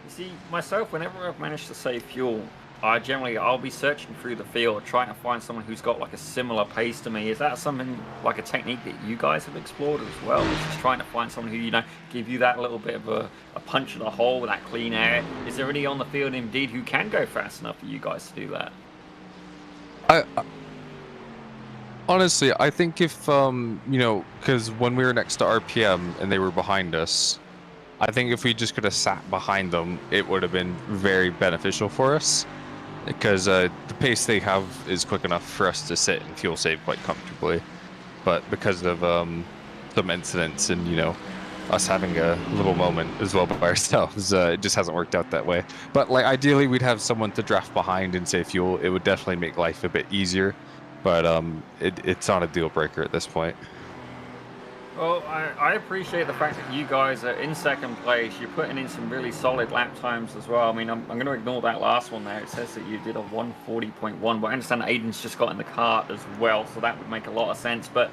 see, myself, whenever I've managed to save fuel, I'll be searching through the field, trying to find someone who's got a similar pace to me. Is that something, a technique that you guys have explored as well? It's just trying to find someone who, give you that little bit of a punch in the hole with that clean air. Is there any on the field indeed who can go fast enough for you guys to do that? Honestly, I think if, because when we were next to RPM and they were behind us, I think if we just could have sat behind them, it would have been very beneficial for us. Because the pace they have is quick enough for us to sit and fuel save quite comfortably. But because of some incidents and, us having a little moment as well by ourselves. It just hasn't worked out that way. But like ideally, we'd have someone to draft behind and save fuel. It would definitely make life a bit easier. But it's not a deal breaker at this point. Well, I appreciate the fact that you guys are in second place. You're putting in some really solid lap times as well. I mean, I'm going to ignore that last one there. It says that you did a 1:40.1, but I understand Aiden's just got in the car as well, so that would make a lot of sense. But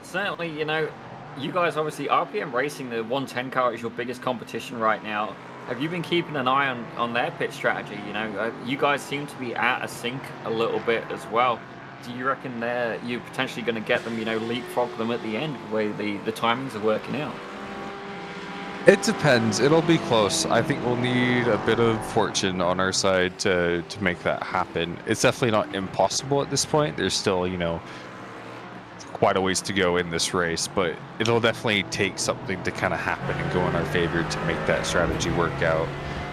certainly, you know, you guys obviously, RPM Racing, the 110 car is your biggest competition right now. Have you been keeping an eye on their pit strategy? You know, you guys seem to be out of sync a little bit as well. Do you reckon you're potentially going to get them, you know, leapfrog them at the end, the way the timings are working out? It depends. It'll be close. I think we'll need a bit of fortune on our side to make that happen. It's definitely not impossible at this point. There's still, you know, quite a ways to go in this race, but it'll definitely take something to kind of happen and go in our favor to make that strategy work out.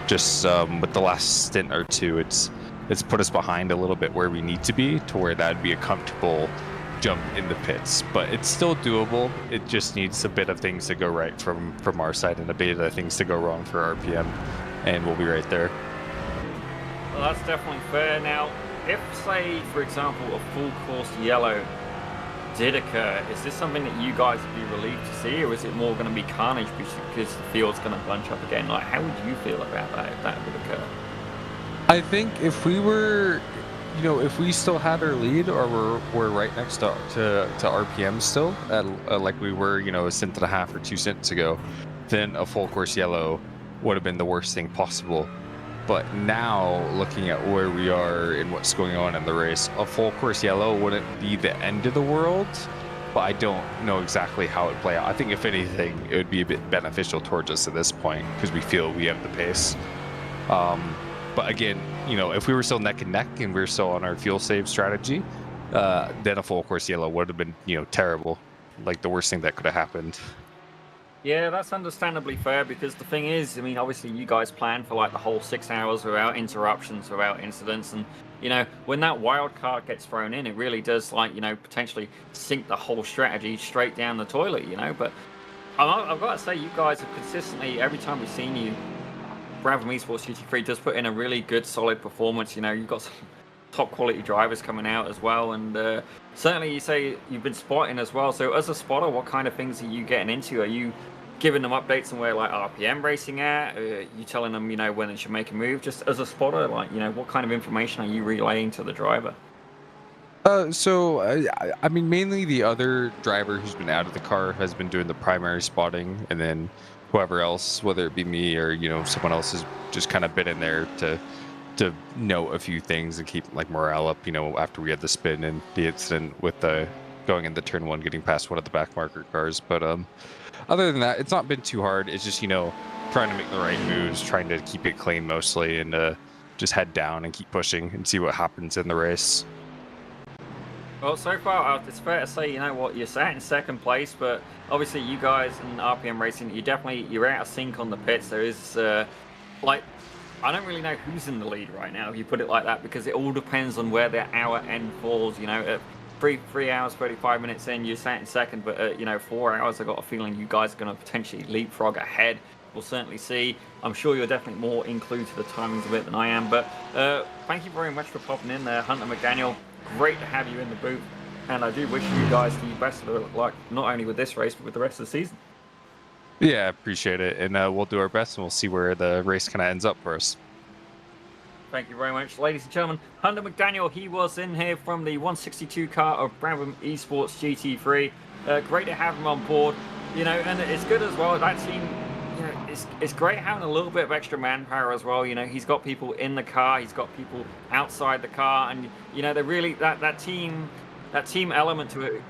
Just with the last stint or two, it's put us behind a little bit where we need to be, to where that'd be a comfortable jump in the pits. But it's still doable. It just needs a bit of things to go right from our side and a bit of things to go wrong for RPM, and we'll be right there. Well, that's definitely fair. Now, if, say, for example, a full course yellow did occur, is this something that you guys would be relieved to see, or is it more going to be carnage because the field's going to bunch up again? Like, how would you feel about that if that would occur? I think if we were, you know, if we still had our lead, or we're right next to RPM still, like we were, you know, a stint and a half or 2 stints ago, then a full course yellow would have been the worst thing possible. But now, looking at where we are and what's going on in the race, a full course yellow wouldn't be the end of the world, but I don't know exactly how it would play out. I think if anything, it would be a bit beneficial towards us at this point, because we feel we have the pace. But again, you know, if we were still neck and neck and we were still on our fuel save strategy, then a full course yellow would have been, you know, terrible. Like the worst thing that could have happened. Yeah, that's understandably fair, because the thing is, I mean, obviously you guys plan for like the whole 6 hours without interruptions, without incidents, and, you know, when that wild card gets thrown in, it really does, like, you know, potentially sink the whole strategy straight down the toilet, you know. But I've got to say, you guys have consistently, every time we've seen you, Brabham Esports GT3 does put in a really good, solid performance. You know, you've got some top quality drivers coming out as well, and certainly you say you've been spotting as well. So as a spotter, what kind of things are you getting into? Are you giving them updates on where like RPM racing at? Are you telling them, you know, when they should make a move? Just as a spotter, like, you know, what kind of information are you relaying to the driver? So I mean, mainly the other driver who's been out of the car has been doing the primary spotting, and then whoever else, whether it be me or, you know, someone else, has just kind of been in there to know a few things and keep like morale up, you know, after we had the spin and the incident with going into turn 1, getting past one of the back marker cars. But other than that, it's not been too hard. It's just, you know, trying to make the right moves, trying to keep it clean mostly, and just head down and keep pushing and see what happens in the race. Well, so far, it's fair to say, you know what, you're sat in second place, but obviously you guys in RPM Racing, you're out of sync on the pits. There is, like, I don't really know who's in the lead right now, if you put it like that, because it all depends on where their hour end falls. You know, at 3 hours, 35 minutes in, you're sat in second, but at, you know, 4 hours, I got a feeling you guys are going to potentially leapfrog ahead. We'll certainly see. I'm sure you're definitely more included to the timings of it than I am, but thank you very much for popping in there, Hunter McDaniel. Great to have you in the booth, and I do wish you guys the best of luck, not only with this race, but with the rest of the season. Yeah, I appreciate it, and we'll do our best, and we'll see where the race kind of ends up for us. Thank you very much, ladies and gentlemen. Hunter McDaniel, he was in here from the 162 car of Brabham Esports GT3. Great to have him on board, you know, and it's good as well. That team, you know, it's great having a little bit of extra manpower as well. You know, he's got people in the car, he's got people outside the car, and, you know, they're really, that team element to it.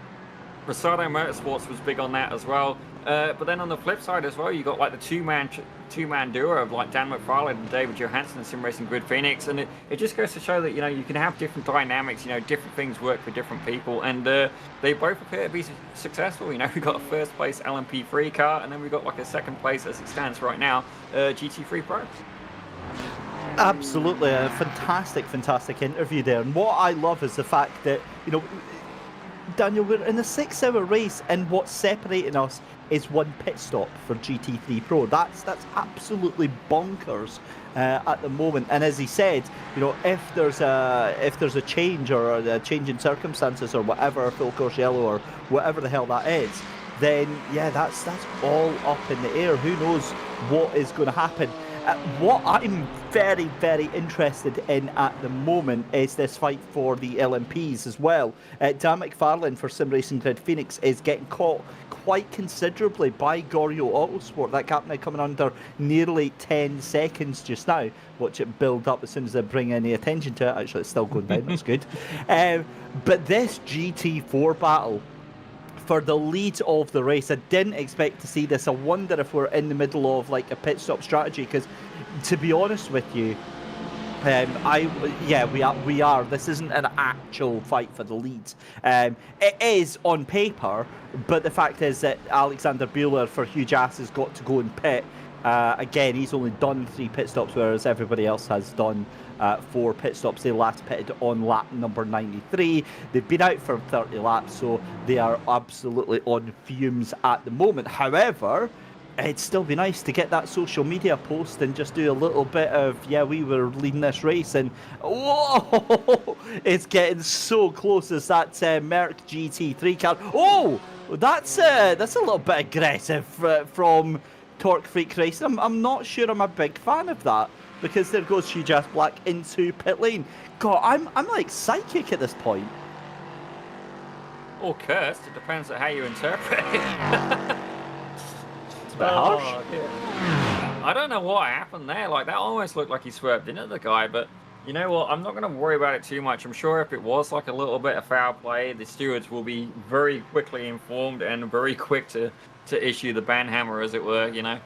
Rosado Motorsports was big on that as well. But then on the flip side as well, you got like the two-man duo of like Dan McFarlane and David Johansson and Sim Racing Grid Phoenix, and it just goes to show that, you know, you can have different dynamics, you know, different things work for different people, and they both appear to be successful. You know, we got a first place LMP3 car, and then we got like a second place as it stands right now, GT3 Pro. Absolutely, a fantastic interview there. And what I love is the fact that, you know, Daniel, we're in a 6-hour race, and what's separating us is one pit stop for GT3 Pro. That's absolutely bonkers at the moment. And as he said, you know, if there's a change or a change in circumstances or whatever, full course yellow or whatever the hell that is, then yeah, that's all up in the air. Who knows what is going to happen? What I'm very, very interested in at the moment is this fight for the LMPs as well. Dan McFarlane for Sim Racing Grid Phoenix is getting caught quite considerably by Gorio Autosport. That gap now coming under nearly 10 seconds just now. Watch it build up as soon as I bring any attention to it. Actually, it's still going down. That's good. But this GT4 battle for the lead of the race, I didn't expect to see this. I wonder if we're in the middle of like a pit stop strategy, because to be honest with you, we are. This isn't an actual fight for the leads. It is on paper, but the fact is that Alexander Buehler for Hugh Jass has got to go and pit. Again, he's only done 3 pit stops, whereas everybody else has done 4 pit stops. They last pitted on lap number 93. They've been out for 30 laps, so they are absolutely on fumes at the moment. However, it'd still be nice to get that social media post and just do a little bit of, yeah, we were leading this race, and whoa, it's getting so close as that Merc GT3 car. Oh, that's a little bit aggressive from Torque Freak Racing. I'm not sure I'm a big fan of that, because there goes Hugh Jass Black into pit lane. God, I'm like psychic at this point. Or cursed, it depends on how you interpret it. It's a bit harsh. Yeah. I don't know what happened there. Like, that almost looked like he swerved into the guy, but you know what? I'm not going to worry about it too much. I'm sure if it was like a little bit of foul play, the stewards will be very quickly informed and very quick to issue the banhammer, as it were, you know.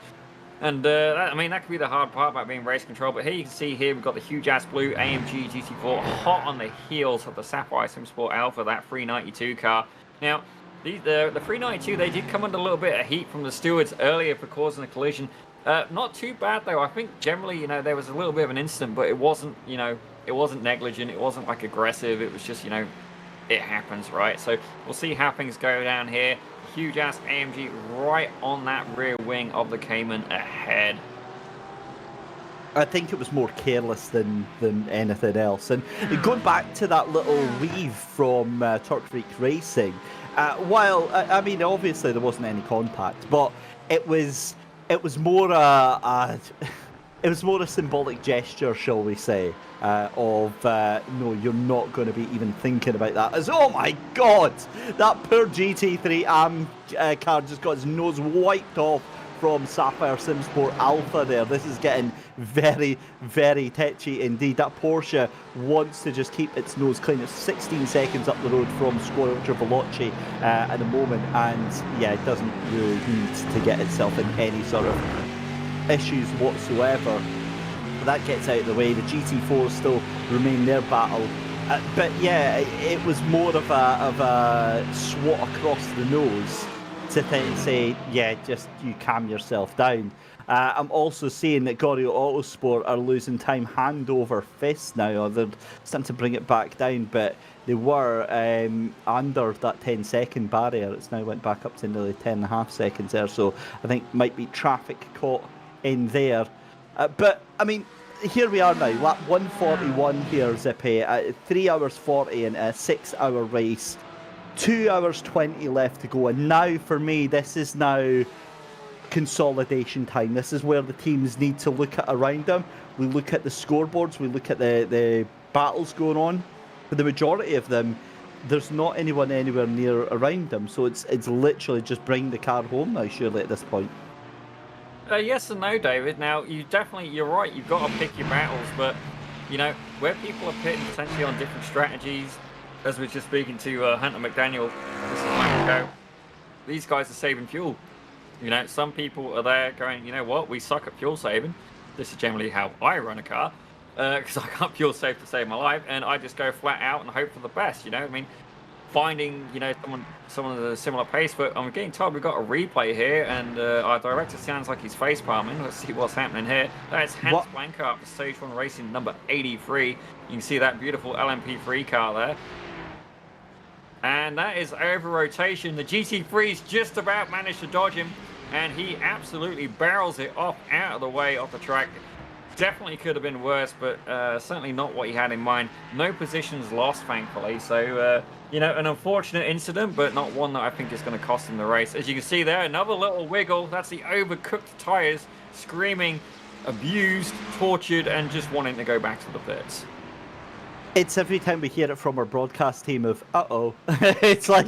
And I mean, that could be the hard part about being race control. But here you can see here we've got the Huge Ass Blue AMG GT4 hot on the heels of the Sapphire Sim Sport Alpha, that 392 car. Now, the 392, they did come under a little bit of heat from the stewards earlier for causing a collision. Not too bad though. I think generally, you know, there was a little bit of an incident, but it wasn't, you know, it wasn't negligent. It wasn't like aggressive. It was just, you know, it happens, right? So we'll see how things go down here. Huge ass AMG right on that rear wing of the Cayman ahead. I think it was more careless than anything else. And going back to that little weave from Torque Freak Racing, while I mean obviously there wasn't any contact, but it was more a symbolic gesture, shall we say, of no, you're not going to be even thinking about that. As oh my God, that poor GT3 car just got his nose wiped off from Sapphire Sim Sport Alpha there. This is getting very, very tetchy indeed. That Porsche wants to just keep its nose clean. It's 16 seconds up the road from Squadra Veloci at the moment, and yeah, it doesn't really need to get itself in any sort of issues whatsoever. But that gets out of the way. The GT4s still remain their battle. But yeah, it was more of a swat across the nose to then say, yeah, just you calm yourself down. I'm also seeing that Gorio Autosport are losing time hand over fist now. They're starting to bring it back down, but they were under that 10-second barrier. It's now went back up to nearly 10.5 seconds there, so I think might be traffic caught in there. But, I mean, here we are now, lap 141 here, Zippy, 3 hours 40 in a 6-hour race. 2 hours 20 left to go, and now for me this is now consolidation time. This is where the teams need to look at around them. We look at the scoreboards, we look at the battles going on. For the majority of them, there's not anyone anywhere near around them, so it's literally just bring the car home now, surely, at this point. Yes and no, David. Now, you're right, you've got to pick your battles, but you know, where people are pitting potentially on different strategies, as we we're just speaking to Hunter McDaniel just a moment ago, these guys are saving fuel. You know, some people are there going, you know what, we suck at fuel saving. This is generally how I run a car, because I can't fuel save to save my life, and I just go flat out and hope for the best, you know. I mean, finding, you know, someone at a similar pace, but I'm getting told we've got a replay here, and our director sounds like he's face palming. Let's see what's happening here. That's Hans Blanker for Stage 1 Racing number 83. You can see that beautiful LMP3 car there. And that is over rotation. The GT3's just about managed to dodge him, and he absolutely barrels it off out of the way off the track. Definitely could have been worse, but certainly not what he had in mind. No positions lost, thankfully. So, you know, an unfortunate incident, but not one that I think is going to cost him the race. As you can see there, another little wiggle. That's the overcooked tires screaming, abused, tortured, and just wanting to go back to the pits. It's every time we hear it from our broadcast team of, uh-oh. It's like,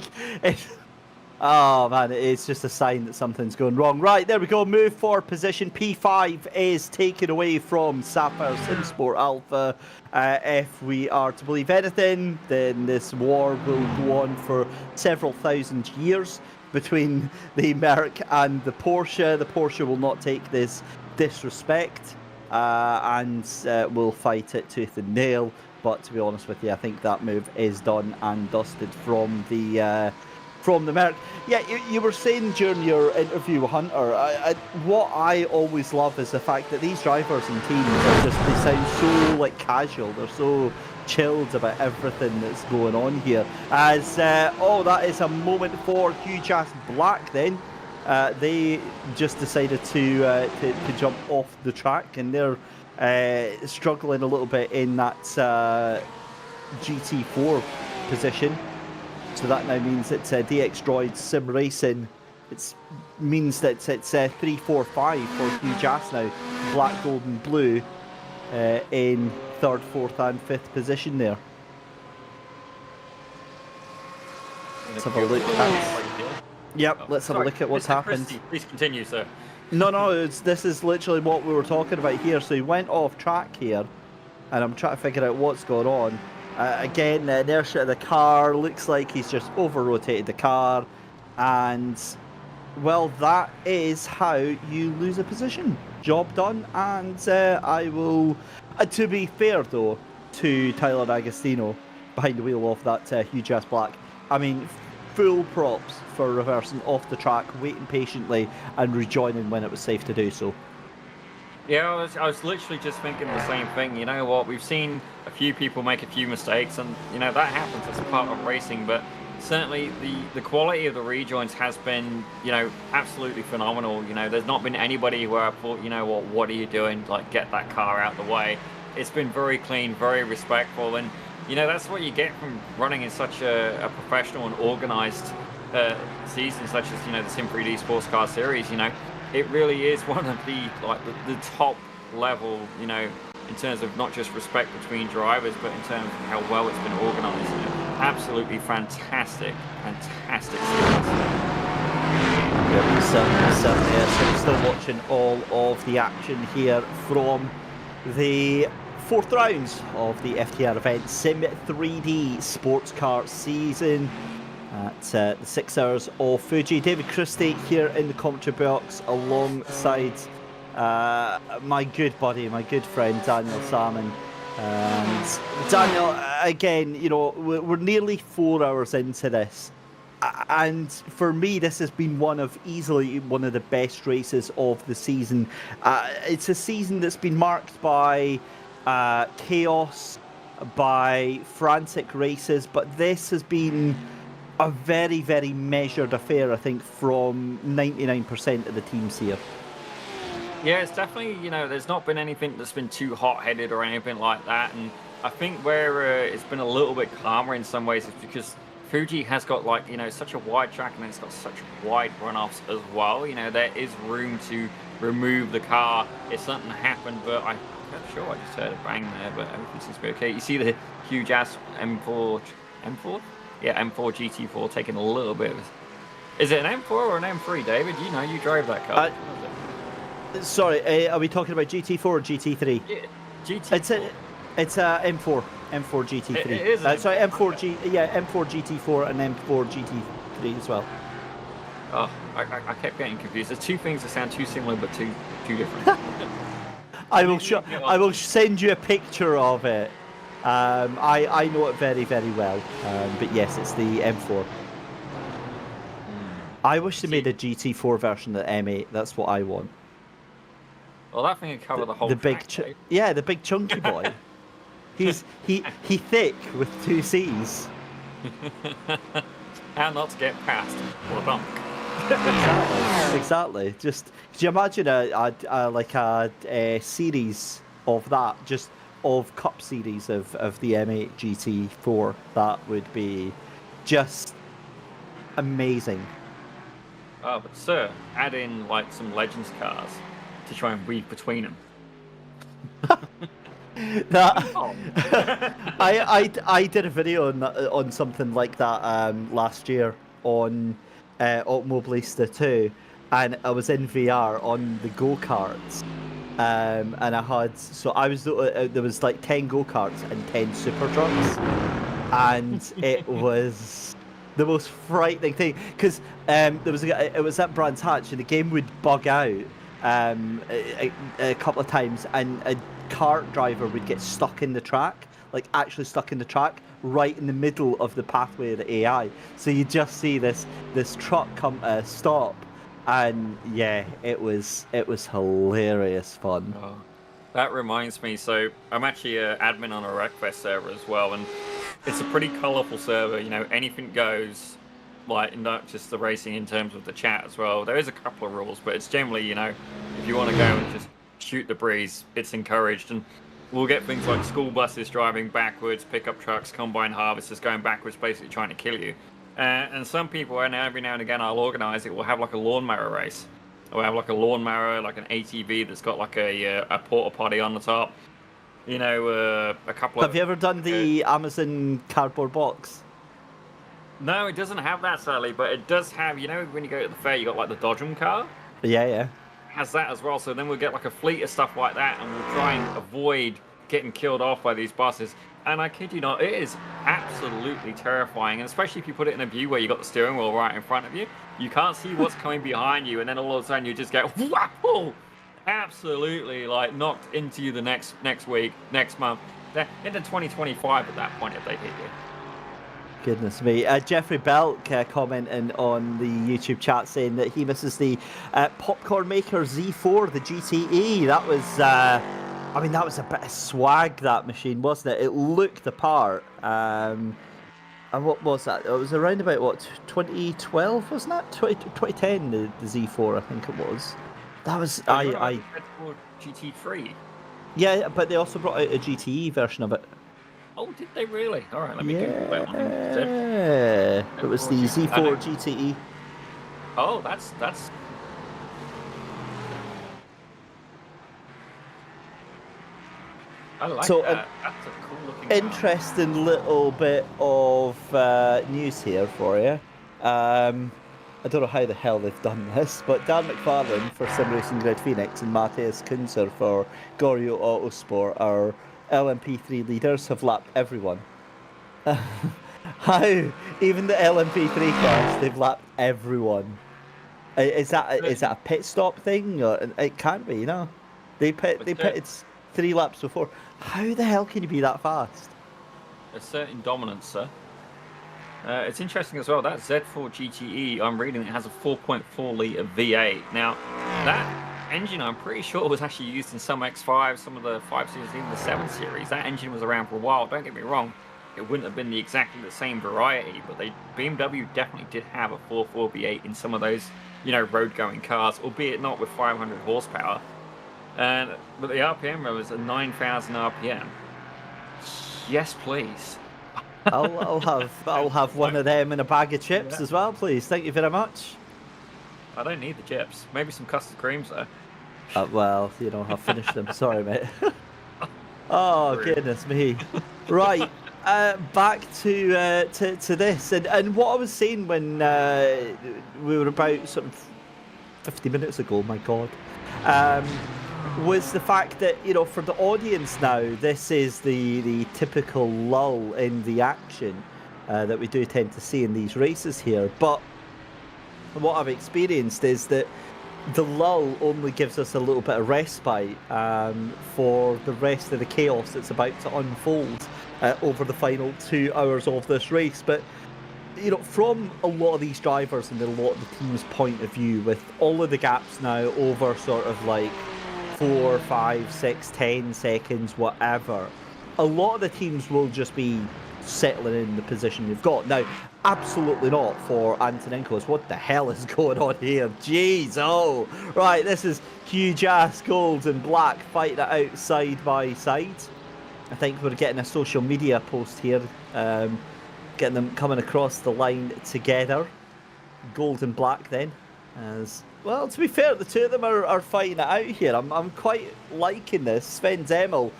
oh man, it's just a sign that something's going wrong. Right, there we go, move for position. P5 is taken away from Sapphire Simsport Alpha. If we are to believe anything, then this war will go on for several thousand years between the Merc and the Porsche. The Porsche will not take this disrespect and will fight it tooth and nail. But to be honest with you, I think that move is done and dusted from the Merc. Yeah, you were saying during your interview, Hunter, what I always love is the fact that these drivers and teams are just, they sound so like casual. They're so chilled about everything that's going on here. As, oh, that is a moment for Huge Ass Black then. They just decided to jump off the track, and they're struggling a little bit in that GT4 position. So that now means it's DX Droid Sim Racing. It means that it's 3, 4, 5 for Huge Ass now. Black, gold and blue in 3rd, 4th and 5th position there. Let's have a look at... Yep, let's have a look at what's happened. Please continue, sir. No, this is literally what we were talking about here. So he went off track here, and I'm trying to figure out what's going on. Again, the inertia of the car looks like he's just over-rotated the car, and, well, that is how you lose a position. Job done, and I will... to be fair, though, to Tyler Agostino, behind the wheel of that Huge Ass Black, I mean, full props for reversing off the track, waiting patiently, and rejoining when it was safe to do so. Yeah, I was literally just thinking the same thing. You know what? We've seen a few people make a few mistakes, and you know that happens as part of racing. But certainly the quality of the rejoins has been, you know, absolutely phenomenal. You know, there's not been anybody where I thought, you know what are you doing? Like, get that car out of the way. It's been very clean, very respectful, and you know that's what you get from running in such a professional and organised season, such as, you know, the Sim3D Sportscar series. You know, it really is one of the top level, you know, in terms of not just respect between drivers, but in terms of how well it's been organised. You know, absolutely fantastic series. Yeah, certainly is. So we're still watching all of the action here from the 4th rounds of the FTR event, Sim3D Sports Car season at the 6 hours of Fuji. David Christie here in the commentary box alongside my good buddy, my good friend Daniel Salmon. And Daniel, again, you know, we're nearly 4 hours into this. And for me, this has been easily one of the best races of the season. It's a season that's been marked by chaos, by frantic races, but this has been a very, very measured affair, I think, from 99% of the teams here. Yeah, it's definitely, you know, there's not been anything that's been too hot-headed or anything like that, and I think where it's been a little bit calmer in some ways is because Fuji has got, like, you know, such a wide track, and it's got such wide runoffs as well. You know, there is room to remove the car if something happened, but I'm sure I just heard a bang there, but everything seems to be okay. You see the huge ass M4? Yeah, M4 GT4 taking a little bit of... Is it an M4 or an M3, David? You know, you drove that car. Sorry, are we talking about GT4 or GT3? Yeah, GT4. It's a M4 GT3. It is sorry, M4 GT4 and M4 GT3 as well. Oh, I kept getting confused. There's two things that sound too similar but too different. I will send you a picture of it. I know it very, very well. But yes, it's the M4. I wish they made a GT4 version of the M8. That's what I want. Well, that thing would cover the whole the big track, yeah, the big chunky boy. He thick with 2 C's. How not to get past or bump. Exactly. Just could you imagine a series of that, just of Cup series of the M8 GT4? That would be just amazing. Oh, but sir, add in like some Legends cars to try and weave between them. That Oh. I did a video on something like that last year on Automobilista 2, and I was in VR on the go-karts, and I had there was like 10 go-karts and 10 super trucks, and it was the most frightening thing because it was at Brands Hatch and the game would bug out a couple of times, and a kart driver would get stuck in the track, like actually stuck in the track right in the middle of the pathway of the AI. So you just see this truck come stop, and yeah, it was hilarious fun. Oh, that reminds me, so I'm actually an admin on a Wreckfest server as well, and it's a pretty colourful server, you know, anything goes, like, not just the racing in terms of the chat as well. There is a couple of rules, but it's generally, you know, if you want to go and just shoot the breeze, it's encouraged, and we'll get things like school buses driving backwards, pickup trucks, combine harvesters going backwards, basically trying to kill you. And some people, and every now and again I'll organise it, will have like a lawnmower race. Or have like a lawnmower, like an ATV that's got like a porta potty on the top. You know, a couple of... Have you ever done the Amazon cardboard box? No, it doesn't have that, sadly, but it does have, you know, when you go to the fair, you got like the Dodgem car? Yeah. Has that as well, so then we'll get like a fleet of stuff like that, and we'll try and avoid getting killed off by these buses. And I kid you not, it is absolutely terrifying, and especially if you put it in a view where you got the steering wheel right in front of you, you can't see what's coming behind you, and then all of a sudden you just get whapple, absolutely like knocked into you the next week, next month, into 2025 at that point if they hit you. Goodness me. Jeffrey Belk commenting on the YouTube chat saying that he misses the Popcorn Maker Z4, the GTE. That was, I mean, that was a bit of swag, that machine, wasn't it? It looked the part. And what was that? It was around about, what, 2012, wasn't it? 2010, the Z4, I think it was. That was, GT3. Yeah, but they also brought out a GTE version of it. Oh, did they really? All right, let me Google that one. Yeah, it was the Z4 GTE. Oh, that's. I like that. That's a cool looking car. Interesting little bit of news here for you. I don't know how the hell they've done this, but Dan McFarlane for Sim Racing Red Phoenix and Matthias Kunzer for Goryeo Autosport are LMP3 leaders, have lapped everyone. How? Even the LMP3 class, they've lapped everyone. Is that a pit stop thing? Or, it can't be, you know. They pitted 3 laps before. How the hell can you be that fast? A certain dominance, sir. It's interesting as well, that Z4 GTE, I'm reading, it has a 4.4 litre V8. Now, that engine, I'm pretty sure, was actually used in some X5, some of the 5 series, even the 7 series. That engine was around for a while, don't get me wrong. It wouldn't have been exactly the same variety, but BMW definitely did have a 4.4 V8 in some of those, you know, road-going cars, albeit not with 500 horsepower. But the RPM was at 9,000 RPM. Yes, please. I'll have one of them and a bag of chips as well, please. Thank you very much. I don't need the chips. Maybe some custard creams though. Well, you know, I've finished them. Sorry, mate. Oh, goodness me. Right, back to this. And what I was saying when we were about sort of 50 minutes ago, my God, was the fact that, you know, for the audience now, this is the typical lull in the action that we do tend to see in these races here. But what I've experienced is that the lull only gives us a little bit of respite for the rest of the chaos that's about to unfold over the final 2 hours of this race. But, you know, from a lot of these drivers and a lot of the team's point of view, with all of the gaps now over sort of like 4, 5, 6, 10 seconds, whatever, a lot of the teams will just be settling in the position you've got. Now, absolutely not for Antonenkos. What the hell is going on here? Jeez, oh. Right, this is huge ass gold and black fighting it out side by side. I think we're getting a social media post here, getting them coming across the line together. Gold and black then. As well, to be fair, the two of them are fighting it out here. I'm quite liking this. Sven Zemel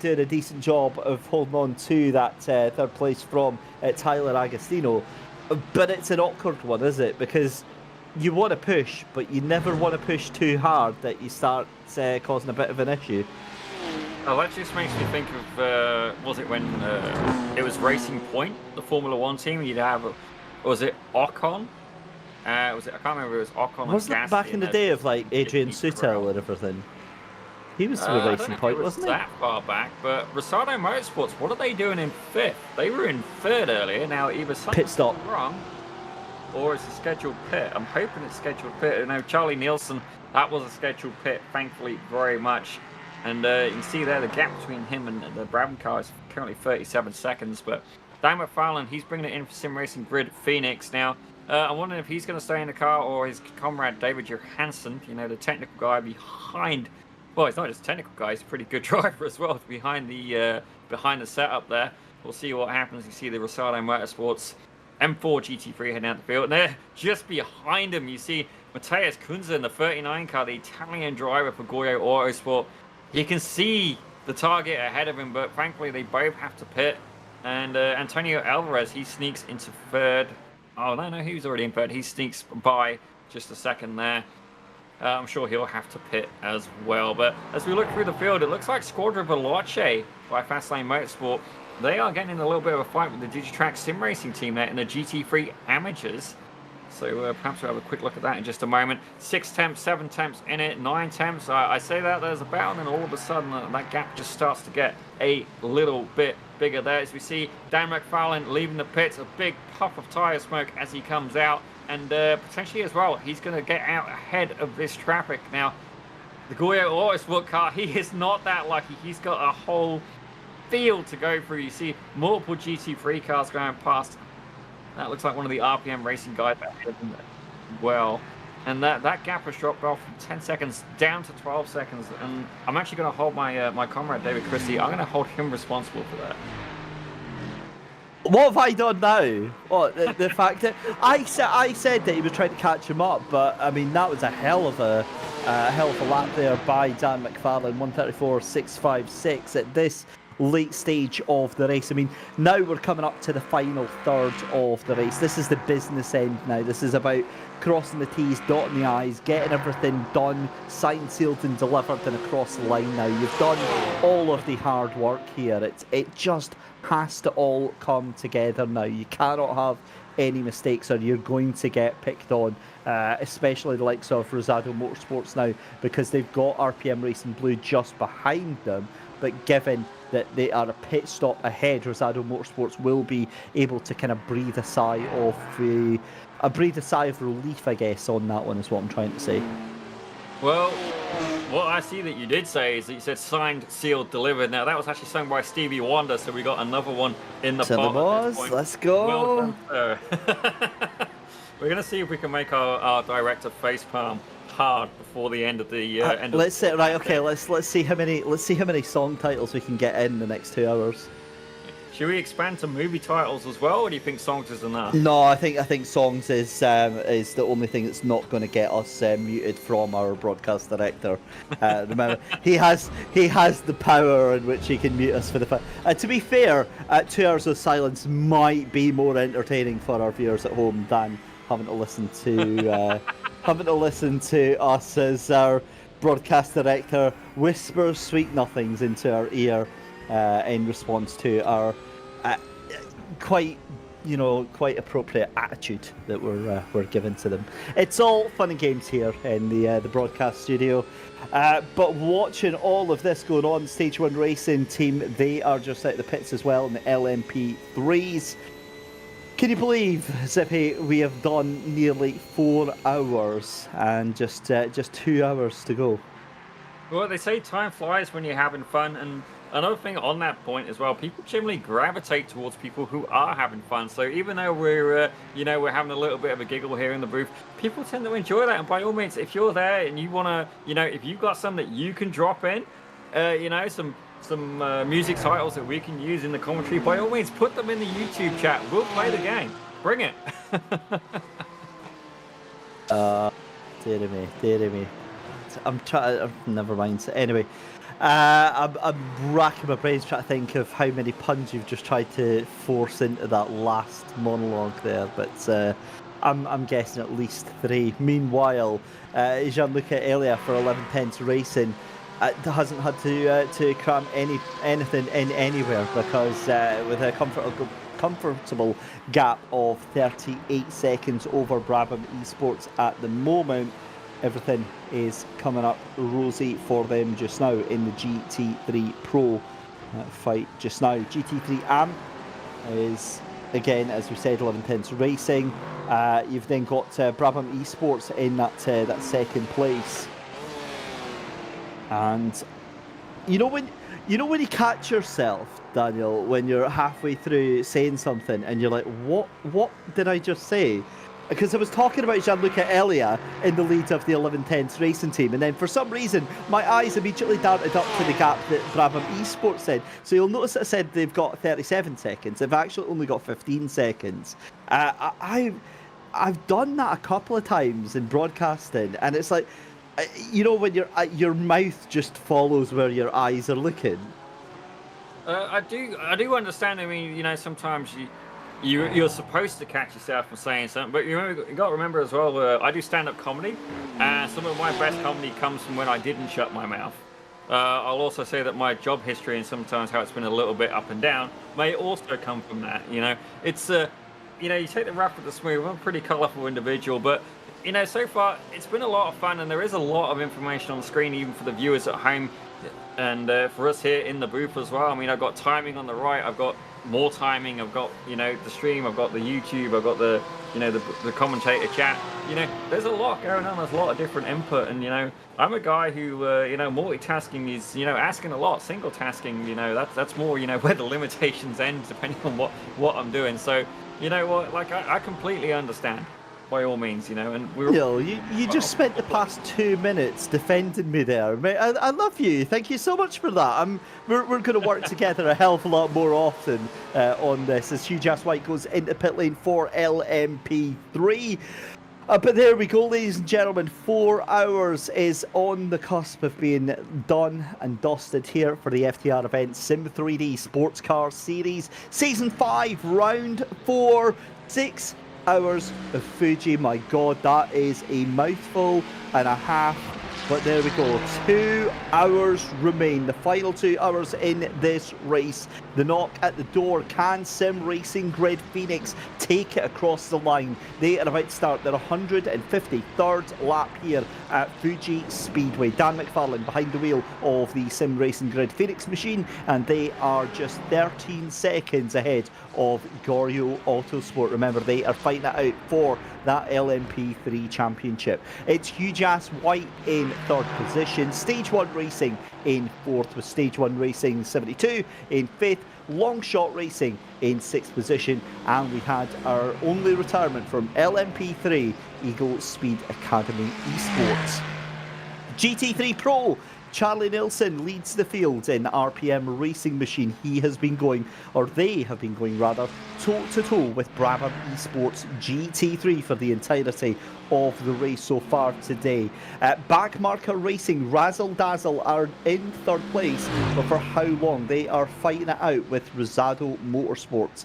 doing a decent job of holding on to that third place from Tyler Agostino. But it's an awkward one, is it? Because you want to push, but you never want to push too hard that you start causing a bit of an issue. Oh, that just makes me think of, was it when it was Racing Point, the Formula One team? You'd have, was it Ocon? Was it? I can't remember if it was Ocon. Wasn't that back in the day of like Adrian Sutil and everything? He was with Racing I don't know Point, if it was wasn't he? that far back, but Rosado Motorsports, what are they doing in 5th? They were in 3rd earlier. Now either something's Pit stop wrong, or it's a scheduled pit. I'm hoping it's scheduled pit. You know, Charlie Nielsen, that was a scheduled pit, thankfully, very much. And you can see there the gap between him and the Brown car is currently 37 seconds. But Dan McFarlane, he's bringing it in for Sim Racing Grid Phoenix. Now, I'm wondering if he's going to stay in the car or his comrade David Johansson, you know, the technical guy behind. Well, he's not just a technical guy; he's a pretty good driver as well. Behind the setup there, we'll see what happens. You see the Rosado Motorsports M4 GT3 heading out the field, and there, just behind him, you see Matthias Kunze in the 39 car, the Italian driver for Goyo Autosport. You can see the target ahead of him, but frankly, they both have to pit. And Antonio Alvarez, he sneaks into 3rd. Oh, no, he was already in 3rd. He sneaks by just a second there. I'm sure he'll have to pit as well. But as we look through the field, it looks like Squadra Veloce by Fastlane Motorsport, they are getting in a little bit of a fight with the Digitrack Sim Racing team there in the GT3 Amateurs. So perhaps we'll have a quick look at that in just a moment. 6 temps, 7 temps in it, 9 temps. I say that there's a battle, and then all of a sudden that gap just starts to get a little bit bigger there. As we see Dan McFarlane leaving the pits, a big puff of tyre smoke as he comes out. And potentially as well, he's going to get out ahead of this traffic. Now, the Goyo Autosport car, he is not that lucky. He's got a whole field to go through. You see multiple GT3 cars going past. That looks like one of the RPM racing guys ahead of him as well. And that gap has dropped off from 10 seconds down to 12 seconds. And I'm actually going to hold my comrade David Christie. I'm going to hold him responsible for that. What have I done now? What, the fact that I said that he was trying to catch him up, but I mean that was a hell of a lap there by Dan McFarlane, 134.656 at this late stage of the race. I mean, now we're coming up to the final third of the race. This is the business end now. This is about crossing the T's, dotting the I's, getting everything done, signed, sealed and delivered and across the line now. You've done all of the hard work here. It just has to all come together now. You cannot have any mistakes or you're going to get picked on, especially the likes of Rosado Motorsports now, because they've got RPM Racing Blue just behind them. But given that they are a pit stop ahead, Rosado Motorsports will be able to kind of breathe a sigh of relief, I guess, on that one is what I'm trying to say. Well, what I see that you did say is that you said signed, sealed, delivered. Now that was actually sung by Stevie Wonder, so we got another one in the pot at this point. Let's go. Well done, sir. We're gonna see if we can make our director facepalm hard before the end of the end. Let's say right. Okay, let's see how many song titles we can get in the next 2 hours. Should we expand to movie titles as well, or do you think songs is enough? No, I think songs is the only thing that's not going to get us muted from our broadcast director. Remember, he has the power in which he can mute us for the. To be fair, 2 hours of silence might be more entertaining for our viewers at home than having to listen to us as our broadcast director whispers sweet nothings into our ear in response to our quite appropriate attitude that we're giving to them. It's all fun and games here in the broadcast studio, but watching all of this going on, Stage 1 Racing team, they are just out of the pits as well in the LMP3s. Can you believe, Zippy, we have done nearly 4 hours and just 2 hours to go? Well, they say time flies when you're having fun, and another thing on that point as well, people generally gravitate towards people who are having fun. So even though we're, we're having a little bit of a giggle here in the booth, people tend to enjoy that. And by all means, if you're there and you want to, if you've got some that you can drop in, some music titles that we can use in the commentary, by all means, put them in the YouTube chat. We'll play the game. Bring it. Dear me. I'm trying. Never mind. Anyway, I'm racking my brains trying to think of how many puns you've just tried to force into that last monologue there, but I'm guessing at least 3. Meanwhile, Jean-Luc earlier for 11-10 Racing hasn't had to cram anything in anywhere because with a comfortable gap of 38 seconds over Brabham Esports at the moment, everything is coming up rosy for them just now in the GT3 Pro fight just now. GT3 AM is, again, as we said, 11-10 Racing. You've then got Brabham Esports in that second place. And you know when you catch yourself, Daniel, when you're halfway through saying something and you're like, what did I just say? Because I was talking about Jean-Luc earlier in the lead of the 11-10 Racing team, and then for some reason my eyes immediately darted up to the gap that Brabham Esports said. So you'll notice that I said they've got 37 seconds. They've actually only got 15 seconds. I've done that a couple of times in broadcasting, and it's like, when your mouth just follows where your eyes are looking. I do understand. I mean, sometimes you're supposed to catch yourself from saying something, but you got to remember as well. I do stand-up comedy, and some of my best comedy comes from when I didn't shut my mouth. I'll also say that my job history and sometimes how it's been a little bit up and down may also come from that. It's you take the rough with the smooth. I'm a pretty colourful individual, but so far it's been a lot of fun, and there is a lot of information on the screen, even for the viewers at home, and for us here in the booth as well. I mean, I've got timing on the right, I've got more timing, I've got the stream, I've got the YouTube, I've got the the commentator chat. There's a lot going on. There's a lot of different input, and I'm a guy who multitasking is asking a lot. Single tasking, that's more where the limitations end depending on what I'm doing. So I completely understand. By all means, and you just spent the past 2 minutes defending me there, mate. I love you. Thank you so much for that. We're going to work together a hell of a lot more often on this as Hugh Jas White goes into pit lane for LMP3. But there we go, ladies and gentlemen. 4 hours is on the cusp of being done and dusted here for the FTR event Sim 3D Sportscar Series Season 5, Round 4, 6 hours of Fuji. My god, that is a mouthful and a half, but there we go. 2 hours remain, the final 2 hours in this race. The knock at the door. Can Sim Racing Grid Phoenix take it across the line? They are about to start their 153rd lap here at Fuji Speedway. Dan McFarlane behind the wheel of the Sim Racing Grid Phoenix machine, and they are just 13 seconds ahead of Goryo Autosport. Remember, they are fighting it out for that LMP3 championship. It's Hugh Jas White in 3rd position, Stage 1 Racing in 4th, with Stage 1 Racing 72 in 5th, Longshot Racing in 6th position, and we had our only retirement from LMP3 Eagle Speed Academy Esports. GT3 Pro, Charlie Nelson leads the field in RPM Racing Machine. He has been going, or they have been going rather, toe-to-toe with Brabham Esports GT3 for the entirety of the race so far today. Backmarker Racing, Razzle Dazzle are in 3rd place, but for how long? They are fighting it out with Rosado Motorsports.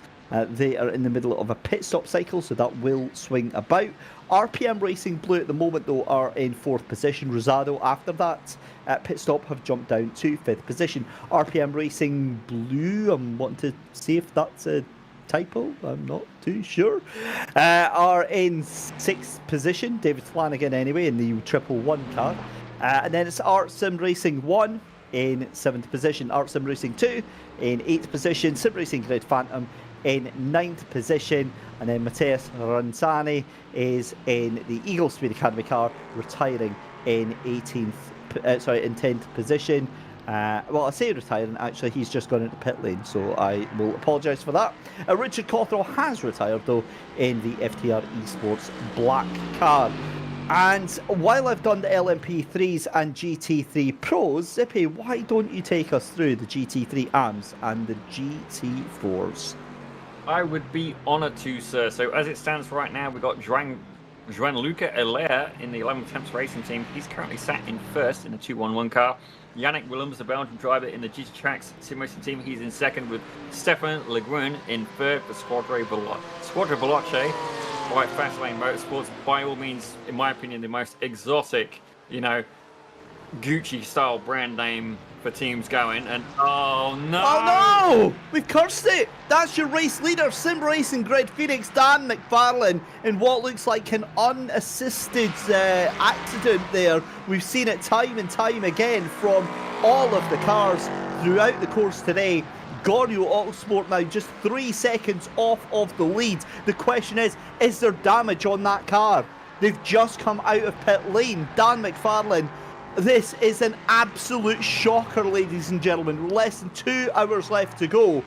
They are in the middle of a pit stop cycle, so that will swing about. RPM Racing Blue at the moment, though, are in 4th position. Rosado, after that pit stop, have jumped down to 5th position. RPM Racing Blue, I'm wanting to see if that's a typo, I'm not too sure, are in 6th position. David Flanagan, anyway, in the 111 car. And then it's Art Sim Racing 1 in 7th position. Art Sim Racing 2 in 8th position. Sim Racing Grid Phantom in 9th position, and then Matthias Ranzani is in the Eagle Speed Academy car, retiring in 10th position. Well, I say retiring, actually, he's just gone into pit lane, so I will apologise for that. Richard Cottrell has retired, though, in the FTR Esports black car. And while I've done the LMP3s and GT3 Pros, Zippy, why don't you take us through the GT3 AMs and the GT4s? I would be honoured to, sir. So as it stands right now, we've got Gianluca Allaire in the 11 Temps Racing team. He's currently sat in first in the 211 car. Yannick Willems, the Belgian driver in the GT Tracks Sim Racing team, he's in second, with Stefan Le Grun in third for Squadra Veloce. Quite fascinating motorsports. By all means, in my opinion, the most exotic, Gucci style brand name for teams going. And oh no! Oh no! We've cursed it! That's your race leader, Sim Racing Grid Phoenix, Dan McFarlane, in what looks like an unassisted accident there. We've seen it time and time again from all of the cars throughout the course today. Gorio Autosport now just 3 seconds off of the lead. The question is there damage on that car? They've just come out of pit lane. Dan McFarlane, this is an absolute shocker, ladies and gentlemen. Less than 2 hours left to go.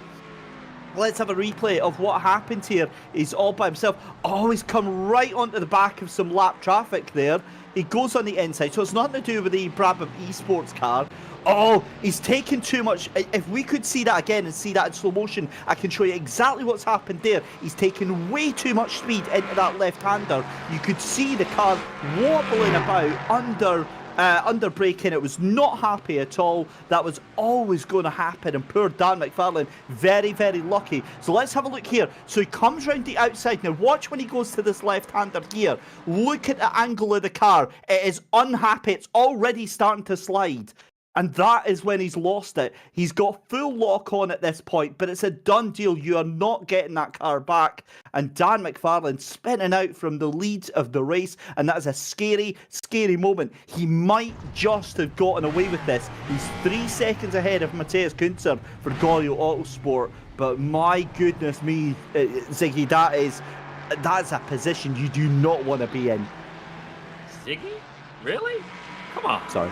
Let's have a replay of what happened here. He's all by himself. Oh, he's come right onto the back of some lap traffic there. He goes on the inside, so it's nothing to do with the Brabham Esports car. Oh, he's taken too much. If we could see that again and see that in slow motion, I can show you exactly what's happened there. He's taken way too much speed into that left-hander. You could see the car wobbling about under braking. It was not happy at all. That was always going to happen, and poor Dan McFarlane, very, very lucky. So let's have a look here. So he comes round the outside. Now watch when he goes to this left-hander here. Look at the angle of the car. It is unhappy. It's already starting to slide. And that is when he's lost it. He's got full lock on at this point, but it's a done deal. You are not getting that car back. And Dan McFarlane spinning out from the lead of the race, and that is a scary, scary moment. He might just have gotten away with this. He's 3 seconds ahead of Matthias Kunzer for Gorio Autosport, but my goodness me, Ziggy, that's a position you do not want to be in. Ziggy? Really? Come on. Sorry.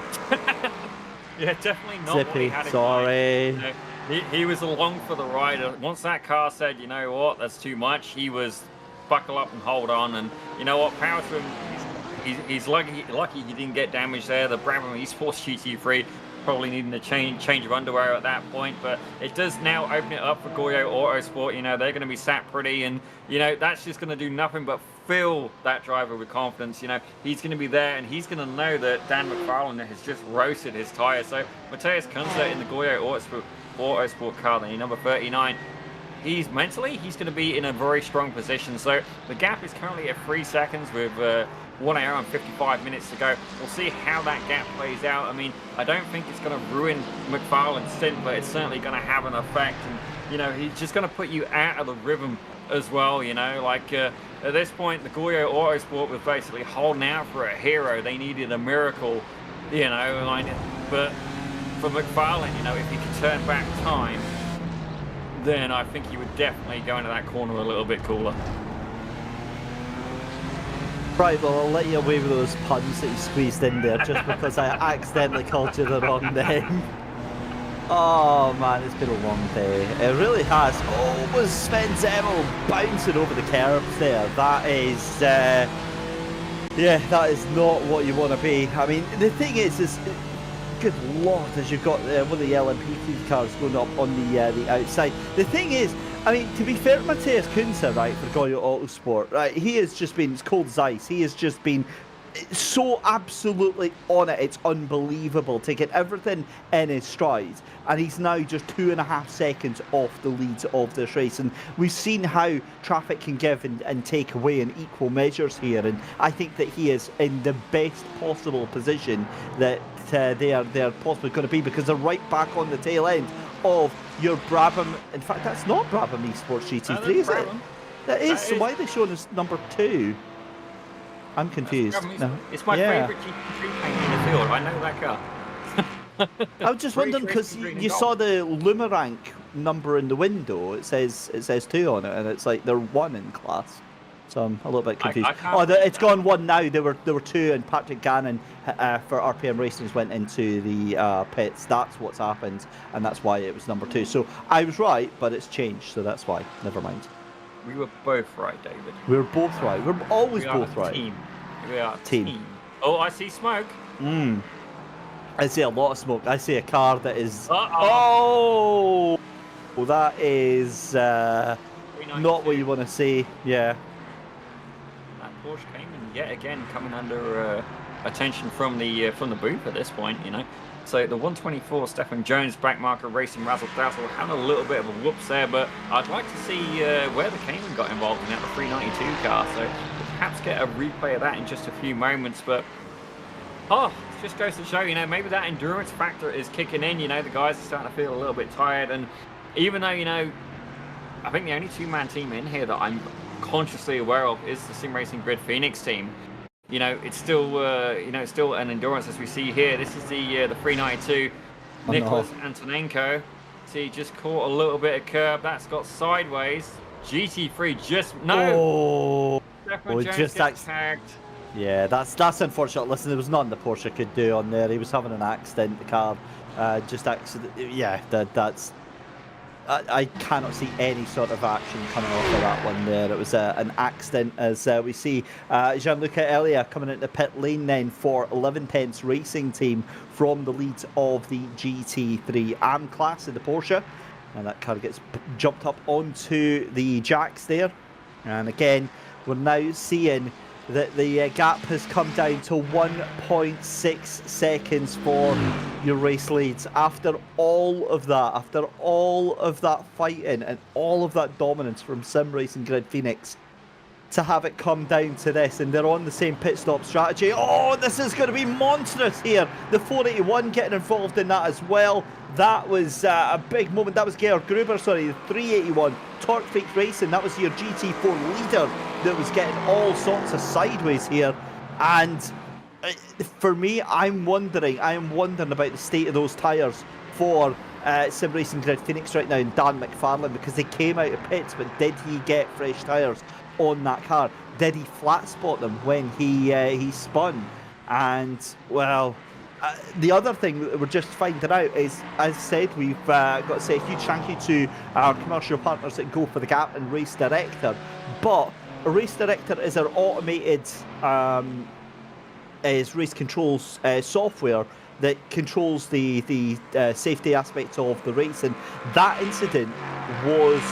Yeah, definitely not Zippy, what he had in sorry. mind. He was along for the ride. Once that car said, you know what, that's too much, he was buckle up and hold on. And you know what, power to him. He's lucky he didn't get damaged there. The Brabham Esports GT3 probably needing a change of underwear at that point, but it does now open it up for Gorio Autosport. They're going to be sat pretty, and that's just going to do nothing but fill that driver with confidence. He's going to be there, and he's going to know that Dan McFarlane has just roasted his tyre. So Matthias Kunze in the Gorio Autosport car, the number 39, he's going to be in a very strong position. So the gap is currently at 3 seconds with 1 hour and 55 minutes to go. We'll see how that gap plays out. I mean, I don't think it's going to ruin McFarlane's stint, but it's certainly going to have an effect. And, he's just going to put you out of the rhythm as well, at this point, the Gorio Autosport was basically holding out for a hero. They needed a miracle, but for McFarlane, if he could turn back time, then I think he would definitely go into that corner a little bit cooler. Right, well, I'll let you away with those puns that you squeezed in there just because I accidentally called you the wrong name. Oh man, it's been a long day. It really has. Oh, was Sven Zemmel bouncing over the curbs there. That is, that is not what you want to be. I mean, the thing is good lord, as you've got one of the LMP3 cars going up on the outside. The thing is, I mean, to be fair to Matthias Kunze, right, for Gorio Autosport, right, he has just been, it's cold as ice. He has just been so absolutely on it. It's unbelievable, taking everything in his stride, and he's now just 2.5 seconds off the lead of this race. And we've seen how traffic can give and take away in equal measures here, and I think that he is in the best possible position that they're possibly going to be, because they're right back on the tail end of your Brabham. In fact, that's not Brabham Esports GT3, is it? That is. So why are they showing us number 2? I'm confused. No. It's my favourite GT3 paint in the field. I know that car. I was just wondering because you saw the Lumerank number in the window. It says 2 on it, and it's like they're 1 in class. So I'm a little bit confused. I can't Oh, believe it's that. gone 1 now. There were 2, and Patrick Gannon for RPM Racing's went into the pits. That's what's happened, and that's why it was number 2. So I was right, but it's changed, so that's why. Never mind. We were both right, David. We were both right. We're always We are both a right. team. We are a Team. team. Oh, I see smoke. I see a lot of smoke. I see a car that is. Uh-oh. Oh, well, that is not what you want to see. Yeah. That Porsche came in yet again, coming under attention from the booth at this point, you know. So the 124 Stephen Jones back marker racing razzle dazzle had a little bit of a whoops there, but I'd like to see where the Cayman got involved in that, the 392 car. So we'll perhaps get a replay of that in just a few moments. But it just goes to show, you know, maybe that endurance factor is kicking in. You know, the guys are starting to feel a little bit tired, and even though, you know, I think the only 2-man team in here that I'm consciously aware of is the Sim Racing Grid Phoenix team. You know, it's still, you know, it's still an endurance as we see here. This is the 392, Nicholas Antonenko. See, just caught a little bit of curb. That's got sideways. GT3 just Stefan Jones gets tagged. Yeah, that's unfortunate. Listen, there was nothing the Porsche could do on there. He was having an accident. The car just accident. Yeah, that's. I cannot see any sort of action coming off of that one there. It was an accident, as we see Gianluca Elia coming into the pit lane then for 11 tenths Racing Team from the lead of the GT3 AM class in the Porsche. And that car gets jumped up onto the jacks there. And again, we're now seeing that the gap has come down to 1.6 seconds for your race leads. After all of that fighting and all of that dominance from Sim Racing Grid Phoenix, to have it come down to this, and they're on the same pit stop strategy. Oh, this is going to be monstrous here. The 481 getting involved in that as well. That was a big moment. That was Georg Gruber, sorry, the 381. Torque Freak Racing, that was your GT4 leader that was getting all sorts of sideways here. And for me, I am wondering about the state of those tyres for Sim Racing Grid Phoenix right now and Dan McFarlane, because they came out of pits, but did he get fresh tyres on that car? Did he flat spot them when he spun? And well, the other thing that we're just finding out is, as I said, we've got to say a huge thank you to our commercial partners at Go for the Gap and Race Director. But Race Director is our automated race controls software that controls the safety aspects of the race, and that incident was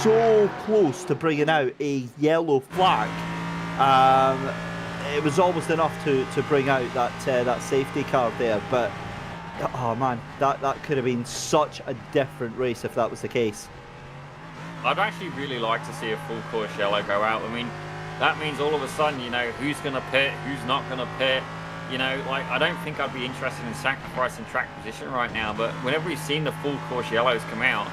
so close to bringing out a yellow flag. It was almost enough to bring out that safety car there, but oh man, that could have been such a different race if that was the case. I'd actually really like to see a full course yellow go out. I mean, that means all of a sudden, you know, who's going to pit, who's not going to pit. You know, like, I don't think I'd be interested in sacrificing track position right now, but whenever we've seen the full course yellows come out,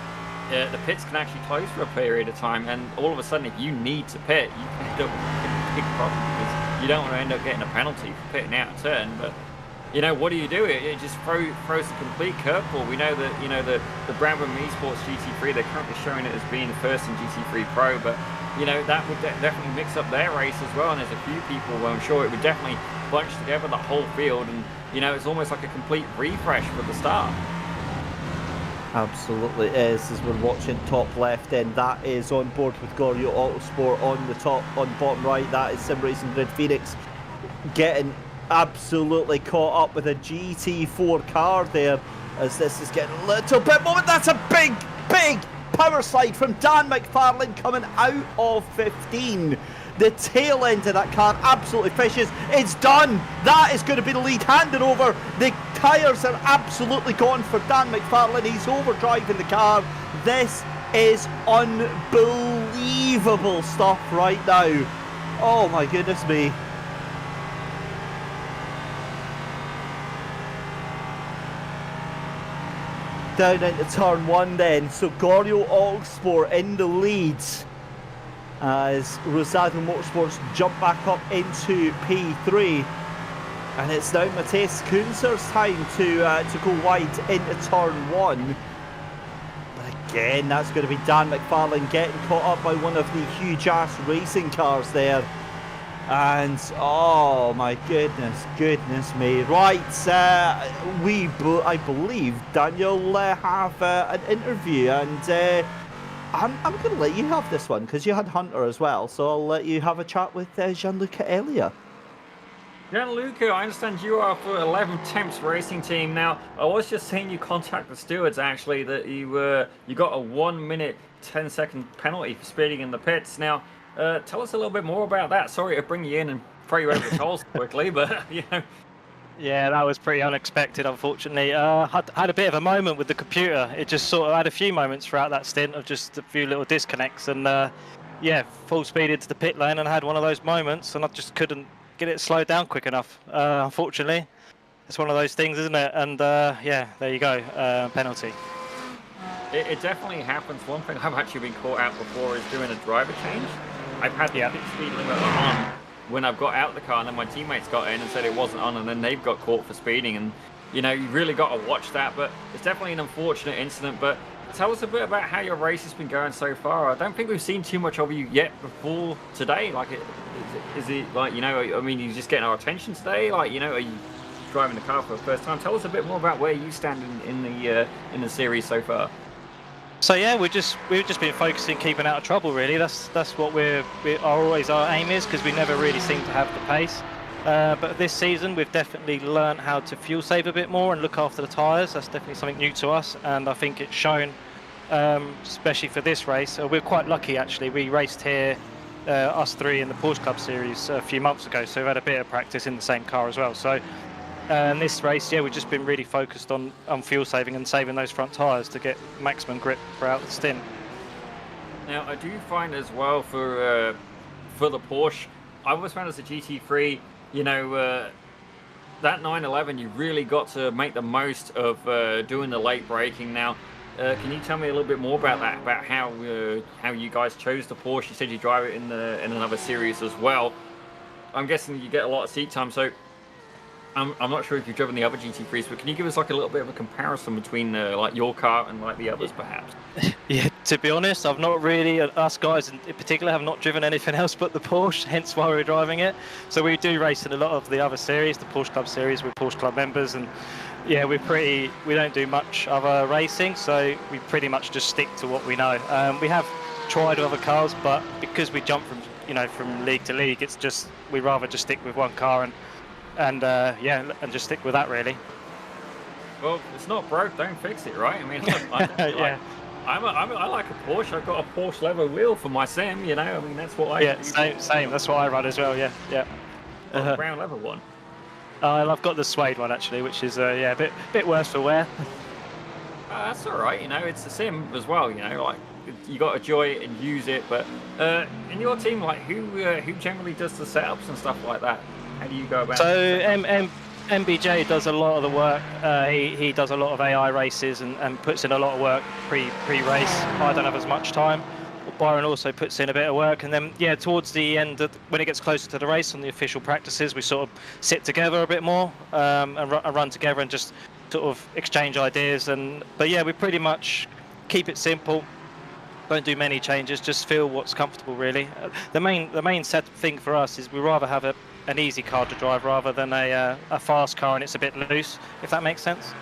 the pits can actually close for a period of time, and all of a sudden, if you need to pit, you can end up in a big problem, because you don't want to end up getting a penalty for pitting out a turn. But, you know, what do? It just throws a complete curveball. We know that, you know, the Brabham Esports GT3, they're currently showing it as being first in GT3 Pro, but, you know, that would definitely mix up their race as well, and there's a few people where I'm sure it would definitely bunch together the whole field, and, you know, it's almost like a complete refresh for the start. Absolutely is, as we're watching top left, and that is on board with Goryeo Autosport. On bottom right, that is Sim Racing Grid Phoenix getting absolutely caught up with a GT4 car there, as this is getting a little bit moment. That's a big power slide from Dan McFarlane coming out of 15. The tail end of that car absolutely fishes. It's done. That is going to be the lead handed over. The tyres are absolutely gone for Dan McFarlane. He's overdriving the car. This is unbelievable stuff right now. Oh my goodness me. Down into turn 1 then. So Goryeo Autosport in the lead, as Rosado Motorsports jump back up into P3, and it's now Matthias Kunzer's time to go wide into turn 1. But again, that's going to be Dan McFarlane getting caught up by one of the huge-ass racing cars there. And, oh my goodness me. Right, I believe Daniel have an interview, and I'm going to let you have this one, because you had Hunter as well, so I'll let you have a chat with Gianluca Elia. Gianluca, I understand you are for 11 Temps Racing Team. Now, I was just seeing you contact the stewards, actually, that you got a 1 minute 10-second penalty for speeding in the pits. Now, tell us a little bit more about that. Sorry to bring you in and throw you over the coals quickly, but, you know. Yeah, that was pretty unexpected, unfortunately. Had a bit of a moment with the computer. It just sort of had a few moments throughout that stint of just a few little disconnects. And, yeah, full speed into the pit lane and had one of those moments, and I just couldn't get it slowed down quick enough, unfortunately. It's one of those things, isn't it? And yeah, there you go, penalty. It definitely happens. One thing I've actually been caught out before is doing a driver change. I've had the pit speed limit on when I've got out the car, and then my teammates got in and said it wasn't on, and then they've got caught for speeding. And you know, you really got to watch that. But it's definitely an unfortunate incident. But tell us a bit about how your race has been going so far. I don't think we've seen too much of you yet before today. Like, is it like, you know, I mean, you're just getting our attention today? Like, you know, are you driving the car for the first time? Tell us a bit more about where you stand in the series so far. So yeah, we've just been focusing keeping out of trouble, really. That's what our aim is, because we never really seem to have the pace. But this season we've definitely learned how to fuel save a bit more and look after the tyres. That's definitely something new to us, and I think it's shown, especially for this race. We're quite lucky, actually. We raced here, us three, in the Porsche Club Series a few months ago, so we've had a bit of practice in the same car as well. So in this race, yeah, we've just been really focused on fuel saving and saving those front tyres to get maximum grip throughout the stint. Now, I do find as well for the Porsche, I always found as a GT3, you know, that 911, you really got to make the most of doing the late braking. Now, can you tell me a little bit more about that, about how you guys chose the Porsche? You said you drive it in another series as well. I'm guessing you get a lot of seat time, so I'm not sure if you've driven the other GT3s, but can you give us like a little bit of a comparison between like your car and like the others, perhaps? Yeah, to be honest, I've not really, us guys in particular, have not driven anything else but the Porsche, hence why we're driving it. So we do race in a lot of the other series, the Porsche Club Series. We're Porsche Club members, and yeah, we don't do much other racing, so we pretty much just stick to what we know. We have tried other cars, but because we jump from league to league, it's just, we'd rather just stick with one car and just stick with that, really. Well, it's not broke, don't fix it, right? I mean, yeah. I like a Porsche. I've got a Porsche leather wheel for my sim, you know. I mean, that's what I do. Same. That's what I run as well. Yeah. The brown leather one. I've got the suede one actually, which is a bit worse for wear. That's all right, you know. It's a sim as well, you know. Like, you got to enjoy it and use it. But in your team, like, who generally does the setups and stuff like that? How do you go about it? MBJ does a lot of the work. He does a lot of AI races and puts in a lot of work pre-race. I don't have as much time. Byron also puts in a bit of work, and then towards the end, when it gets closer to the race on the official practices, we sort of sit together a bit more and run together and just sort of exchange ideas. But we pretty much keep it simple. Don't do many changes. Just feel what's comfortable, really. The main set thing for us is we rather have an easy car to drive rather than a fast car and it's a bit loose, if that makes sense.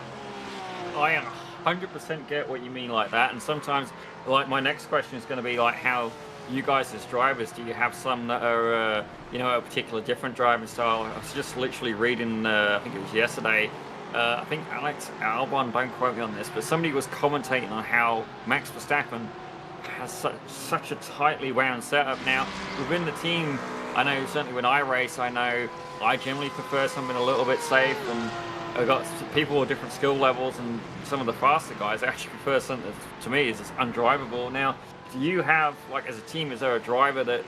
I 100% get what you mean like that, and sometimes, like, my next question is going to be like, how you guys as drivers, do you have some that are a particular different driving style? I was just literally reading, I think it was yesterday, I think Alex Albon, don't quote me on this, but somebody was commentating on how Max Verstappen has such a tightly wound setup. Now, within the team, I know certainly when I race, I know I generally prefer something a little bit safe, and I've got people with different skill levels, and some of the faster guys actually prefer something that to me is just undrivable. Now, do you have, like, as a team, is there a driver that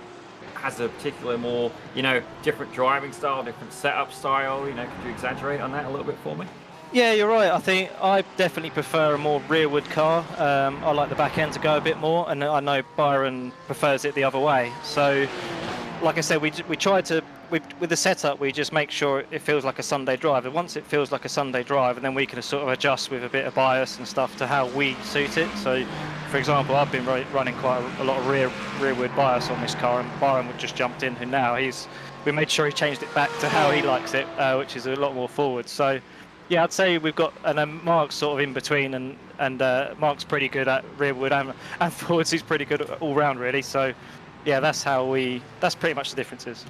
has a particular more, different driving style, different setup style? Could you exaggerate on that a little bit for me? Yeah, you're right. I think I definitely prefer a more rearward car. I like the back end to go a bit more, and I know Byron prefers it the other way. So like I said, we try to with the setup, we just make sure it feels like a Sunday drive. And once it feels like a Sunday drive, and then we can sort of adjust with a bit of bias and stuff to how we suit it. So, for example, I've been running quite a lot of rearward bias on this car, and Byron would just jumped in, who now we made sure he changed it back to how he likes it, which is a lot more forward. So, yeah, I'd say we've got, and then Mark's sort of in between, and Mark's pretty good at rearward and forwards. He's pretty good all round, really. So, yeah, that's pretty much the differences.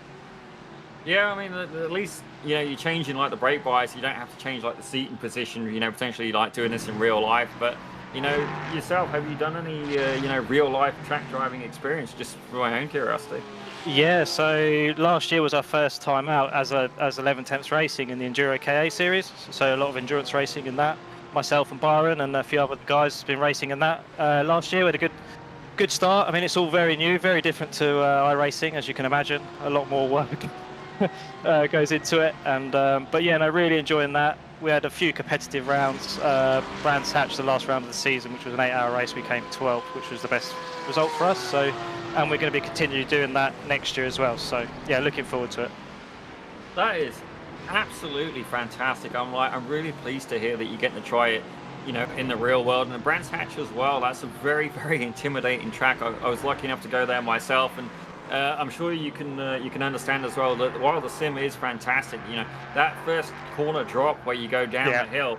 Yeah, I mean, at least, you know, you're changing like the brake bias. You don't have to change like the seating position, you know, potentially like doing this in real life. But, you know, yourself, have you done any, you know, real life track driving experience, just for my own curiosity? Yeah, so last year was our first time out as 11 Temps Racing in the Enduro KA series. So a lot of endurance racing in that. Myself and Byron and a few other guys have been racing in that. Last year we had a good start. I mean, it's all very new, very different to iRacing, as you can imagine. A lot more work goes into it, and but yeah, no, really enjoying that. We had a few competitive rounds. Brands Hatch, the last round of the season, which was an 8-hour race, we came 12th, which was the best result for us. So, and we're going to be continuing doing that next year as well. So yeah, looking forward to it. That is absolutely fantastic. I'm really pleased to hear that you're getting to try it, you know, in the real world. And the Brands Hatch as well, that's a very, very intimidating track. I was lucky enough to go there myself, and I'm sure you can understand as well that while the sim is fantastic, you know, that first corner drop where you go down the hill,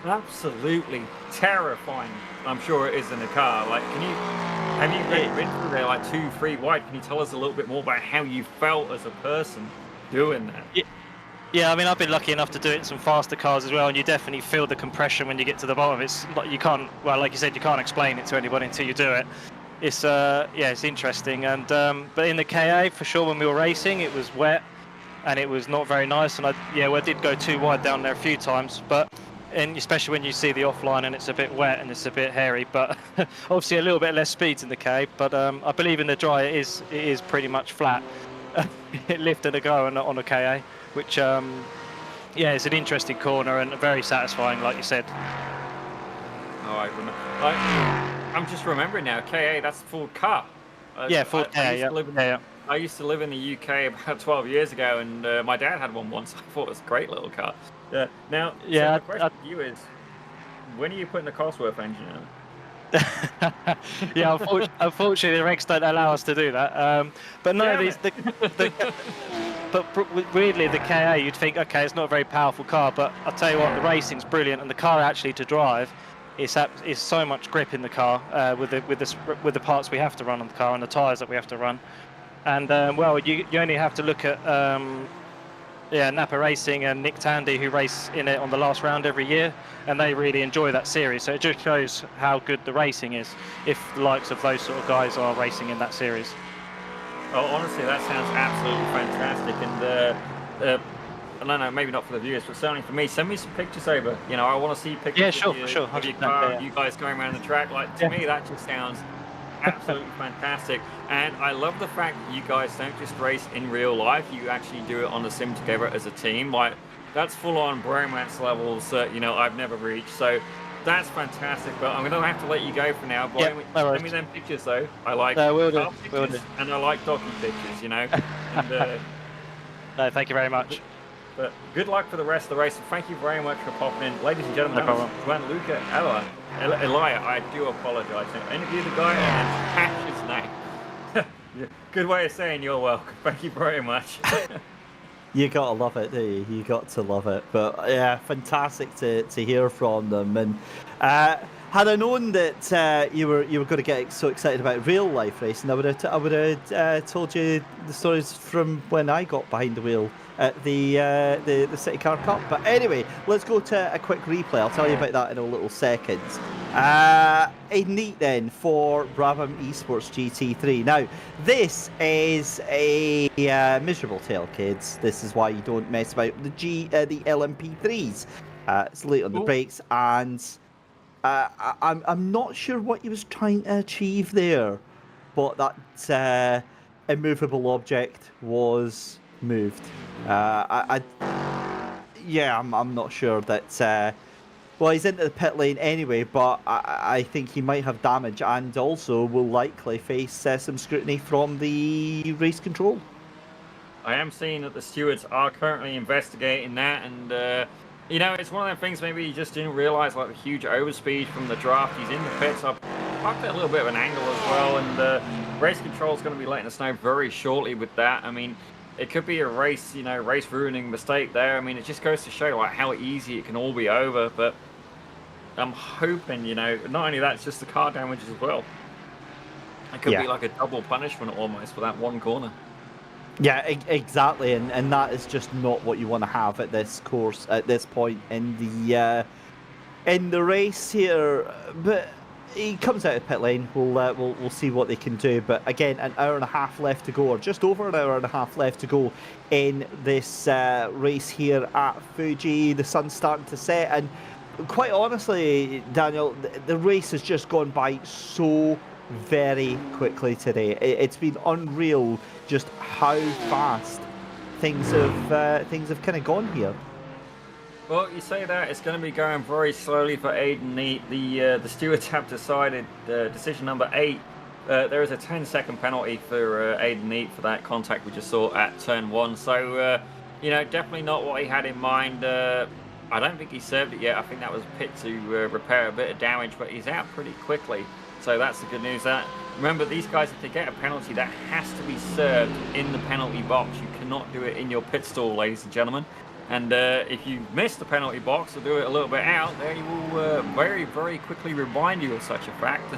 absolutely terrifying. I'm sure it is in the car. Like, have you been through there like 2-3 wide? Can you tell us a little bit more about how you felt as a person doing that? Yeah, I mean, I've been lucky enough to do it in some faster cars as well, and you definitely feel the compression when you get to the bottom. It's like you can't, well, like you said, you can't explain it to anybody until you do it. It's it's interesting, and but in the KA for sure, when we were racing, it was wet and it was not very nice, and I did go too wide down there a few times, but and especially when you see the offline and it's a bit wet and it's a bit hairy, but obviously a little bit less speeds in the KA, but I believe in the dry it is pretty much flat. Lift and a go on a KA, which it's an interesting corner and very satisfying, like you said. Oh, I remember. I'm just remembering now, KA, that's Ford car. Ford KA, I used to live in the UK about 12 years ago, and my dad had one once. I thought it was a great little car. Now, so the question for you is, when are you putting the Cosworth engine in? Yeah, unfortunately the regs don't allow us to do that. But no, but weirdly the KA, you'd think, okay, it's not a very powerful car, but I'll tell you what, the racing's brilliant, and the car actually to drive, it's so much grip in the car with the parts we have to run on the car and the tyres that we have to run, and you only have to look at Napa Racing and Nick Tandy, who race in it on the last round every year, and they really enjoy that series. So it just shows how good the racing is if the likes of those sort of guys are racing in that series. Oh, honestly, that sounds absolutely fantastic, and I don't know, maybe not for the viewers, but certainly for me, send me some pictures over. You know, I want to see pictures. Yeah, sure, for sure. Of your car, you guys going around the track. Like, to me, that just sounds absolutely fantastic. And I love the fact that you guys don't just race in real life, you actually do it on the sim together as a team. Like, that's full-on bromance levels that, you know, I've never reached. So that's fantastic. But I'm going to have to let you go for now. Send me them pictures, though. I like pictures, and I like donkey pictures, you know. And, no, thank you very much. But good luck for the rest of the race. Thank you very much for popping in. Ladies and gentlemen, no Gianluca Elia, I do apologise. I interviewed the guy and hatched his name. Good way of saying you're welcome. Thank you very much. You gotta love it, do you? You got to love it. But yeah, fantastic to hear from them. And had I known that you were going to get so excited about real life racing, I would have told you the stories from when I got behind the wheel at the City Car Cup. But anyway, let's go to a quick replay. I'll tell you about that in a little second. A neat then for Brabham Esports GT3. Now, this is a miserable tale, kids. This is why you don't mess about the LMP3s. It's late on the brakes, and I'm not sure what he was trying to achieve there, but that immovable object was moved. I'm not sure that Well, he's into the pit lane anyway, but I think he might have damage and also will likely face some scrutiny from the race control. I am seeing that the stewards are currently investigating that, and you know, it's one of them things. Maybe he just didn't realise like the huge overspeed from the draft. He's in the pits. I've parked at a little bit of an angle as well, and race control is going to be letting us know very shortly with that. I mean, it could be a race, you know, race ruining mistake there. I mean, it just goes to show like how easy it can all be over. But I'm hoping, you know, not only that, it's just the car damage as well. It could be like a double punishment almost for that one corner. Yeah, exactly, and that is just not what you want to have at this course at this point in the race here. But he comes out of pit lane. We'll see what they can do. But again, an hour and a half left to go, or just over an hour and a half left to go in this race here at Fuji. The sun's starting to set, and quite honestly, Daniel, the race has just gone by so very quickly today. It's been unreal just how fast things have kind of gone here. Well, you say that it's going to be going very slowly for Aiden Neat. The stewards have decided decision number 8. There is a 10-second penalty for Aiden Neat for that contact we just saw at turn 1. So you know, definitely not what he had in mind. I don't think he served it yet. I think that was pit to repair a bit of damage, but he's out pretty quickly. So that's the good news. That remember, these guys, if they get a penalty, that has to be served in the penalty box. You cannot do it in your pit stall, ladies and gentlemen. And if you miss the penalty box or do it a little bit out, they will very, very quickly remind you of such a fact.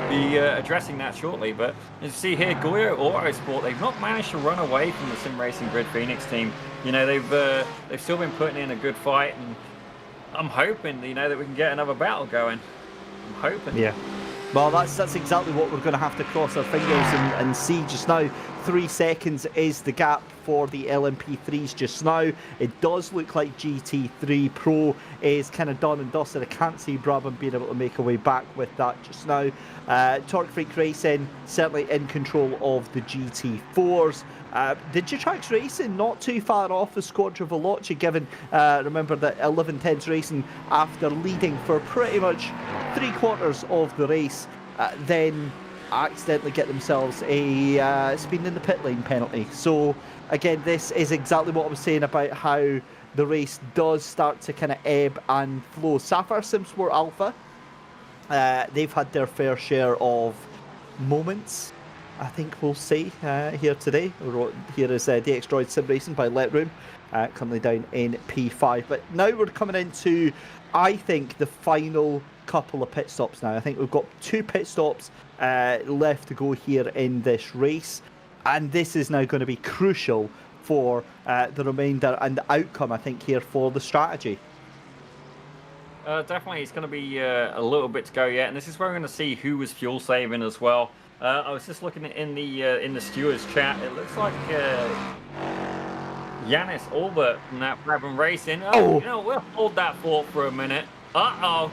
Be addressing that shortly. But as you see here, Goyo Autosport, they've not managed to run away from the Sim Racing Grid Phoenix team. You know, they've still been putting in a good fight, and I'm hoping, you know, that we can get another battle going. I'm hoping. Yeah. Well, that's exactly what we're going to have to cross our fingers and see just now. 3 seconds is the gap for the LMP3s just now. It does look like GT3 Pro is kind of done and dusted. I can't see Brabham being able to make a way back with that just now. Torque Freak Racing certainly in control of the GT4s. Digitrax Racing not too far off the Squadra Veloce, given remember that 1110's Racing, after leading for pretty much 3/4 of the race, then accidentally get themselves a speeding in the pit lane penalty. So again, this is exactly what I was saying about how the race does start to kind of ebb and flow. Sapphire Sim Sport Alpha, they've had their fair share of moments, I think we'll see here today. Here is DX Sim Racing by Let Room, currently down in P5. But now we're coming into, I think, the final couple of pit stops now. I think we've got 2 pit stops left to go here in this race. And this is now going to be crucial for the remainder and the outcome, I think, here for the strategy. Definitely, it's going to be a little bit to go yet. And this is where we're going to see who was fuel saving as well. I was just looking in the stewards chat. It looks like Yanis Albert from that Brabham Racing. You know, we'll hold that thought for a minute. Oh,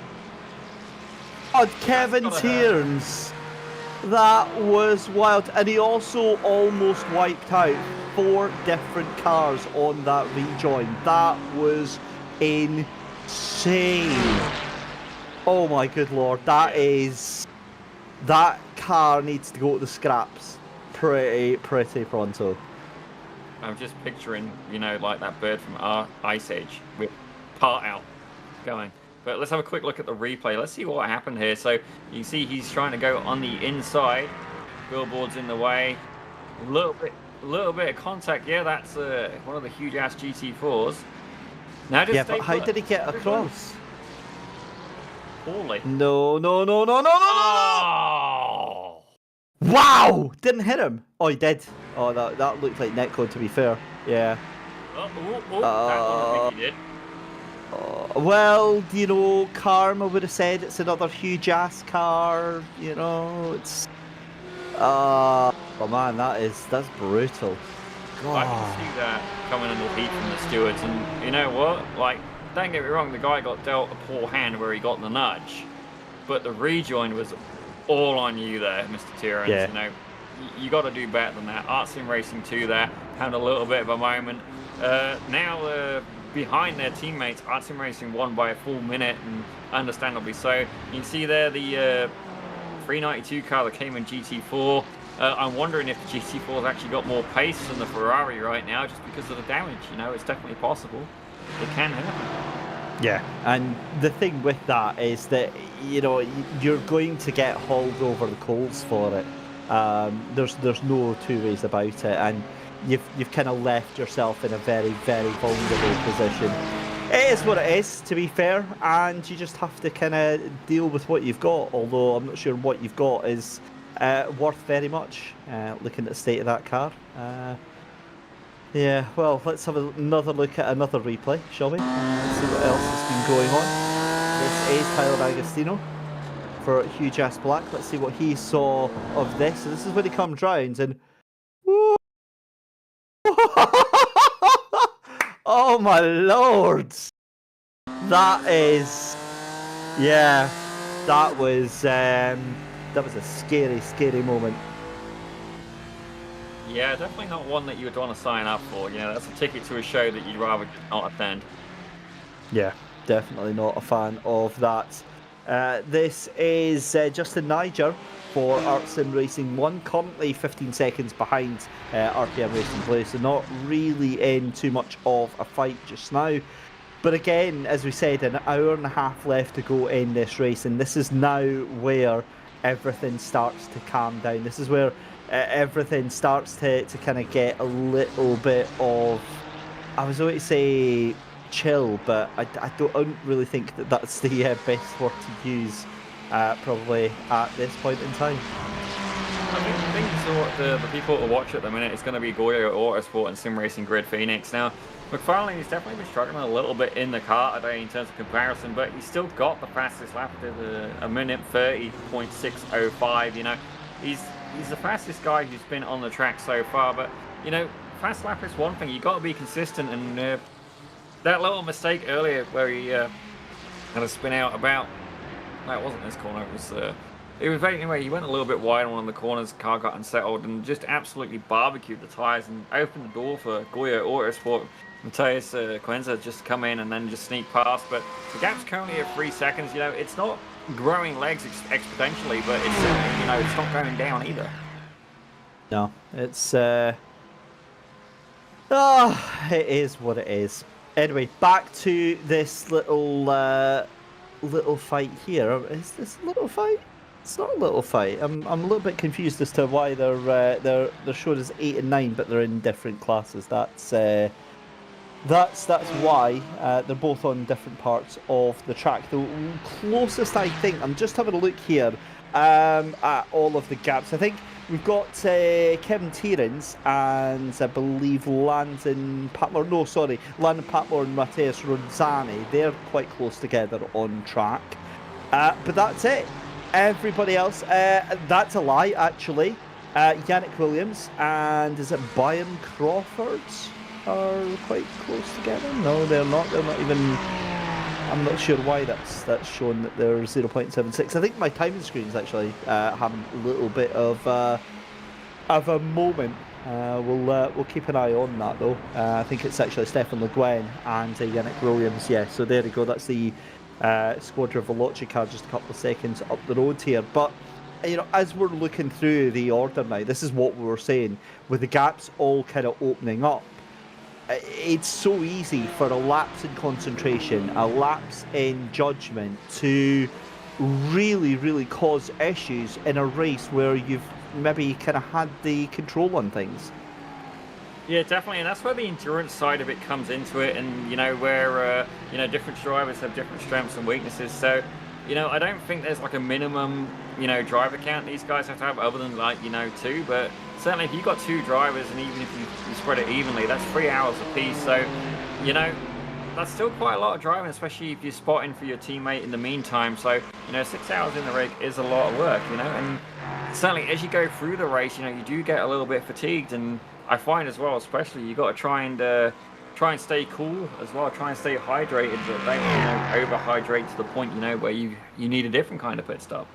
Kevin Tierns. That was wild. And he also almost wiped out 4 different cars on that rejoin. That was insane. Oh my good lord. That car needs to go to the scraps pretty pronto. I'm just picturing, you know, like that bird from Ice Age with part out going. But let's have a quick look at the replay. Let's see what happened here. So you can see he's trying to go on the inside. Billboard's in the way. A little bit of contact. Yeah, that's one of the huge ass GT4s. Now just but how did he get across? Poorly. No. Oh! Wow! Didn't hit him. Oh, he did. Oh, that looked like netcode, to be fair. Yeah. That one I think he did. Well, you know, Karma would have said it's another huge ass car. You know, it's. Oh man, that's brutal. God. I can see that coming in the heat from the stewards, and you know what? Like, don't get me wrong, the guy got dealt a poor hand where he got the nudge, but the rejoin was all on you there, Mr. Tierans. Yeah. You know, you got to do better than that. Art Sim Racing 2 there had a little bit of a moment. Now behind their teammates. Art Sim Racing won by a full minute, and understandably so. You can see there the 392 car that came in GT4. I'm wondering if the GT4 has actually got more pace than the Ferrari right now, just because of the damage. You know, it's definitely possible. It can happen. Yeah, and the thing with that is that, you know, you're going to get hauled over the coals for it. There's no two ways about it, and you've kind of left yourself in a very, very vulnerable position. It is what it is, to be fair, and you just have to kind of deal with what you've got, although I'm not sure what you've got is worth very much, looking at the state of that car. Yeah, well, let's have another look at another replay, shall we? See what else has been going on. This is Tyler Agostino for Huge Ass Black. Let's see what he saw of this. So this is when he comes round and... Oh my lord! That is... Yeah, that was a scary, scary moment. Yeah, definitely not one that you would want to sign up for. You know, that's a ticket to a show that you'd rather not attend. Yeah, definitely not a fan of that. This is Justin Niger for Art Sim Racing 1, currently 15 seconds behind RPM Racing Blue, so not really in too much of a fight just now. But again, as we said, an hour and a half left to go in this race, and this is now where everything starts to calm down. This is where everything starts to kind of get a little bit of, I was going to say chill, but I don't really think that that's the best word to use probably at this point in time. I think so. The people to watch at the minute is going to be Goyo Autosport and Sim Racing Grid Phoenix. Now, McFarlane has definitely been struggling a little bit in the car today in terms of comparison, but he's still got the fastest lap at a minute 30.605. You know, he's the fastest guy who's been on the track so far. But you know, fast lap is one thing. You got to be consistent, and that little mistake earlier where he had a spin out about. No, it wasn't this corner. It was anyway. He went a little bit wide on one of the corners. Car got unsettled and just absolutely barbecued the tires and opened the door for Goyo Autosport. Mateus Quenza just come in and then just sneak past. But the gap's currently at 3 seconds. You know, it's not growing legs exponentially, but it's you know, it's not going down either. No, it's it is what it is. Anyway, back to this little fight here. Is this a little fight? It's not a little fight. I'm a little bit confused as to why they're showed as 8 and 9, but they're in different classes. That's why they're both on different parts of the track. The closest, I think, I'm just having a look here at all of the gaps. I think we've got Kevin Tierens and I believe Landon Patmore and Mateus Ronzani. They're quite close together on track. But that's it. Everybody else, that's a lie, actually. Yannick Williams and is it Byron Crawford are quite close together? No, they're not. They're not even. I'm not sure why that's shown that they're 0.76. I think my timing screens actually having a little bit of a moment. We'll keep an eye on that though. I think it's actually Stefan Le Guin and Yannick Williams. Yeah, so there you go. That's the Squadra Veloci car just a couple of seconds up the road here. But you know, as we're looking through the order now, this is what we were saying with the gaps all kind of opening up. It's so easy for a lapse in concentration, a lapse in judgment to really, really cause issues in a race where you've maybe kind of had the control on things. Yeah, definitely, and that's where the endurance side of it comes into it, and you know, where you know, different drivers have different strengths and weaknesses. So, you know, I don't think there's like a minimum, you know, driver count these guys have to have, other than like, you know, 2. But certainly, if you've got 2 drivers, and even if you spread it evenly, that's 3 hours apiece. So, you know, that's still quite a lot of driving, especially if you're spotting for your teammate in the meantime. So, you know, 6 hours in the rig is a lot of work, you know, and certainly as you go through the race, you know, you do get a little bit fatigued, and I find as well, especially, you got to try and stay cool as well, try and stay hydrated, but don't, you know, overhydrate to the point, you know, where you need a different kind of pit stop.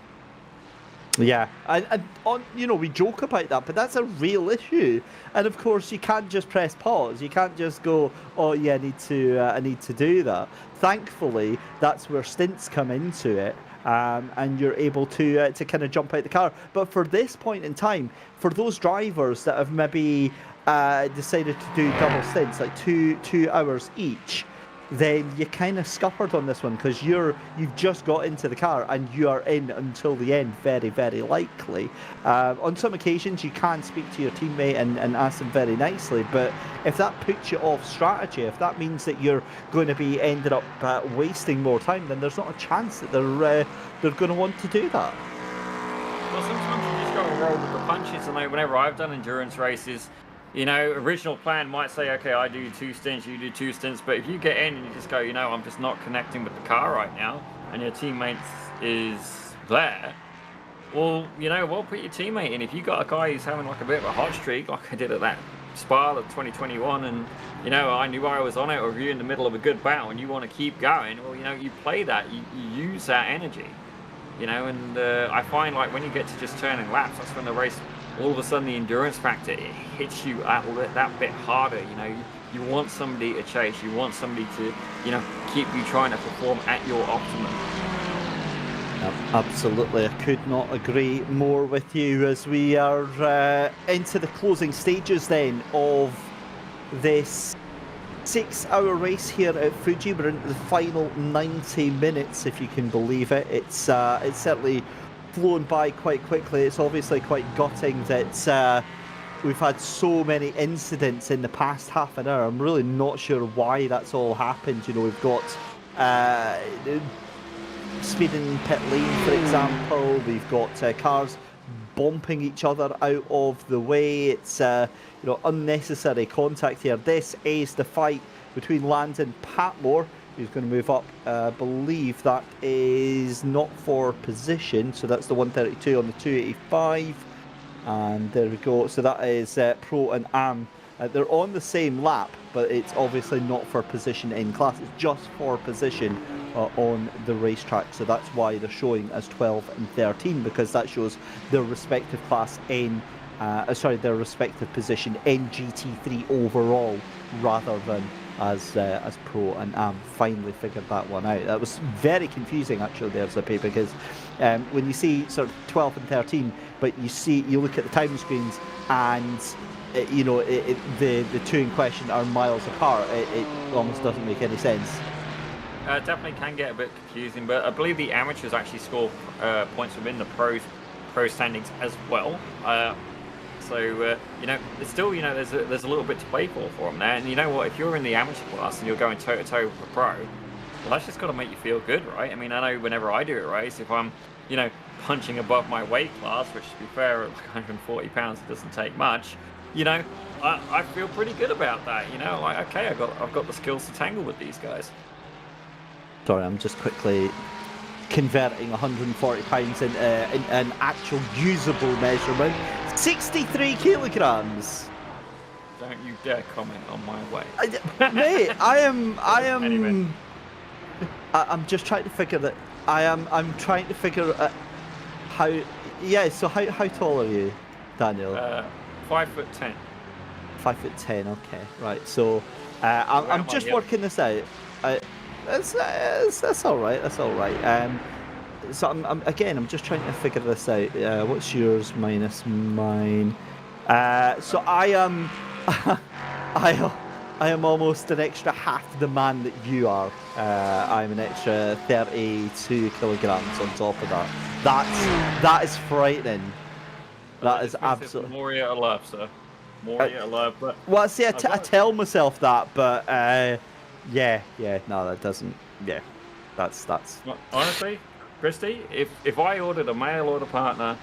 Yeah, and on, you know, we joke about that, but that's a real issue. And of course, you can't just press pause. You can't just go, "Oh yeah, I need to do that." Thankfully, that's where stints come into it, and you're able to kind of jump out the car. But for this point in time, for those drivers that have maybe decided to do double stints, like two hours each, then you kind of scuppered on this one because you've just got into the car and you are in until the end, very, very likely. On some occasions, you can speak to your teammate and ask them very nicely, but if that puts you off strategy, if that means that you're going to be ended up wasting more time, then there's not a chance that they're going to want to do that. Well, sometimes you just got to roll with the punches, and whenever I've done endurance races, you know, original plan might say, okay, I do 2 stints, you do 2 stints, but if you get in and you just go, you know, I'm just not connecting with the car right now, and your teammate is there, well, you know what, put your teammate in. If you got a guy who's having like a bit of a hot streak, like I did at that Spa of 2021, and, you know, I knew I was on it, or if you're in the middle of a good battle and you want to keep going, well, you know, you play that, you use that energy, you know, and I find like when you get to just turning laps, that's when the race, all of a sudden the endurance factor, it hits you that bit harder. You know, you want somebody to chase, you want somebody to, you know, keep you trying to perform at your optimum. Absolutely, I could not agree more with you as we are into the closing stages then of this 6-hour race here at Fuji. We're into the final 90 minutes, if you can believe it. It's certainly flown by quite quickly. It's obviously quite gutting that we've had so many incidents in the past half an hour. I'm really not sure why that's all happened. You know, we've got speeding pit lane, for example. We've got cars bumping each other out of the way. It's you know, unnecessary contact here. This is the fight between Landon Patmore, who's going to move up. I believe that is not for position, so that's the 132 on the 285. And there we go. So that is Pro and Am. They're on the same lap, but it's obviously not for position in class. It's just for position on the racetrack. So that's why they're showing as 12 and 13, because that shows their respective class in, their respective position in GT3 overall, rather than as Pro and Am. Finally figured that one out. That was very confusing actually there, Zippy, because when you see sort of 12 and 13, but you look at the time screens and you know, the two in question are miles apart. It almost doesn't make any sense. Definitely can get a bit confusing, but I believe the amateurs actually score points within the pro standings as well. So you know, there's still, you know, there's a little bit to play for them there. And you know what, if you're in the amateur class and you're going toe to toe with a pro, well, that's just got to make you feel good, right? I mean, I know whenever I do a race, if I'm, you know, punching above my weight class, which to be fair, at like 140 pounds, it doesn't take much. You know, I feel pretty good about that. You know, like, okay, I've got the skills to tangle with these guys. Sorry, I'm just quickly converting 140 pounds into an actual usable measurement. 63 kilograms. Don't you dare comment on my weight. Mate, I am. Anyway. I'm just trying to figure that. I'm trying to figure how. Yeah. So how tall are you, Daniel? 5'10". 5'10". Okay. Right. So I'm just working this out. That's all right. That's all right. So I'm just trying to figure this out. What's yours minus mine? So I am I am almost an extra half the man that you are. I'm an extra 32 kilograms on top of that. That is frightening. That is absolutely. More yet alive, sir. More yet alive. But well, see, I tell myself that, but yeah, no, that doesn't. Yeah, that's. Honestly, Christy, if I ordered a mail order partner,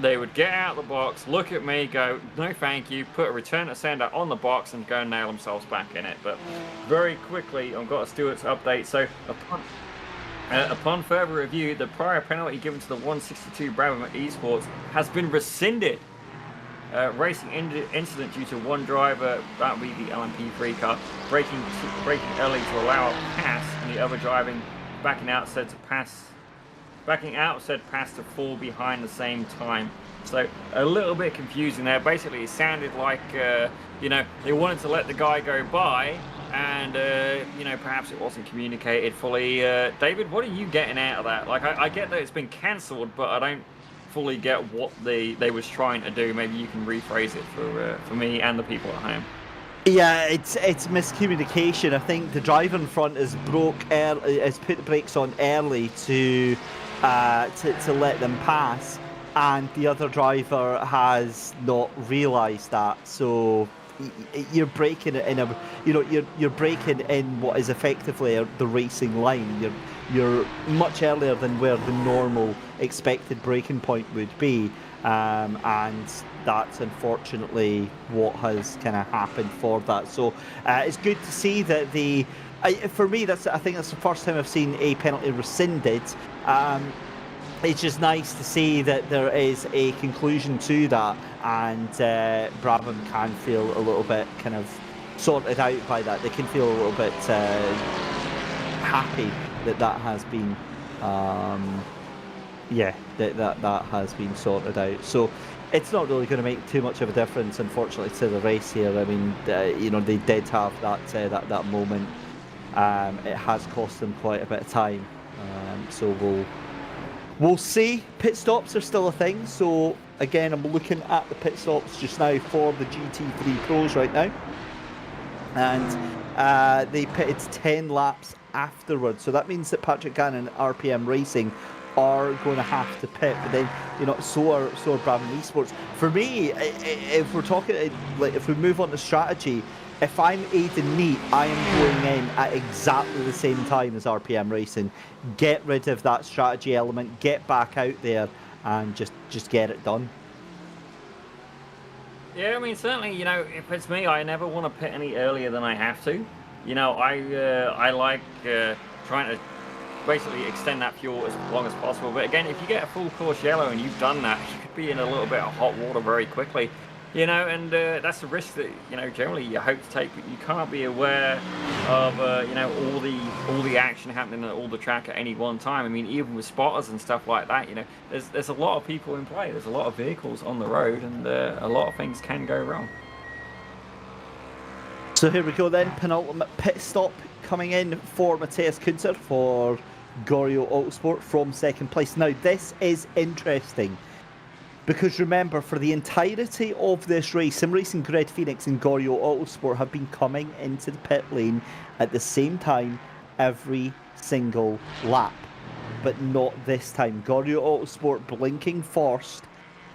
they would get out of the box, look at me, go, no thank you, put a return to sender on the box and go nail themselves back in it. But very quickly, I've got a Stewart's update. So upon further review, the prior penalty given to the 162 Brabham Esports has been rescinded. Racing incident due to one driver, that would be the LMP3 car, braking early to allow a pass, and the other driving backing out said to pass backing out said pass to fall behind the same time. So a little bit confusing there. Basically, it sounded like, you know, they wanted to let the guy go by, and, you know, perhaps it wasn't communicated fully. David, what are you getting out of that? Like, I get that it's been cancelled, but I don't fully get what they was trying to do. Maybe you can rephrase it for me and the people at home. Yeah, it's miscommunication. I think the driver in front has put the brakes on early to let them pass, and the other driver has not realised that. So you're braking it in a, you know, you're braking in what is effectively the racing line. You're much earlier than where the normal expected braking point would be, and that's unfortunately what has kind of happened for that. So it's good to see that for me, I think that's the first time I've seen a penalty rescinded. It's just nice to see that there is a conclusion to that, and Brabham can feel a little bit kind of sorted out by that. They can feel a little bit happy that has been, that has been sorted out. So it's not really going to make too much of a difference, unfortunately, to the race here. I mean, you know, they did have that moment. It has cost them quite a bit of time. So we'll see. Pit stops are still a thing. So again, I'm looking at the pit stops just now for the GT3 Pros right now, and they pitted 10 laps afterwards. So that means that Patrick Gannon and RPM Racing are going to have to pit, but then, you know, so are Brabham Esports. For me, if we're talking, like, if we move on to strategy, if I'm Aidan Neat, I am going in at exactly the same time as RPM Racing. Get rid of that strategy element, get back out there, and just get it done. Yeah, I mean, certainly, you know, if it's me, I never want to pit any earlier than I have to. You know, I like trying to basically extend that fuel as long as possible. But again, if you get a full course yellow and you've done that, you could be in a little bit of hot water very quickly. You know, and that's a risk that, you know, generally you hope to take, but you can't be aware of, you know, all the action happening at all the track at any one time. I mean, even with spotters and stuff like that, you know, there's a lot of people in play. There's a lot of vehicles on the road, and a lot of things can go wrong. So here we go then, penultimate pit stop coming in for Matthias Kunter for Goryeo Autosport from second place. Now, this is interesting, because remember, for the entirety of this race, Sim Racing Grid Phoenix and Goryeo Autosport have been coming into the pit lane at the same time every single lap. But not this time. Goryeo Autosport blinking first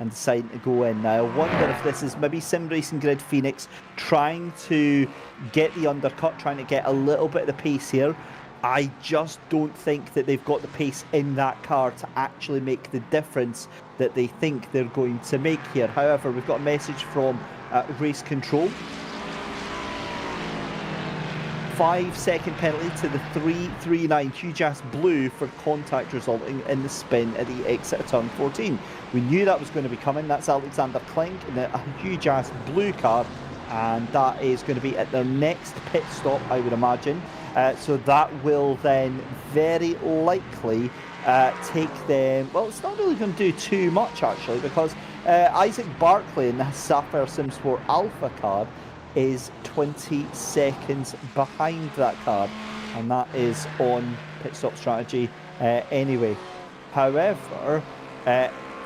and deciding to go in. Now, I wonder if this is maybe Sim Racing Grid Phoenix trying to get the undercut, trying to get a little bit of the pace here. I just don't think that they've got the pace in that car to actually make the difference that they think they're going to make here. However, we've got a message from Race Control. 5-second penalty to the 339 Hujas Blue for contact resulting in the spin at the exit of turn 14. We knew that was going to be coming. That's Alexander Klink in a Hujas Blue car, and that is going to be at their next pit stop, I would imagine. So that will then very likely take them... Well, it's not really going to do too much, actually, because Isaac Barkley in the Sapphire SimSport Alpha car is 20 seconds behind that car, and that is on pit stop strategy anyway. However,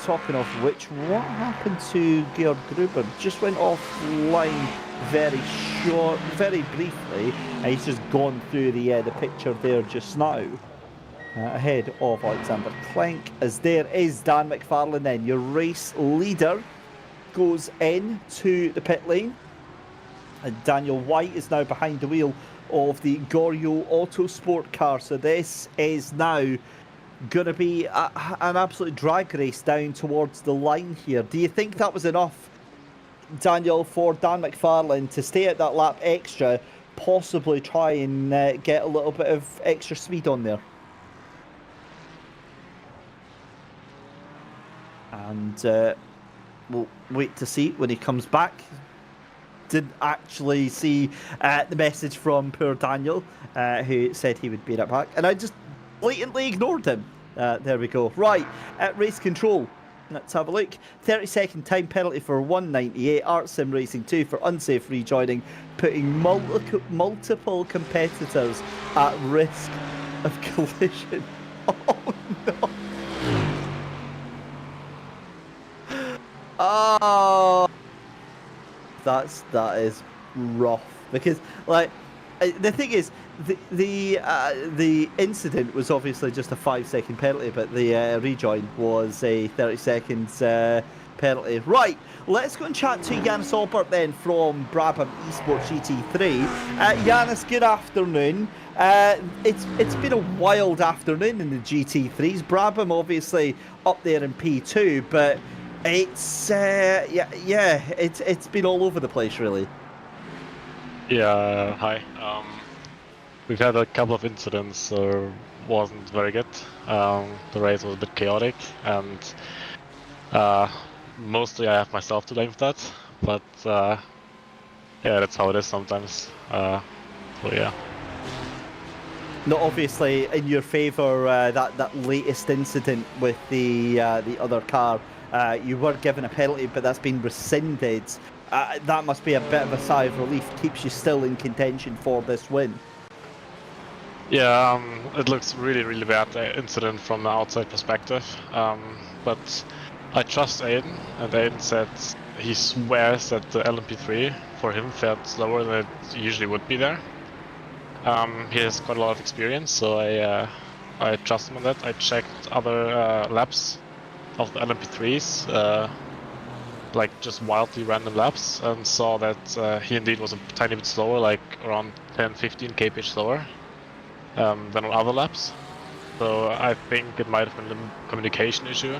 talking of which, what happened to Georg Gruber? Just went offline very briefly, and he's just gone through the picture there just now, ahead of Alexander Klink, as there is Dan McFarlane then, your race leader, goes in to the pit lane. And Daniel White is now behind the wheel of the Goryeo Autosport car, so this is now going to be an absolute drag race down towards the line here. Do you think that was enough, Daniel, for Dan McFarlane to stay at that lap extra, possibly try and get a little bit of extra speed on there? And we'll wait to see when he comes back. Didn't actually see the message from poor Daniel, who said he would be right back, and I just blatantly ignored him. There we go. Right, race control. Let's have a look. 30-second time penalty for 198. Art Sim Racing 2 for unsafe rejoining, putting multiple competitors at risk of collision. Oh no! Oh, that is rough, because like the thing is the incident was obviously just a 5-second penalty, but the rejoin was a 30 seconds penalty. Right, let's go and chat to Janus Albert then from Brabham Esports GT3. Janus, good afternoon. It's been a wild afternoon in the GT3s. Brabham obviously up there in P2, but it's it's been all over the place really. Yeah, hi. We've had a couple of incidents, so wasn't very good. The race was a bit chaotic, and mostly I have myself to blame for that. But yeah, that's how it is sometimes. So yeah. Not obviously in your favour that latest incident with the other car. You were given a penalty, but that's been rescinded. That must be a bit of a sigh of relief. Keeps you still in contention for this win. Yeah, it looks really bad, the incident from the outside perspective. But I trust Aiden, and Aiden said he swears that the LMP3 for him felt slower than it usually would be there. He has quite a lot of experience, so I trust him on that. I checked other laps of the LMP3s, like just wildly random laps, and saw that he indeed was a tiny bit slower, like around 10-15 kph slower than on other laps. So I think it might have been a communication issue.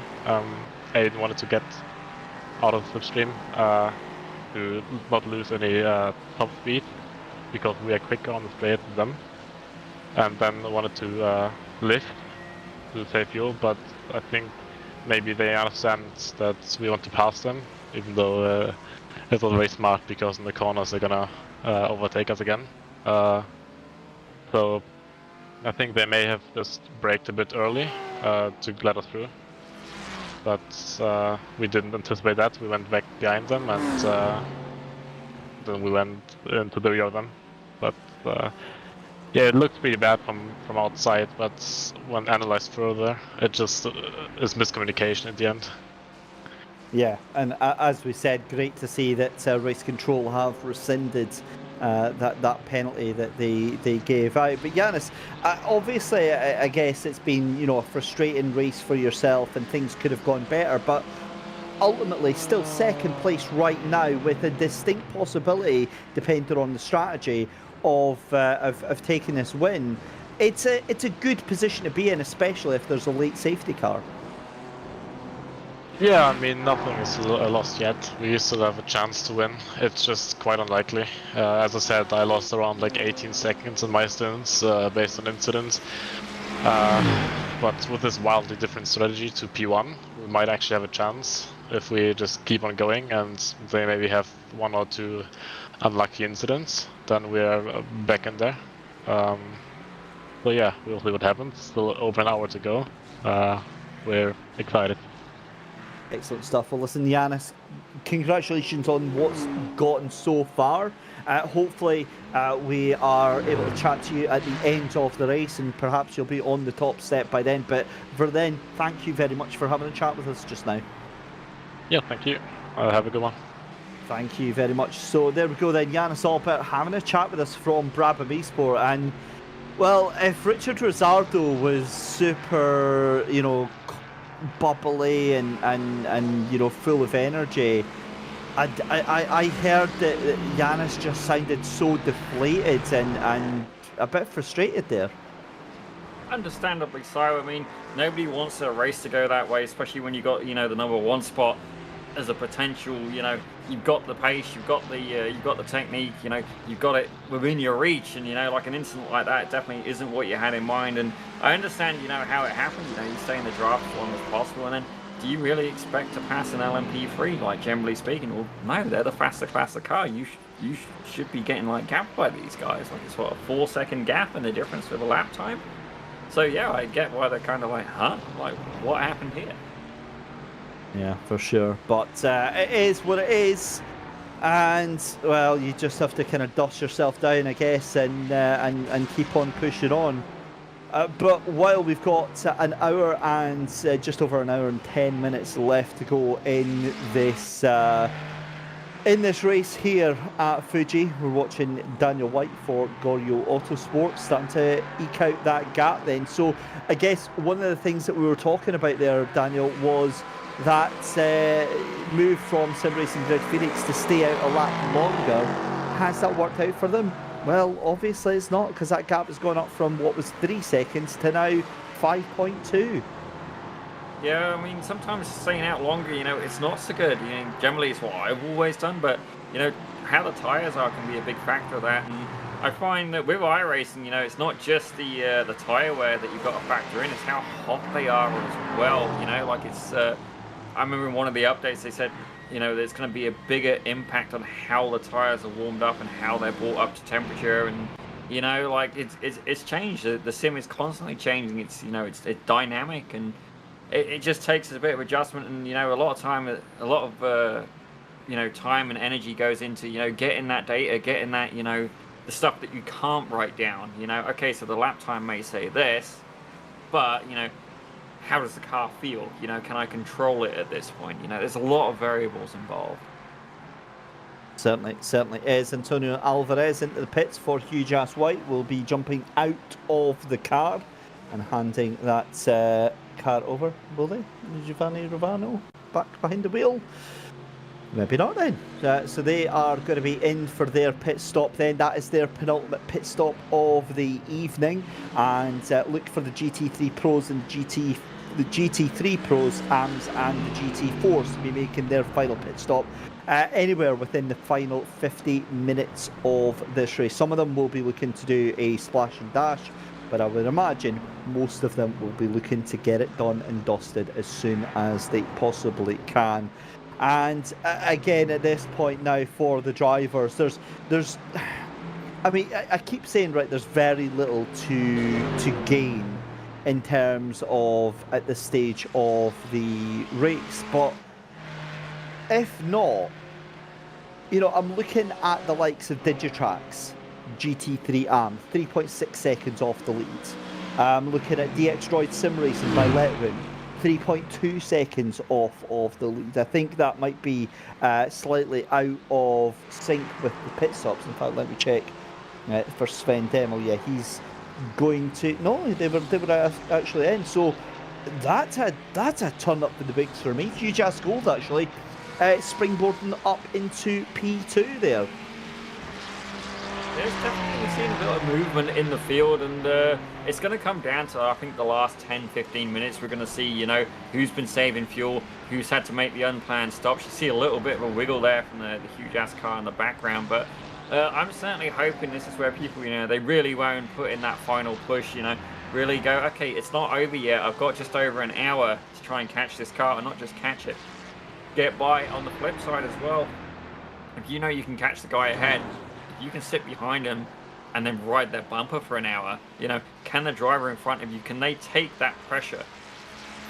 Aiden wanted to get out of the slipstream to not lose any top speed, because we are quicker on the straight than them, and then wanted to lift to save fuel. But I think maybe they understand that we want to pass them, even though it's not very smart, because in the corners they're gonna overtake us again. So I think they may have just braked a bit early to let us through, but we didn't anticipate that. We went back behind them, and then we went into the rear of them. But yeah, it looked pretty bad from outside, but when analyzed further, it just is miscommunication at the end. Yeah, and as we said, great to see that Race Control have rescinded that penalty that they gave out. But Janus, obviously, I guess it's been a frustrating race for yourself, and things could have gone better. But ultimately, still second place right now, with a distinct possibility, depending on the strategy, of taking this win. It's a good position to be in, especially if there's a late safety car. Yeah, I mean, nothing is lost yet. We still have a chance to win. It's just quite unlikely. As I said, I lost around like 18 seconds in my stints based on incidents. But with this wildly different strategy to P1, we might actually have a chance if we just keep on going, and they maybe have 1 or 2 unlucky incidents. Then we are back in there. So yeah, we'll see what happens. Still over an hour to go. We're excited. Excellent stuff. Well, listen, Janus, congratulations on what's gotten so far. Hopefully, we are able to chat to you at the end of the race, and perhaps you'll be on the top step by then. But for then, thank you very much for having a chat with us just now. Yeah, thank you. Have a good one. Thank you very much. So there we go then, Janus Albert having a chat with us from Brabham Esport. And, well, if Richard Rizzardo was super, bubbly and full of energy, I heard that Janus just sounded so deflated and a bit frustrated there. Understandably so. I mean, nobody wants a race to go that way, especially when you got the #1 spot as a potential. You've got the pace, you've got the technique, you've got it within your reach, and like an incident like that definitely isn't what you had in mind. And I understand how it happened. You stay in the draft as long as possible, and then do you really expect to pass an LMP3? Like, generally speaking, well, no, they're the faster class of car. You should be getting gapped by these guys. Like, it's what, a 4-second gap and the difference with a lap time. So yeah, I get why they're kind of like, huh? Like, what happened here? Yeah, for sure. But it is what it is. And well, you just have to kind of dust yourself down, I guess, and keep on pushing on. But while we've got an hour and just over an hour and 10 minutes left to go in this race here at Fuji, we're watching Daniel White for Goryeo Autosport starting to eke out that gap then. So I guess one of the things that we were talking about there, Daniel, was that move from Sim Racing Grid Phoenix to stay out a lap longer. Has that worked out for them? Well, obviously it's not, because that gap has gone up from what was 3 seconds to now 5.2. Yeah, I mean, sometimes staying out longer, it's not so good. Generally it's what I've always done, but, how the tyres are can be a big factor of that. And I find that with iRacing, it's not just the tyre wear that you've got to factor in, it's how hot they are as well, like it's... I remember in one of the updates they said, there's going to be a bigger impact on how the tires are warmed up and how they're brought up to temperature, and like it's changed. The sim is constantly changing. It's it's dynamic, and it just takes a bit of adjustment, and a lot of time, time and energy goes into getting that data, getting that the stuff that you can't write down. Okay, so the lap time may say this, but how does the car feel? Can I control it at this point? There's a lot of variables involved. Certainly is. Antonio Alvarez into the pits for Hugh Jas White will be jumping out of the car and handing that car over, will they? Giovanni Rovano back behind the wheel? Maybe not then. So they are going to be in for their pit stop then. That is their penultimate pit stop of the evening. And look for the GT3 Pros and the GT3 Pros, AMS and the GT4s to be making their final pit stop anywhere within the final 50 minutes of this race. Some of them will be looking to do a splash and dash, but I would imagine most of them will be looking to get it done and dusted as soon as they possibly can. And again, at this point now for the drivers, there's I mean, I keep saying, right, there's very little to gain in terms of at this stage of the race, but if not, I'm looking at the likes of Digitrax, GT3 AM, 3.6 seconds off the lead. I'm looking at DX Droid Sim Racing by Letroom, 3.2 seconds off of the lead. I think that might be slightly out of sync with the pit stops. In fact, let me check for Sven Demo. Yeah, he's going to... No, they were actually in. So that's a turn up for the bigs for me. Huge ass gold, actually. Springboarding up into P2 there. There's definitely seen a bit of movement in the field, and it's going to come down to, I think, the last 10-15 minutes. We're going to see, who's been saving fuel, who's had to make the unplanned stops. You see a little bit of a wiggle there from the huge ass car in the background, but I'm certainly hoping this is where people, they really won't put in that final push, really go, okay, it's not over yet. I've got just over an hour to try and catch this car, and not just catch it. Get by on the flip side as well. If you can catch the guy ahead, you can sit behind him and then ride their bumper for an hour. Can the driver in front of you, can they take that pressure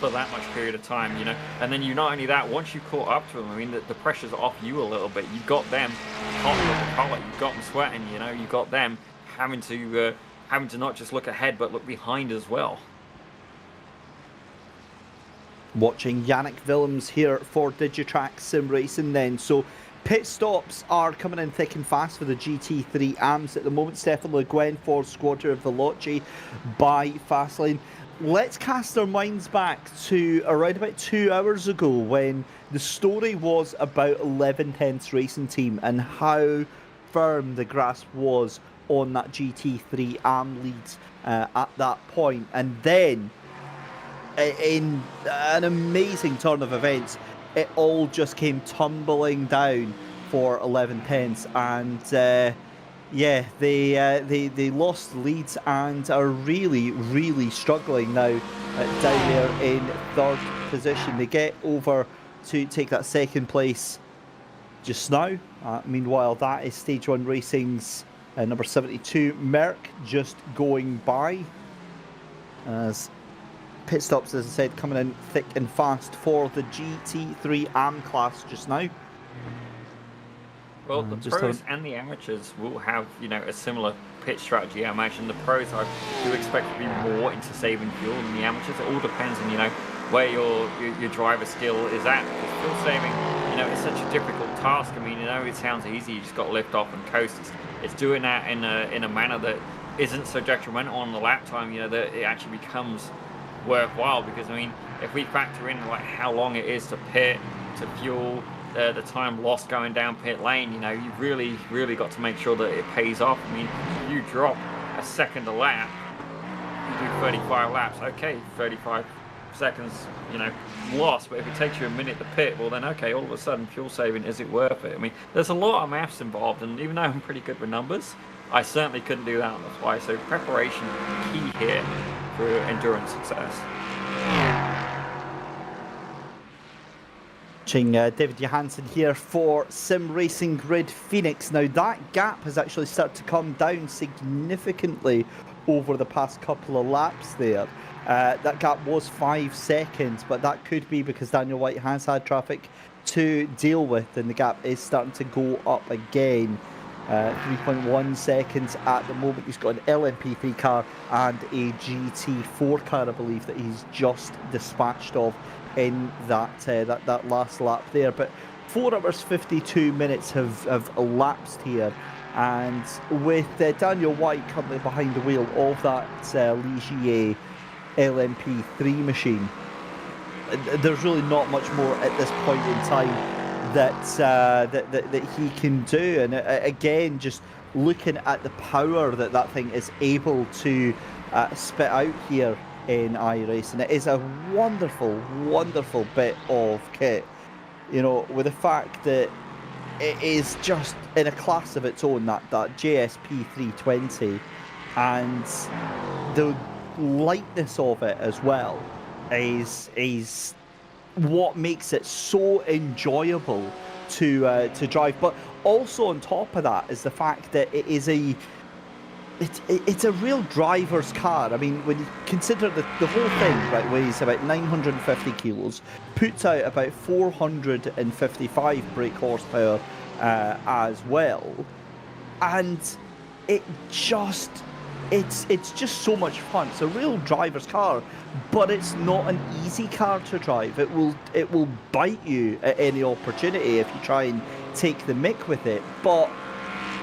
for that much period of time? And then not only that, once you caught up to them, I mean, the pressure's off you a little bit. You've got them hot with the collar, you've got them sweating, you've got them having to not just look ahead but look behind as well. Watching Yannick Willems here for Digitrax Sim Racing then. So pit stops are coming in thick and fast for the GT3 AMS at the moment. Stefan Le Guin for Squadra Veloci by Fastlane. Let's cast our minds back to around about 2 hours ago when the story was about 11/10 Racing Team and how firm the grasp was on that GT3 AM lead at that point. And then, in an amazing turn of events, it all just came tumbling down for 11/10s, and they lost the leads and are really struggling now down there in third position. They get over to take that second place just now. Meanwhile, that is Stage 1 Racing's number 72, Merck, just going by. as pit stops, as I said, coming in thick and fast for the GT3 AM class just now. Well, the pros and the amateurs will have, you know, a similar pit strategy. I imagine the pros I do expect to be more into saving fuel than the amateurs. It all depends on, you know, where your driver skill is at. Because fuel saving, you know, it's such a difficult task. I mean, you know, it sounds easy. You just got to lift off and coast. It's doing that in a manner that isn't so detrimental on the lap time. You know, that it actually becomes worthwhile. Because I mean, if we factor in like how long it is to pit, to fuel, the time lost going down pit lane, you know, you've really got to make sure that it pays off. I mean, if you drop a second a lap, you do 35 laps, okay, 35 seconds, you know, lost. But if it takes you a minute to pit, well then, okay, all of a sudden, fuel saving, is it worth it? I mean, there's a lot of maths involved, and even though I'm pretty good with numbers, I certainly couldn't do that on the fly. So preparation key here for endurance success. David Johansson here for Sim Racing Grid Phoenix. Now that gap has actually started to come down significantly over the past couple of laps there. That gap was 5 seconds, but that could be because Daniel White has had traffic to deal with, and the gap is starting to go up again. 3.1 seconds at the moment. He's got an LMP3 car and a GT4 car, I believe, that he's just dispatched of in that last lap there. But 4 hours 52 minutes have elapsed here, and with Daniel White currently behind the wheel of that Ligier LMP3 machine, there's really not much more at this point in time that he can do. And again, just looking at the power that thing is able to spit out here in iRacing, it is a wonderful bit of kit, you know, with the fact that it is just in a class of its own, that JSP 320, and the lightness of it as well is what makes it so enjoyable to drive. But also on top of that is the fact that it is it's a real driver's car. I mean, when you consider the whole thing, right, weighs about 950 kilos, puts out about 455 brake horsepower as well, and it's just so much fun. It's a real driver's car, but it's not an easy car to drive. It will bite you at any opportunity if you try and take the mick with it. But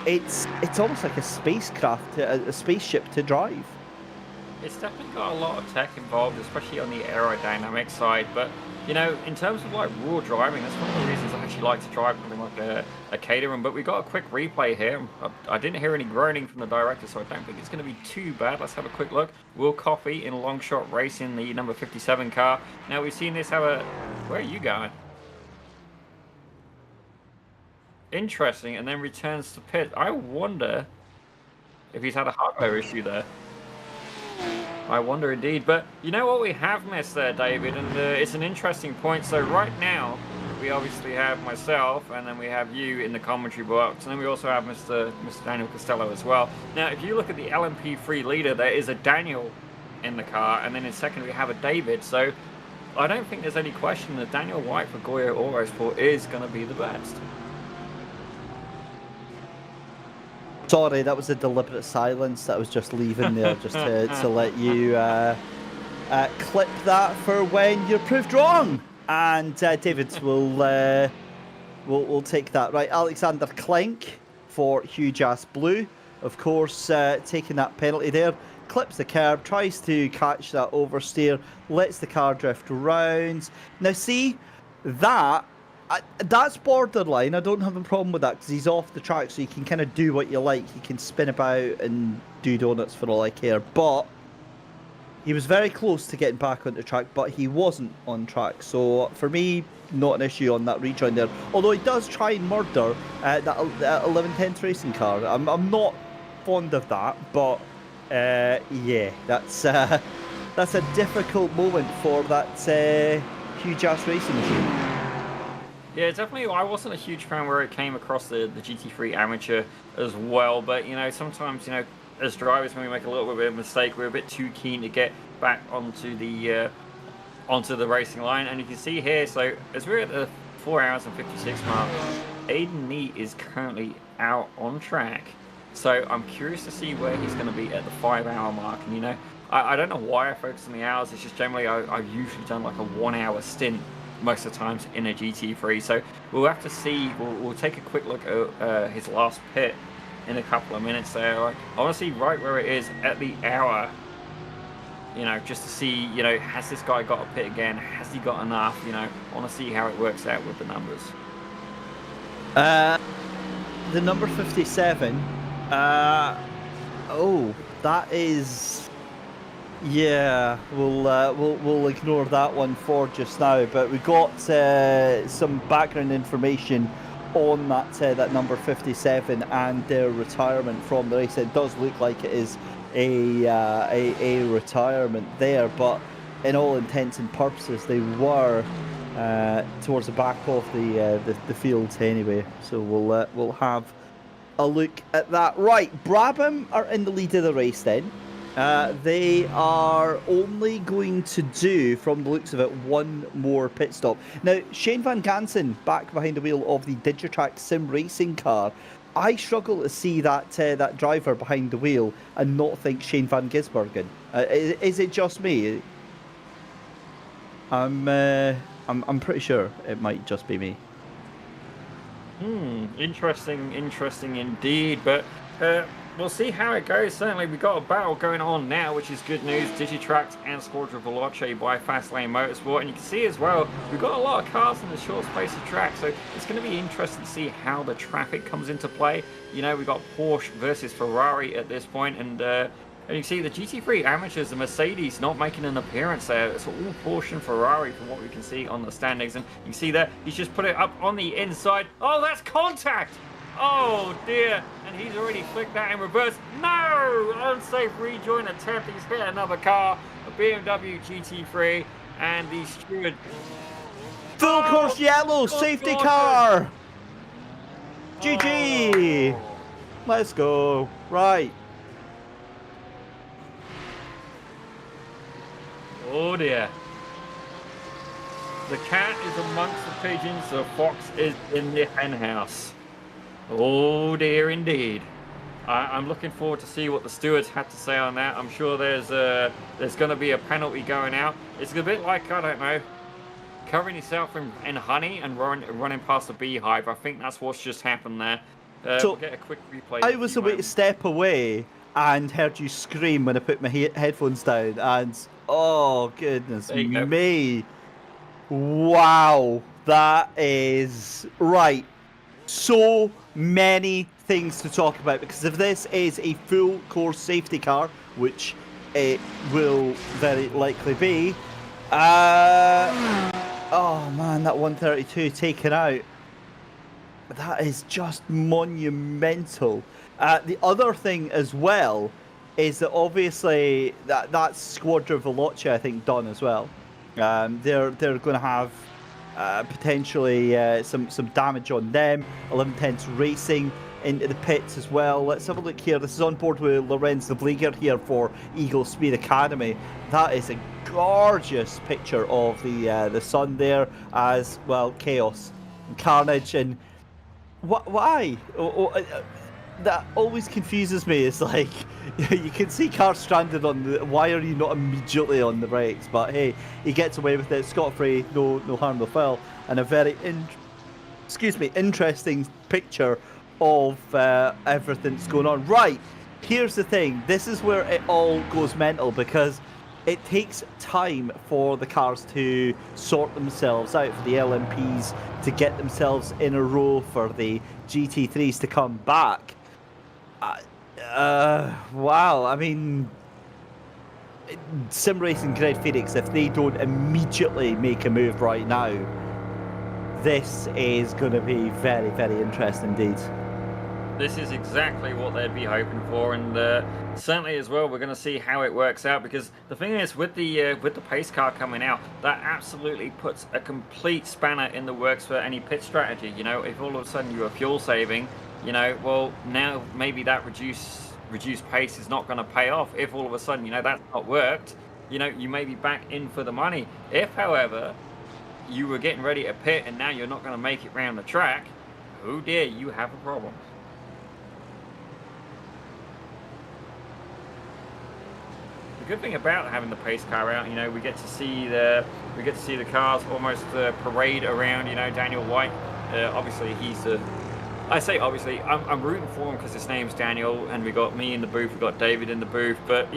it's almost like a spacecraft, a spaceship to drive. It's definitely got a lot of tech involved, especially on the aerodynamic side. But you know, in terms of like raw driving, that's one of the reasons I actually like to drive something like a Caterham. But we got a quick replay here. I didn't hear any groaning from the director, so I don't think it's going to be too bad. Let's have a quick look. Will Coffey in long shot racing, the number 57 car. Now we've seen this have a... Where are you going? Interesting, and then returns to pit. I wonder if he's had a hardware issue there. I wonder indeed. But you know what we have missed there, David, and it's an interesting point. So right now, we obviously have myself, and then we have you in the commentary box, and then we also have Mr. Daniel Costello as well. Now, if you look at the LMP3 leader, there is a Daniel in the car, and then in second we have a David. So I don't think there's any question that Daniel White for Goyo Autosport is going to be the best. Sorry, that was a deliberate silence that I was just leaving there, just to let you clip that for when you're proved wrong. And David will take that. Right, Alexander Klenk for Huge Ass Blue, of course, taking that penalty there. Clips the curb, tries to catch that oversteer, lets the car drift round. Now see, that's borderline. I don't have a problem with that because he's off the track, so you can kind of do what you like. He can spin about and do donuts for all I care. But he was very close to getting back onto track, but he wasn't on track. So for me, not an issue on that rejoin there. Although he does try and murder that 1110 racing car. I'm not fond of that, but yeah, that's a difficult moment for that huge ass racing machine. Yeah, definitely. I wasn't a huge fan where it came across the GT3 Amateur as well, but you know, sometimes, you know, as drivers, when we make a little bit of a mistake, we're a bit too keen to get back onto the racing line. And you can see here, so as we're at the 4 hours and 56 mark, Aiden Neat is currently out on track. So I'm curious to see where he's going to be at the 5 hour mark. And you know, I don't know why I focus on the hours. It's just generally I've usually done like a 1 hour stint most of the times in a GT3. So we'll have to see. We'll take a quick look at his last pit in a couple of minutes there. Like, I want to see right where it is at the hour. You know, just to see, you know, has this guy got a pit again? Has he got enough? You know, I want to see how it works out with the numbers. The number 57. Oh, that is. Yeah, we'll ignore that one for just now. But we got some background information on that number 57 and their retirement from the race. It does look like it is a retirement there, but in all intents and purposes, they were towards the back of the field anyway. So we'll have a look at that. Right, Brabham are in the lead of the race then. They are only going to do, from the looks of it, one more pit stop. Now, Shane Van Gansen back behind the wheel of the Digitrack Sim Racing car. I struggle to see that driver behind the wheel and not think Shane Van Gisbergen. Is it just me? I'm pretty sure it might just be me. Interesting indeed. But we'll see how it goes. Certainly, we've got a battle going on now, which is good news. Digitrax and Squadra Veloce by Fastlane Motorsport. And you can see as well, we've got a lot of cars in the short space of track. So it's going to be interesting to see how the traffic comes into play. You know, we've got Porsche versus Ferrari at this point. And you can see the GT3 amateurs, the Mercedes, not making an appearance there. It's all Porsche and Ferrari from what we can see on the standings. And you can see that he's just put it up on the inside. Oh, that's contact! Oh dear, and he's already flicked that in reverse. No! Unsafe rejoin attempt. He's hit another car, a BMW GT3, and the steward. Full course yellow, safety car! GG! Let's go. Right. Oh dear. The cat is amongst the pigeons, the fox is in the hen house. Oh dear indeed. I'm looking forward to see what the stewards had to say on that. I'm sure there's going to be a penalty going out. It's a bit like, I don't know, covering yourself in honey and running past a beehive. I think that's what's just happened there. So we'll get a quick replay. I was about to step away and heard you scream when I put my headphones down, and oh goodness me. Wow, that is right. So many things to talk about, because if this is a full course safety car, which it will very likely be, oh man, that 132 taken out, that is just monumental. The other thing as well is that obviously that's Squadra Veloce, I think, done as well. They're going to have potentially some damage on them. 1110's racing into the pits as well. Let's have a look here. This is on board with Lorenz de Vlieger here for Eagle Speed Academy. That is a gorgeous picture of the sun there, as well, chaos and carnage. And why? That always confuses me. It's like, you can see cars stranded on the. Why are you not immediately on the brakes? But hey, he gets away with it scot-free, no harm, no foul, and a very interesting picture of everything that's going on. Right, here's the thing. This is where it all goes mental, because it takes time for the cars to sort themselves out, for the LMPs to get themselves in a row, for the GT3s to come back. Wow, I mean, Sim Racing Greg Phoenix, if they don't immediately make a move right now, this is going to be very, very interesting indeed. This is exactly what they'd be hoping for, and certainly as well, we're going to see how it works out, because the thing is, with the pace car coming out, that absolutely puts a complete spanner in the works for any pit strategy. You know, if all of a sudden you are fuel saving, you know, well, now maybe that reduced pace is not going to pay off. If all of a sudden, that's not worked, you may be back in for the money. If, however, you were getting ready to pit and now you're not going to make it round the track, oh dear, you have a problem. The good thing about having the pace car out, we get to see the cars almost parade around. Daniel White, obviously I say obviously, I'm rooting for him because his name's Daniel, and we got me in the booth, we got David in the booth, but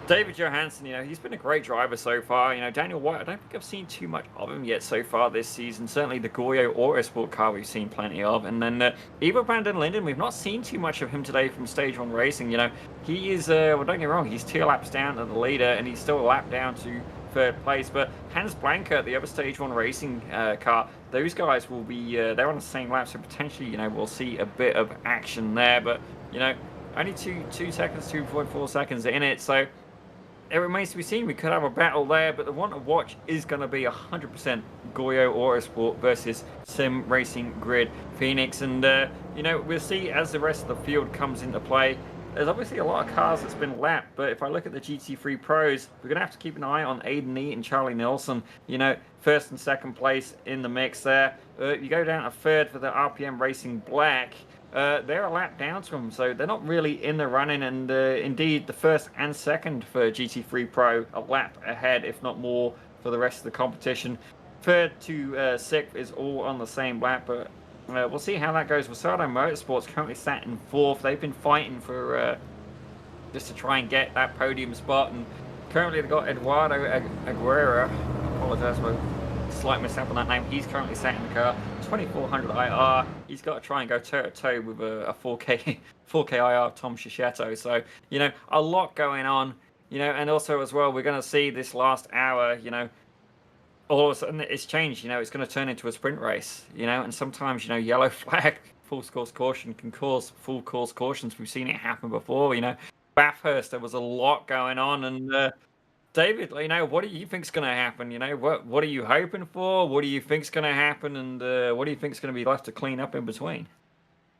David Johansson, he's been a great driver so far. Daniel White, I don't think I've seen too much of him yet so far this season. Certainly the Goyo Autosport car we've seen plenty of. And then even Brandon Linden, we've not seen too much of him today from Stage 1 Racing. He is, well, don't get me wrong, he's 2 laps down to the leader, and he's still a lap down to 3rd place. But Hans Blanker, the other Stage 1 Racing car, those guys will be, they're on the same lap, so potentially, we'll see a bit of action there. But, only 2 seconds, 2.4 seconds in it, so it remains to be seen. We could have a battle there, but the one to watch is going to be 100% Goyo Autosport versus Sim Racing Grid Phoenix. And, we'll see as the rest of the field comes into play. There's obviously a lot of cars that's been lapped, but if I look at the GT3 Pros, we're going to have to keep an eye on Aiden Neat and Charlie Nelson. 1st and 2nd place in the mix there. You go down to 3rd for the RPM Racing Black. They're a lap down to them, so they're not really in the running, and indeed the 1st and 2nd for GT3 Pro a lap ahead, if not more, for the rest of the competition. 3rd to 6th is all on the same lap, but we'll see how that goes. Wasado Motorsports currently sat in 4th. They've been fighting for just to try and get that podium spot, and currently they've got Eduardo Aguirre. I apologise for a slight mishap on that name. He's currently sat in the car. 2400 IR. He's got to try and go toe-to-toe with a 4K IR Tom Shishetto. So, a lot going on, and also as well, we're going to see this last hour, all of a sudden it's changed, it's going to turn into a sprint race, and sometimes, yellow flag, full course caution can cause full course cautions. We've seen it happen before, Bathurst, there was a lot going on, and David, what do you think's going to happen? What are you hoping for? What do you think's going to happen? And what do you think's going to be left to clean up in between?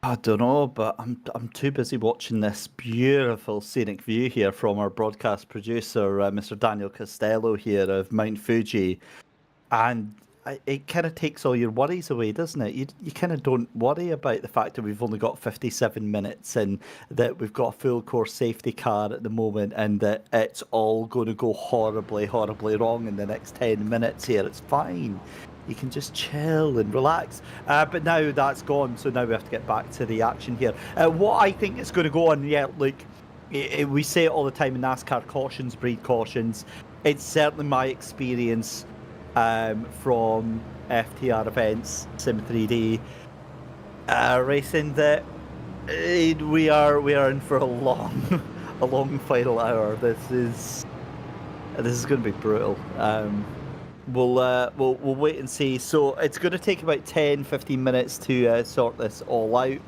I don't know, but I'm too busy watching this beautiful scenic view here from our broadcast producer, Mr. Daniel Costello here of Mount Fuji, and it kind of takes all your worries away, doesn't it? You kind of don't worry about the fact that we've only got 57 minutes and that we've got a full course safety car at the moment and that it's all going to go horribly, horribly wrong in the next 10 minutes here. It's fine. You can just chill and relax. But now that's gone, so now we have to get back to the action here. What I think is going to go on, look, we say it all the time in NASCAR, cautions breed cautions. It's certainly my experience from FTR events, Sim 3D racing, that we are in for a long final hour. This is going to be brutal. We'll wait and see. So it's going to take about 10-15 minutes to sort this all out,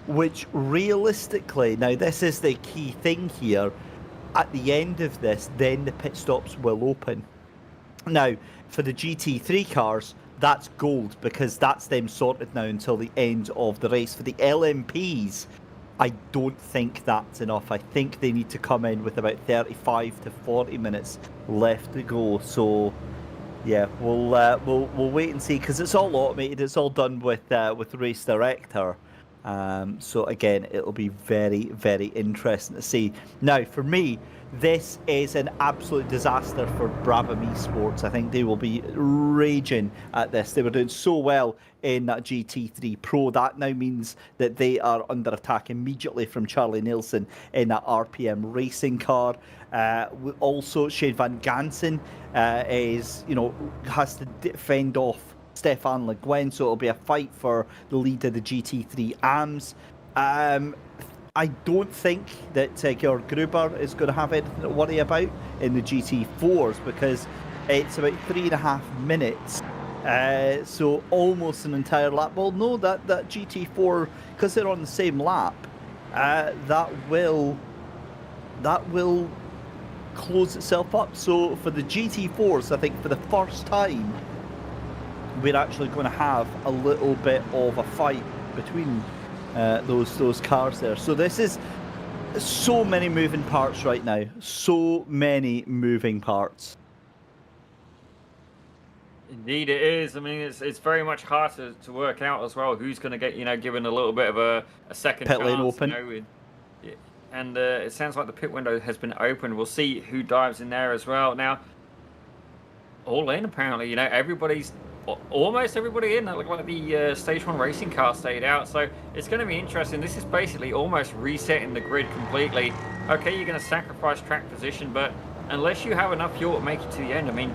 which realistically, now this is the key thing here, at the end of this, then the pit stops will open. Now, for the GT3 cars, that's gold because that's them sorted now until the end of the race. For the LMPs, I don't think that's enough. I think they need to come in with about 35 to 40 minutes left to go. So, yeah, we'll wait and see because it's all automated. It's all done with Race Director. So again, it'll be very, very interesting to see. Now, for me, this is an absolute disaster for Brabham Esports. I think they will be raging at this. They were doing so well in that GT3 Pro. That now means that they are under attack immediately from Charlie Nielsen in that RPM racing car. Also, Shane Van Gansen has to defend off Stefan Le Guin, so it'll be a fight for the lead of the GT3 AMS. I don't think that Georg Gruber is going to have anything to worry about in the GT4s because it's about 3.5 minutes. So almost an entire lap. Well, no, that GT4, because they're on the same lap, that will close itself up. So for the GT4s, I think for the first time, we're actually going to have a little bit of a fight between those cars there. So this is So many moving parts right now. So many moving parts. Indeed, it is. I mean, it's very much hard to work out as well who's going to get, given a little bit of a second Pit chance. lane open. And it sounds like the pit window has been opened. We'll see who dives in there as well. Now, all in apparently. Almost everybody in. That looked like the Stage 1 racing car stayed out. So it's going to be interesting. This is basically almost resetting the grid completely. Okay, you're going to sacrifice track position, but unless you have enough fuel to make it to the end, I mean,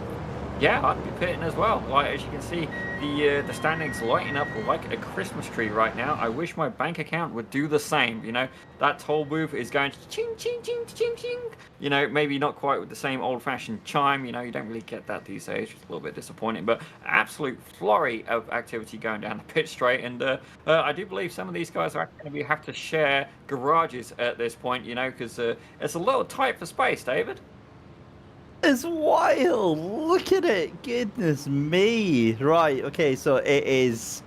yeah, I'd be pitting as well. Like, as you can see, the standings lighting up like a Christmas tree right now. I wish my bank account would do the same. That toll booth is going ching, ching, ching, ching, ching. Maybe not quite with the same old-fashioned chime. You don't really get that these days. It's a little bit disappointing, but absolute flurry of activity going down the pit straight. And I do believe some of these guys are going to have to share garages at this point. Because it's a little tight for space, David. It's wild. Look at it. Goodness me. Right. Okay. So it is.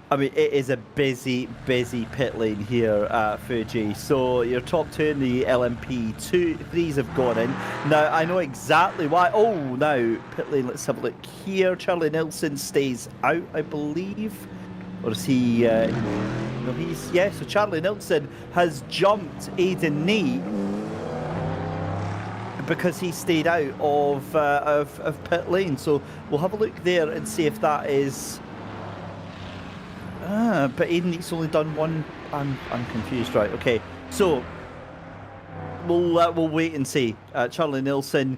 I mean, it is a busy pit lane here at Fuji. So your top two in the LMP3s have gone in. Now I know exactly why. Oh, now pit lane. Let's have a look here. Charlie Nilsson stays out, I believe, or is he? No, he's So Charlie Nilsson has jumped Aiden Nee, because he stayed out of pit lane. So we'll have a look there and see if that is. But Aiden's only done one. I'm confused. Right. Okay. So we'll wait and see. Charlie Nilsson,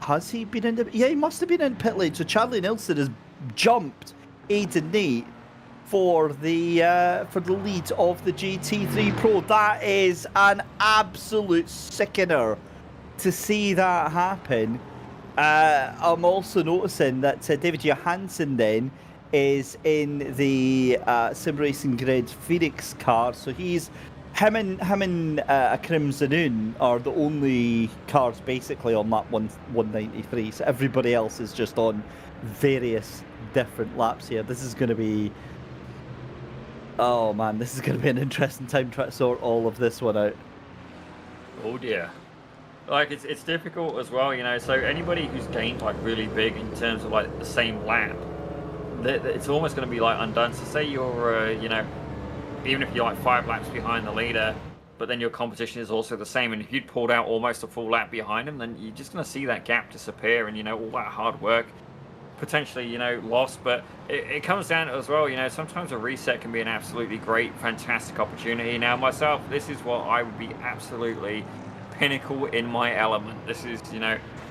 has he been in? Yeah, he must have been in pit lane. So Charlie Nilsson has jumped Aiden Nee for the lead of the GT3 Pro. That is an absolute sickener to see that happen. I'm also noticing that David Johansson then is in the Sim Racing Grid Phoenix car, so him and a Crimson Un are the only cars basically on lap 193. So everybody else is just on various different laps here. This is going to be, oh man, this is going to be an interesting time trying to sort all of this one out. Oh dear. Like, it's difficult as well, so anybody who's gained like really big in terms of like the same lap, it's almost going to be like undone. So say you're even if you're like 5 laps behind the leader, but then your competition is also the same, and if you'd pulled out almost a full lap behind him, then you're just going to see that gap disappear, and all that hard work potentially lost. But it comes down to as well, sometimes a reset can be an absolutely great, fantastic opportunity. Now myself, this is what I would be absolutely pinnacle in my element. This is,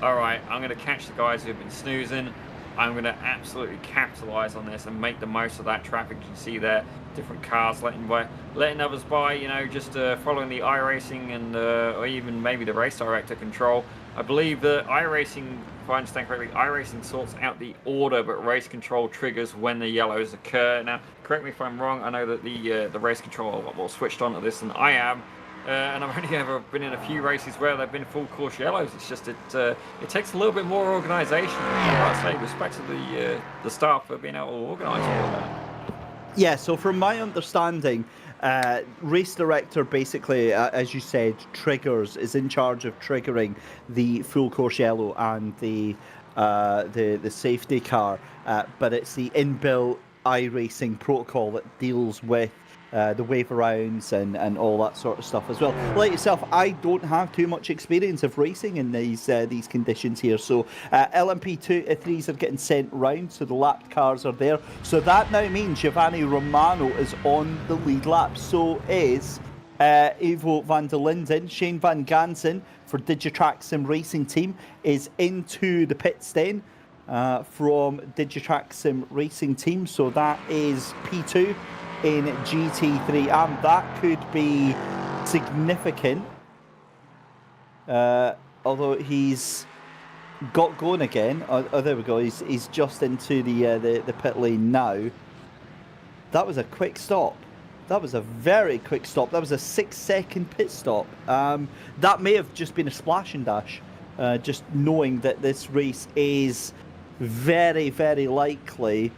all right, I'm going to catch the guys who've been snoozing. I'm going to absolutely capitalize on this and make the most of that traffic. You can see there, different cars letting others by, just following the iRacing and or even maybe the race director control. I believe that iRacing, if I understand correctly, iRacing sorts out the order, but race control triggers when the yellows occur. Now, correct me if I'm wrong. I know that the race control are a lot more switched on to this than I am. And I've only ever been in a few races where they've been full course yellows. It's just it takes a little bit more organisation. I'd say respect to the staff for being able to organise all of that. Yeah, so from my understanding, race director basically, as you said, is in charge of triggering the full course yellow and the safety car, but it's the inbuilt iRacing protocol that deals with the wave arounds and all that sort of stuff as well. Like yourself, I don't have too much experience of racing in these conditions here. So LMP3s are getting sent round, so the lapped cars are there. So that now means Giovanni Romano is on the lead lap. So is Ivo van der Linden. Shane van Gansen for Digitrack Sim Racing Team is into the pits then from Digitrack Sim Racing Team. So that is P2 in GT3, and that could be significant. Although he's got going again. Oh, there we go. He's just into the pit lane now. That was a quick stop. That was a very quick stop. That was a 6-second pit stop. That may have just been a splash and dash. Just knowing that this race is very, very likely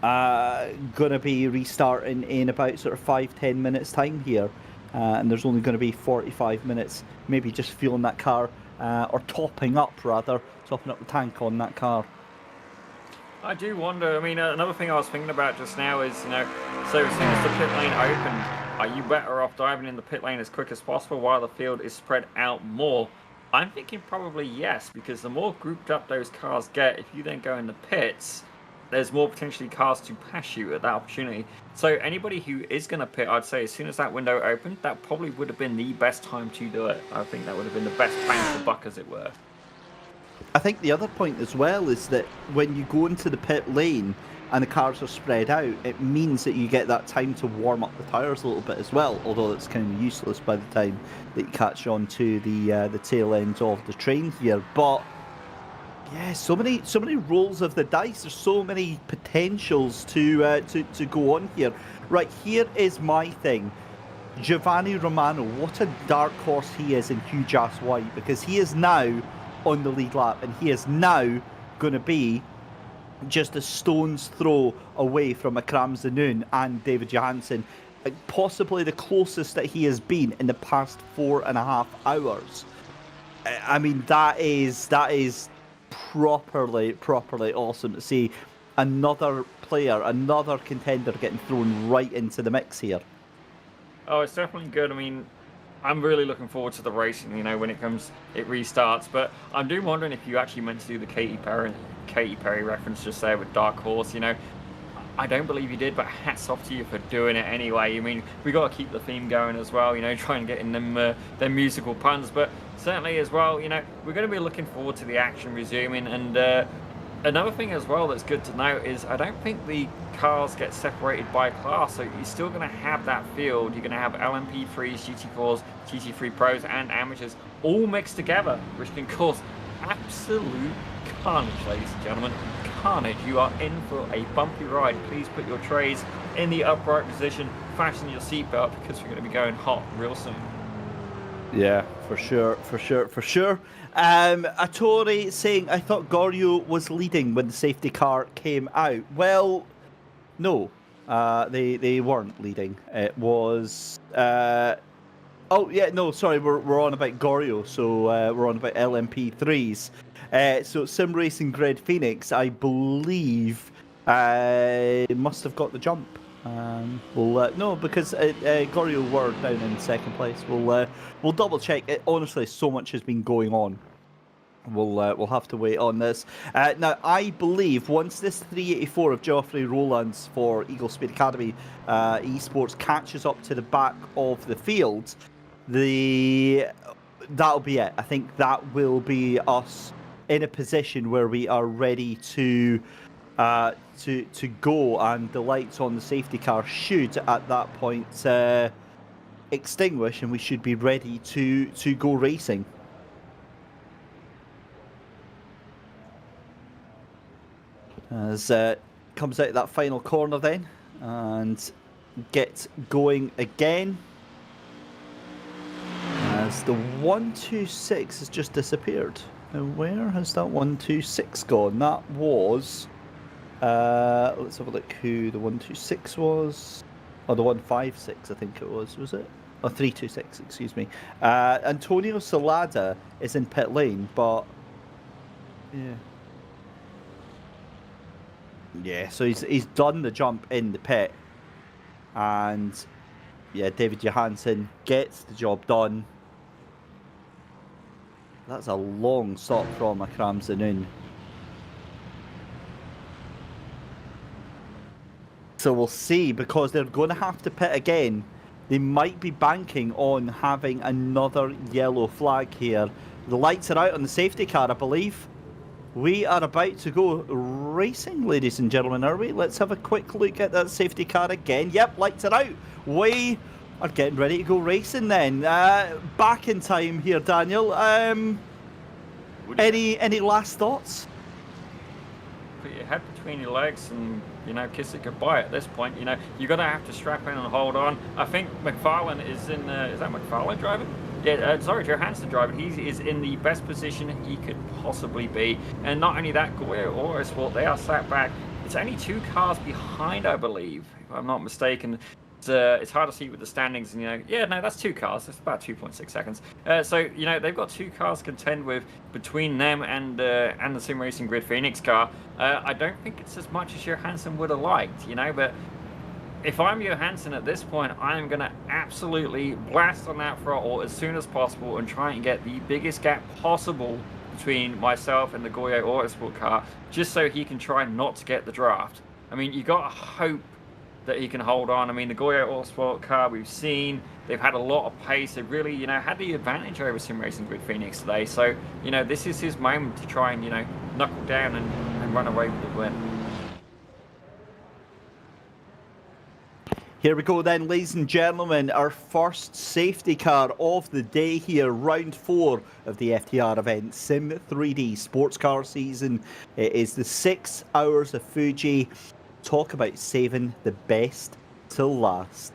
gonna be restarting in about sort of 5-10 minutes time here. and there's only going to be 45 minutes, maybe just fueling that car, or topping up the tank on that car. I do wonder, I mean, another thing I was thinking about just now is, you know, so as soon as the pit lane opened, are you better off diving in the pit lane as quick as possible while the field is spread out more? I'm thinking probably yes, because the more grouped up those cars get, if you then go in the pits, there's more potentially cars to pass you at that opportunity. So anybody who is going to pit, I'd say as soon as that window opened, that probably would have been the best time to do it. I think that would have been the best bang for buck, as it were. I think the other point as well is that when you go into the pit lane and the cars are spread out, it means that you get that time to warm up the tyres a little bit as well, although it's kind of useless by the time that you catch on to the tail end of the train here. But yeah, so many rolls of the dice. There's so many potentials to go on here. Right, here is my thing. Giovanni Romano, what a dark horse he is in Hugh Jass White, because he is now on the lead lap, and he is now going to be just a stone's throw away from Akram Zanoun and David Johansson, possibly the closest that he has been in the past 4.5 hours. I mean, that is properly awesome to see another player, another contender getting thrown right into the mix here. Oh, it's definitely good. I mean, I'm really looking forward to the racing, you know, when it restarts. But I'm wondering if you actually meant to do the Katy Perry reference just there with Dark Horse, you know. I don't believe you did, but hats off to you for doing it anyway. I mean, we got to keep the theme going as well, you know, try and get in them musical puns. But certainly as well, you know, we're going to be looking forward to the action resuming. And another thing as well that's good to note is I don't think the cars get separated by class, so you're still going to have that field. You're going to have LMP3s, GT4s, GT3 Pros and amateurs all mixed together, which can cause absolute carnage, ladies and gentlemen. Carnage. You are in for a bumpy ride. Please put your trays in the upright position, fasten your seatbelt, because we're going to be going hot real soon. Yeah, for sure. Atori saying, I thought Goryeo was leading when the safety car came out. Well, no, they weren't leading. It was... oh, yeah, no, sorry, we're on about Goryeo, so we're on about LMP3s. So Sim Racing Grid Phoenix, I believe, must have got the jump. No, because Goryeo were down in second place. We'll double check. Honestly, so much has been going on. We'll have to wait on this. Now, I believe once this 384 of Geoffrey Rowlands for Eagle Speed Academy Esports catches up to the back of the field, that'll be it. I think that will be us in a position where we are ready to go, and the lights on the safety car should at that point extinguish, and we should be ready to go racing. As comes out of that final corner then and gets going again, as the 126 has just disappeared. Now where has that 126 gone? That was let's have a look who the 126 was. Or the 156 I think it was it? Oh, 326, excuse me. Antonio Salada is in pit lane, but yeah, so he's done the jump in the pit, and yeah, David Johansson gets the job done. That's a long stop from Akram Zanoun. So we'll see, because they're going to have to pit again. They might be banking on having another yellow flag here. The lights are out on the safety car, I believe. We are about to go racing, ladies and gentlemen, are we? Let's have a quick look at that safety car again. Yep, lights are out. We are getting ready to go racing then. Back in time here, Daniel. Any last thoughts? Put your head between your legs and, you know, kiss it goodbye at this point. You know, you're going to have to strap in and hold on. I think McFarlane is in... is that McFarlane driving? Yeah, sorry, Johansson driving. He is in the best position he could possibly be. And not only that, Goryeo Autosport, they are sat back. It's only 2 cars behind, I believe, if I'm not mistaken. it's hard to see with the standings, and yeah, no, that's 2 cars. It's about 2.6 seconds. So they've got 2 cars to contend with between them and the Sim Racing Grid Phoenix car. I don't think it's as much as Johansson would have liked, but if I'm Johansson at this point, I'm going to absolutely blast on that throttle as soon as possible and try and get the biggest gap possible between myself and the Goyo Autosport car, just so he can try not to get the draft. I mean, you got to hope that he can hold on. I mean, the Goyo Autosport car we've seen, they've had a lot of pace. They've really, had the advantage over Sim Racing Grid Phoenix today. So, this is his moment to try and, knuckle down and run away with the win. Here we go then, ladies and gentlemen, our first safety car of the day here, round 4 of the FTR event, Sim 3D Sports Car Season. It is the 6 hours of Fuji. Talk about saving the best till last.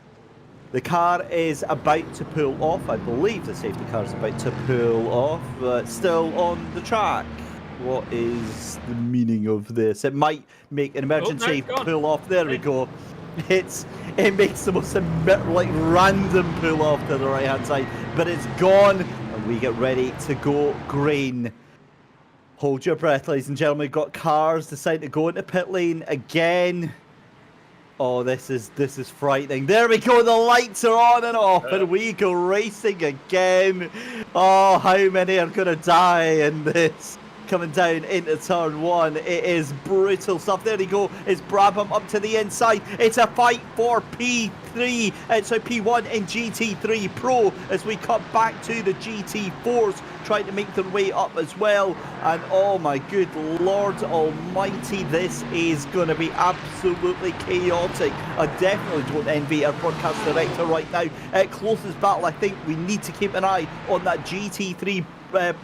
The car is about to pull off. I believe the safety car is about to pull off, but still on the track. What is the meaning of this? It might make an emergency pull off. There we go. It makes the most random pull off to the right hand side, but it's gone, and we get ready to go green. Hold your breath, ladies and gentlemen. We've got cars deciding to go into pit lane again. Oh, this is frightening. There we go. The lights are on and off, and we go racing again. Oh, how many are gonna die in this? Coming down into turn 1, it is brutal stuff. There we go. It's Brabham up to the inside. It's a fight for P3. So P1 in GT3 Pro as we cut back to the GT4s trying to make their way up as well. And oh my good Lord Almighty, this is going to be absolutely chaotic. I definitely don't envy our broadcast director right now. Closest battle, I think we need to keep an eye on that GT3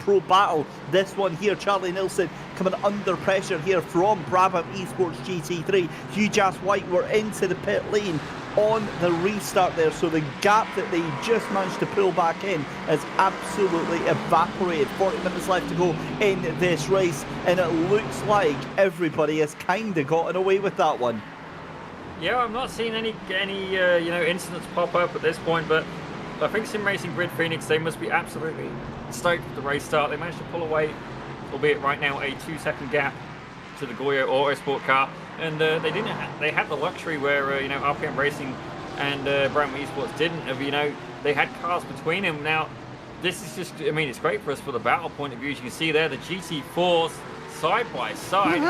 Pro battle. This one here, Charlie Nilsson coming under pressure here from Brabham Esports GT3. Hugh Jas White were into the pit lane on the restart there, so the gap that they just managed to pull back in has absolutely evaporated. 40 minutes left to go in this race, and it looks like everybody has kind of gotten away with that one. Yeah, I'm not seeing any incidents pop up at this point, but I think Sim Racing Grid Phoenix, they must be absolutely stoked with the race start. They managed to pull away, albeit right now, a 2-second gap to the Goyo Autosport car, and they had the luxury where RPM Racing and Brabham Esports didn't have. They had cars between them. Now this is just, I mean, it's great for us for the battle point of view. As you can see there, the GT4s side by side.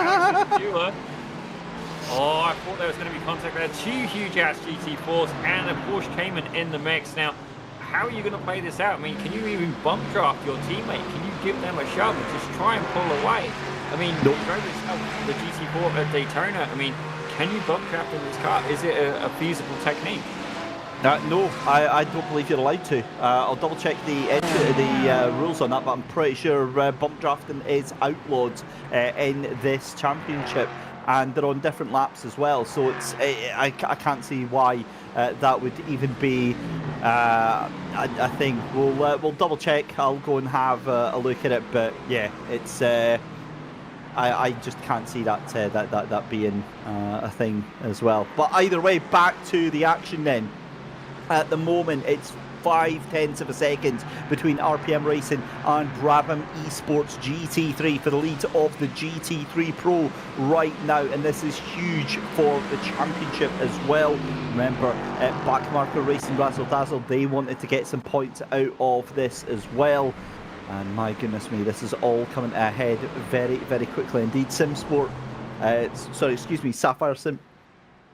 Oh, I thought there was going to be contact there. 2 huge ass GT4s and a Porsche Cayman in the mix. Now, how are you going to play this out? I mean, can you even bump draft your teammate? Can you give them a shove and just try and pull away? I mean, the GT4 at Daytona, I mean, can you bump draft in this car? Is it a feasible technique? No, I don't believe you're allowed to. I'll double check the rules on that, but I'm pretty sure bump drafting is outlawed in this championship, and they're on different laps as well. So it's I can't see why that would even be a thing. We'll double check. I'll go and have a look at it, but yeah, it's I just can't see that being a thing as well. But either way, back to the action then. At the moment, it's 0.5 of a second between RPM Racing and Brabham Esports GT3 for the lead of the GT3 Pro right now, and this is huge for the championship as well. Remember, Backmarker Racing Razzle Dazzle, they wanted to get some points out of this as well. And my goodness me, this is all coming ahead very, very quickly indeed. SimSport, Sapphire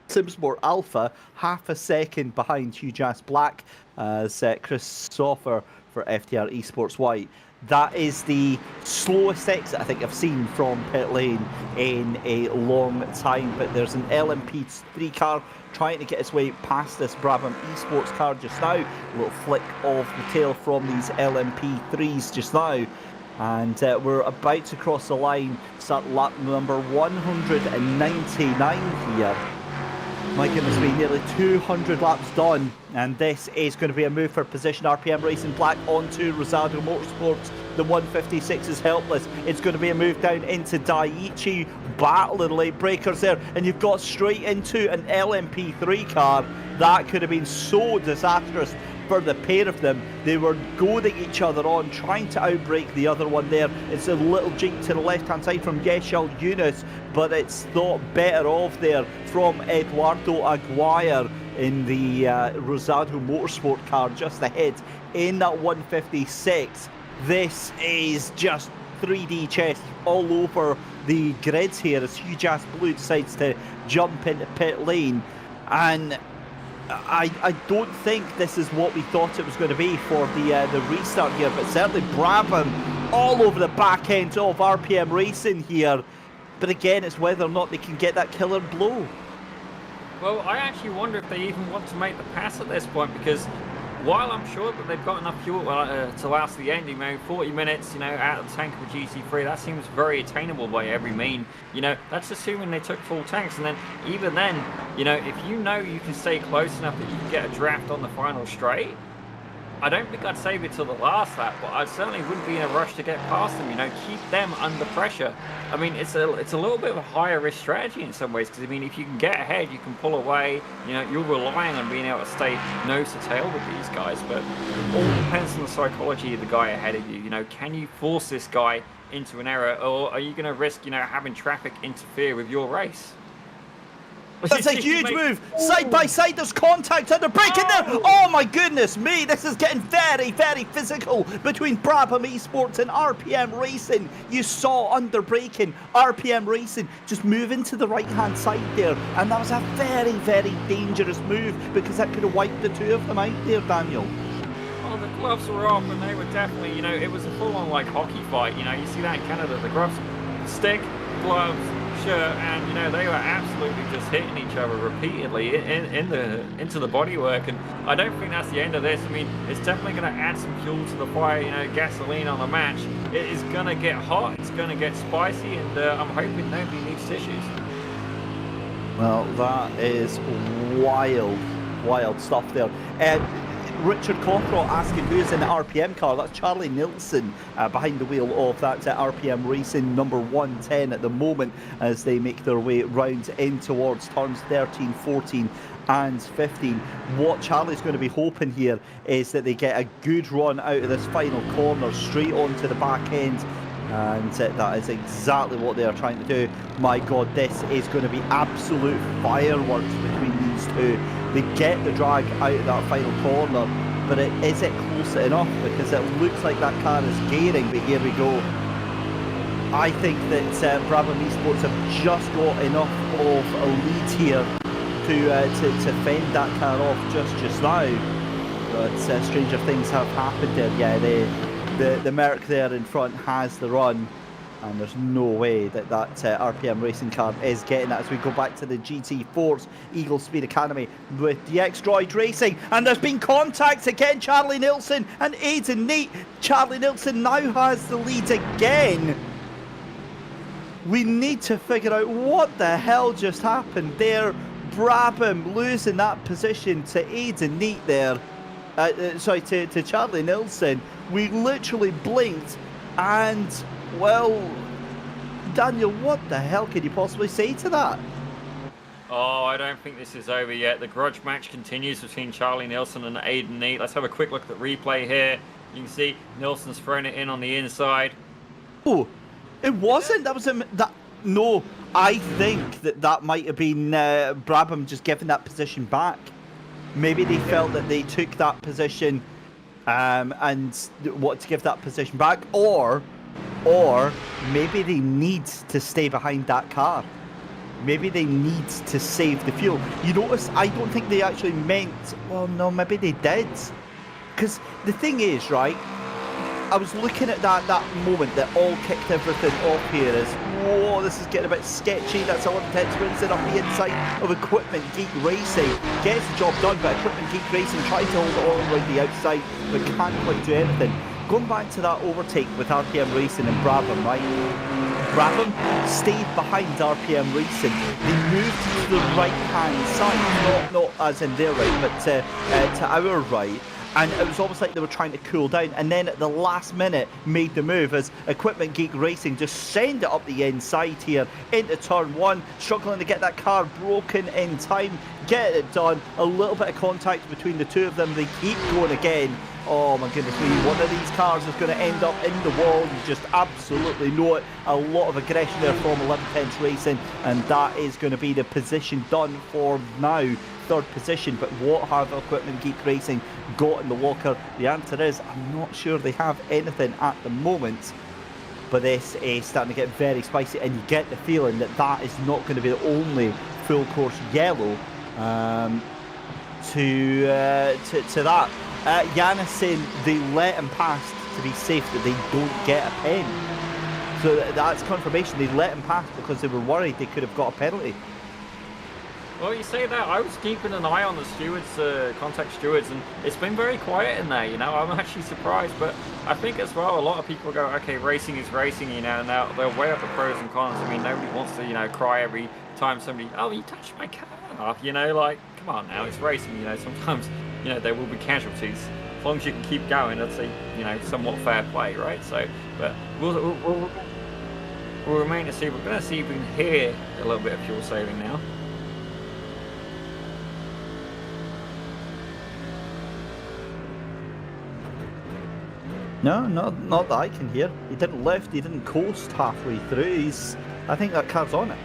SimSport Alpha, half a second behind Hugh Jas Black as Chris Soffer for FTR Esports White. That is the slowest exit I think I've seen from pit lane in a long time, but there's an LMP3 car trying to get its way past this Brabham Esports car just now. A little flick of the tail from these LMP3s just now. And we're about to cross the line, start lap number 199 here. My goodness me, nearly 200 laps done, and this is going to be a move for position. RPM Racing Black onto Rosado Motorsports The 156 is helpless. It's going to be a move down into Daiichi, battling late breakers there, and you've got straight into an LMP3 car. That could have been so disastrous for the pair of them. They were goading each other on, trying to outbrake the other one there. It's a little jink to the left-hand side from Yeshel Yunus, but it's thought better of there from Eduardo Aguirre in the Rosado Motorsport car just ahead in that 156. This is just 3D chess all over the grids here as Fuji Blue decides to jump into pit lane, and I don't think this is what we thought it was going to be for the restart here, but certainly Brabham all over the back end of RPM Racing here. But again, it's whether or not they can get that killer blow. Well, I actually wonder if they even want to make the pass at this point, because while I'm sure that they've got enough fuel to last the end, 40 minutes, out of the tank of a GT3, that seems very attainable by every mean. That's assuming they took full tanks, and then even then, if you can stay close enough that you can get a draft on the final straight, I don't think I'd save it till the last lap, but I certainly wouldn't be in a rush to get past them. Keep them under pressure. I mean, it's a little bit of a higher risk strategy in some ways, because if you can get ahead, you can pull away. You're relying on being able to stay nose to tail with these guys, but it all depends on the psychology of the guy ahead of you. Can you force this guy into an error, or are you going to risk having traffic interfere with your race? That's a huge move. Side by side, there's contact under braking there. Oh my goodness me, this is getting very, very physical between Brabham Esports and RPM Racing. You saw under braking, RPM Racing just moving to the right-hand side there, and that was a very, very dangerous move because that could have wiped the two of them out there, Daniel. Oh, the gloves were off, and they were definitely, it was a full-on like hockey fight. You see that in Canada, the gloves, stick, gloves, shirt, and they were absolutely just hitting each other repeatedly into the bodywork, and I don't think that's the end of this. I mean, it's definitely going to add some fuel to the fire, gasoline on the match. It is going to get hot, it's going to get spicy, and I'm hoping nobody needs tissues. Well, that is wild stuff there. Richard Cottrell asking who's in the RPM car. That's Charlie Nilsson behind the wheel of that RPM Racing number 110 at the moment as they make their way round in towards turns 13, 14 and 15. What Charlie's going to be hoping here is that they get a good run out of this final corner straight onto the back end, and that is exactly what they are trying to do. My God, this is going to be absolute fireworks between these two. They get the drag out of that final corner, but is it close enough? Because it looks like that car is gaining, but here we go. I think that Brabham Esports have just got enough of a lead here to fend that car off just now. But stranger things have happened there. Yeah, the Merc there in front has the run, and there's no way that RPM Racing car is getting that as we go back to the GT4's Eagle Speed Academy with the X-Droid Racing. And there's been contact again, Charlie Nilsson and Aiden Neat. Charlie Nilsson now has the lead again. We need to figure out what the hell just happened there. Brabham losing that position to Aiden Neat there. To Charlie Nilsson. We literally blinked, and well, Daniel, what the hell can you possibly say to that? Oh, I don't think this is over yet. The grudge match continues between Charlie Nilsson and Aiden Neat. Let's have a quick look at the replay here. You can see Nilsson's thrown it in on the inside. Oh, it wasn't. That was him. No, I think that might have been Brabham just giving that position back. Maybe they felt that they took that position and wanted to give that position back, or maybe they need to stay behind that car. Maybe they need to save the fuel. You notice, I don't think they actually meant, well, no, maybe they did. Because the thing is, right, I was looking at that moment that all kicked everything off here as, whoa, this is getting a bit sketchy. That's a lot of text Winston up the inside of Equipment Geek Racing. Gets the job done, but Equipment Geek Racing tries to hold it all around the outside, but can't quite do anything. Going back to that overtake with RPM Racing and Brabham, right? Brabham stayed behind RPM Racing. They moved to the right-hand side, not as in their right, but to our right. and it was almost like they were trying to cool down, and then at the last minute made the move as Equipment Geek Racing just send it up the inside here into turn 1, struggling to get that car broken in time, get it done, a little bit of contact between the two of them, they keep going again. Oh my goodness me, one of these cars is going to end up in the wall, you just absolutely know it. A lot of aggression there from 1110s Racing, and that is going to be the position done for now. Third position, but what have Equipment Geek Racing got in the locker? The answer is, I'm not sure they have anything at the moment, but this is starting to get very spicy, and you get the feeling that that is not going to be the only full course yellow to that. Yanis saying they let him pass to be safe, that they don't get a pen. So that's confirmation, they let him pass because they were worried they could have got a penalty. Well, you say that, I was keeping an eye on the stewards, contact stewards, and it's been very quiet in there, you know. I'm actually surprised, but I think as well, a lot of people go, okay, racing is racing, you know, now they'll weigh up the pros and cons. I mean, nobody wants to, you know, cry every time somebody, oh, you touched my car, you know, like, come on now, it's racing, you know, sometimes, you know, there will be casualties. As long as you can keep going, that's a, you know, somewhat fair play, right? So, but we'll remain to see. We're going to see if we can hear a little bit of fuel saving now. No, not that I can hear. He didn't lift, he didn't coast halfway through. I think that car's on it.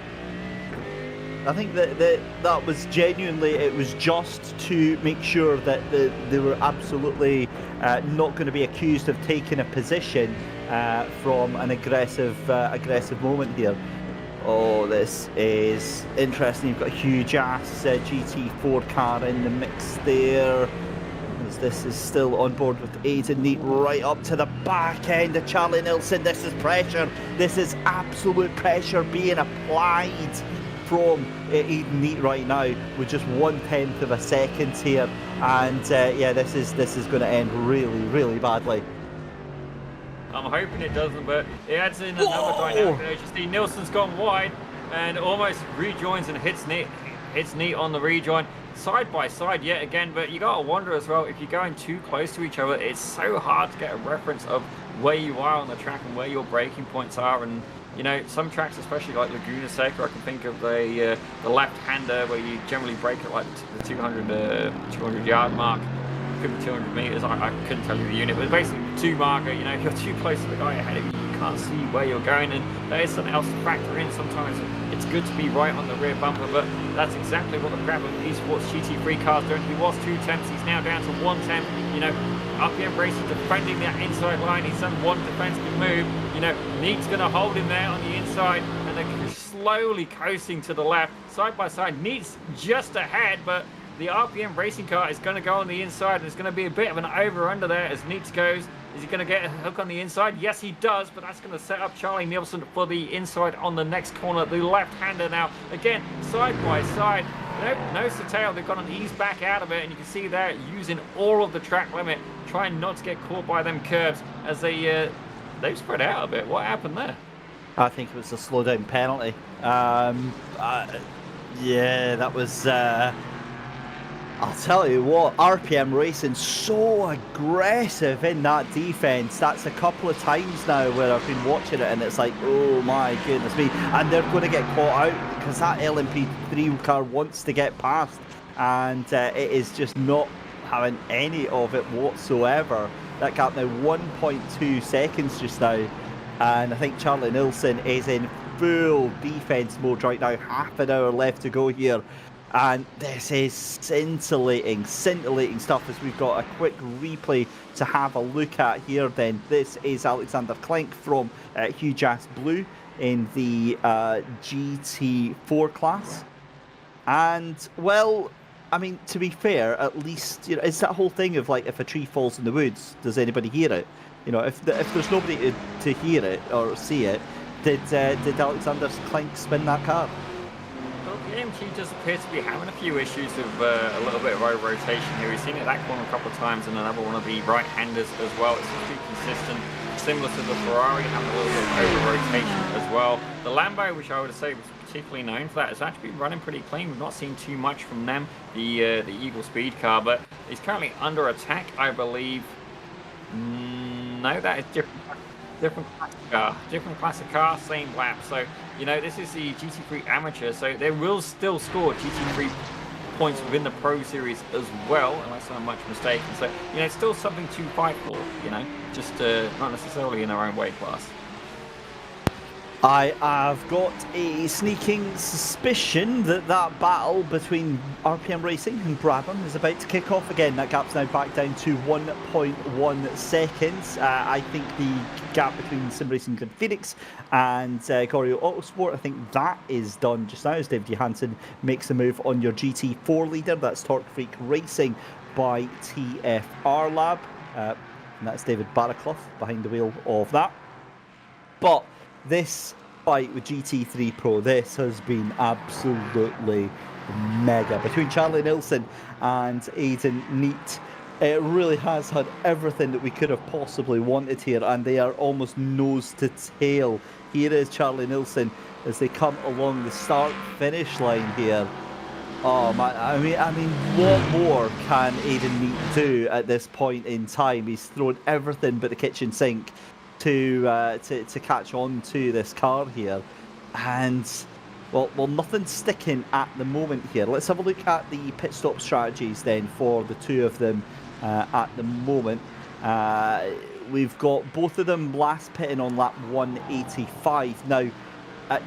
I think that was genuinely, it was just to make sure that they were absolutely not going to be accused of taking a position from an aggressive moment here. Oh, this is interesting. You've got a huge ass GT4 car in the mix there. As this is still on board with Aiden Neat right up to the back end of Charlie Nilsson. This is pressure. This is absolute pressure being applied from Aiden Neat right now with just 1/10 of a second here, and yeah, this is going to end really badly. I'm hoping it doesn't, but it adds in another dynamic. There, you see Nilsson's gone wide and almost rejoins and hits Neat on the rejoin. Side by side yet again, but you gotta wonder as well, if you're going too close to each other, it's so hard to get a reference of where you are on the track and where your braking points are. And you know, some tracks, especially like Laguna Seca, I can think of the left-hander where you generally brake at like the 200 yard mark. Could be 200 meters. I couldn't tell you the unit, but basically the 2 marker. You know, if you're too close to the guy ahead of you, you can't see where you're going, and there is something else to factor in. Sometimes it's good to be right on the rear bumper, but that's exactly what the crap of esports GT3 cars doing. He was 2 tenths, he's now down to 1 tenth. You know, RPM Racing defending that inside line. He's done one defensive move. You know, Neat's going to hold him there on the inside, and they're slowly coasting to the left, side by side. Neat's just ahead, but the RPM Racing car is going to go on the inside, and it's going to be a bit of an over-under there as Neats goes. Is he going to get a hook on the inside? Yes, he does, but that's going to set up Charlie Nilsson for the inside on the next corner. The left-hander now, again, side by side. Nose to tail, they've got an ease back out of it, and you can see they're using all of the track limit, trying not to get caught by them curves as they've spread out a bit. What happened there? I think it was a slow-down penalty. Yeah, that was... I'll tell you what, RPM Racing so aggressive in that defense. That's a couple of times now where I've been watching it and it's like, oh my goodness me. And they're going to get caught out because that LMP3 car wants to get past, and it is just not having any of it whatsoever. That gap now 1.2 seconds just now. And I think Charlie Nilsson is in full defense mode right now. Half an hour left to go here. And this is scintillating stuff as we've got a quick replay to have a look at here then. This is Alexander Klenk from Huge Ass Blue in the GT4 class. And, well, I mean, to be fair, at least, you know, it's that whole thing of, like, if a tree falls in the woods, does anybody hear it? You know, if there's nobody to hear it or see it, did Alexander Klenk spin that car? LMP3 does appear to be having a few issues with a little bit of over-rotation here. We've seen it that corner a couple of times, and another one of the right-handers as well. It seems to be consistent, similar to the Ferrari, having a little bit of over-rotation as well. The Lambo, which I would say was particularly known for that. It's actually been running pretty clean. We've not seen too much from them, the Eagle Speed car, but it's currently under attack, I believe. No, that is different classic car, same lap. So, you know, this is the GT3 Amateur, so they will still score GT3 points within the Pro Series as well, unless I'm much mistaken. So, you know, it's still something to fight for, you know, just not necessarily in their own weight class. I have got a sneaking suspicion that that battle between RPM Racing and Brabham is about to kick off again. That gap's now back down to 1.1 seconds. I think the gap between Sim Racing and Phoenix and Gorio Autosport, I think that is done just now as David Johansson makes a move on your GT4 leader. That's Torque Freak Racing by TFR Lab. And that's David Barraclough behind the wheel of that. But this fight with GT3 Pro, this has been absolutely mega. Between Charlie Nilsson and Aidan Neat, it really has had everything that we could have possibly wanted here, and they are almost nose to tail. Here is Charlie Nilsson as they come along the start-finish line here. Oh man, I mean, what more can Aidan Neat do at this point in time? He's thrown everything but the kitchen sink to catch on to this car here, and well, nothing's sticking at the moment here. Let's have a look at the pit stop strategies then for the two of them at the moment. We've got both of them last pitting on lap 185. Now,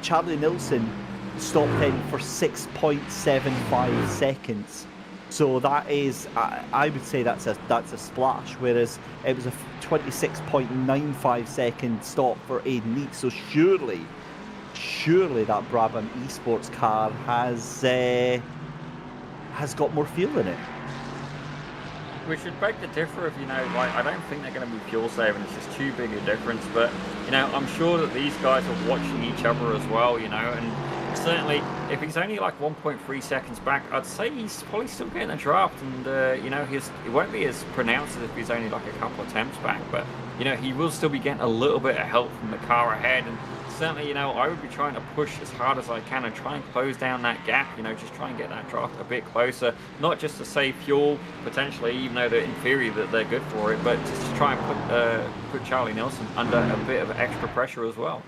Charlie Nilsson stopped in for 6.75 seconds. So that is, I would say that's a splash, whereas it was a 26.95 second stop for Aidan Neat. So surely that Brabham Esports car has got more fuel in it. We should beg to differ if, you know, like, I don't think they're going to be fuel saving. It's just too big a difference. But, you know, I'm sure that these guys are watching each other as well, you know, and certainly, if he's only like 1.3 seconds back, I'd say he's probably still getting a draft, and you know, it won't be as pronounced as if he's only like a couple of attempts back, but you know, he will still be getting a little bit of help from the car ahead, and certainly, you know, I would be trying to push as hard as I can and try and close down that gap, you know, just try and get that draft a bit closer, not just to save fuel, potentially, even though in theory that they're good for it, but just to try and put Charlie Nilsson under a bit of extra pressure as well.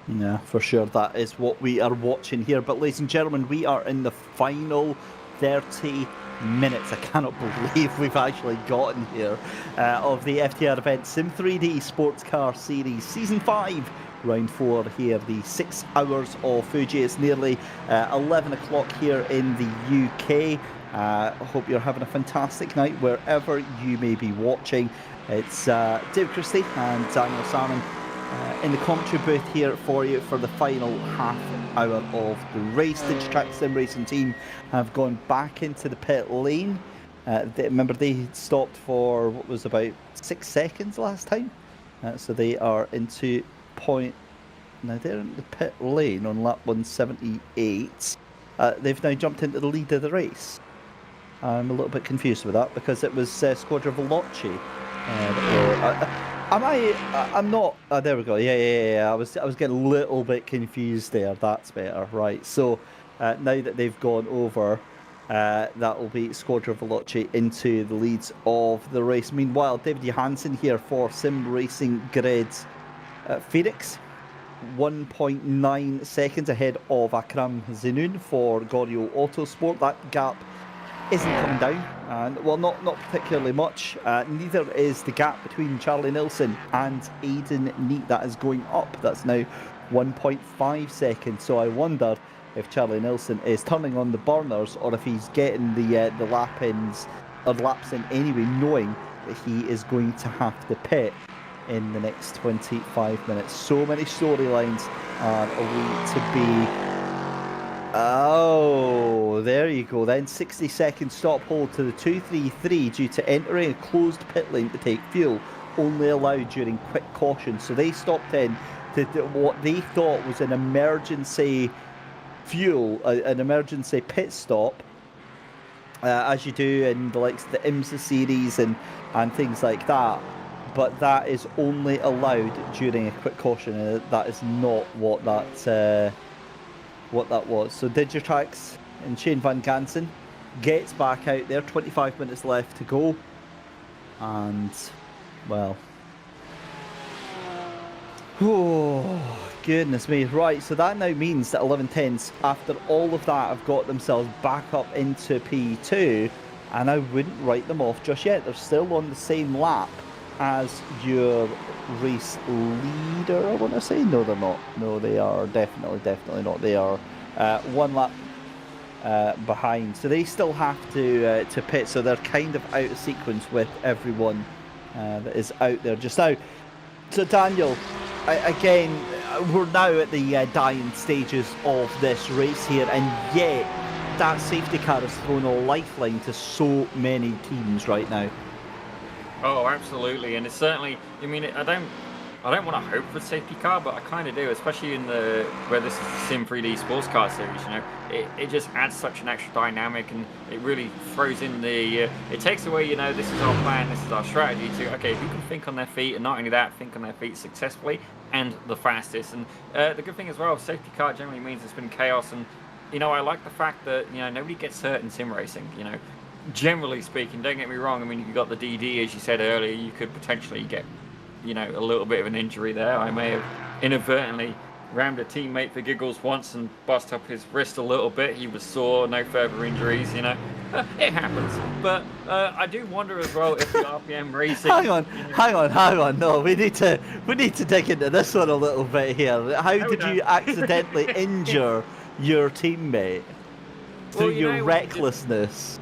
Yeah, for sure. That is what we are watching here. But ladies and gentlemen, we are in the final 30 minutes. I cannot believe we've actually gotten here of the FTR event Sim 3D Sports Car Series Season 5. Round 4 here, the 6 hours of Fuji. It's nearly 11 o'clock here in the UK. I hope you're having a fantastic night wherever you may be watching. It's Dave Christie and Daniel Salmon in the commentary booth here for you for the final half hour of the race. The Digitrack Sim Racing team have gone back into the pit lane. Remember, they stopped for what was about 6 seconds last time. So they are into point. Now they're in the pit lane on lap 178. They've now jumped into the lead of the race. I'm a little bit confused with that because it was Squadra Veloci. I'm not. There we go. Yeah. I was getting a little bit confused there. That's better. Right. So now that they've gone over, that will be Squadra Veloci into the leads of the race. Meanwhile, David Johansson here for Sim Racing Grid Phoenix, 1.9 seconds ahead of Akram Zinoun for Gorio Autosport. That gap isn't coming down, and well, not particularly much. Neither is the gap between Charlie Nilsson and Aidan Neat. That is going up. That's now 1.5 seconds. So I wonder if Charlie Nilsson is turning on the burners or if he's getting the laps in anyway, knowing that he is going to have to pit in the next 25 minutes. So many storylines are away to be. Oh, there you go then. 60-second stop hold to the 233 due to entering a closed pit lane to take fuel, only allowed during quick caution. So they stopped in to what they thought was an emergency fuel, an emergency pit stop, as you do in the likes of the IMSA series and things like that. But that is only allowed during a quick caution, and that is not what that what that was. So Digitrax and Shane Van Gansen gets back out there. 25 minutes left to go. And, well... Oh, goodness me. Right, so that now means that 1110s, after all of that, have got themselves back up into P2, and I wouldn't write them off just yet. They're still on the same lap as your race leader, I want to say. No, they're not. No, they are definitely not. They are one lap behind. So they still have to pit, so they're kind of out of sequence with everyone that is out there just now. So Daniel, again, we're now at the dying stages of this race here, and yet that safety car has thrown a lifeline to so many teams right now. Oh, absolutely, and it's certainly. I mean, I don't want to hope for safety car, but I kind of do, especially in where this is the Sim 3D Sportscar series. You know, it just adds such an extra dynamic, and it really throws in the. It takes away, you know, this is our plan, this is our strategy. To okay, who can think on their feet, and not only that, think on their feet successfully and the fastest. And the good thing as well, safety car generally means it's been chaos, and you know, I like the fact that you know nobody gets hurt in sim racing. You know, generally speaking, don't get me wrong. I mean, you got the DD, as you said earlier, you could potentially get, you know, a little bit of an injury there. I may have inadvertently rammed a teammate for giggles once and bust up his wrist a little bit. He was sore, no further injuries, you know. It happens. But I do wonder as well if the RPM racing... Hang on. No, we need to dig into this one a little bit here. How did you accidentally injure your teammate through your recklessness?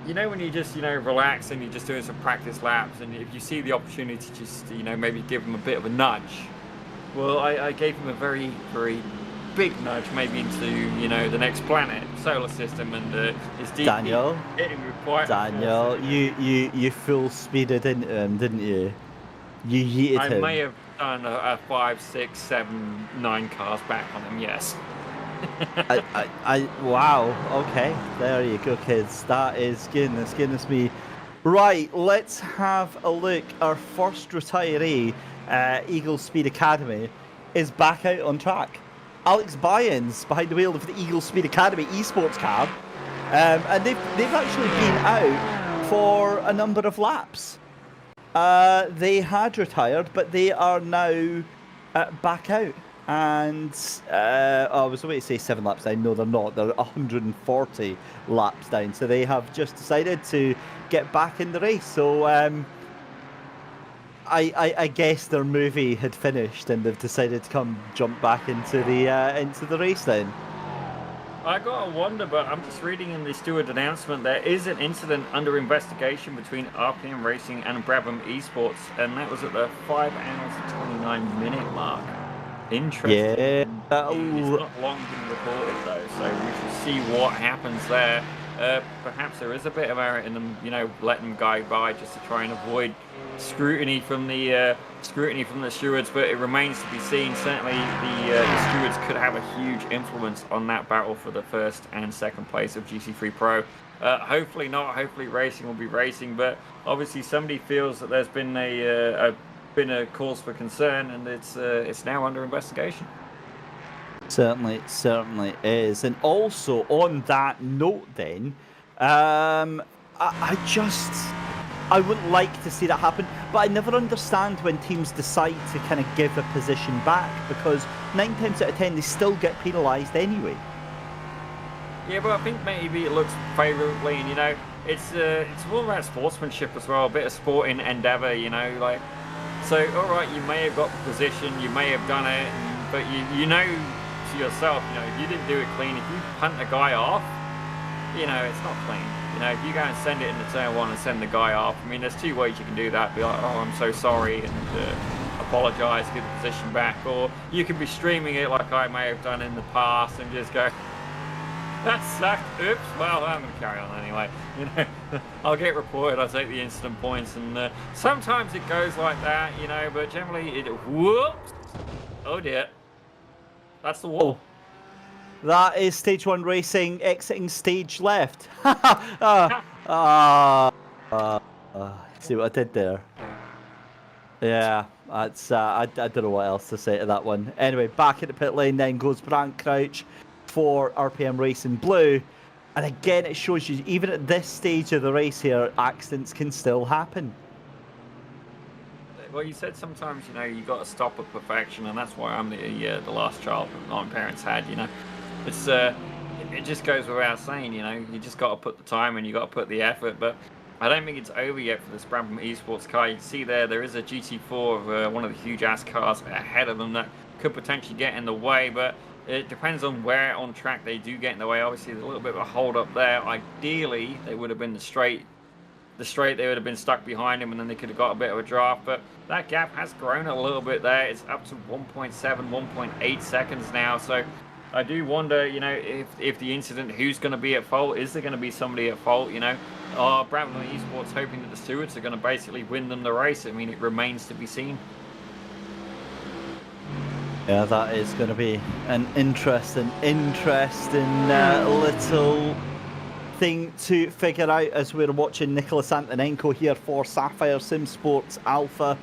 You know, when you just, you know, relax and you're just doing some practice laps, and if you see the opportunity to just, you know, maybe give him a bit of a nudge. Well, I gave him a very, very big nudge, maybe into, you know, the next planet, solar system, and his DP. Daniel, hit him with quite you full speeded into him, didn't you? You yeeted him. I may have done a 5, 6, 7, 9 cars back on him, yes. Wow, okay, there you go, kids. That is goodness me. Right, let's have a look. Our first retiree, Eagle Speed Academy, is back out on track. Alex Byans behind the wheel of the Eagle Speed Academy esports car, and they've actually been out for a number of laps. They had retired, but they are now back out. And I was about to say 7 laps down. No, they're not. They're 140 laps down. So they have just decided to get back in the race. So I guess their movie had finished, and they've decided to come jump back into the race then. I gotta wonder, but I'm just reading in the steward announcement there is an incident under investigation between RPM Racing and Brabham Esports, and that was at the 5 hours and 29 minute mark. Interesting. Yeah. It's not long been reported though, so we should see what happens there. Perhaps there is a bit of merit in them, you know, letting them go by just to try and avoid scrutiny from the stewards. But it remains to be seen. Certainly, the stewards could have a huge influence on that battle for the first and second place of GT3 Pro. Hopefully not. Hopefully, racing will be racing. But obviously, somebody feels that there's been a cause for concern, and it's now under investigation. Certainly is. And also on that note then, I wouldn't like to see that happen, but I never understand when teams decide to kind of give a position back, because 9 times out of 10 they still get penalised anyway. Yeah, but I think maybe it looks favourably, and you know, it's all about sportsmanship as well, a bit of sporting endeavour, you know, like. So, all right, you may have got the position, you may have done it, but you know to yourself, you know, if you didn't do it clean, if you punt a guy off, you know, it's not clean. You know, if you go and send it into turn 1 and send the guy off, I mean, there's 2 ways you can do that. Be like, oh, I'm so sorry, and apologise, give the position back. Or you could be streaming it like I may have done in the past and just go, that sucked, oops, well, I'm going to carry on anyway. You know, I'll get reported, I'll take the incident points, and sometimes it goes like that, you know, but generally it, whoops, oh dear, that's the wall. That is stage 1 racing exiting stage left. See what I did there? Yeah, that's I don't know what else to say to that one. Anyway, back at the pit lane then goes Brandt Crouch for RPM Racing Blue. And again, it shows you, even at this stage of the race here, accidents can still happen. Well, you said sometimes, you know, you got to stop at perfection, and that's why I'm the last child that my parents had. You know, it's it just goes without saying. You know, you just got to put the time in, you got to put the effort. But I don't think it's over yet for this Brabham Esports car. You can see there is a GT4 of one of the huge ass cars ahead of them that could potentially get in the way, but it depends on where on track they do get in the way. Obviously, there's a little bit of a hold up there. Ideally, they would have been the straight, they would have been stuck behind him, and then they could have got a bit of a draft. But that gap has grown a little bit there. It's up to 1.7, 1.8 seconds now. So I do wonder, you know, if the incident, who's going to be at fault? Is there going to be somebody at fault? You know, are Brabham Esports hoping that the stewards are going to basically win them the race? I mean, it remains to be seen. Yeah, that is going to be an interesting little thing to figure out as we're watching Nicholas Antonenko here for Sapphire Sim Sports Alpha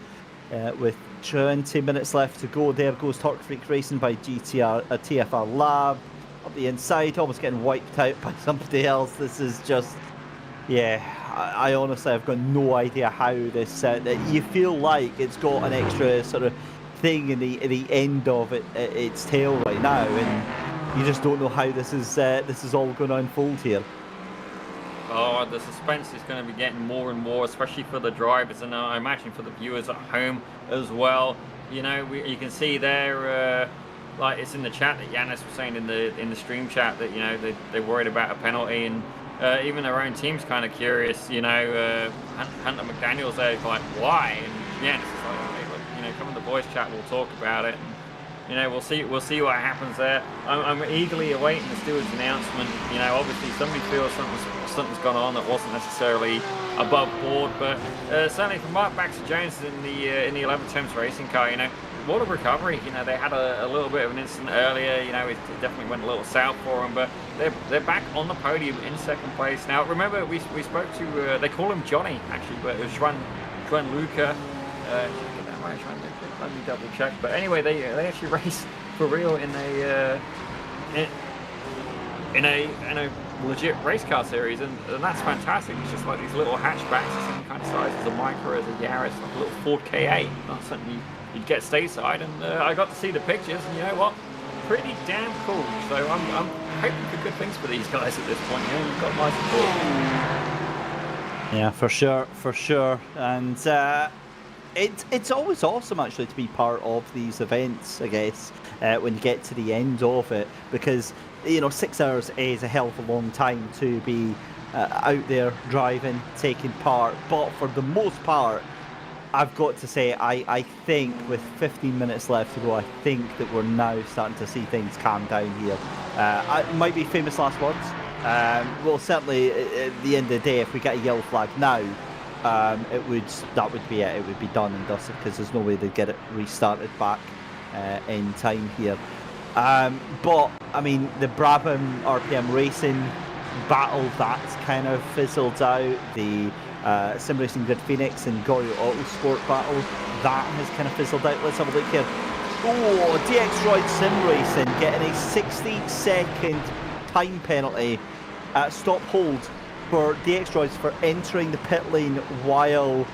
with 20 minutes left to go. There goes Torque Freak Racing by TFR Lab up the inside, almost getting wiped out by somebody else. This is just, yeah, I honestly have got no idea how this you feel like it's got an extra sort of thing in the end of its tail right now, and you just don't know how this is all going to unfold here. Oh, the suspense is going to be getting more and more, especially for the drivers, and I imagine for the viewers at home as well. You know, you can see there, like it's in the chat that Yanis was saying in the stream chat that, you know, they're worried about a penalty, and even their own team's kind of curious. You know, Hunter McDaniel's there like, why? And Yanis is like, okay, look, you know, come in the voice chat, we'll talk about it. And, you know, we'll see what happens there. I'm eagerly awaiting the steward's announcement. You know, obviously somebody feels something's gone on that wasn't necessarily above board, but certainly from Mark Baxter Jones in the 11 Temps racing car, you know, what a recovery. You know, they had a little bit of an incident earlier. You know, it definitely went a little south for them, but they're back on the podium in second place now. Remember, we spoke to they call him Johnny actually, but it was Juan Luca. Get that right, Juan Luca. Let me double check. But anyway, they actually raced for real in a legit race car series, and that's fantastic. It's just like these little hatchbacks, the same kind of size as a Micra, as a Yaris, like a little Ford Ka. Not something you'd get stateside, and I got to see the pictures, and you know what? Pretty damn cool. So I'm hoping for good things for these guys at this point. You know, you've got my support. Yeah, for sure, and it's always awesome actually to be part of these events, I guess, when you get to the end of it, because, you know, 6 hours is a hell of a long time to be out there driving, taking part. But for the most part, I've got to say, I think with 15 minutes left to go, I think that we're now starting to see things calm down here. It might be famous last words. Well, certainly at the end of the day, if we get a yellow flag now, that would be it. It would be done and dusted, because there's no way they'd get it restarted back in time here. But I mean, the Brabham RPM Racing battle, that's kind of fizzled out. The Sim Racing Grid Phoenix and Goryeo Autosport battle, that has kind of fizzled out. Let's have a look here. Oh, DXroid Sim Racing getting a 60-second time penalty. Stop hold for DXroids for entering the pit lane while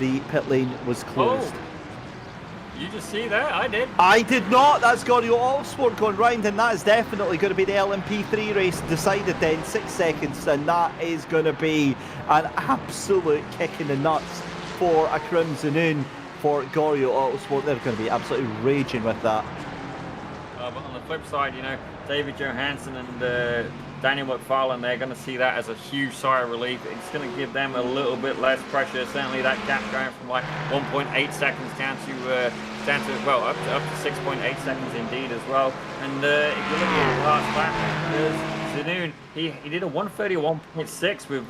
the pit lane was closed. Oh. You just see that? I did. I did not. That's Goryeo Autosport going round, and that is definitely going to be the LMP3 race decided then, 6 seconds, and that is going to be an absolute kick in the nuts for a Crimson Noon for Goryeo Autosport. They're going to be absolutely raging with that. But on the flip side, you know, David Johansson and Daniel McFarlane, they're going to see that as a huge sigh of relief. It's going to give them a little bit less pressure. Certainly that gap going from like 1.8 seconds down to well, up to 6.8 seconds indeed as well. And if you look at the last lap, Zanoon, he did a 131.6 with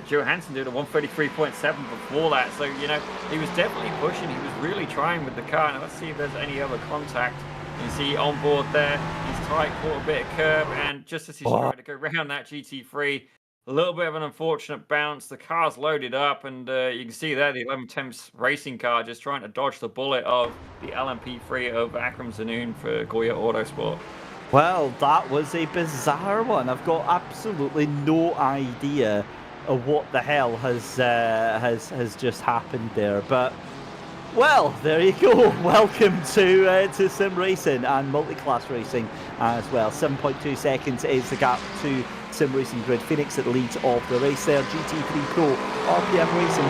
Johansson doing a 133.7 before that. So, you know, he was definitely pushing. He was really trying with the car. Now let's see if there's any other contact. You see on board there, he's tight, caught a bit of curb, and just as he's trying to go around that GT3, a little bit of an unfortunate bounce. The car's loaded up, and you can see there the 11 Temps racing car just trying to dodge the bullet of the LMP3 of Akram Zanoon for Goryeo Autosport. Well, that was a bizarre one. I've got absolutely no idea of what the hell has just happened there. But well, there you go. Welcome to sim racing and multi-class racing as well. 7.2 seconds is the gap to sim racing grid. Phoenix at the lead of the race there. GT3 Pro RPM Racing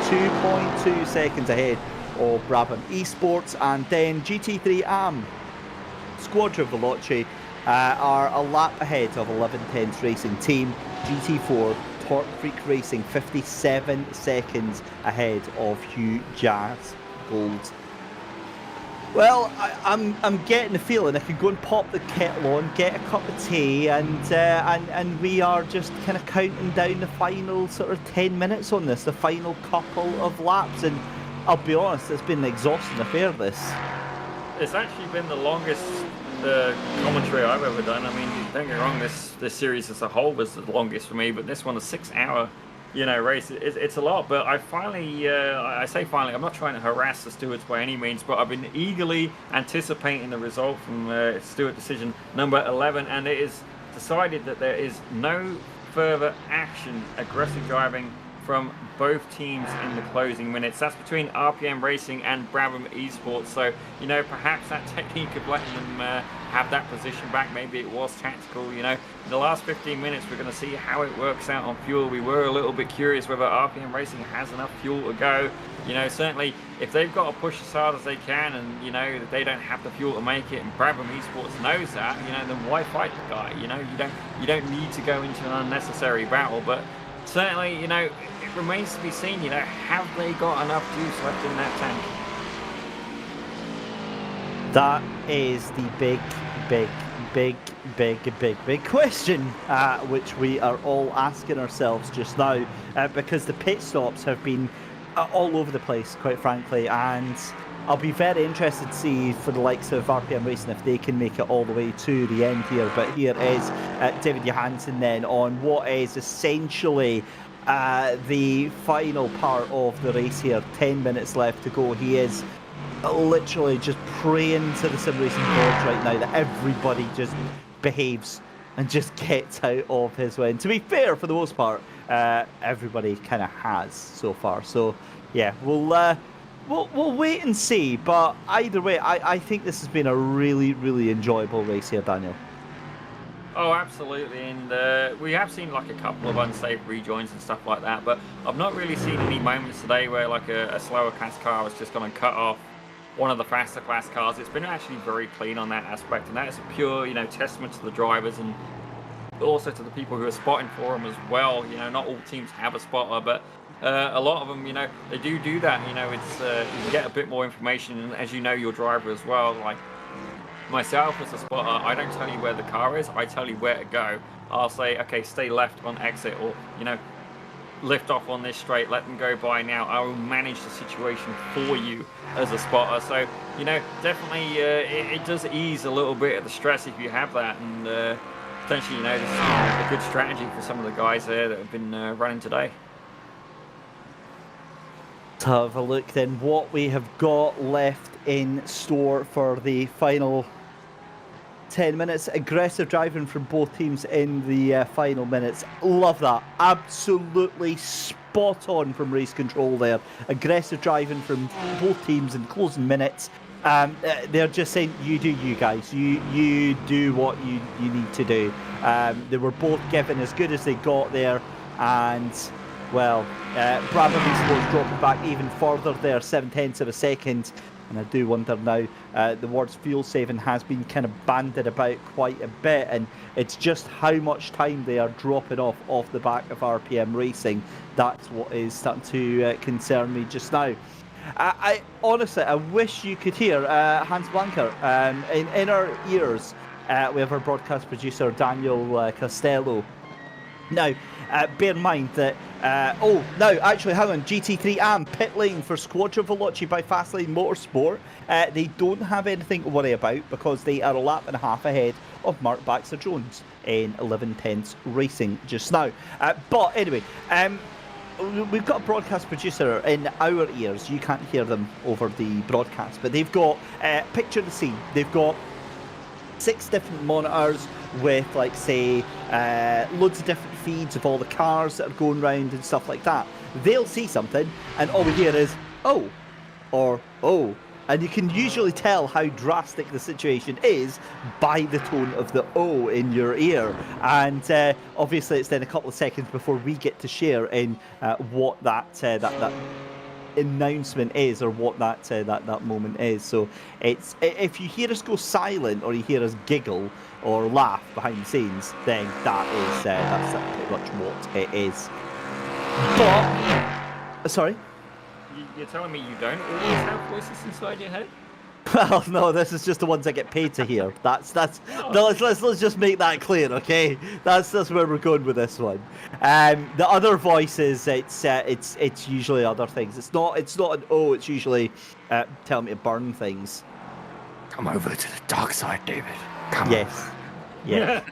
2.2 seconds ahead of Brabham Esports, and then GT3 AM Squadra Veloci are a lap ahead of 1110's Racing Team. GT4 Torque Freak Racing 57 seconds ahead of Hugh Jazz Gold. Well, I'm getting the feeling I could go and pop the kettle on, get a cup of tea, and we are just kind of counting down the final sort of 10 minutes on this, the final couple of laps, and I'll be honest, it's been an exhausting affair, this. It's actually been the longest commentary I've ever done. I mean, don't get me wrong, this series as a whole was the longest for me, but this one, a 6-hour, race, it's a lot. But I finally, I say finally, I'm not trying to harass the stewards by any means, but I've been eagerly anticipating the result from steward decision number 11, and it is decided that there is no further action, aggressive driving from both teams in the closing minutes. That's between RPM Racing and Brabham Esports. So, perhaps that technique of letting them have that position back, maybe it was tactical. In the last 15 minutes, we're going to see how it works out on fuel. We were a little bit curious whether RPM Racing has enough fuel to go. Certainly, if they've got to push as hard as they can, and they don't have the fuel to make it, and Brabham Esports knows that, then why fight the guy? You don't need to go into an unnecessary battle. But certainly, it remains to be seen, have they got enough juice left in that tank? That is the big question, which we are all asking ourselves just now, because the pit stops have been all over the place, quite frankly, and I'll be very interested to see for the likes of RPM Racing if they can make it all the way to the end here. But here is David Johansson then on what is essentially the final part of the race here. 10 minutes left to go. He is literally just praying to the sim racing boards right now that everybody just behaves and just gets out of his way. And to be fair, for the most part, everybody kind of has so far. So yeah, we'll wait and see. But either way, I think this has been a really enjoyable race here, Daniel. Oh, absolutely, and we have seen like a couple of unsafe rejoins and stuff like that, but I've not really seen any moments today where like a slower class car was just going to cut off one of the faster class cars. It's been actually very clean on that aspect, and that is a pure, testament to the drivers and also to the people who are spotting for them as well. Not all teams have a spotter, but a lot of them, they do that. It's you can get a bit more information, and as your driver as well, like myself as a spotter, I don't tell you where the car is, I tell you where to go. I'll say, okay, stay left on exit, or lift off on this straight, let them go by now. I will manage the situation for you as a spotter. So definitely it does ease a little bit of the stress if you have that, and potentially this is a good strategy for some of the guys there that have been running today. Let's have a look then what we have got left in store for the final 10 minutes. Aggressive driving from both teams in the final minutes. Love that. Absolutely spot on from race control there. Aggressive driving from both teams in closing minutes. They're just saying, you do you guys. You do what you need to do. They were both given as good as they got there, and well, Brabham Esports dropping back even further there, 0.7 of a second. And I do wonder now, the word's fuel saving has been kind of bandied about quite a bit, and it's just how much time they are dropping off the back of RPM Racing. That's what is starting to concern me just now. I honestly, I wish you could hear Hans Blanker in our ears. We have our broadcast producer, Daniel Costello. Now, bear in mind that, actually, hang on, GT3 AM pit lane for Squadra Veloci by Fastlane Motorsport. They don't have anything to worry about because they are a lap and a half ahead of Mark Baxter-Jones in 1110's Racing just now. But anyway, we've got a broadcast producer in our ears. You can't hear them over the broadcast, but they've got, picture the scene, they've got 6 different monitors with, like, say, loads of different feeds of all the cars that are going round and stuff like that. They'll see something, and all we hear is, oh, or oh. And you can usually tell how drastic the situation is by the tone of the O in your ear. And obviously it's then a couple of seconds before we get to share in what that announcement is, or what that moment is. So it's, if you hear us go silent or you hear us giggle or laugh behind the scenes, then that's pretty much what it is. But sorry. You're telling me you don't always have voices inside your head? Well, no, this is just the ones I get paid to hear. No, let's just make that clear, okay? That's where we're going with this one. The other voices, it's usually other things. It's not an O. It's usually tell me to burn things. Come over to the dark side, David. Come yes. Yeah.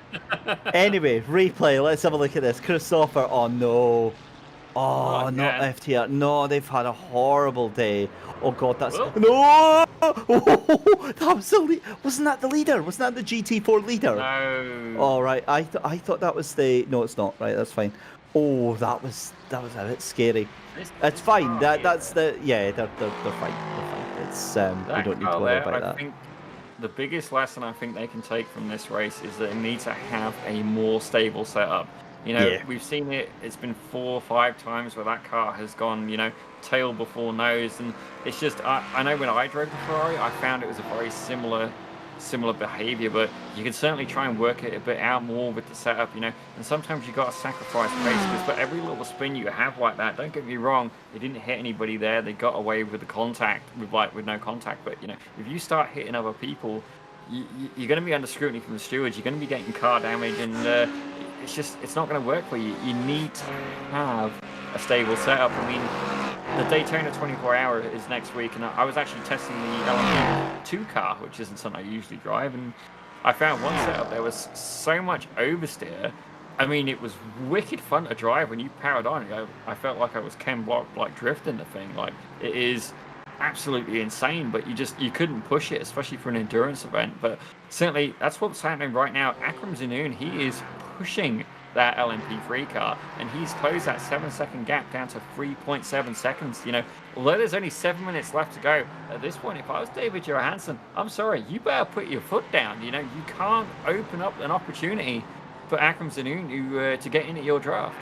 Anyway, replay. Let's have a look at this. Christopher. Oh no. Oh, not FTR. No, they've had a horrible day. Oh god, that's no. That was wasn't that the leader? Wasn't that the GT4 leader? No. All right. I thought that was the. No, it's not. Right, that's fine. Oh, that was a bit scary. It's fine. That's the. Yeah, they're fine. They're fine. It's we don't need to worry about that. I think the biggest lesson I think they can take from this race is that they need to have a more stable setup. You know, we've seen it. It's been 4 or 5 times where that car has gone, you know, tail before nose, and it's just. I know when I drove the Ferrari, I found it was a very similar behavior, but you can certainly try and work it a bit out more with the setup, you know. And sometimes you got to sacrifice pace, but every little spin you have like that, don't get me wrong, they didn't hit anybody there. They got away with the contact, with no contact. But you know, if you start hitting other people, you're going to be under scrutiny from the stewards. You're going to be getting car damage, and it's not going to work for you. You need to have a stable setup. I mean, the Daytona 24-hour is next week, and I was actually testing the LMP3 car, which isn't something I usually drive, and I found one setup there was so much oversteer. I mean, it was wicked fun to drive when you powered on. I felt like I was Ken Block, like drifting the thing. Like, it is absolutely insane, but you couldn't push it, especially for an endurance event. But certainly that's what's happening right now. Akram Zanoon, he is pushing that LMP3 car, and he's closed that 7-second gap down to 3.7 seconds. You know, although there's only 7 minutes left to go at this point, if I was David Johansson, I'm sorry, you better put your foot down. You know, you can't open up an opportunity for Akram Zanoon to get in at your draft.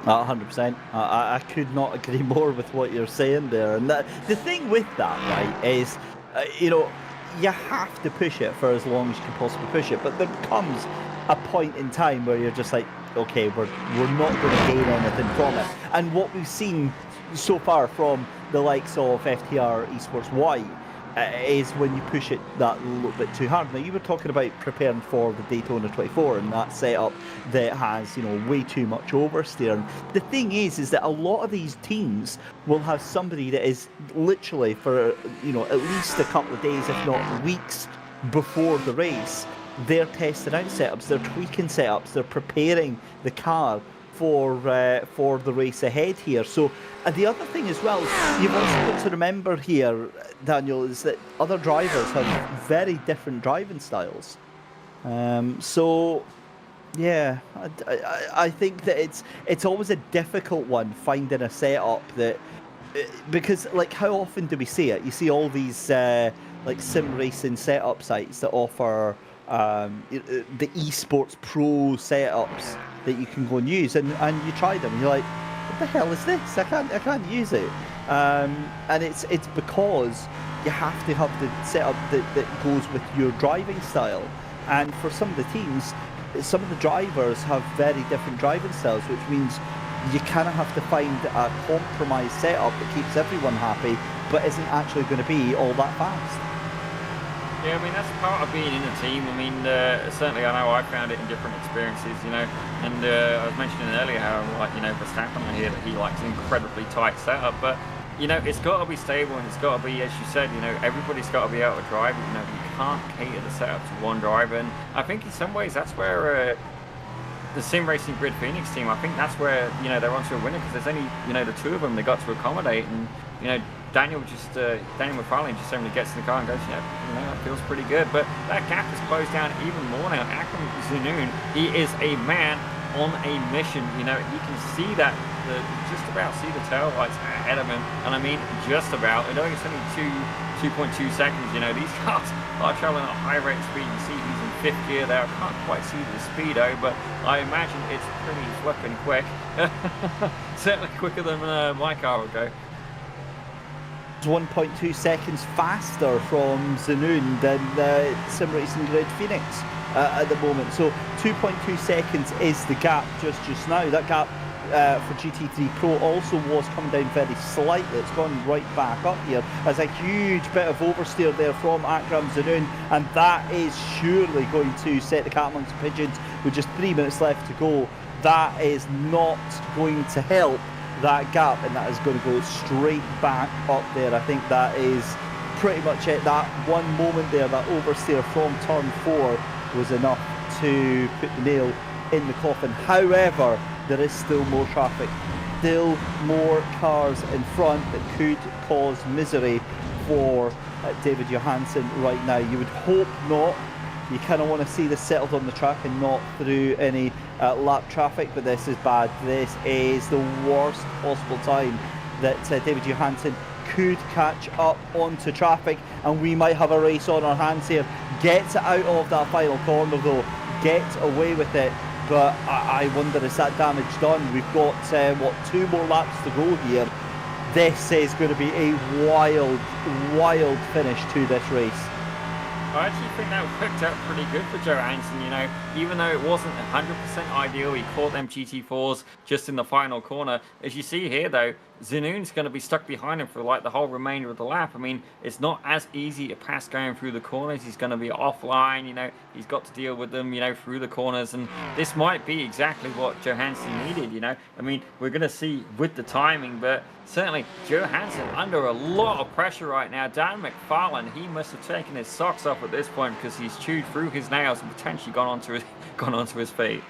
100%. I could not agree more with what you're saying there. And the thing with that, right, is, you know, you have to push it for as long as you can possibly push it. But there comes a point in time where you're just like, okay, we're not going to gain anything from it. And what we've seen so far from the likes of FTR Esports Y is when you push it that little bit too hard. Now, you were talking about preparing for the Daytona 24 and that setup that has, you know, way too much oversteer. And the thing is that a lot of these teams will have somebody that is literally for, you know, at least a couple of days, if not weeks before the race, they're testing out setups, they're tweaking setups, they're preparing the car for the race ahead here. So, and the other thing as well, you've also got to remember here, Daniel, is that other drivers have very different driving styles. So, yeah, I think that it's always a difficult one finding a setup that, because like how often do we see it? You see all these like sim racing setup sites that offer the esports pro setups that you can go and use, and you try them and you're like, what the hell is this? I can't use it. And it's because you have to have the setup that goes with your driving style. And for some of the teams, some of the drivers have very different driving styles, which means you kind of have to find a compromise setup that keeps everyone happy, but isn't actually going to be all that fast. Yeah, I mean, that's part of being in a team. I mean, certainly I know I found it in different experiences, you know, and I was mentioning earlier how, like, you know, Verstappen, I hear that he likes an incredibly tight setup, but, you know, it's got to be stable, and it's got to be, as you said, you know, everybody's got to be able to drive it. You know, you can't cater the setup to one driver, and I think in some ways that's where the Sim Racing Grid Phoenix team, I think that's where, they're onto a winner, because there's only, the two of them they got to accommodate, and, Daniel McFarlane just suddenly gets in the car and goes, that feels pretty good. But that gap has closed down even more now. Akram Zunoon, he is a man on a mission. He can see that, just about see the tail lights ahead of him. And I mean, just about. I know it's only 2.2 seconds. These cars are traveling at a high rate of speed. You see he's in 5th gear there. I can't quite see the speedo, but I imagine it's pretty flipping quick. Certainly quicker than my car would go. 1.2 seconds faster from Zunoon than Sim Racing Grid Phoenix at the moment. So 2.2 seconds is the gap just now. That gap for GT3 Pro also was coming down very slightly. It's gone right back up here. There's a huge bit of oversteer there from Akram Zunoon, and that is surely going to set the cat amongst the pigeons with just 3 minutes left to go. That is not going to help that gap, and that is going to go straight back up there. I think that is pretty much it. That one moment there, that oversteer from turn 4 was enough to put the nail in the coffin. However, there is still more traffic, still more cars in front that could cause misery for David Johansson right now. You would hope not. You kind of want to see this settled on the track and not through any lap traffic, but this is bad. This is the worst possible time that David Johansson could catch up onto traffic, and we might have a race on our hands here. Gets out of that final corner though, gets away with it, but I wonder, is that damage done? We've got, 2 more laps to go here. This is going to be a wild finish to this race. I actually think that worked out pretty good for Johansson, even though it wasn't 100% ideal. He caught them GT4s just in the final corner. As you see here, though, Zunoon's going to be stuck behind him for like the whole remainder of the lap. I mean, it's not as easy to pass going through the corners. He's going to be offline, he's got to deal with them, through the corners. And this might be exactly what Johansson needed, I mean, we're going to see with the timing, but certainly Johansson under a lot of pressure right now. Dan McFarlane, he must have taken his socks off at this point, because he's chewed through his nails and potentially gone onto his feet.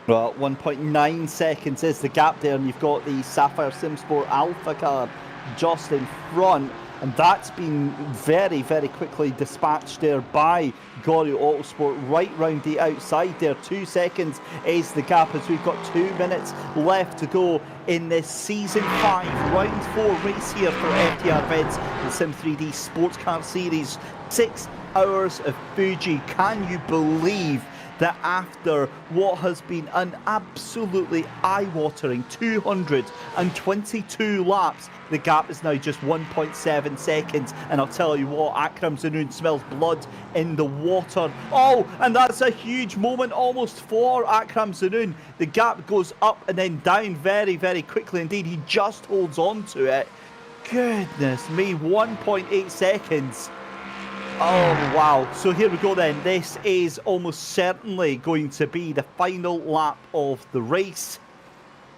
Well, 1.9 seconds is the gap there, and you've got the Sapphire SimSport Alpha car just in front, and that's been very quickly dispatched there by Goryeo Autosport right round the outside there. 2 seconds is the gap as we've got 2 minutes left to go in this Season 5 Round 4 race here for FTR Events, the Sim 3D Sports Car Series. 6 hours of Fuji. Can you believe that after what has been an absolutely eye-watering 222 laps, the gap is now just 1.7 seconds. And I'll tell you what, Akram Zunoon smells blood in the water. Oh, and that's a huge moment almost for Akram Zunoon. The gap goes up and then down very quickly indeed. He just holds on to it. Goodness me, 1.8 seconds. Oh, wow. So here we go then. This is almost certainly going to be the final lap of the race.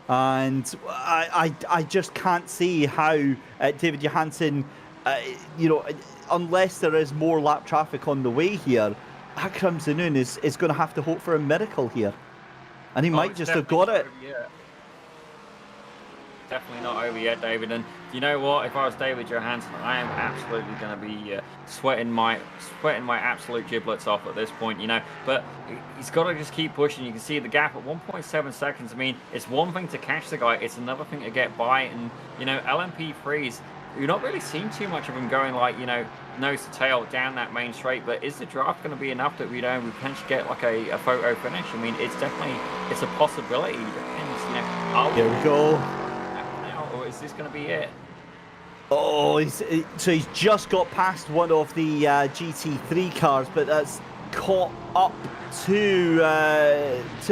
And I just can't see how David Johansson, unless there is more lap traffic on the way here, Akram Zunoon is going to have to hope for a miracle here. And he might just have got it. Definitely not over yet, David. And you know what? If I was David Johansson, I am absolutely going to be sweating my absolute giblets off at this point. But he's got to just keep pushing. You can see the gap at 1.7 seconds. I mean, it's one thing to catch the guy; it's another thing to get by. And LMP3s, you're not really seeing too much of them going like nose to tail down that main straight. But is the draft going to be enough that we potentially get like a photo finish? I mean, it's a possibility. It depends. Here we go. Or is this going to be it? Oh, so he's just got past one of the GT3 cars, but that's caught up to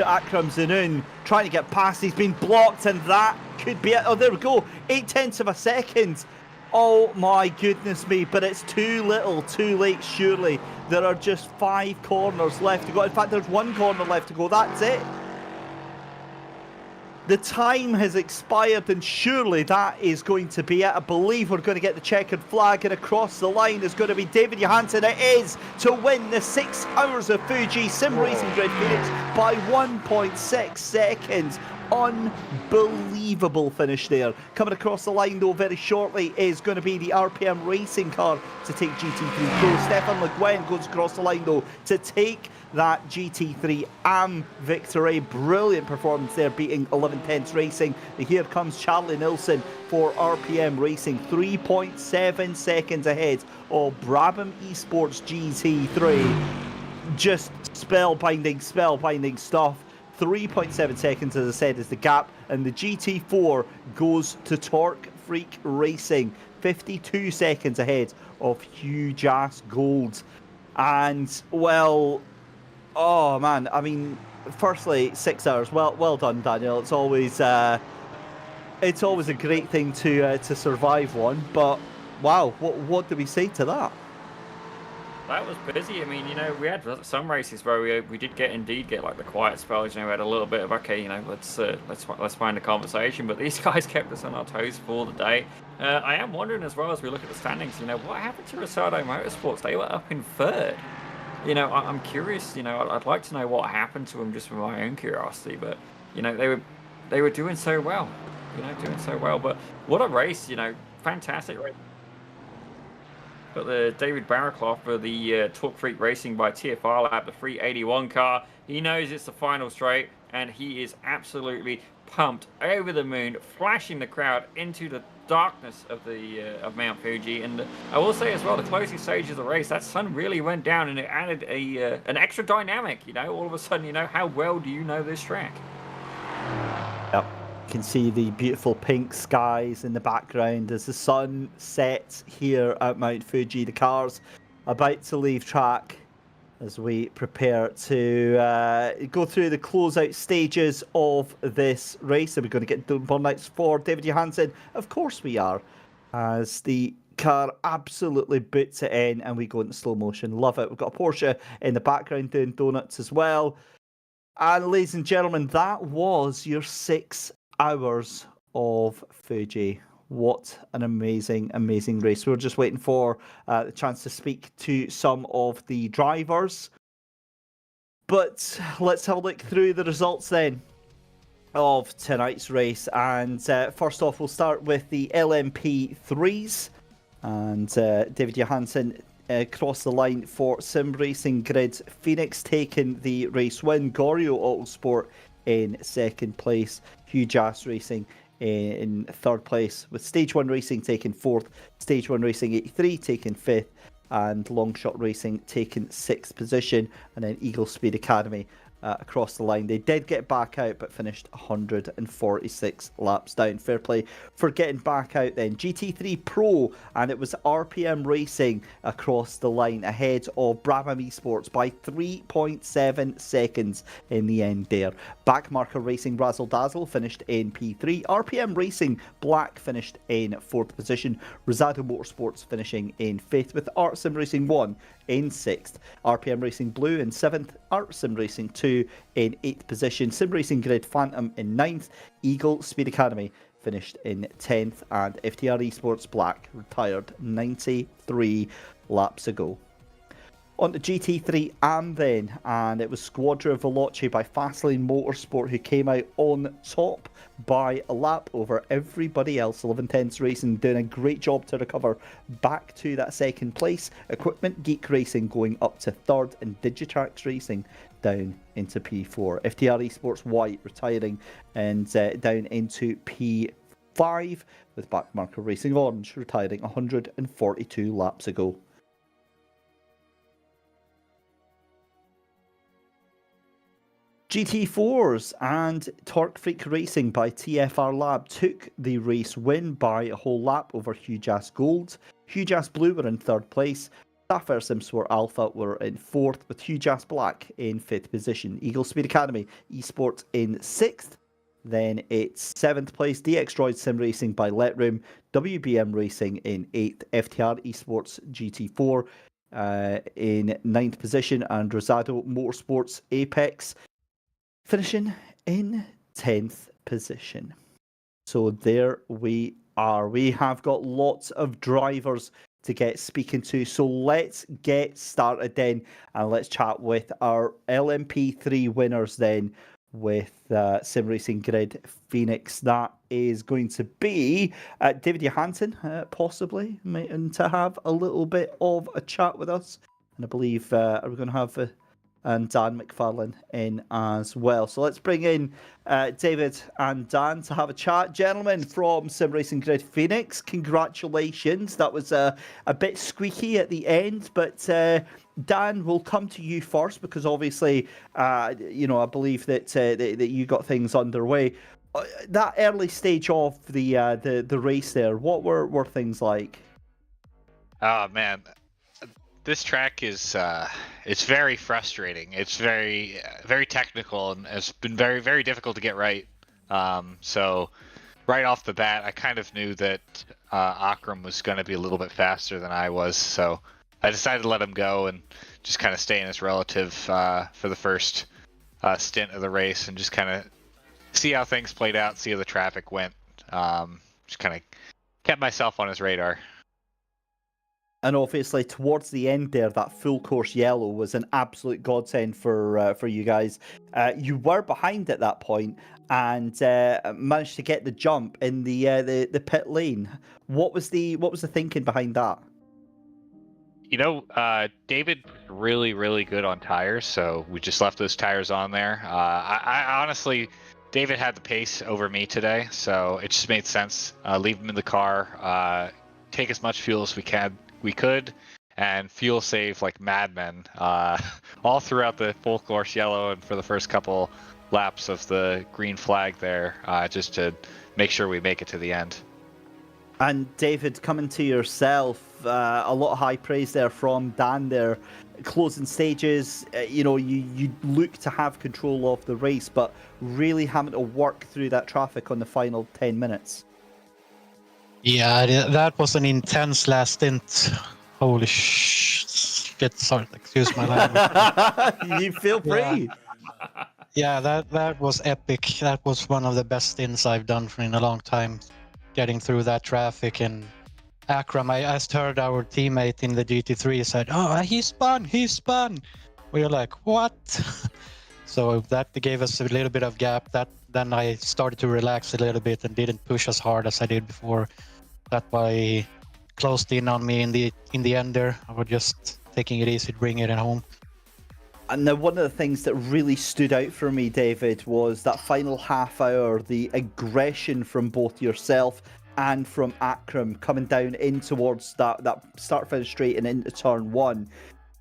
Akram Zunoon, trying to get past. He's been blocked, and that could be it. Oh, there we go. 0.8 of a second. Oh my goodness me, but it's too little, too late, surely. There are just 5 corners left to go. In fact, there's 1 corner left to go. That's it. The time has expired, and surely that is going to be it. I believe we're going to get the checkered flag, and across the line is going to be David Johansson. It is to win the 6 hours of Fuji Sim Racing Grid Phoenix by 1.6 seconds. Unbelievable finish there. Coming across the line though very shortly is going to be the RPM Racing car to take GT3 Pro. Stefan Le Guin goes across the line though to take that GT3 AM victory. Brilliant performance there, beating 11 tenths Racing. Here comes Charlie Nilsson for RPM Racing, 3.7 seconds ahead of Brabham Esports GT3. Just spellbinding stuff. 3.7 seconds, as I said, is the gap, and the GT4 goes to Torque Freak Racing, 52 seconds ahead of Huge Ass Gold. And, well, oh man, I mean, firstly, 6 hours. Well done, Daniel. It's always a great thing to survive one. But wow, what do we say to that? That was busy. I mean, you know, we had some races where we did get like the quiet spells. You know, we had a little bit of okay, you know, let's find a conversation. But these guys kept us on our toes for the day. I am wondering as well as we look at the standings. You know, what happened to Rosado Motorsports? They were up in third. You know, I'm curious. You know, I'd like to know what happened to them just for my own curiosity. But you know, they were doing so well. You know, doing so well. But what a race! You know, fantastic race. Got the David Barraclough for the Torque Freak Racing by TFR Lab, the 381 car. He knows it's the final straight, and he is absolutely pumped, over the moon, flashing the crowd into the darkness of of Mount Fuji. And I will say as well, the closing stage of the race, that sun really went down, and it added an extra dynamic. You know, all of a sudden, you know, how well do you know this track? Yep. Can see the beautiful pink skies in the background as the sun sets here at Mount Fuji. The cars about to leave track as we prepare to go through the closeout stages of this race. Are we going to get burnouts for David Johansson? Of course we are, as the car absolutely boots it in and we go into slow motion. Love it. We've got a Porsche in the background doing donuts as well. And ladies and gentlemen, that was your 6 hours of Fuji. What an amazing race. We were just waiting for the chance to speak to some of the drivers. But let's have a look through the results then of tonight's race. And first off, we'll start with the LMP3s. And David Johansson across the line for Sim Racing Grid. Phoenix taking the race win. Gorio Autosport in second place. Huge Ass Racing in third place, with Stage 1 Racing taking fourth, Stage 1 Racing 83 taking fifth, and Longshot Racing taking sixth position, and then Eagle Speed Academy across the line. They did get back out, but finished 146 laps down. Fair play for getting back out then. GT3 Pro, and it was RPM Racing across the line, ahead of Brabham Esports by 3.7 seconds in the end there. Backmarker Racing Razzle Dazzle finished in P3. RPM Racing Black finished in 4th position. Rosado Motorsports finishing in 5th, with Art Sim Racing 1 in 6th. RPM Racing Blue in 7th. Art Sim Racing 2 in 8th position. Sim Racing Grid Phantom in 9th. Eagle Speed Academy finished in 10th. And FTR Esports Black retired 93 laps ago. On to GT3 AM then, and it was Squadra Veloce by Fastlane Motorsport who came out on top by a lap over everybody else. 11 tenths Racing doing a great job to recover back to that second place. Equipment Geek Racing going up to third, and Digitrax Racing down into P4. FTR Esports White retiring and down into P5, with Backmarker Racing Orange retiring 142 laps ago. GT4s and Torque Freak Racing by TFR Lab took the race win by a whole lap over Huge Ass Gold. Huge Ass Blue were in 3rd place. Sapphire Simsport Alpha were in 4th, with Huge Ass Black in 5th position. Eagle Speed Academy Esports in 6th. Then it's 7th place, DX Droid Sim Racing by Letroom. WBM Racing in 8th. FTR Esports GT4 in 9th position. And Rosado Motorsports Apex finishing in 10th position. So there we are. We have got lots of drivers to get speaking to. So let's get started then, and let's chat with our LMP3 winners then with Sim Racing Grid Phoenix. That is going to be David Johansson, possibly, and to have a little bit of a chat with us. And I believe we're going to have and Dan McFarlane in as well. So let's bring in David and Dan to have a chat. Gentlemen from Sim Racing Grid Phoenix, congratulations. That was a bit squeaky at the end, but Dan, we'll come to you first because obviously, I believe that you got things underway. That early stage of the race there, what were things like? Oh man, this track is it's very frustrating. It's very very technical, and it's been very very difficult to get right. So right off the bat, I kind of knew that Akram was going to be a little bit faster than I was, so I decided to let him go and just kind of stay in his relative for the first stint of the race and just kind of see how things played out, see how the traffic went. Just kind of kept myself on his radar. And obviously, towards the end there, that full course yellow was an absolute godsend for you guys. You were behind at that point and managed to get the jump in the pit lane. What was the thinking behind that? David really really good on tires, so we just left those tires on there. I honestly, David had the pace over me today, so it just made sense. Leave him in the car, take as much fuel as we could, and fuel save like madmen all throughout the full course yellow and for the first couple laps of the green flag there, just to make sure we make it to the end. And David, coming to yourself, a lot of high praise there from Dan there. Closing stages, you look to have control of the race, but really having to work through that traffic on the final 10 minutes. Yeah, that was an intense last stint. Holy shit! Sorry, excuse my language. You feel free. Yeah, that was epic. That was one of the best stints I've done in a long time. Getting through that traffic, and Akram, I just heard our teammate in the GT3 said, "Oh, he spun." We were like, "What?" So that gave us a little bit of gap. Then I started to relax a little bit and didn't push as hard as I did before. That why he closed in on me in the end there. I was just taking it easy, bring it home. And now one of the things that really stood out for me, David, was that final half hour, the aggression from both yourself and from Akram coming down in towards that start-finish straight and into turn one.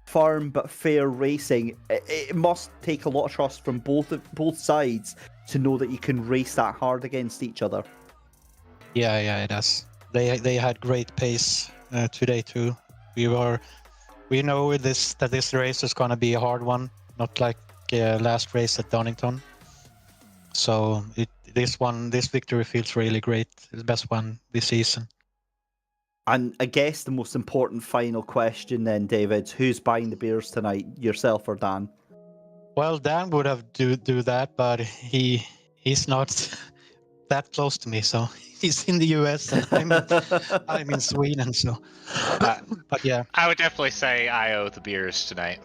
Firm but fair racing. It must take a lot of trust from both sides to know that you can race that hard against each other. Yeah, it does. They had great pace today too. We know that this race is going to be a hard one, not like last race at Donington. So this victory feels really great. It's the best one this season. And I guess the most important final question then, David, who's buying the beers tonight, yourself or Dan? Well, Dan would have do that, but he's not that close to me, so he's in the US and I'm in Sweden, so but yeah. I would definitely say I owe the beers tonight.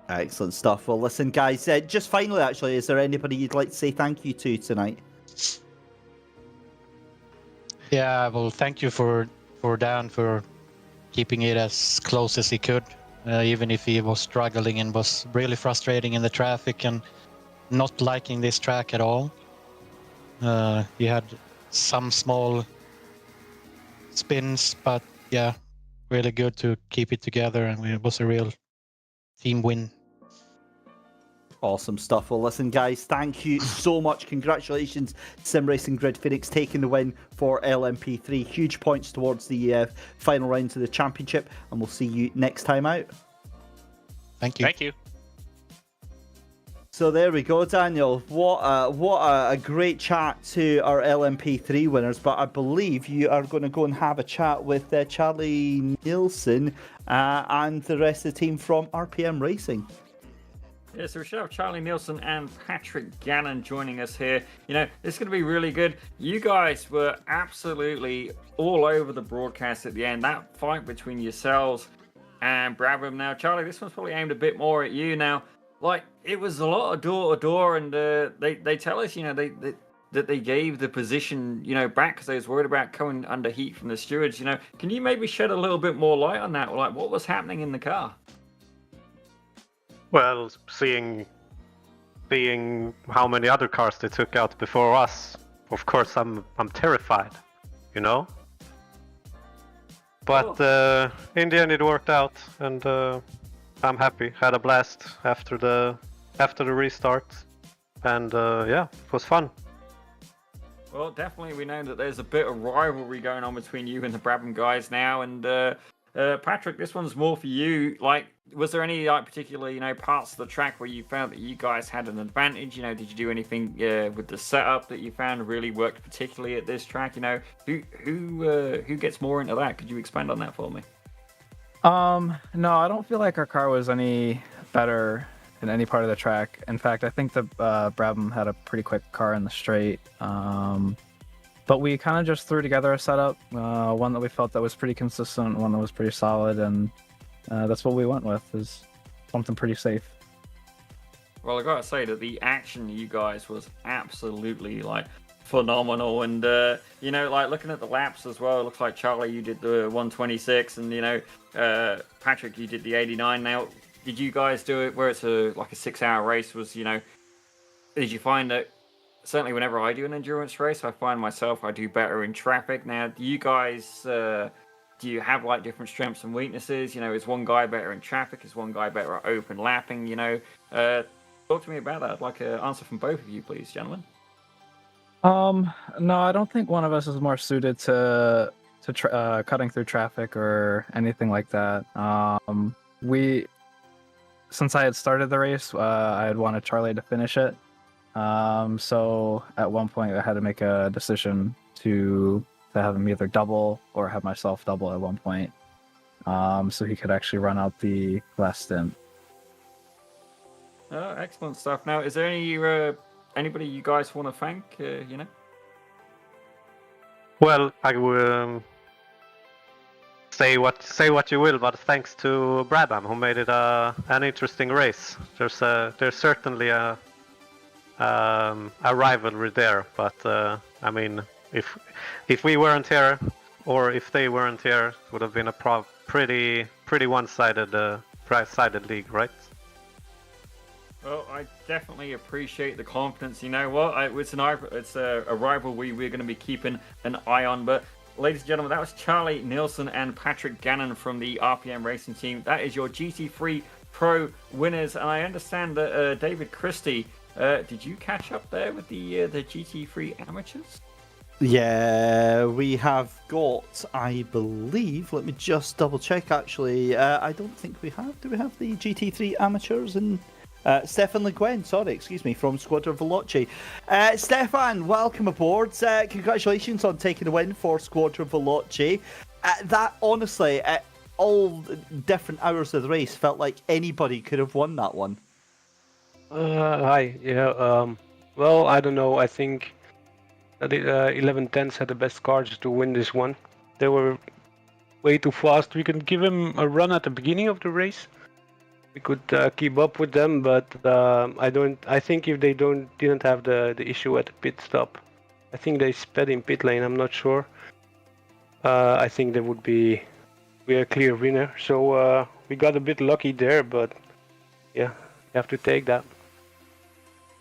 Excellent stuff. Well, listen, guys, just finally, actually, is there anybody you'd like to say thank you to tonight? Yeah, well, thank you for Dan for keeping it as close as he could, even if he was struggling and was really frustrating in the traffic and not liking this track at all. He had some small spins, but yeah, really good to keep it together, and it was a real team win. Awesome stuff. Well, listen, guys, thank you so much. Congratulations, Sim Racing Grid Phoenix taking the win for LMP3. Huge points towards the final rounds of the championship, and we'll see you next time out. Thank you. Thank you. So there we go, Daniel. What a great chat to our LMP3 winners. But I believe you are going to go and have a chat with Charlie Nielsen and the rest of the team from RPM Racing. Yeah, so we should have Charlie Nielsen and Patrick Gannon joining us here. You know, it's going to be really good. You guys were absolutely all over the broadcast at the end. That fight between yourselves and Brabham. Now, Charlie, this one's probably aimed a bit more at you. Now, like, it was a lot of door to door, and they tell us, you know, that they gave the position, you know, back because they was worried about coming under heat from the stewards. You know, can you maybe shed a little bit more light on that? Like, what was happening in the car? Well, seeing how many other cars they took out before us, of course I'm terrified, you know. But in the end it worked out, and I'm happy. Had a blast after the restart, and yeah, it was fun. Well, definitely we know that there's a bit of rivalry going on between you and the Brabham guys now, and Patrick, this one's more for you. Like, was there any like particular, you know, parts of the track where you found that you guys had an advantage? You know, did you do anything with the setup that you found really worked particularly at this track? You know, who gets more into that? Could you expand on that for me? No, I don't feel like our car was any better in any part of the track. In fact, I think the Brabham had a pretty quick car in the straight. But we kind of just threw together a setup, one that we felt that was pretty consistent, one that was pretty solid, and that's what we went with, is something pretty safe. Well, I gotta say that the action, you guys, was absolutely like phenomenal, and you know, like looking at the laps as well, it looks like Charlie, you did the 126, and you know, Patrick, you did the 89. Now, did you guys do it where it's like a 6-hour race? Was, you know, did you find that? Certainly, whenever I do an endurance race, I find myself I do better in traffic. Now, do you guys do you have like different strengths and weaknesses? You know, is one guy better in traffic? Is one guy better at open lapping? You know, talk to me about that. I'd like an answer from both of you, please, gentlemen. No, I don't think one of us is more suited to cutting through traffic or anything like that. Since I had started the race, I had wanted Charlie to finish it. So at one point I had to make a decision to have him either double or have myself double at one point, so he could actually run out the last stint. Excellent stuff. Now, is there anybody you guys want to thank? You know. Well, I will say what you will, but thanks to Brabham who made it an interesting race. There's certainly a rivalry there, but I mean, if we weren't here, or if they weren't here, it would have been a pretty one-sided league, right? Well, I definitely appreciate the confidence. You know what? It's a rivalry we're going to be keeping an eye on. But, ladies and gentlemen, that was Charlie Nielsen and Patrick Gannon from the RPM Racing Team. That is your GT3 Pro winners, and I understand that David Christie. Did you catch up there with the GT3 amateurs? Yeah, we have got, I believe, let me just double check actually. I don't think we have. Do we have the GT3 amateurs? And Stefan Le Guin, from Squadron Veloci. Stefan, welcome aboard. Congratulations on taking the win for Squadron Veloci. That, honestly, at all different hours of the race, felt like anybody could have won that one. Hi. Yeah. Well, I don't know. I think that the 1110s had the best cars to win this one. They were way too fast. We could give them a run at the beginning of the race. We could keep up with them, but I think if they didn't have the issue at the pit stop, I think they sped in pit lane. I'm not sure. I think they would be a clear winner. So we got a bit lucky there, but yeah, you have to take that.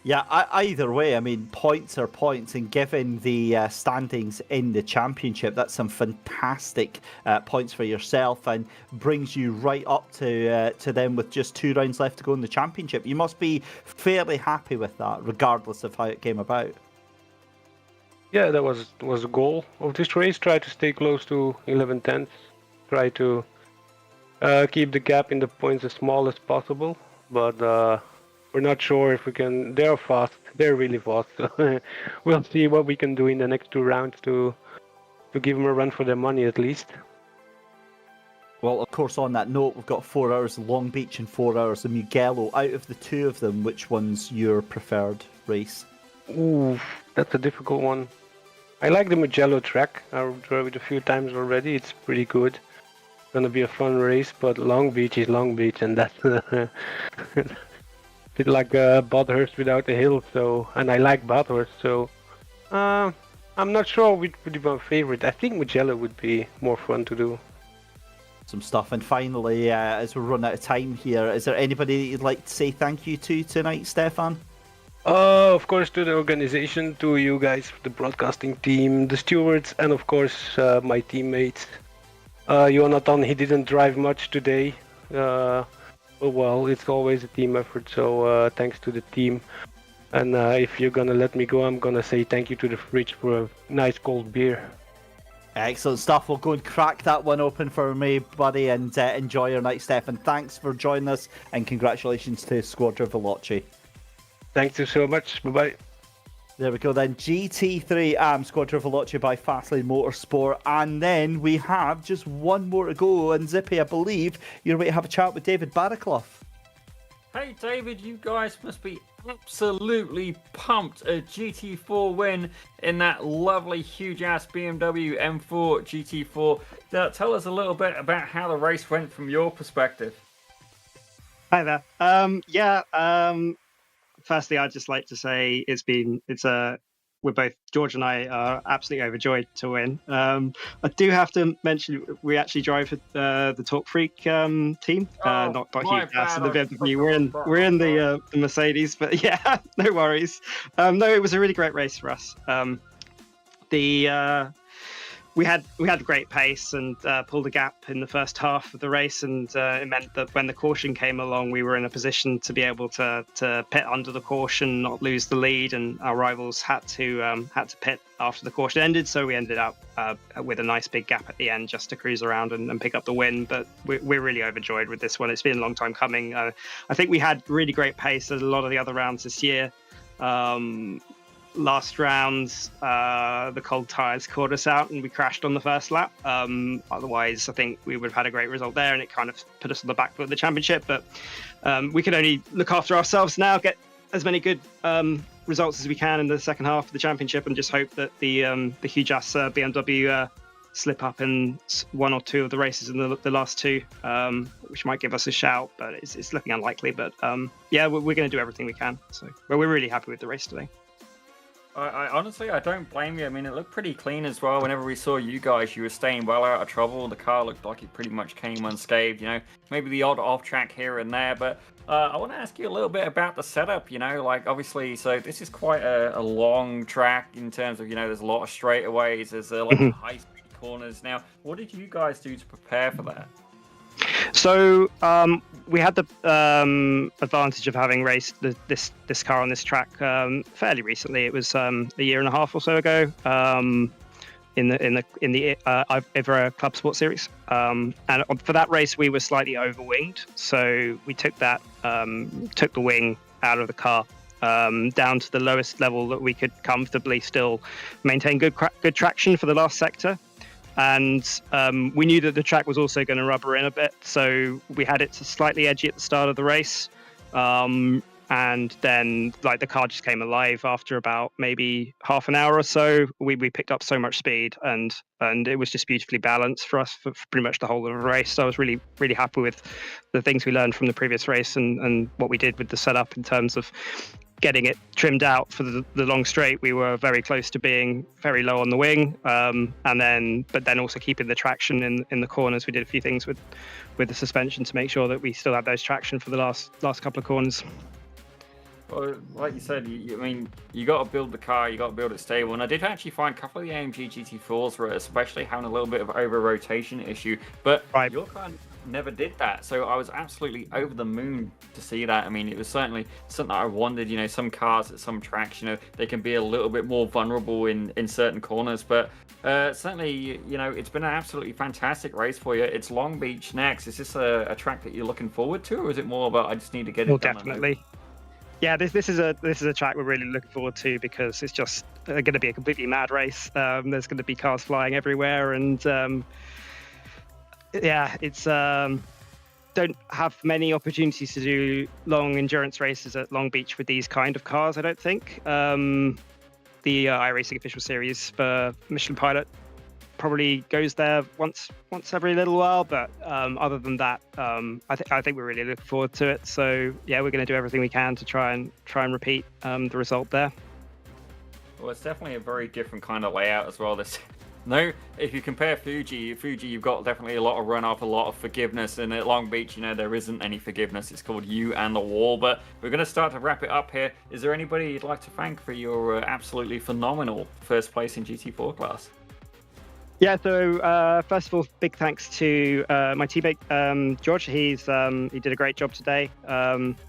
Yeah, either way, I mean, points are points, and given the standings in the championship, that's some fantastic points for yourself, and brings you right up to them with just 2 rounds left to go in the championship. You must be fairly happy with that, regardless of how it came about. Yeah, that was the goal of this race. Try to stay close to 11-10. Try to keep the gap in the points as small as possible, but we're not sure if we can. They're fast. They're really fast. We'll see what we can do in the next 2 rounds to give them a run for their money at least. Well, of course, on that note, we've got 4 hours of Long Beach and 4 hours of Mugello. Out of the two of them, which one's your preferred race? Ooh, that's a difficult one. I like the Mugello track. I've drove it a few times already. It's pretty good. Gonna be a fun race, but Long Beach is Long Beach, and that's a bit like Bathurst without the hill. So, and I like Bathurst, so I'm not sure which would be my favorite. I think Mugello would be more fun to do. Some stuff. And finally, as we run out of time here, is there anybody that you'd like to say thank you to tonight, Stefan? Of course, to the organization, to you guys, the broadcasting team, the stewards, and of course my teammates. Jonathan, he didn't drive much today. Well, it's always a team effort, so thanks to the team. And if you're gonna let me go, I'm gonna say thank you to the fridge for a nice cold beer. Excellent stuff. We'll go and crack that one open for me, buddy, and enjoy your night, Stefan. Thanks for joining us, and congratulations to Squadra Veloci. Thank you so much. Bye-bye. There we go then. GT3 Squadra Veloci by Fastlane Motorsport. And then we have just one more to go. And Zippy, I believe you're ready to have a chat with David Barraclough. Hey David, you guys must be absolutely pumped. A GT4 win in that lovely huge-ass BMW M4 GT4. Tell us a little bit about how the race went from your perspective. Hi there. Firstly, I'd just like to say we're both, George and I are absolutely overjoyed to win. I do have to mention we actually drive the Talk Freak team, not Hugh Gas and the BMW. We're in the Mercedes, but yeah, no worries. No, it was a really great race for us. We had great pace and pulled a gap in the first half of the race, and it meant that when the caution came along, we were in a position to be able to pit under the caution, not lose the lead, and our rivals had to pit after the caution ended. So we ended up with a nice big gap at the end just to cruise around and pick up the win. But we're really overjoyed with this one. It's been a long time coming. I think we had really great pace at a lot of the other rounds this year. Last round, the cold tyres caught us out and we crashed on the first lap. Otherwise, I think we would have had a great result there, and it kind of put us on the back foot of the championship. But we can only look after ourselves now, get as many good results as we can in the second half of the championship, and just hope that the huge-ass BMW slip up in one or two of the races in the last two, which might give us a shout, but it's looking unlikely. But yeah, we're going to do everything we can. So, but we're really happy with the race today. I honestly, I don't blame you. I mean, it looked pretty clean as well. Whenever we saw you guys, you were staying well out of trouble. The car looked like it pretty much came unscathed, maybe the odd off track here and there. But I want to ask you a little bit about the setup, like obviously, so this is quite a long track in terms of, there's a lot of straightaways, there's a lot of high speed corners. Now, what did you guys do to prepare for that? So we had the advantage of having raced this car on this track fairly recently. It was a year and a half or so ago in the Ivrea Club Sport Series. And for that race, we were slightly overwinged, so we took the wing out of the car down to the lowest level that we could comfortably still maintain good traction for the last sector. And we knew that the track was also going to rubber in a bit, so we had it slightly edgy at the start of the race, and then the car just came alive after about maybe half an hour or so. We picked up so much speed, and it was just beautifully balanced for us for pretty much the whole of the race. So I was really, really happy with the things we learned from the previous race and what we did with the setup in terms of getting it trimmed out for the long straight. We were very close to being very low on the wing, but then also keeping the traction in the corners. We did a few things with the suspension to make sure that we still had those traction for the last couple of corners. Well, like you said, you got to build the car, you got to build it stable. And I did actually find a couple of the AMG GT4s were especially having a little bit of over rotation issue, but your car never did that. So I was absolutely over the moon to see that. I mean, it was certainly something that I wondered, some cars at some tracks, they can be a little bit more vulnerable in certain corners, but certainly, it's been an absolutely fantastic race for you. It's Long Beach next. Is this a track that you're looking forward to, or is it more about I just need to get it done? Definitely. Yeah, this is a track we're really looking forward to, because it's just going to be a completely mad race. There's going to be cars flying everywhere, and yeah, it's don't have many opportunities to do long endurance races at Long Beach with these kind of cars, I don't think. The iRacing Official Series for Michelin Pilot probably goes there once every little while, but other than that, I think we're really looking forward to it. So yeah, we're going to do everything we can to try and repeat the result there. Well, it's definitely a very different kind of layout as well. No, if you compare Fuji, you've got definitely a lot of runoff, a lot of forgiveness, and at Long Beach, there isn't any forgiveness. It's called you and the wall. But we're going to start to wrap it up here. Is there anybody you'd like to thank for your absolutely phenomenal first place in GT4 class? Yeah, so first of all, big thanks to my teammate George. He did a great job today.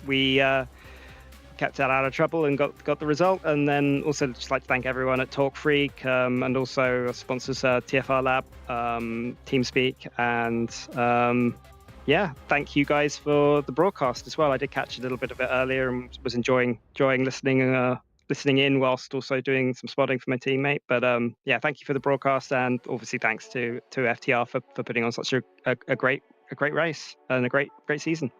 We kept out of trouble and got the result. And then also just like to thank everyone at Talk Freak and also our sponsors TFR Lab, TeamSpeak, and yeah, thank you guys for the broadcast as well. I did catch a little bit of it earlier and was enjoying listening in whilst also doing some spotting for my teammate. But yeah, thank you for the broadcast, and obviously thanks to FTR for putting on such a great race and a great season.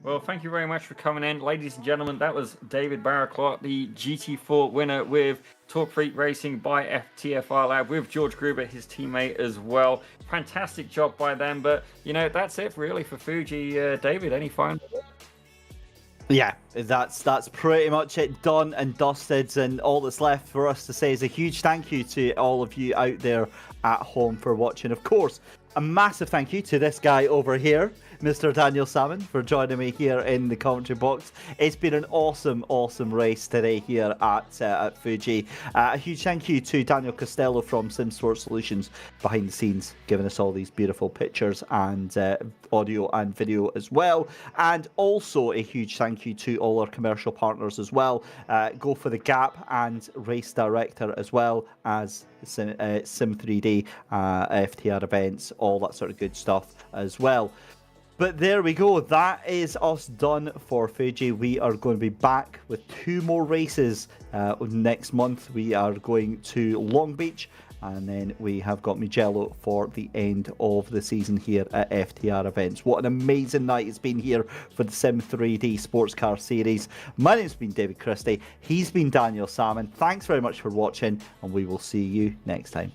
Well, thank you very much for coming in. Ladies and gentlemen, that was David Barraclough, the GT4 winner with Talk Freak Racing by FTFR Lab, with George Gruber, his teammate as well. Fantastic job by them. But, that's it really for Fuji. David, any final words? Yeah, that's pretty much it, done and dusted, and all that's left for us to say is a huge thank you to all of you out there at home for watching. Of course, a massive thank you to this guy over here, Mr. Daniel Salmon, for joining me here in the commentary box. It's been an awesome race today here at Fuji. A huge thank you to Daniel Costello from SimSport Solutions behind the scenes, giving us all these beautiful pictures and audio and video as well. And also a huge thank you to all our commercial partners as well. Go for the Gap and Race Director, as well as Sim3D, FTR events, all that sort of good stuff as well. But there we go. That is us done for Fuji. We are going to be back with 2 more races next month. We are going to Long Beach, and then we have got Mugello for the end of the season here at FTR events. What an amazing night it's been here for the Sim 3D Sports Car Series. My name's been David Christie. He's been Daniel Salmon. Thanks very much for watching, and we will see you next time.